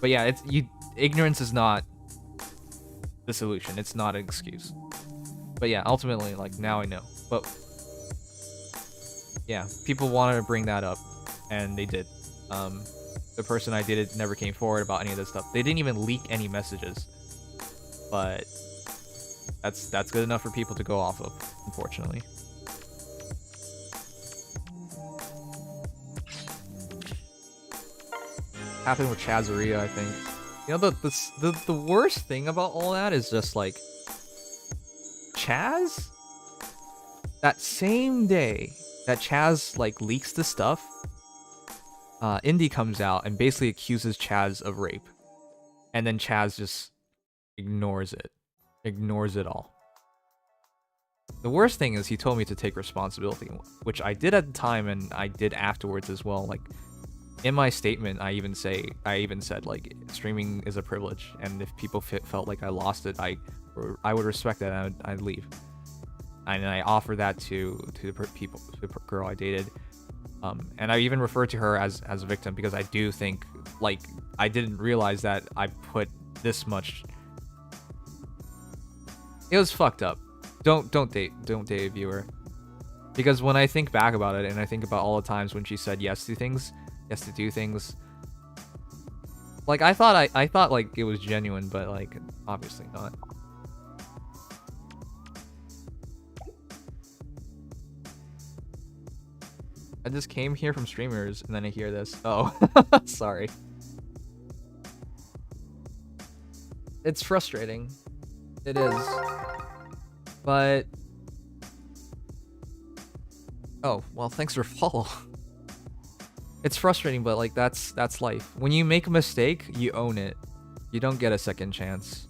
But yeah, ignorance is not the solution. It's not an excuse. But yeah, ultimately, like, now I know. But yeah, people wanted to bring that up, and they did. The person I dated never came forward about any of this stuff. They didn't even leak any messages. But that's good enough for people to go off of, unfortunately. Happened with Chazaria, I think. You know, the worst thing about all that is just like Chaz, that same day that Chaz like leaks the stuff, Indy comes out and basically accuses Chaz of rape, and then Chaz just ignores it all. The worst thing is he told me to take responsibility, which I did at the time and I did afterwards as well. Like, in my statement, I even said like, streaming is a privilege, and if people felt like I lost it, I would respect that and I'd leave. And I offered that to the girl I dated, and I even referred to her as a victim, because I do think, like, I didn't realize that I put this much. It was fucked up. Don't date a viewer. Because when I think back about it and I think about all the times when she said yes to things, yes to do things, like I thought like it was genuine, but like obviously not. I just came here from streamers and then I hear this. Oh, sorry. It's frustrating. It is. But oh, well, thanks for follow. It's frustrating, but like that's life. When you make a mistake, you own it. You don't get a second chance.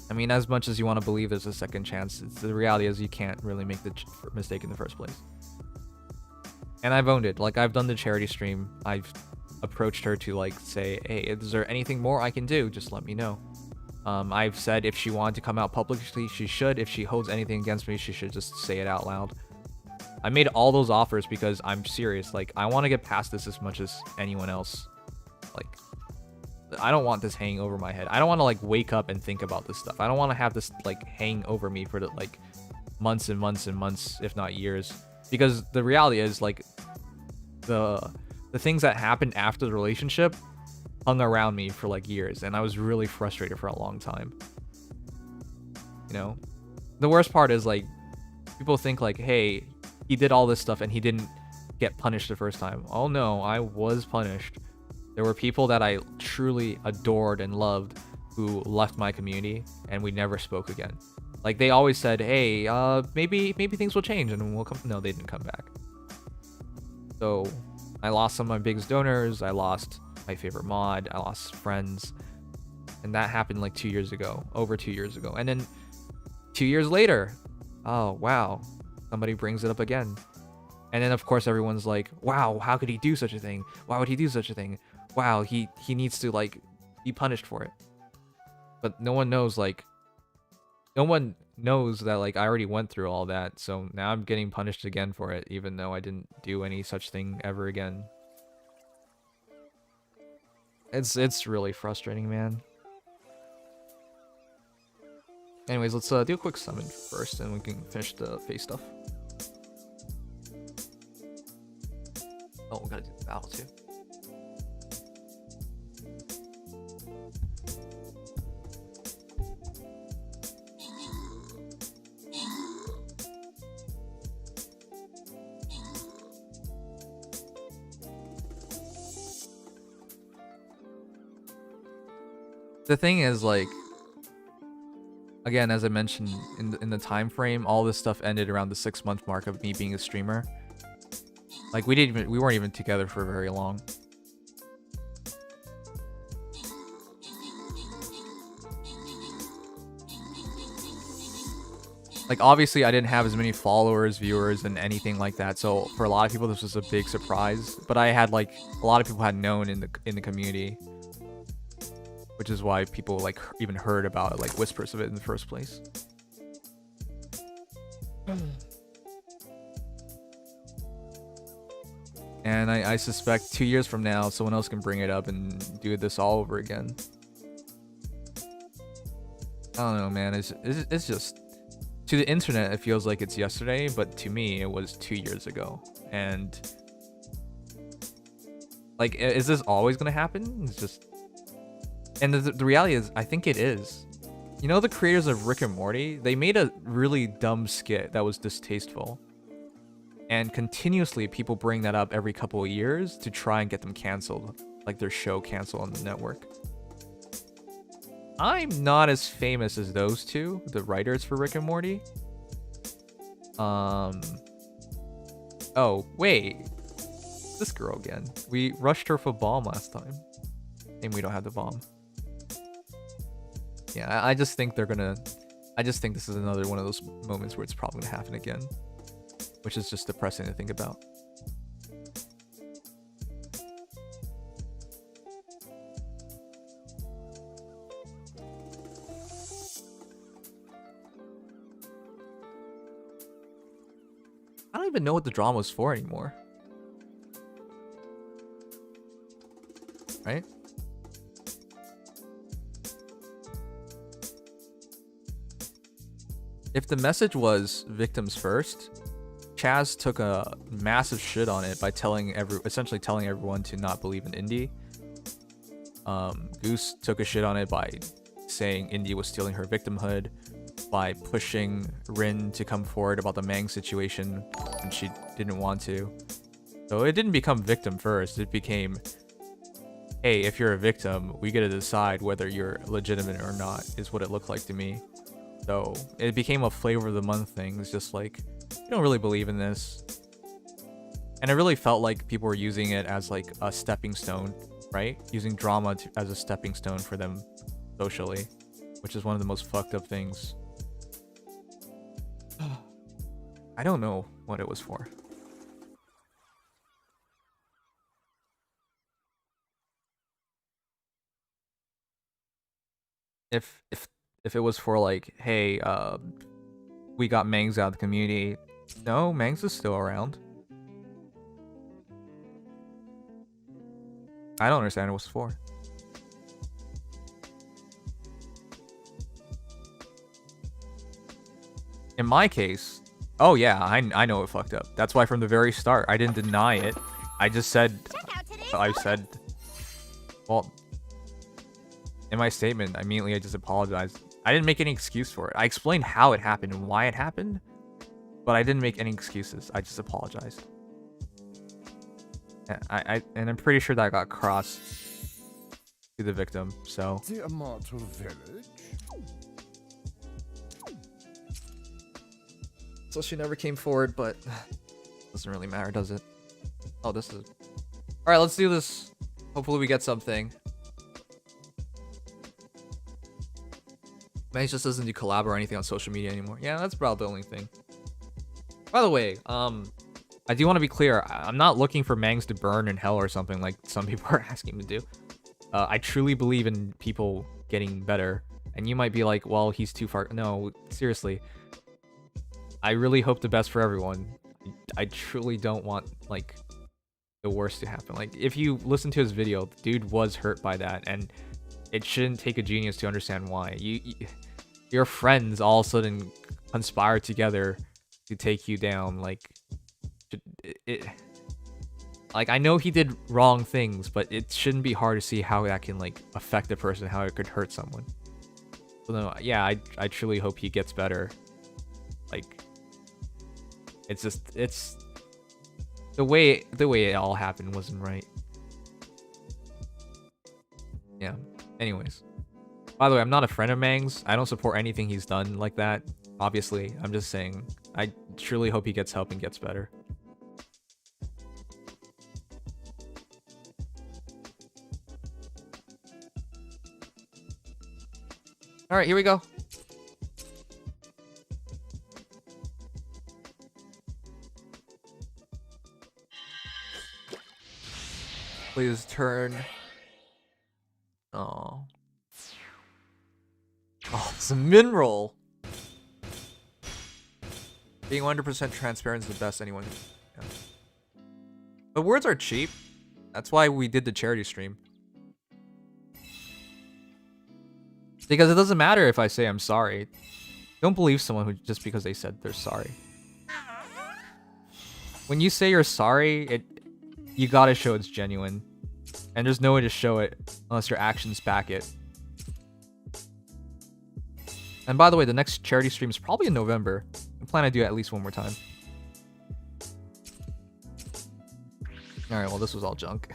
I mean, as much as you want to believe there's a second chance, the reality is you can't really make the mistake in the first place. And I've owned it. Like, I've done the charity stream. I've approached her to like say, hey, is there anything more I can do? Just let me know. I've said if she wanted to come out publicly, she should. If she holds anything against me, she should just say it out loud. I made all those offers because I'm serious. Like, I want to get past this as much as anyone else. Like, I don't want this hanging over my head. I don't want to like wake up and think about this stuff. I don't want to have this like hang over me for like months and months and months, if not years. Because the reality is like the things that happened after the relationship hung around me for like years, and I was really frustrated for a long time. You know, the worst part is like people think like, hey, he did all this stuff and he didn't get punished the first time. Oh no, I was punished. There were people that I truly adored and loved who left my community and we never spoke again. Like, they always said, hey, maybe things will change and we'll come. No, they didn't come back. So I lost some of my biggest donors. I lost my favorite mod. I lost friends. And that happened like 2 years ago, over 2 years ago. And then 2 years later, oh, wow, somebody brings it up again. And then, of course, everyone's like, wow, how could he do such a thing? Why would he do such a thing? Wow, he needs to, like, be punished for it. But no one knows, like, no one knows that, like, I already went through all that. So now I'm getting punished again for it, even though I didn't do any such thing ever again. It's really frustrating, man. Anyways, let's do a quick summon first, and we can finish the face stuff. Oh, we gotta do the battle too. The thing is, like, again, as I mentioned in the time frame, all this stuff ended around the 6-month mark of me being a streamer. Like, we weren't even together for very long. Like, obviously, I didn't have as many followers, viewers, and anything like that. So for a lot of people, this was a big surprise. But I had, like, a lot of people had known in the community, which is why people like even heard about it, like whispers of it in the first place. And I suspect 2 years from now, someone else can bring it up and do this all over again. I don't know, man. It's just, to the internet, it feels like it's yesterday, but to me, it was 2 years ago. And like, is this always gonna happen? It's just, and the reality is, I think it is. You know, the creators of Rick and Morty, they made a really dumb skit that was distasteful. And continuously, people bring that up every couple of years to try and get them canceled. Like their show canceled on the network. I'm not as famous as those two, the writers for Rick and Morty. Oh, wait. This girl again. We rushed her for bomb last time. And we don't have the bomb. Yeah, I just think they're gonna... I just think this is another one of those moments where it's probably gonna happen again. Which is just depressing to think about. I don't even know what the drama was for anymore. Right? If the message was victims first, Chaz took a massive shit on it by essentially telling everyone to not believe in Indy. Goose took a shit on it by saying Indy was stealing her victimhood, by pushing Rin to come forward about the Mang situation when she didn't want to. So it didn't become victim first, it became, hey, if you're a victim, we get to decide whether you're legitimate or not, is what it looked like to me. So it became a flavor of the month thing. It's just like, you don't really believe in this. And it really felt like people were using it as like a stepping stone, right? Using drama as a stepping stone for them socially, which is one of the most fucked up things. I don't know what it was for. If it was for like, hey, we got Mangs out of the community. No, Mangs is still around. I don't understand what it was for. In my case, oh yeah, I know it fucked up. That's why from the very start, I didn't deny it. I just said, well, in my statement, immediately I just apologized. I didn't make any excuse for it. I explained how it happened and why it happened, but I didn't make any excuses. I just apologized. And I'm pretty sure that got crossed to the victim, so. The immortal village. So she never came forward, but doesn't really matter, does it? Oh, this is... Alright, let's do this. Hopefully we get something. Mangs just doesn't do collab or anything on social media anymore. Yeah, that's about the only thing. By the way, I do want to be clear. I'm not looking for Mangs to burn in hell or something like some people are asking me to do. I truly believe in people getting better. And you might be like, well, he's too far. No, seriously. I really hope the best for everyone. I truly don't want, like, the worst to happen. Like, if you listen to his video, the dude was hurt by that, and it shouldn't take a genius to understand why. Your friends all of a sudden conspire together to take you down. Like, like, I know he did wrong things, but it shouldn't be hard to see how that can, like, affect a person, how it could hurt someone. So, no, yeah, I truly hope he gets better. Like, it's the way it all happened wasn't right. Yeah. Anyways. By the way, I'm not a friend of Mang's. I don't support anything he's done like that. Obviously, I'm just saying I truly hope he gets help and gets better. All right, here we go. Please turn. Oh. Oh, it's a mineral. Being 100% transparent is the best anyone can. Yeah. But words are cheap. That's why we did the charity stream. Because it doesn't matter if I say I'm sorry. Don't believe someone who just because they said they're sorry. When you say you're sorry, you gotta show it's genuine. And there's no way to show it unless your actions back it. And by the way, the next charity stream is probably in November. I plan to do it at least one more time. Alright, well this was all junk.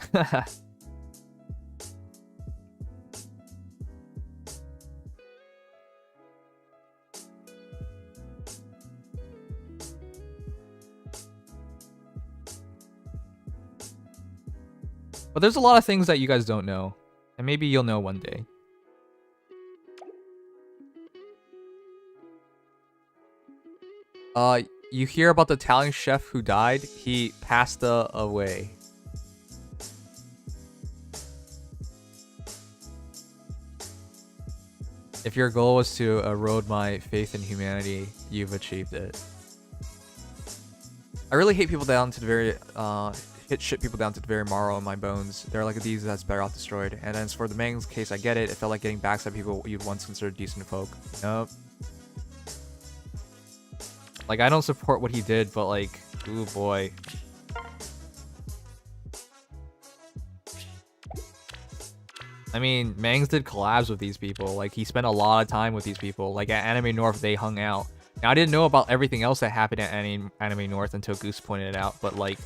But there's a lot of things that you guys don't know. And maybe you'll know one day. You hear about the Italian chef who died? He passed away. If your goal was to erode my faith in humanity, you've achieved it. I really hate people down to the very, shit people down to the very marrow in my bones. They're like a disease that's better off destroyed. And as for the Mang's case, I get it. It felt like getting backstab people you'd once considered decent folk. Nope. Like, I don't support what he did, but like, Ooh boy. I mean, Mangs did collabs with these people. Like, he spent a lot of time with these people. Like, at Anime North, they hung out. Now, I didn't know about everything else that happened at Anime North until Goose pointed it out. But, like,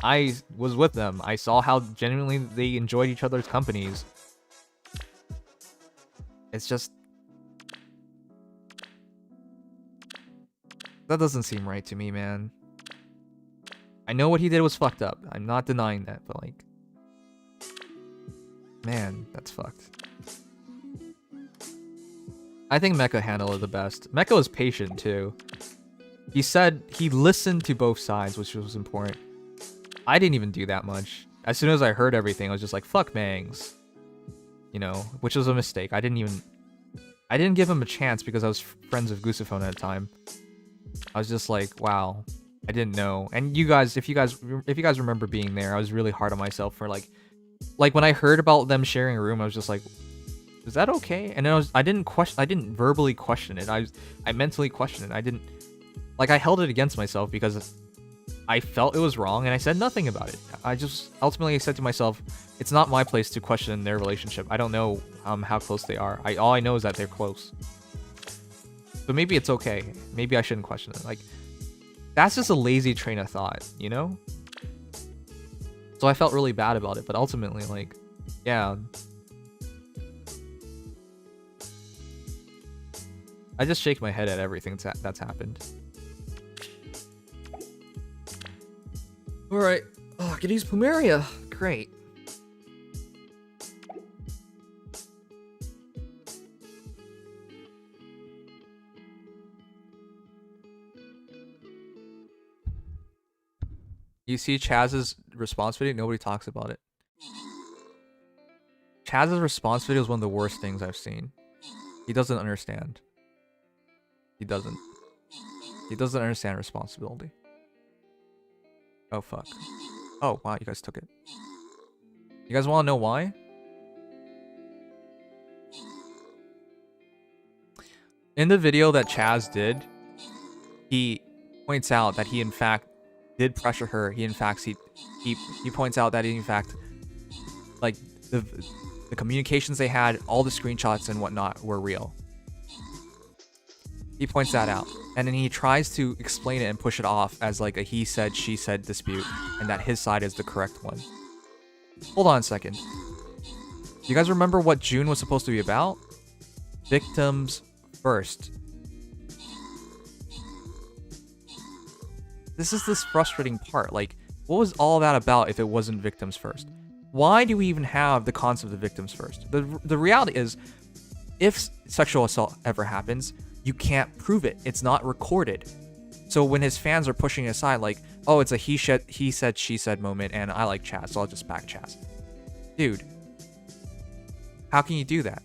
I was with them. I saw how genuinely they enjoyed each other's companies. It's just... that doesn't seem right to me, man. I know what he did was fucked up. I'm not denying that, but, like... man, that's fucked. I think Mecha handled it the best. Mecha was patient, too. He said he listened to both sides, which was important. I didn't even do that much. As soon as I heard everything, I was just like, fuck Mangs. You know, which was a mistake. I didn't give him a chance because I was friends with Goosephone at the time. I was just like, wow, I didn't know. And you guys, if you guys remember being there, I was really hard on myself for like when I heard about them sharing a room, I was just like, is that okay? And then I didn't verbally question it. I mentally questioned it. I held it against myself because I felt it was wrong and I said nothing about it. I just ultimately said to myself, it's not my place to question their relationship. I don't know how close they are. All I know is that they're close. So maybe it's okay. Maybe I shouldn't question it. Like, that's just a lazy train of thought, you know? So I felt really bad about it, but ultimately, like, yeah. I just shake my head at everything that's happened. Alright. Oh, I can use Plumeria. Great. You see Chaz's response video? Nobody talks about it. Chaz's response video is one of the worst things I've seen. He doesn't understand. He doesn't understand responsibility. Oh, fuck. Oh, wow, you guys took it. You guys want to know why? In the video that Chaz did, he points out that he, in fact, did pressure her. He points out that he, in fact, like, the communications they had, all the screenshots and whatnot were real. He points that out. And then he tries to explain it and push it off as like a he said, she said dispute, and that his side is the correct one. Hold on a second. You guys remember what June was supposed to be about? Victims first. This is this frustrating part. Like, what was all that about if it wasn't victims first? Why do we even have the concept of victims first? The reality is, if sexual assault ever happens, you can't prove it. It's not recorded. So when his fans are pushing it aside, like, oh, it's a he said, she said moment, and I like Chaz, so I'll just back Chaz. Dude, how can you do that?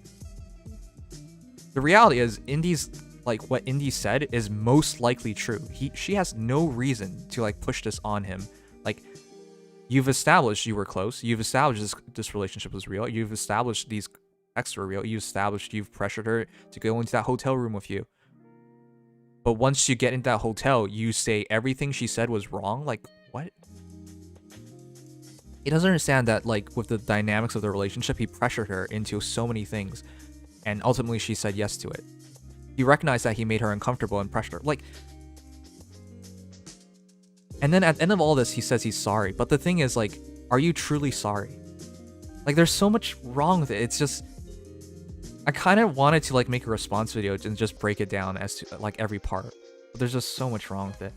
The reality is, Indy's, like, what Indy said is most likely true. She has no reason to, like, push this on him. Like, you've established you were close. You've established this relationship was real. You've established these texts were real. You've pressured her to go into that hotel room with you. But once you get into that hotel, you say everything she said was wrong? Like, what? He doesn't understand that, like, with the dynamics of the relationship, he pressured her into so many things. And ultimately, she said yes to it. He recognized that he made her uncomfortable and pressured her. Like, and then at the end of all this, he says he's sorry. But the thing is, like, are you truly sorry? Like, there's so much wrong with it. It's just, I kind of wanted to, like, make a response video and just break it down as to, like, every part. But there's just so much wrong with it.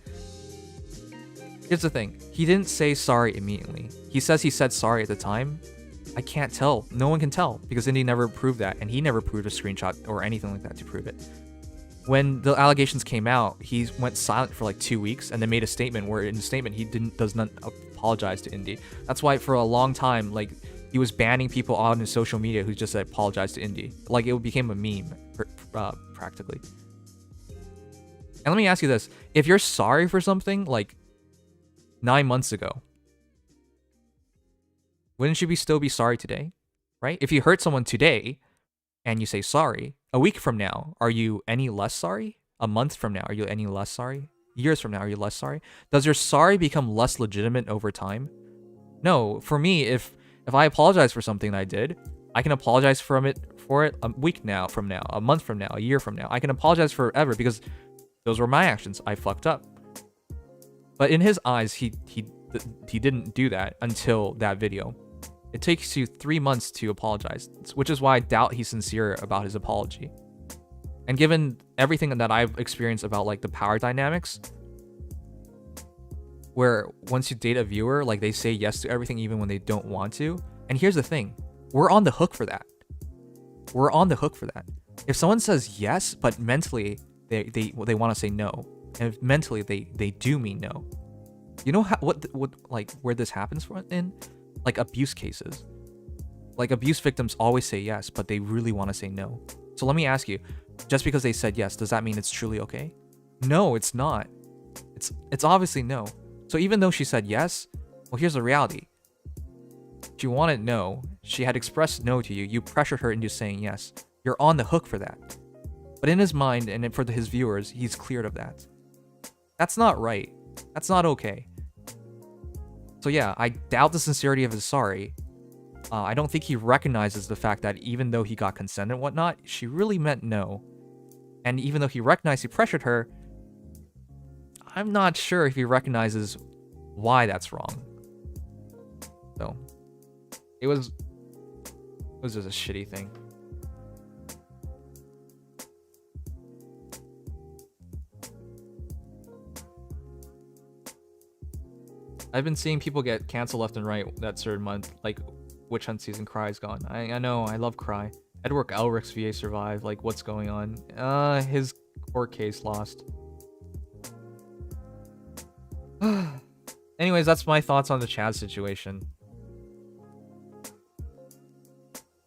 Here's the thing. He didn't say sorry immediately. He says he said sorry at the time. I can't tell. No one can tell because Indy never proved that, and he never proved a screenshot or anything like that to prove it. When the allegations came out, he went silent for like 2 weeks and then made a statement where in the statement he does not apologize to Indy. That's why for a long time, like, he was banning people on his social media who just said apologize to Indy. Like, it became a meme, practically. And let me ask you this. If you're sorry for something, like, 9 months ago, wouldn't you still be sorry today? Right? If you hurt someone today and you say sorry, a week from now, are you any less sorry? A month from now, are you any less sorry? Years from now, are you less sorry? Does your sorry become less legitimate over time? No. For me, if I apologize for something that I did, I can apologize for it a week from now, a month from now, a year from now. I can apologize forever because those were my actions. I fucked up. But in his eyes, he didn't do that until that video. It takes you 3 months to apologize, which is why I doubt he's sincere about his apology. And given everything that I've experienced about like the power dynamics, where once you date a viewer, like they say yes to everything even when they don't want to. And here's the thing, we're on the hook for that. We're on the hook for that. If someone says yes, but mentally they want to say no, and if mentally they do mean no, you know what like where this happens in? Like abuse cases. Like abuse victims always say yes, but they really want to say no. So let me ask you, just because they said yes, does that mean it's truly okay? No, it's not. It's obviously no. So even though she said yes, well, here's the reality. She wanted no. She had expressed no to you. You pressured her into saying yes. You're on the hook for that. But in his mind and for his viewers, he's cleared of that. That's not right. That's not okay. So yeah, I doubt the sincerity of his sorry. I don't think he recognizes the fact that even though he got consent and whatnot, she really meant no. And even though he recognized he pressured her, I'm not sure if he recognizes why that's wrong. So, it was just a shitty thing. I've been seeing people get canceled left and right that certain month, like Witch Hunt season. Cry's gone. I know, I love Cry. Edward Elric's VA survived. Like, what's going on? His court case lost. Anyways, that's my thoughts on the Chad situation.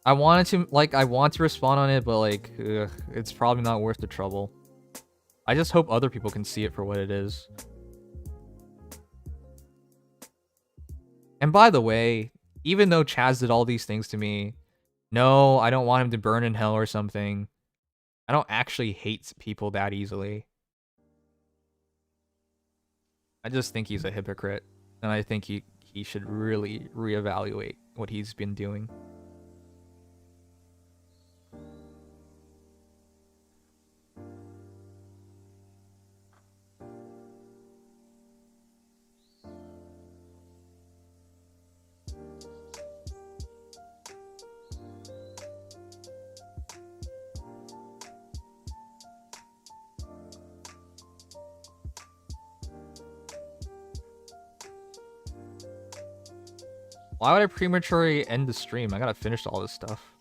I want to respond on it, but like, it's probably not worth the trouble. I just hope other people can see it for what it is. And by the way, even though Chaz did all these things to me, no, I don't want him to burn in hell or something. I don't actually hate people that easily. I just think he's a hypocrite, and I think he should really reevaluate what he's been doing. Why would I prematurely end the stream? I gotta finish all this stuff.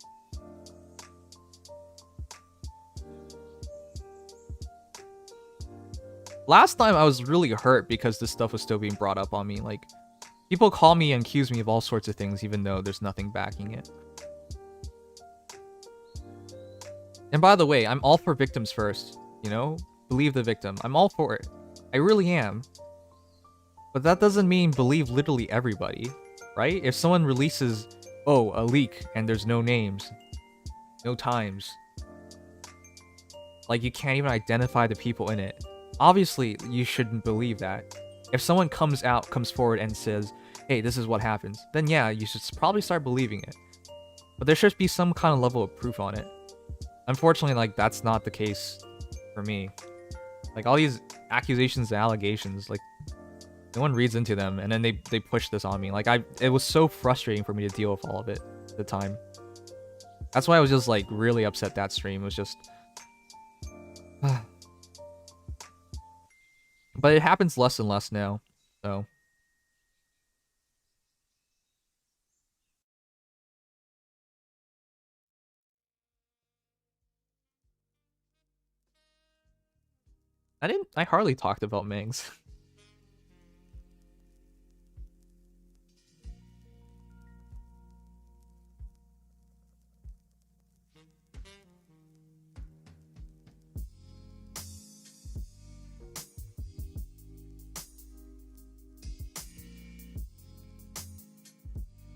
Last time I was really hurt because this stuff was still being brought up on me. Like, people call me and accuse me of all sorts of things even though there's nothing backing it. And by the way, I'm all for victims first, you know? Believe the victim. I'm all for it. I really am. But that doesn't mean believe literally everybody. Right? If someone releases, oh, a leak, and there's no names, no times, like you can't even identify the people in it, obviously you shouldn't believe that. If someone comes forward and says, hey, this is what happens, then yeah, you should probably start believing it. But there should be some kind of level of proof on it. Unfortunately, like, that's not the case for me. Like, all these accusations and allegations, like, no one reads into them, and then they push this on me. Like, it was so frustrating for me to deal with all of it at the time. That's why I was just, like, really upset that stream. It was just... But it happens less and less now, so... I hardly talked about Mangs.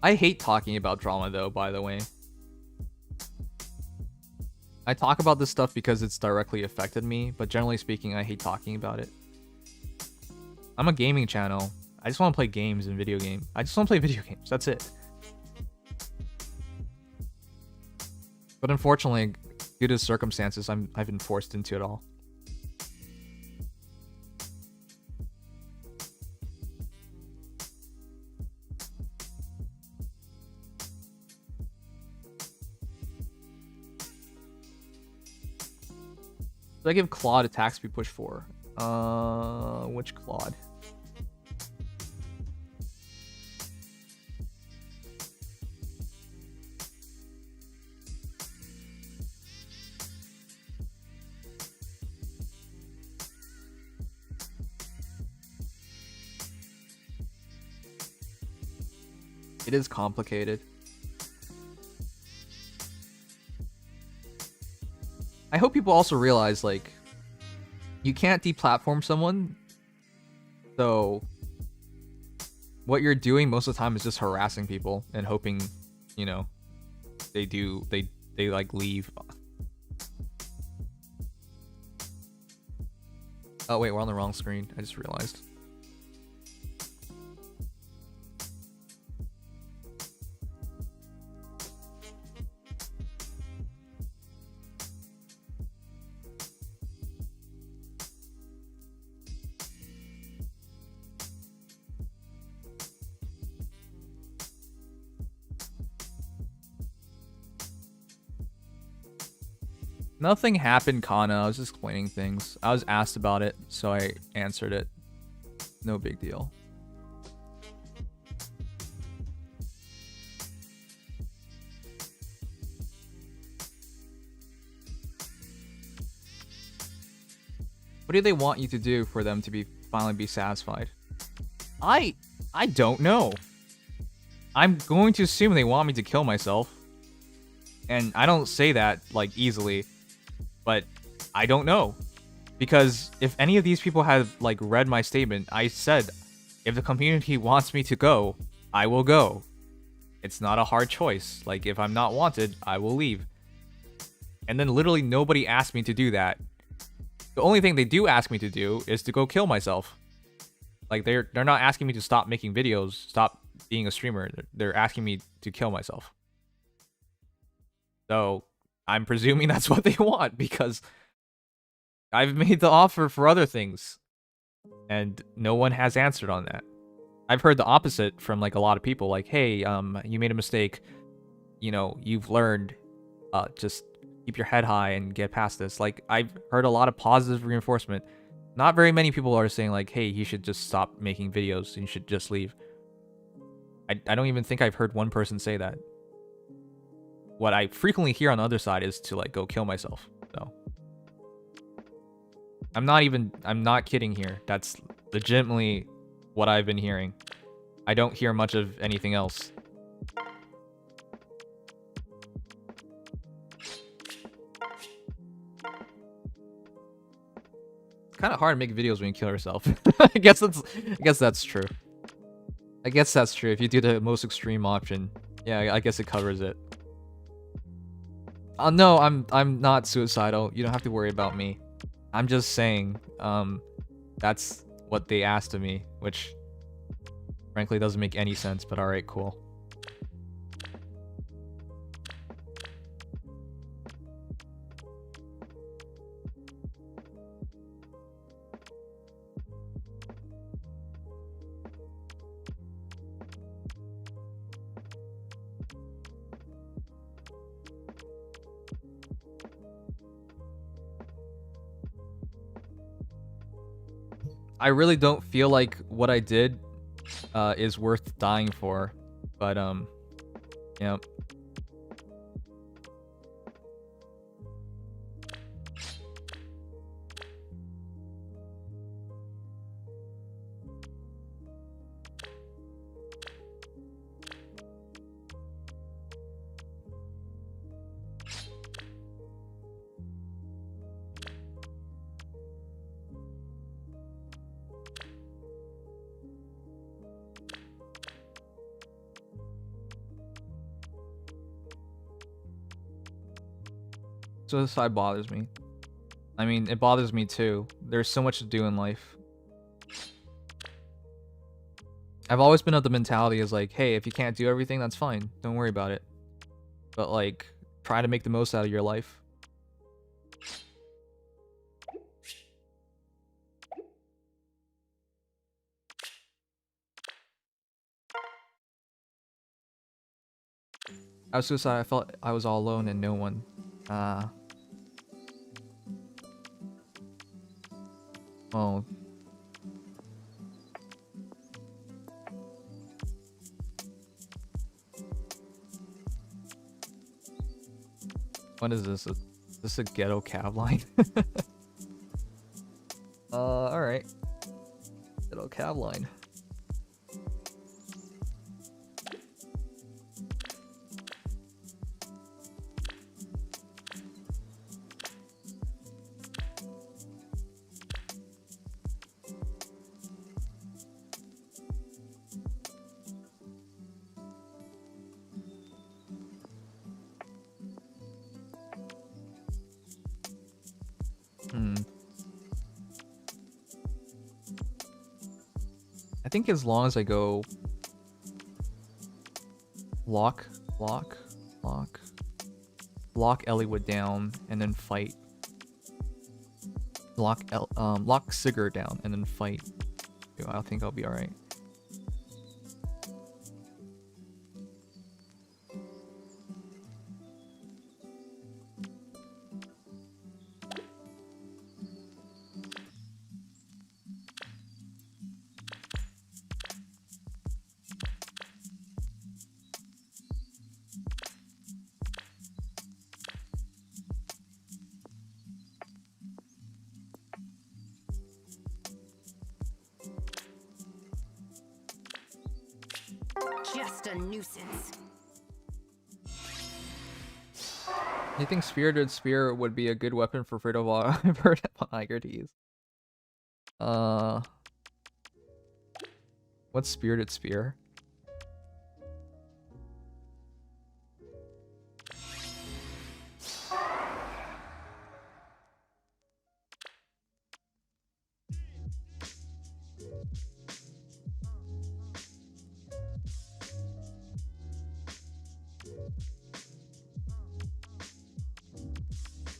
I hate talking about drama though, by the way. I talk about this stuff because it's directly affected me, but generally speaking, I hate talking about it. I'm a gaming channel. I just want to play games and video games. I just want to play video games. That's it. But unfortunately, due to circumstances, I've been forced into it all. Did I give Claude attack speed push 4? Which Claude? It is complicated. I hope people also realize, like, you can't deplatform someone. So what you're doing most of the time is just harassing people and hoping, you know, they like leave. Oh wait, we're on the wrong screen. I just realized. Nothing happened, Kana. I was just explaining things. I was asked about it, so I answered it. No big deal. What do they want you to do for them to finally be satisfied? I don't know. I'm going to assume they want me to kill myself. And I don't say that, like, easily. But I don't know. Because if any of these people have, like, read my statement, I said, if the community wants me to go, I will go. It's not a hard choice. Like, if I'm not wanted, I will leave. And then literally nobody asked me to do that. The only thing they do ask me to do is to go kill myself. Like, they're not asking me to stop making videos, stop being a streamer. They're asking me to kill myself. So I'm presuming that's what they want, because I've made the offer for other things and no one has answered on that. I've heard the opposite from, like, a lot of people, like, hey, you made a mistake, you know, you've learned, just keep your head high and get past this. Like, I've heard a lot of positive reinforcement. Not very many people are saying, like, hey, you should just stop making videos and you should just leave. I don't even think I've heard one person say that. What I frequently hear on the other side is to, like, go kill myself. So I'm not kidding here. That's legitimately what I've been hearing. I don't hear much of anything else. It's kind of hard to make videos when you kill yourself. I guess that's true. I guess that's true. If you do the most extreme option, yeah, I guess it covers it. No, I'm not suicidal. You don't have to worry about me. I'm just saying, that's what they asked of me, which frankly doesn't make any sense, but alright, cool. I really don't feel like what I did is worth dying for, but yeah. Suicide bothers me. I mean, it bothers me too. There's so much to do in life. I've always been of the mentality is like, hey, if you can't do everything, that's fine. Don't worry about it. But like, try to make the most out of your life. I was suicidal. I felt I was all alone and no one. Oh. What is this? Is this a ghetto cab line? Alright. Ghetto cab line. I think as long as I go lock Elliewood down and then fight. Lock Sigurd down and then fight. I think I'll be alright. Just a nuisance. You think Spirited Spear would be a good weapon for Verdivog to use? What's Spirited Spear?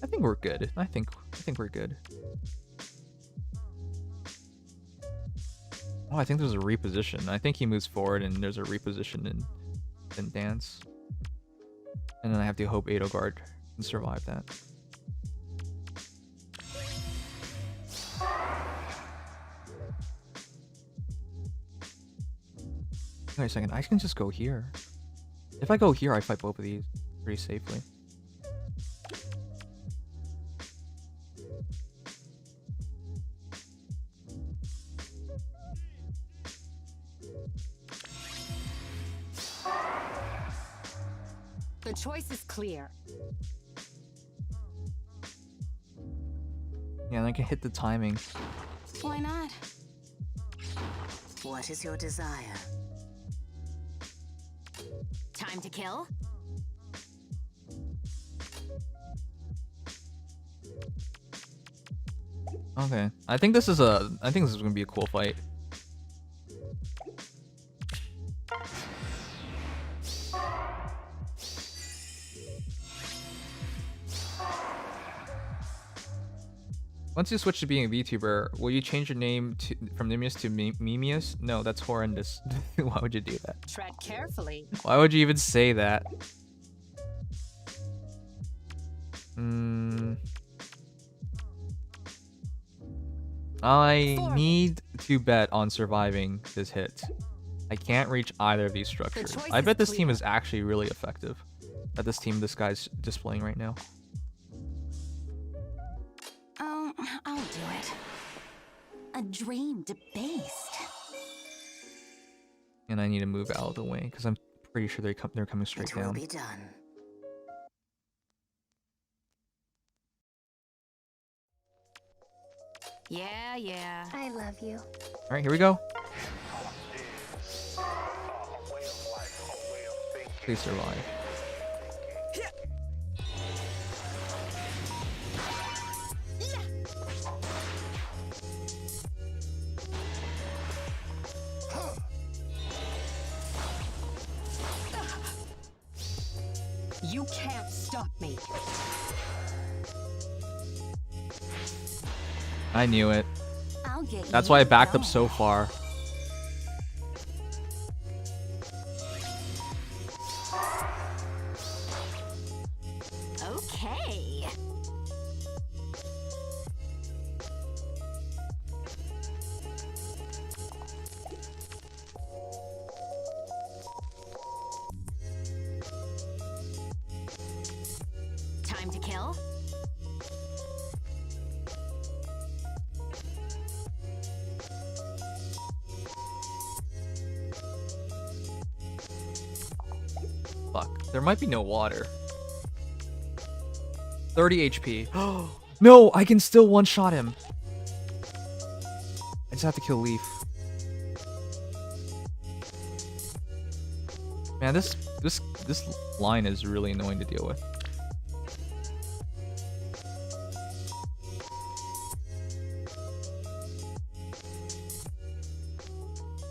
I think we're good. I think we're good. Oh, I think there's a reposition. I think he moves forward and there's a reposition in dance. And then I have to hope Edelgard can survive that. Wait a second, I can just go here. If I go here, I fight both of these pretty safely. The choice is clear. Yeah, and I can hit the timing. Why not? What is your desire? Time to kill? Okay. I think this is gonna be a cool fight. Once you switch to being a VTuber, will you change your name from Nimious to Nimious? No, that's horrendous. Why would you do that? Tread carefully. Why would you even say that? I need to bet on surviving this hit. I can't reach either of these structures. I bet this team is actually really effective. At this team this guy's displaying right now. I'll do it. A dream debased. And I need to move out of the way because I'm pretty sure they're coming straight It will down. be done. Yeah. I love you. All right, here we go. Please survive. You can't stop me. I knew it. I'll get That's you why I backed up going. so far. Okay. Time to kill? Fuck. There might be no water. 30 HP. No, I can still one-shot him. I just have to kill Leaf. Man, this line is really annoying to deal with.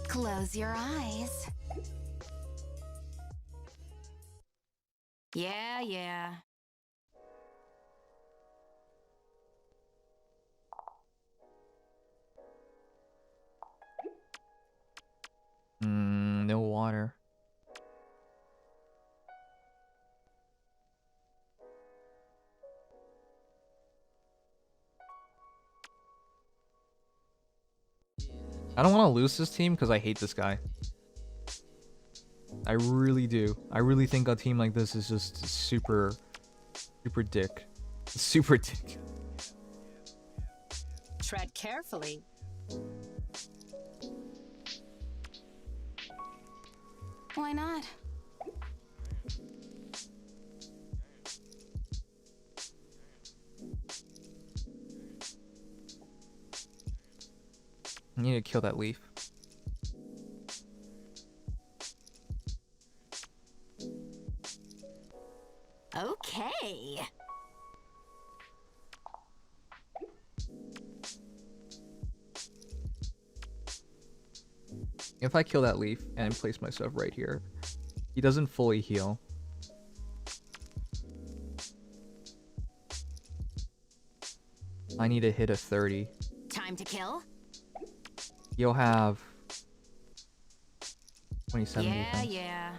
Close your eyes. Yeah, yeah. No water. I don't want to lose this team because I hate this guy. I really do. I really think a team like this is just super dick. Super dick. Tread carefully. Why not? I need to kill that Leaf. Okay. If I kill that Leaf and place myself right here, he doesn't fully heal. I need to hit a 30. Time to kill? You'll have 27 Yeah, defense. yeah.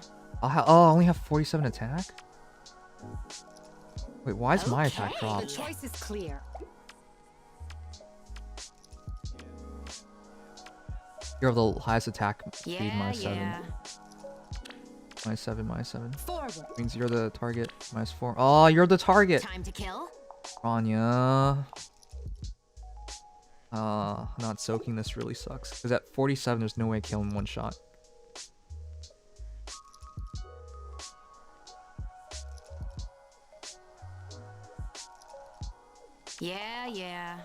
I only have 47 attack? Wait, why is my attack The dropped? choice is clear. You have the highest attack speed, Yeah, minus 7. yeah. Minus 7, minus 7. Forward. Means you're the target. Minus 4. Oh, you're the target! Time to kill? Anya. Not soaking this really sucks. Because at 47, there's no way I kill him one shot. Yeah, yeah.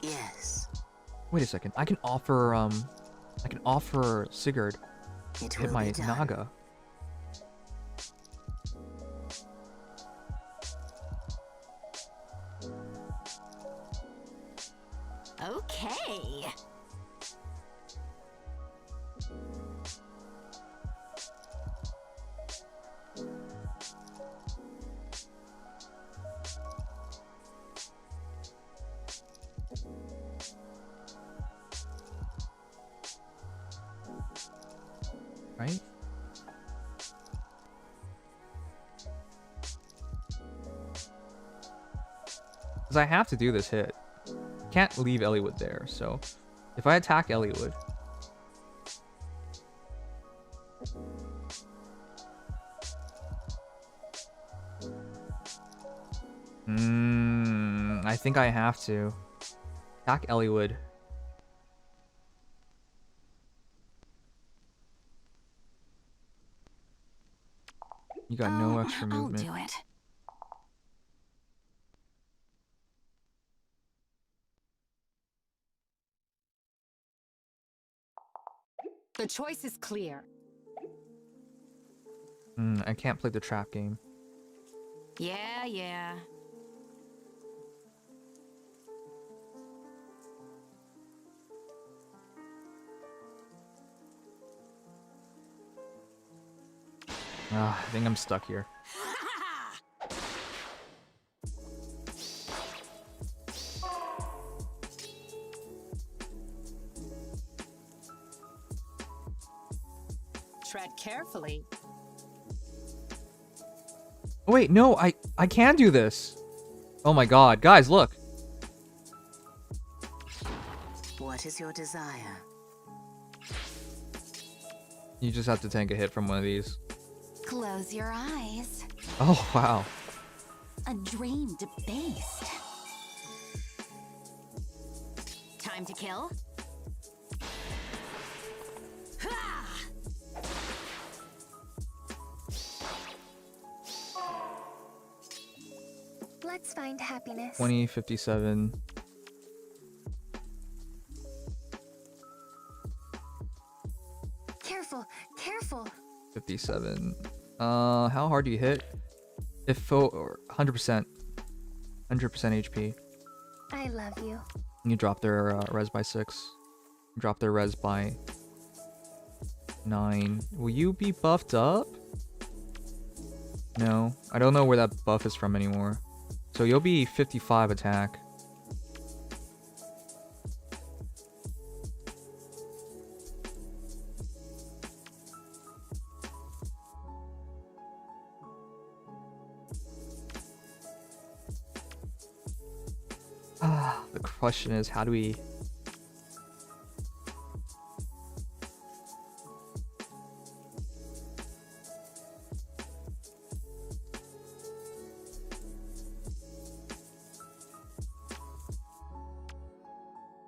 Yes. Wait a second. I can offer Sigurd It to hit will my be done. Naga. Okay. Right? Because I have to do this hit. Can't leave Elliowood there, so if I attack Elliowood, I think I have to attack Elliowood. You got no extra movement. I'll do it. The choice is clear. I can't play the trap game. Yeah, yeah. I think I'm stuck here. Tread carefully. Oh wait, no, I can do this. Oh my god, guys, look. What is your desire? You just have to tank a hit from one of these. Close your eyes. Oh wow. A dream debased. Time to kill. Ha! Let's find happiness. 2057. Careful, careful. 57. How hard do you hit? If 100%. 100% HP. I love you. You drop their res by 6. Drop their res by 9. Will you be buffed up? No. I don't know where that buff is from anymore. So you'll be 55 attack. The question is, how do we...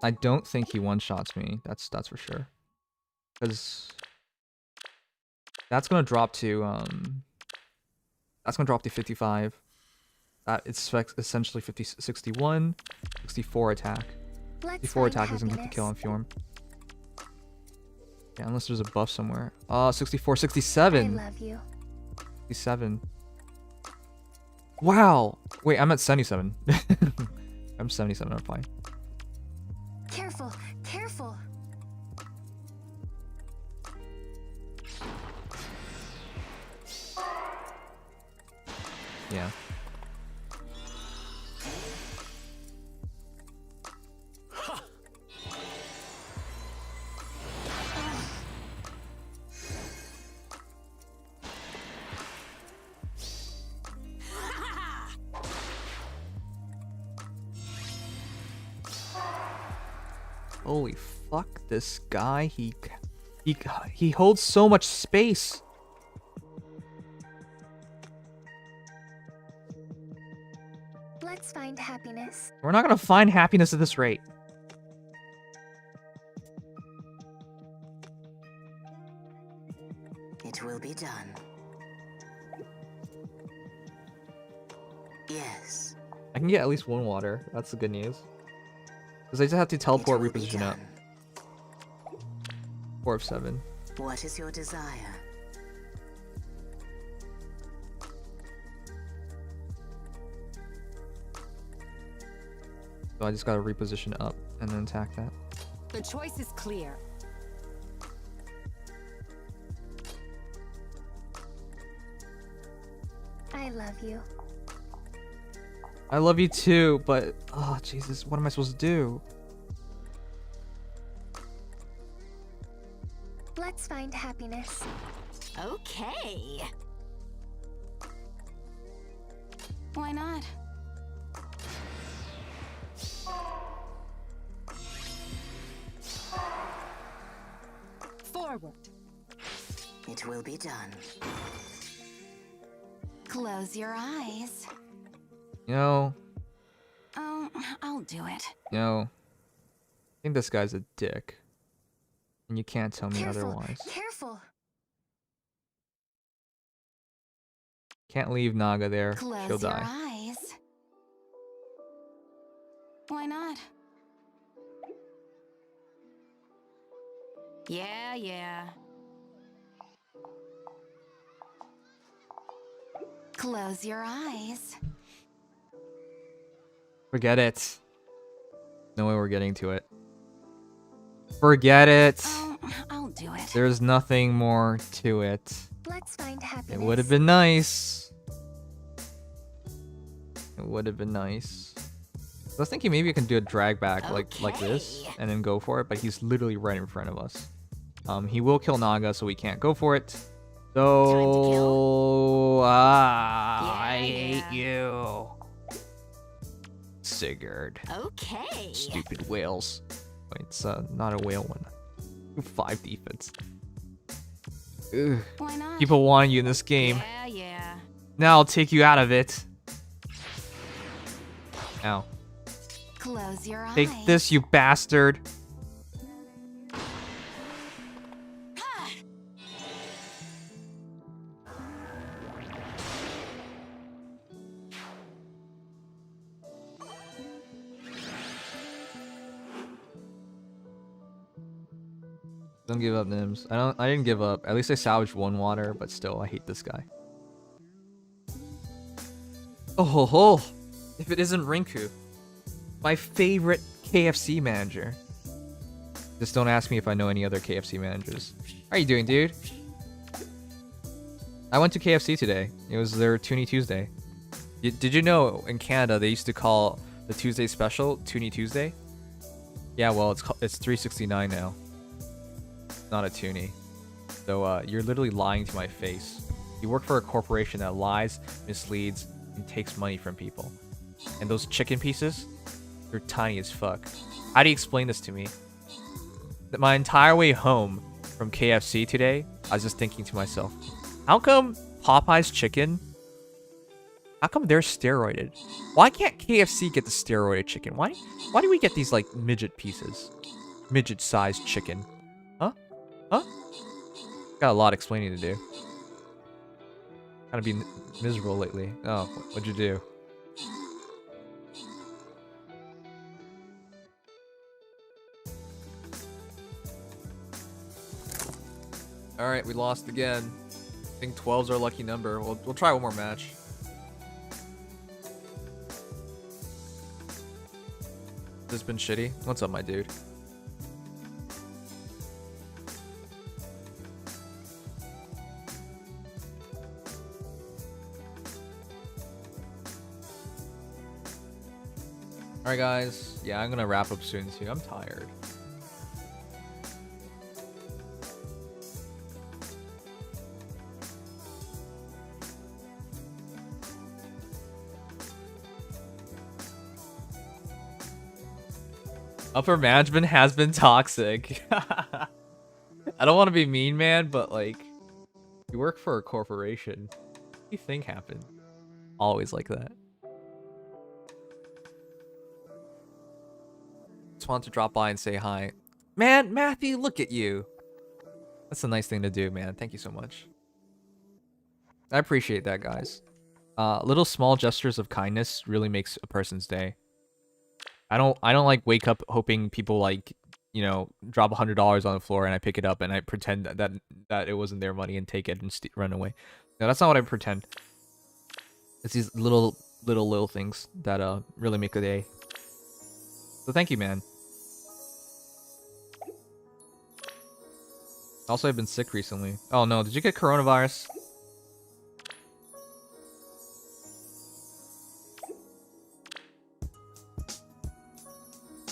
I don't think he one-shots me. That's for sure. Because that's gonna drop to 55. It's essentially 61, 64 attack. Let's 64 find attack isn't enough to kill on Fjorm. Yeah, unless there's a buff somewhere. 64, 67. I love you. 67. Wow. Wait, I'm at 77. I'm 77. I'm fine. Careful, careful. Yeah. Holy fuck, this guy, he holds so much space. Let's find happiness. We're not gonna find happiness at this rate. It will be done. Yes. I can get at least one water. That's the good news. Because I just have to teleport It will be reposition up. done. 4 of 7. What is your desire? So I just gotta reposition up and then attack that. The choice is clear. I love you. I love you too, but oh Jesus, what am I supposed to do? Let's find happiness. Okay. Why not? Forward. It will be done. Close your eyes. You know, Oh, I'll do it. I think this guy's a dick. And you can't tell me Careful, otherwise. careful. Can't leave Naga there. Close She'll your die. eyes. Why not? Yeah. Close your eyes. Forget it. No way we're getting to it. Forget it. Oh, I'll do it. There's nothing more to it. Let's find happiness. It would have been nice. It would have been nice. I was thinking maybe I can do a drag back like this and then go for it, but he's literally right in front of us. He will kill Naga, so we can't go for it. So I hate you, Sigurd. Okay. Stupid whales. Wait, it's not a whale one. 5 defense. Ugh. Why not? People want you in this game. Yeah. Now I'll take you out of it. Ow. Close your eyes. Take this, you bastard. Don't give up, Nims. I didn't give up. At least I salvaged 1 water, but still, I hate this guy. Oh ho ho! If it isn't Rinku, my favorite KFC manager. Just don't ask me if I know any other KFC managers. How are you doing, dude? I went to KFC today. It was their Toonie Tuesday. Did you know in Canada they used to call the Tuesday special Toonie Tuesday? Yeah, well it's $3.69 now. Not a toonie. So you're literally lying to my face. You work for a corporation that lies, misleads, and takes money from people. And those chicken pieces, they're tiny as fuck. How do you explain this to me? That my entire way home from KFC today, I was just thinking to myself, how come Popeye's chicken, how come they're steroided? Why can't KFC get the steroided chicken? Why do we get these like midget pieces? Midget-sized chicken. Huh? Got a lot explaining to do. Kind of been miserable lately. Oh, what'd you do? Alright, we lost again. I think 12's our lucky number. We'll try one more match. This has been shitty. What's up, my dude? Alright guys, yeah, I'm gonna wrap up soon too. I'm tired. Upper management has been toxic. I don't want to be mean, man, but like, you work for a corporation. What do you think happened? Always like that. Just wanted to drop by and say hi. Man, Matthew, look at you. That's a nice thing to do, man. Thank you so much. I appreciate that, guys. Little small gestures of kindness really makes a person's day. I don't like wake up hoping people like, you know, drop $100 on the floor and I pick it up and I pretend that it wasn't their money and take it and run away. No, that's not what I pretend. It's these little things that really make a day. So thank you, man. Also, I've been sick recently. Oh no, did you get coronavirus?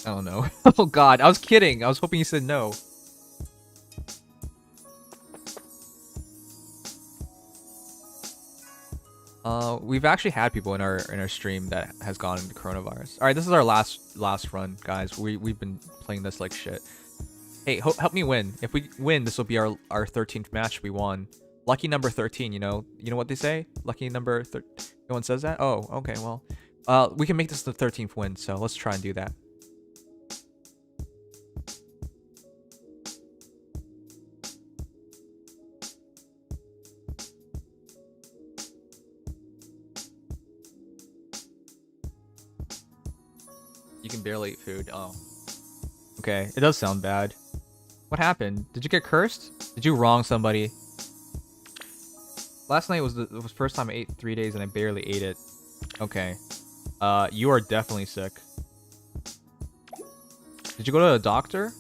I don't know. Oh god, I was kidding. I was hoping you said no. We've actually had people in our stream that has gone into coronavirus. All right, this is our last run, guys. We've been playing this like shit. Hey, help me win. If we win, this will be our 13th match we won. Lucky number 13. You know what they say? Lucky number 13. No one says that. Oh, okay. Well, we can make this the 13th win. So let's try and do that. You can barely eat food. Oh. Okay, it does sound bad. What happened? Did you get cursed? Did you wrong somebody? Last night was the first time I ate 3 days and I barely ate it. Okay. You are definitely sick. Did you go to a doctor?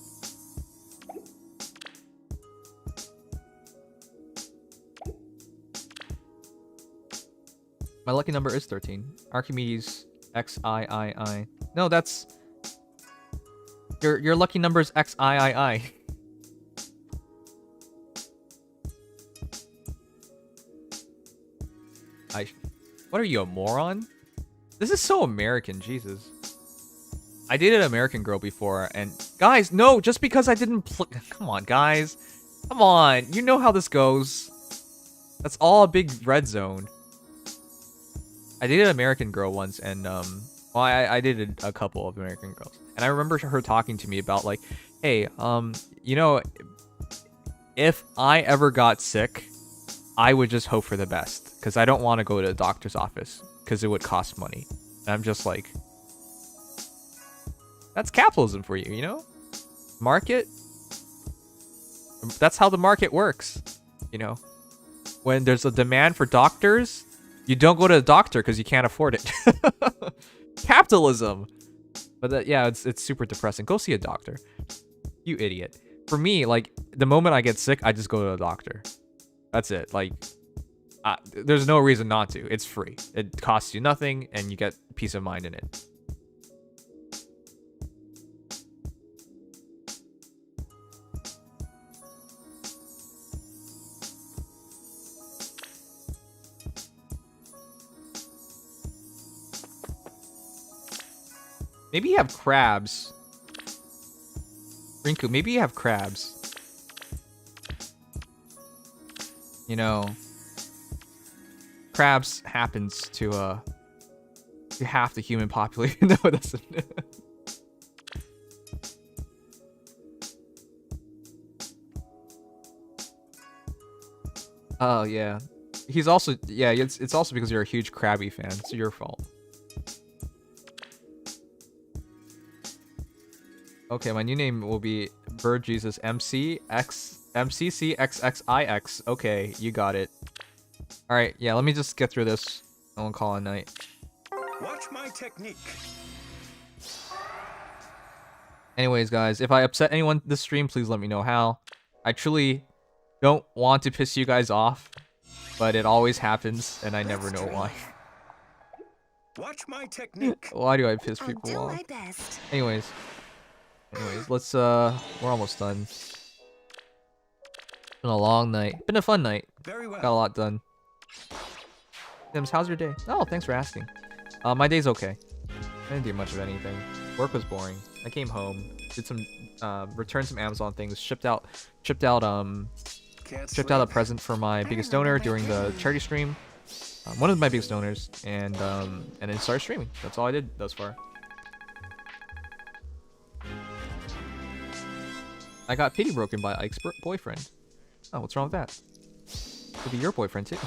My lucky number is 13. Archimedes XIII. No, that's your lucky number is XIII. What are you, a moron? This is so American, Jesus. I dated an American girl before, and guys, no, just because I didn't come on, guys. Come on, you know how this goes. That's all a big red zone. I dated an American girl once, and well, I dated a couple of American girls, and I remember her talking to me about like, hey, you know, if I ever got sick, I would just hope for the best, because I don't want to go to the doctor's office because it would cost money. And I'm just like, that's capitalism for you, you know? Market. That's how the market works, you know? When there's a demand for doctors, you don't go to the doctor because you can't afford it. Capitalism. But yeah, it's super depressing. Go see a doctor. You idiot. For me, like, the moment I get sick, I just go to the doctor. That's it. Like, there's no reason not to. It's free. It costs you nothing, and you get peace of mind in it. Maybe you have crabs. Rinku, maybe you have crabs. You know, crabs happens to half the human population. No, it doesn't. Oh yeah, he's also It's also because you're a huge Krabby fan. It's your fault. Okay, my new name will be Bird Jesus MCCXXIX. Okay, you got it. All right, yeah. Let me just get through this, and we'll call it a night. Watch my technique. Anyways, guys, if I upset anyone this stream, please let me know how. I truly don't want to piss you guys off, but it always happens, and I never know why. Watch my technique. Why do I piss I'll people do off? my best. Anyways, let's we're almost done. Been a long night. Been a fun night. Very well. Got a lot done. Nims, how's your day? Oh, thanks for asking. My day's okay. I didn't do much of anything. Work was boring. I came home, did some returned some Amazon things, shipped out a present for my biggest donor during the charity stream. One of my biggest donors, and then started streaming. That's all I did thus far. I got pity broken by Ike's boyfriend. Oh, what's wrong with that? Could be your boyfriend too.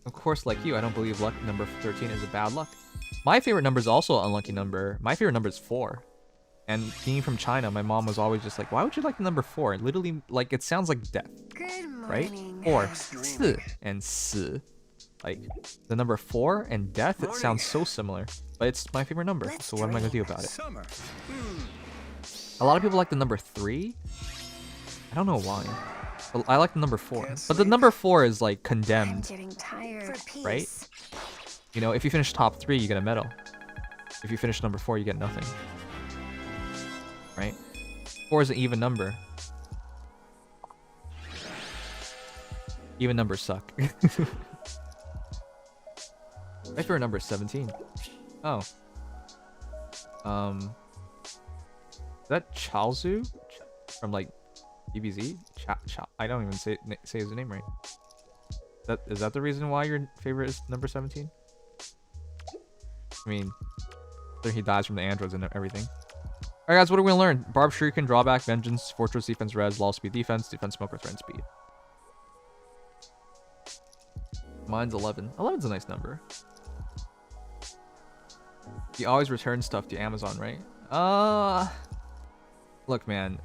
Of course, like you, I don't believe luck number 13 is a bad luck. My favorite number is also an unlucky number. My favorite number is 4. And being from China, my mom was always just like, why would you like the number 4? Literally, like, it sounds like death. Good Right? morning. 4, 4 and 4. Like, the number 4 and death, it sounds so similar. But it's my favorite number, so what am I going to do about it? Summer. A lot of people like the number 3. I don't know why. But I like the number 4. But the number 4 is, like, I'm condemned, getting tired. For peace. right? You know, if you finish top 3, you get a medal. If you finish number 4, you get nothing. Right? 4 is an even number. Even numbers suck. My favorite number is 17. Oh. Is that Chaozu? From like DBZ? I don't even say his name right. Is that the reason why your favorite is number 17? I mean, he dies from the androids and everything. Alright guys, what are we gonna learn? Barb Shuriken, Drawback, Vengeance, Fortress Defense, Res, Law Speed Defense, Defense Smoke, Return Speed. Mine's 11. 11's a nice number. You always return stuff to Amazon, right? Look, man.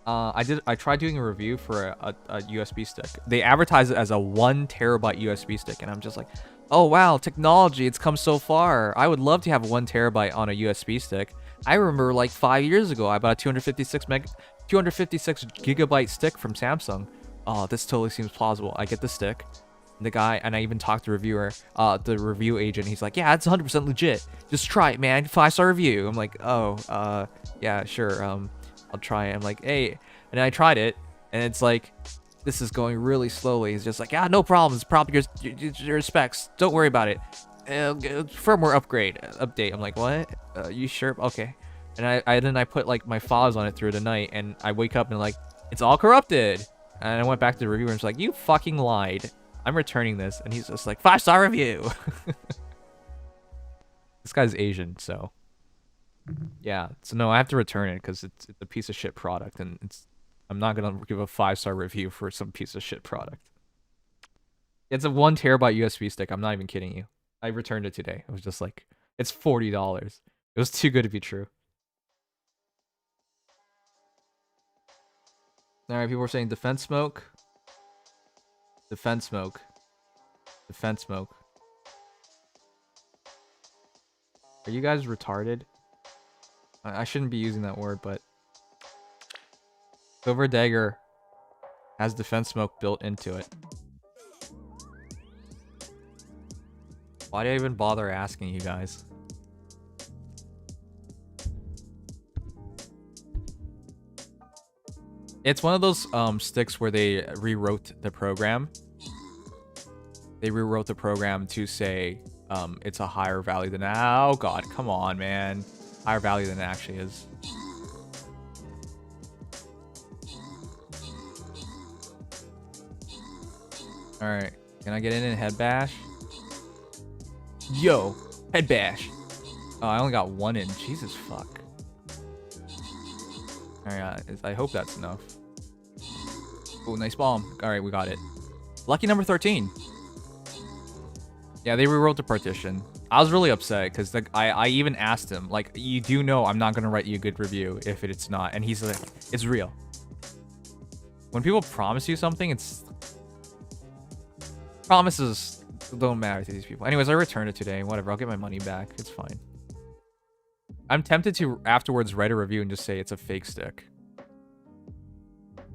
I tried doing a review for a USB stick. They advertise it as a 1 terabyte USB stick, and I'm just like, oh wow, technology, it's come so far. I would love to have 1 terabyte on a USB stick. I remember like 5 years ago, I bought a 256 gigabyte stick from Samsung. Oh, this totally seems plausible. I get the stick, The guy, and I even talked to the review agent. He's like, yeah, it's 100% legit. Just try it, man. 5-star review. I'm like, oh, yeah, sure. I'll try it. I'm like, hey, and I tried it, and it's like, this is going really slowly. He's just like, yeah, no problem. It's probably your specs. Don't worry about it. Firmware update. I'm like, what? You sure? Okay. And then I put like my files on it through the night, and I wake up and like, it's all corrupted. And I went back to the reviewer and was like, you fucking lied. I'm returning this. And he's just like, 5-star review. This guy's Asian, so yeah. So no, I have to return it because it's a piece of shit product, and I'm not gonna give a 5-star review for some piece of shit product. It's a 1 terabyte USB stick. I'm not even kidding you. I returned it today. It was just like, it's $40. It was too good to be true. All right, people are saying defense smoke. Defense smoke. Defense smoke. Are you guys retarded? I shouldn't be using that word, but Silver Dagger has defense smoke built into it. Why did I even bother asking you guys? It's one of those sticks where they rewrote the program. They rewrote the program to say it's a higher value than... Oh god, come on, man. Higher value than it actually is. Alright, can I get in and head bash? Yo, head bash. Oh, I only got 1 in. Jesus fuck. Alright, I hope that's enough. Oh, nice bomb. Alright, we got it. Lucky number 13. Yeah, they rewrote the partition. I was really upset because I even asked him, like, you do know I'm not going to write you a good review if it's not. And he's like, it's real. When people promise you something, it's... Promises don't matter to these people. Anyways, I returned it today. Whatever, I'll get my money back. It's fine. I'm tempted to afterwards write a review and just say it's a fake stick.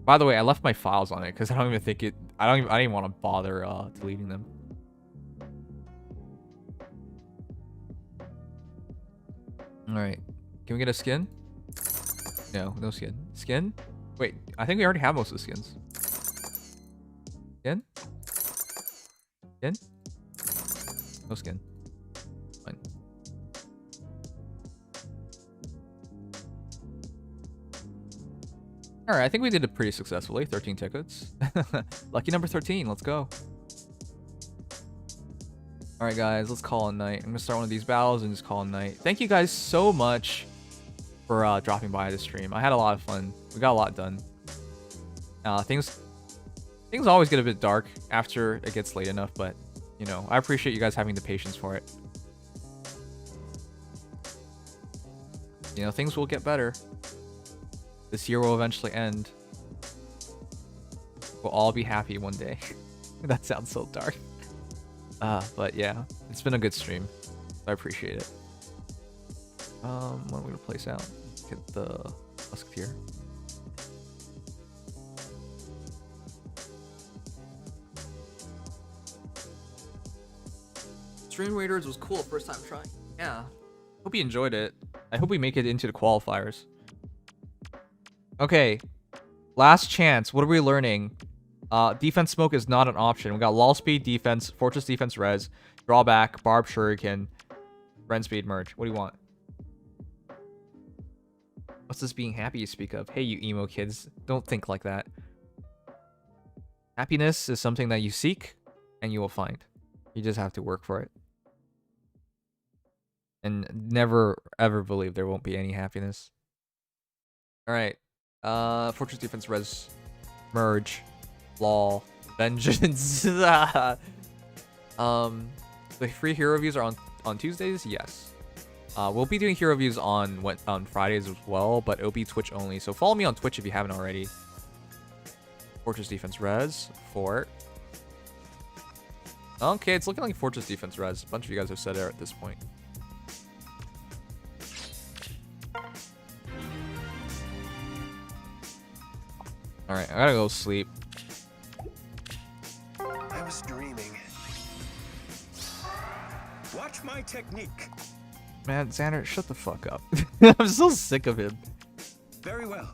By the way, I left my files on it because I don't even think it... I didn't even want to bother deleting them. Alright. Can we get a skin? No, no skin. Skin? Wait, I think we already have most of the skins. Skin? Skin? No skin. Fine. Alright, I think we did it pretty successfully. 13 tickets. Lucky number 13, let's go. Alright guys, let's call it a night. I'm gonna start one of these battles and just call it a night. Thank you guys so much for dropping by the stream. I had a lot of fun. We got a lot done. Things always get a bit dark after it gets late enough, but you know, I appreciate you guys having the patience for it. You know, things will get better. This year will eventually end. We'll all be happy one day. That sounds so dark. But yeah, it's been a good stream. I appreciate it. What are we gonna place out? Get the musketeer. Stream Raiders was cool first time trying. Yeah. Hope you enjoyed it. I hope we make it into the qualifiers. Okay. Last chance. What are we learning? Defense smoke is not an option. We got lull speed, defense, fortress defense res, drawback, barb shuriken, friend speed merge. What do you want? What's this being happy you speak of? Hey, you emo kids. Don't think like that. Happiness is something that you seek and you will find. You just have to work for it. And never ever believe there won't be any happiness. Alright. Fortress defense res merge. Lol. Vengeance. The free hero reviews are on Tuesdays? Yes. We'll be doing hero reviews on Fridays as well, but it'll be Twitch only. So follow me on Twitch if you haven't already. Fortress defense res. Fort. Okay, it's looking like Fortress defense res. A bunch of you guys have said it at this point. Alright, I gotta go sleep. I was dreaming. technique. Man, Xander, shut the fuck up. I'm so sick of him. Very well.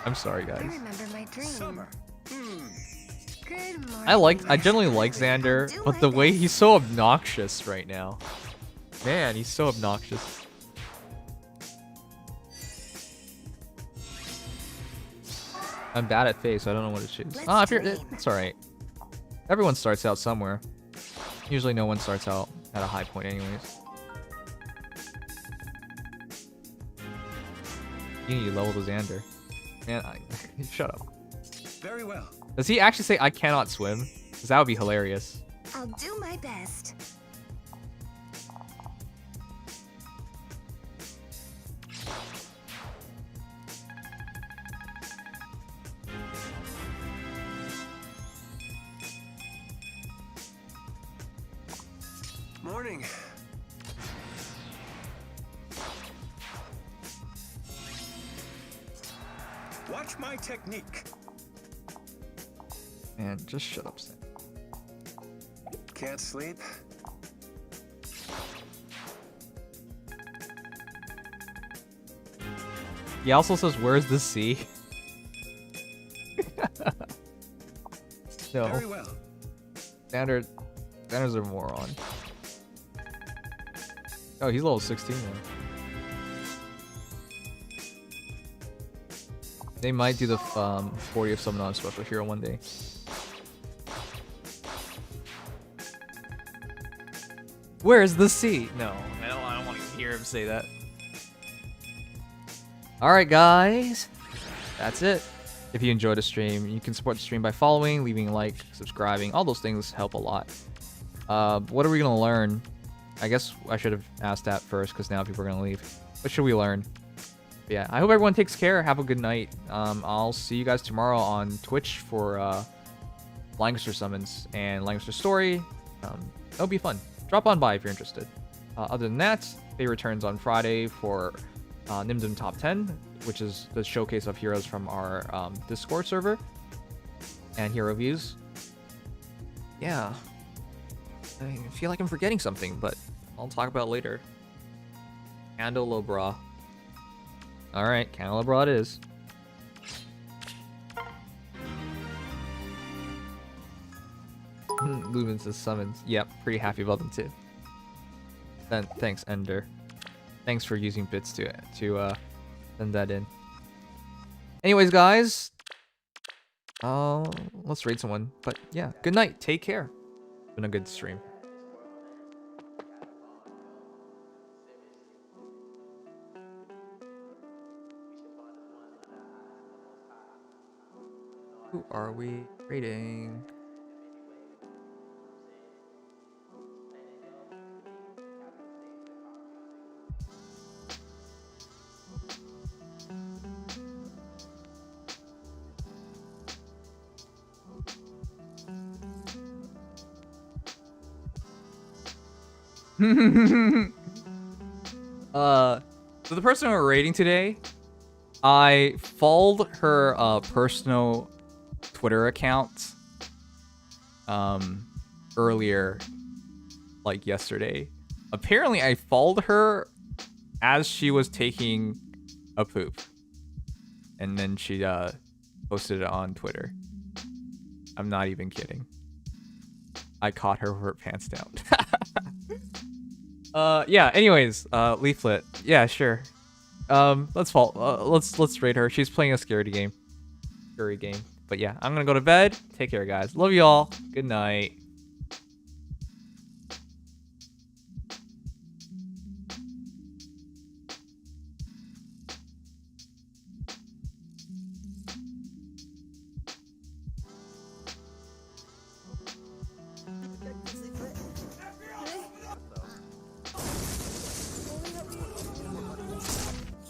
I'm sorry, I guys. remember my dream. Summer. Good morning. I generally like Xander, but the way he's so obnoxious right now. Man, he's so obnoxious. I'm bad at face, so I don't know what to choose. Let's Ah, if you're, dream. it's alright. Everyone starts out somewhere. Usually no one starts out at a high point anyways. You need to level the Xander. Man, shut up. Very well. Does he actually say I cannot swim? Because that would be hilarious. I'll do my best. Morning. Watch my technique. Man, just shut up, Sam. Can't sleep. He also says, where's the sea? No. Very well. Xander's a moron. Oh, he's level 16 now. They might do the 40 of some non-special hero one day. Where's the sea? No, I don't want to hear him say that. Alright guys, that's it. If you enjoyed the stream, you can support the stream by following, leaving a like, subscribing. All those things help a lot. What are we going to learn? I guess I should have asked that first because now people are going to leave. What should we learn? But yeah, I hope everyone takes care. Have a good night. I'll see you guys tomorrow on Twitch for Langrisser summons and Langrisser story. It'll be fun. Drop on by if you're interested. Other than that, Faye returns on Friday for Nimdom Top 10, which is the showcase of heroes from our Discord server and hero views. Yeah. I feel like I'm forgetting something, but I'll talk about it later. Candelabra. Alright, Candelabra it is. Lubin says summons. Yep, pretty happy about them too. Then thanks, Ender. Thanks for using bits to send that in. Anyways, guys, let's raid someone. But yeah, good night. Take care. It's been a good stream. Who are we raiding? So the person we're rating today, I followed her personal Twitter account earlier, like yesterday. Apparently I followed her as she was taking a poop, and then she posted it on Twitter. I'm not even kidding. I caught her with her pants down. Yeah, anyways, Leaflet. Yeah, sure. Let's raid her. She's playing a scary game. But yeah, I'm gonna go to bed. Take care, guys. Love you all. Good night.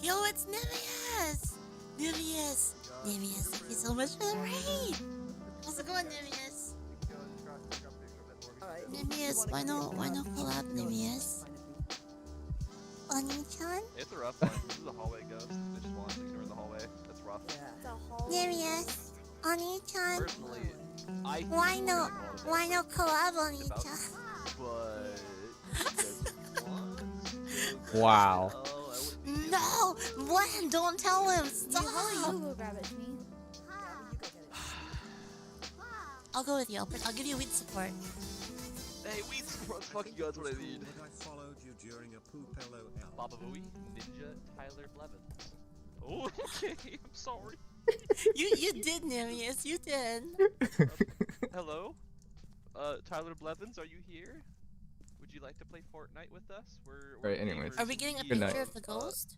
Yo, it's Nimious! Nimious! Nimious, thank you so much for the raid! How's it going, Nimious? Nimious, why no collab, Nimious? Oni-chan? It's a rough one. This is a hallway ghost. They just want to ignore the hallway. That's rough. Nimious, Oni-chan? Personally, Why no collab on each other? Wow. No! When? Don't tell him! Stop! You go grab it, me. I'll go with you. I'll give you weed support. Hey, weed support. Fuck you, that's what I need. I followed you during a Poopello L. Baba Booey, Ninja, Tyler Blevins. Oh, okay, I'm sorry. You did, Nimious. You did. Hello? Tyler Blevins, are you here? Would you like to play Fortnite with us? We're Right, anyways. gamers Are we getting a indeed. Good picture night. of the ghost?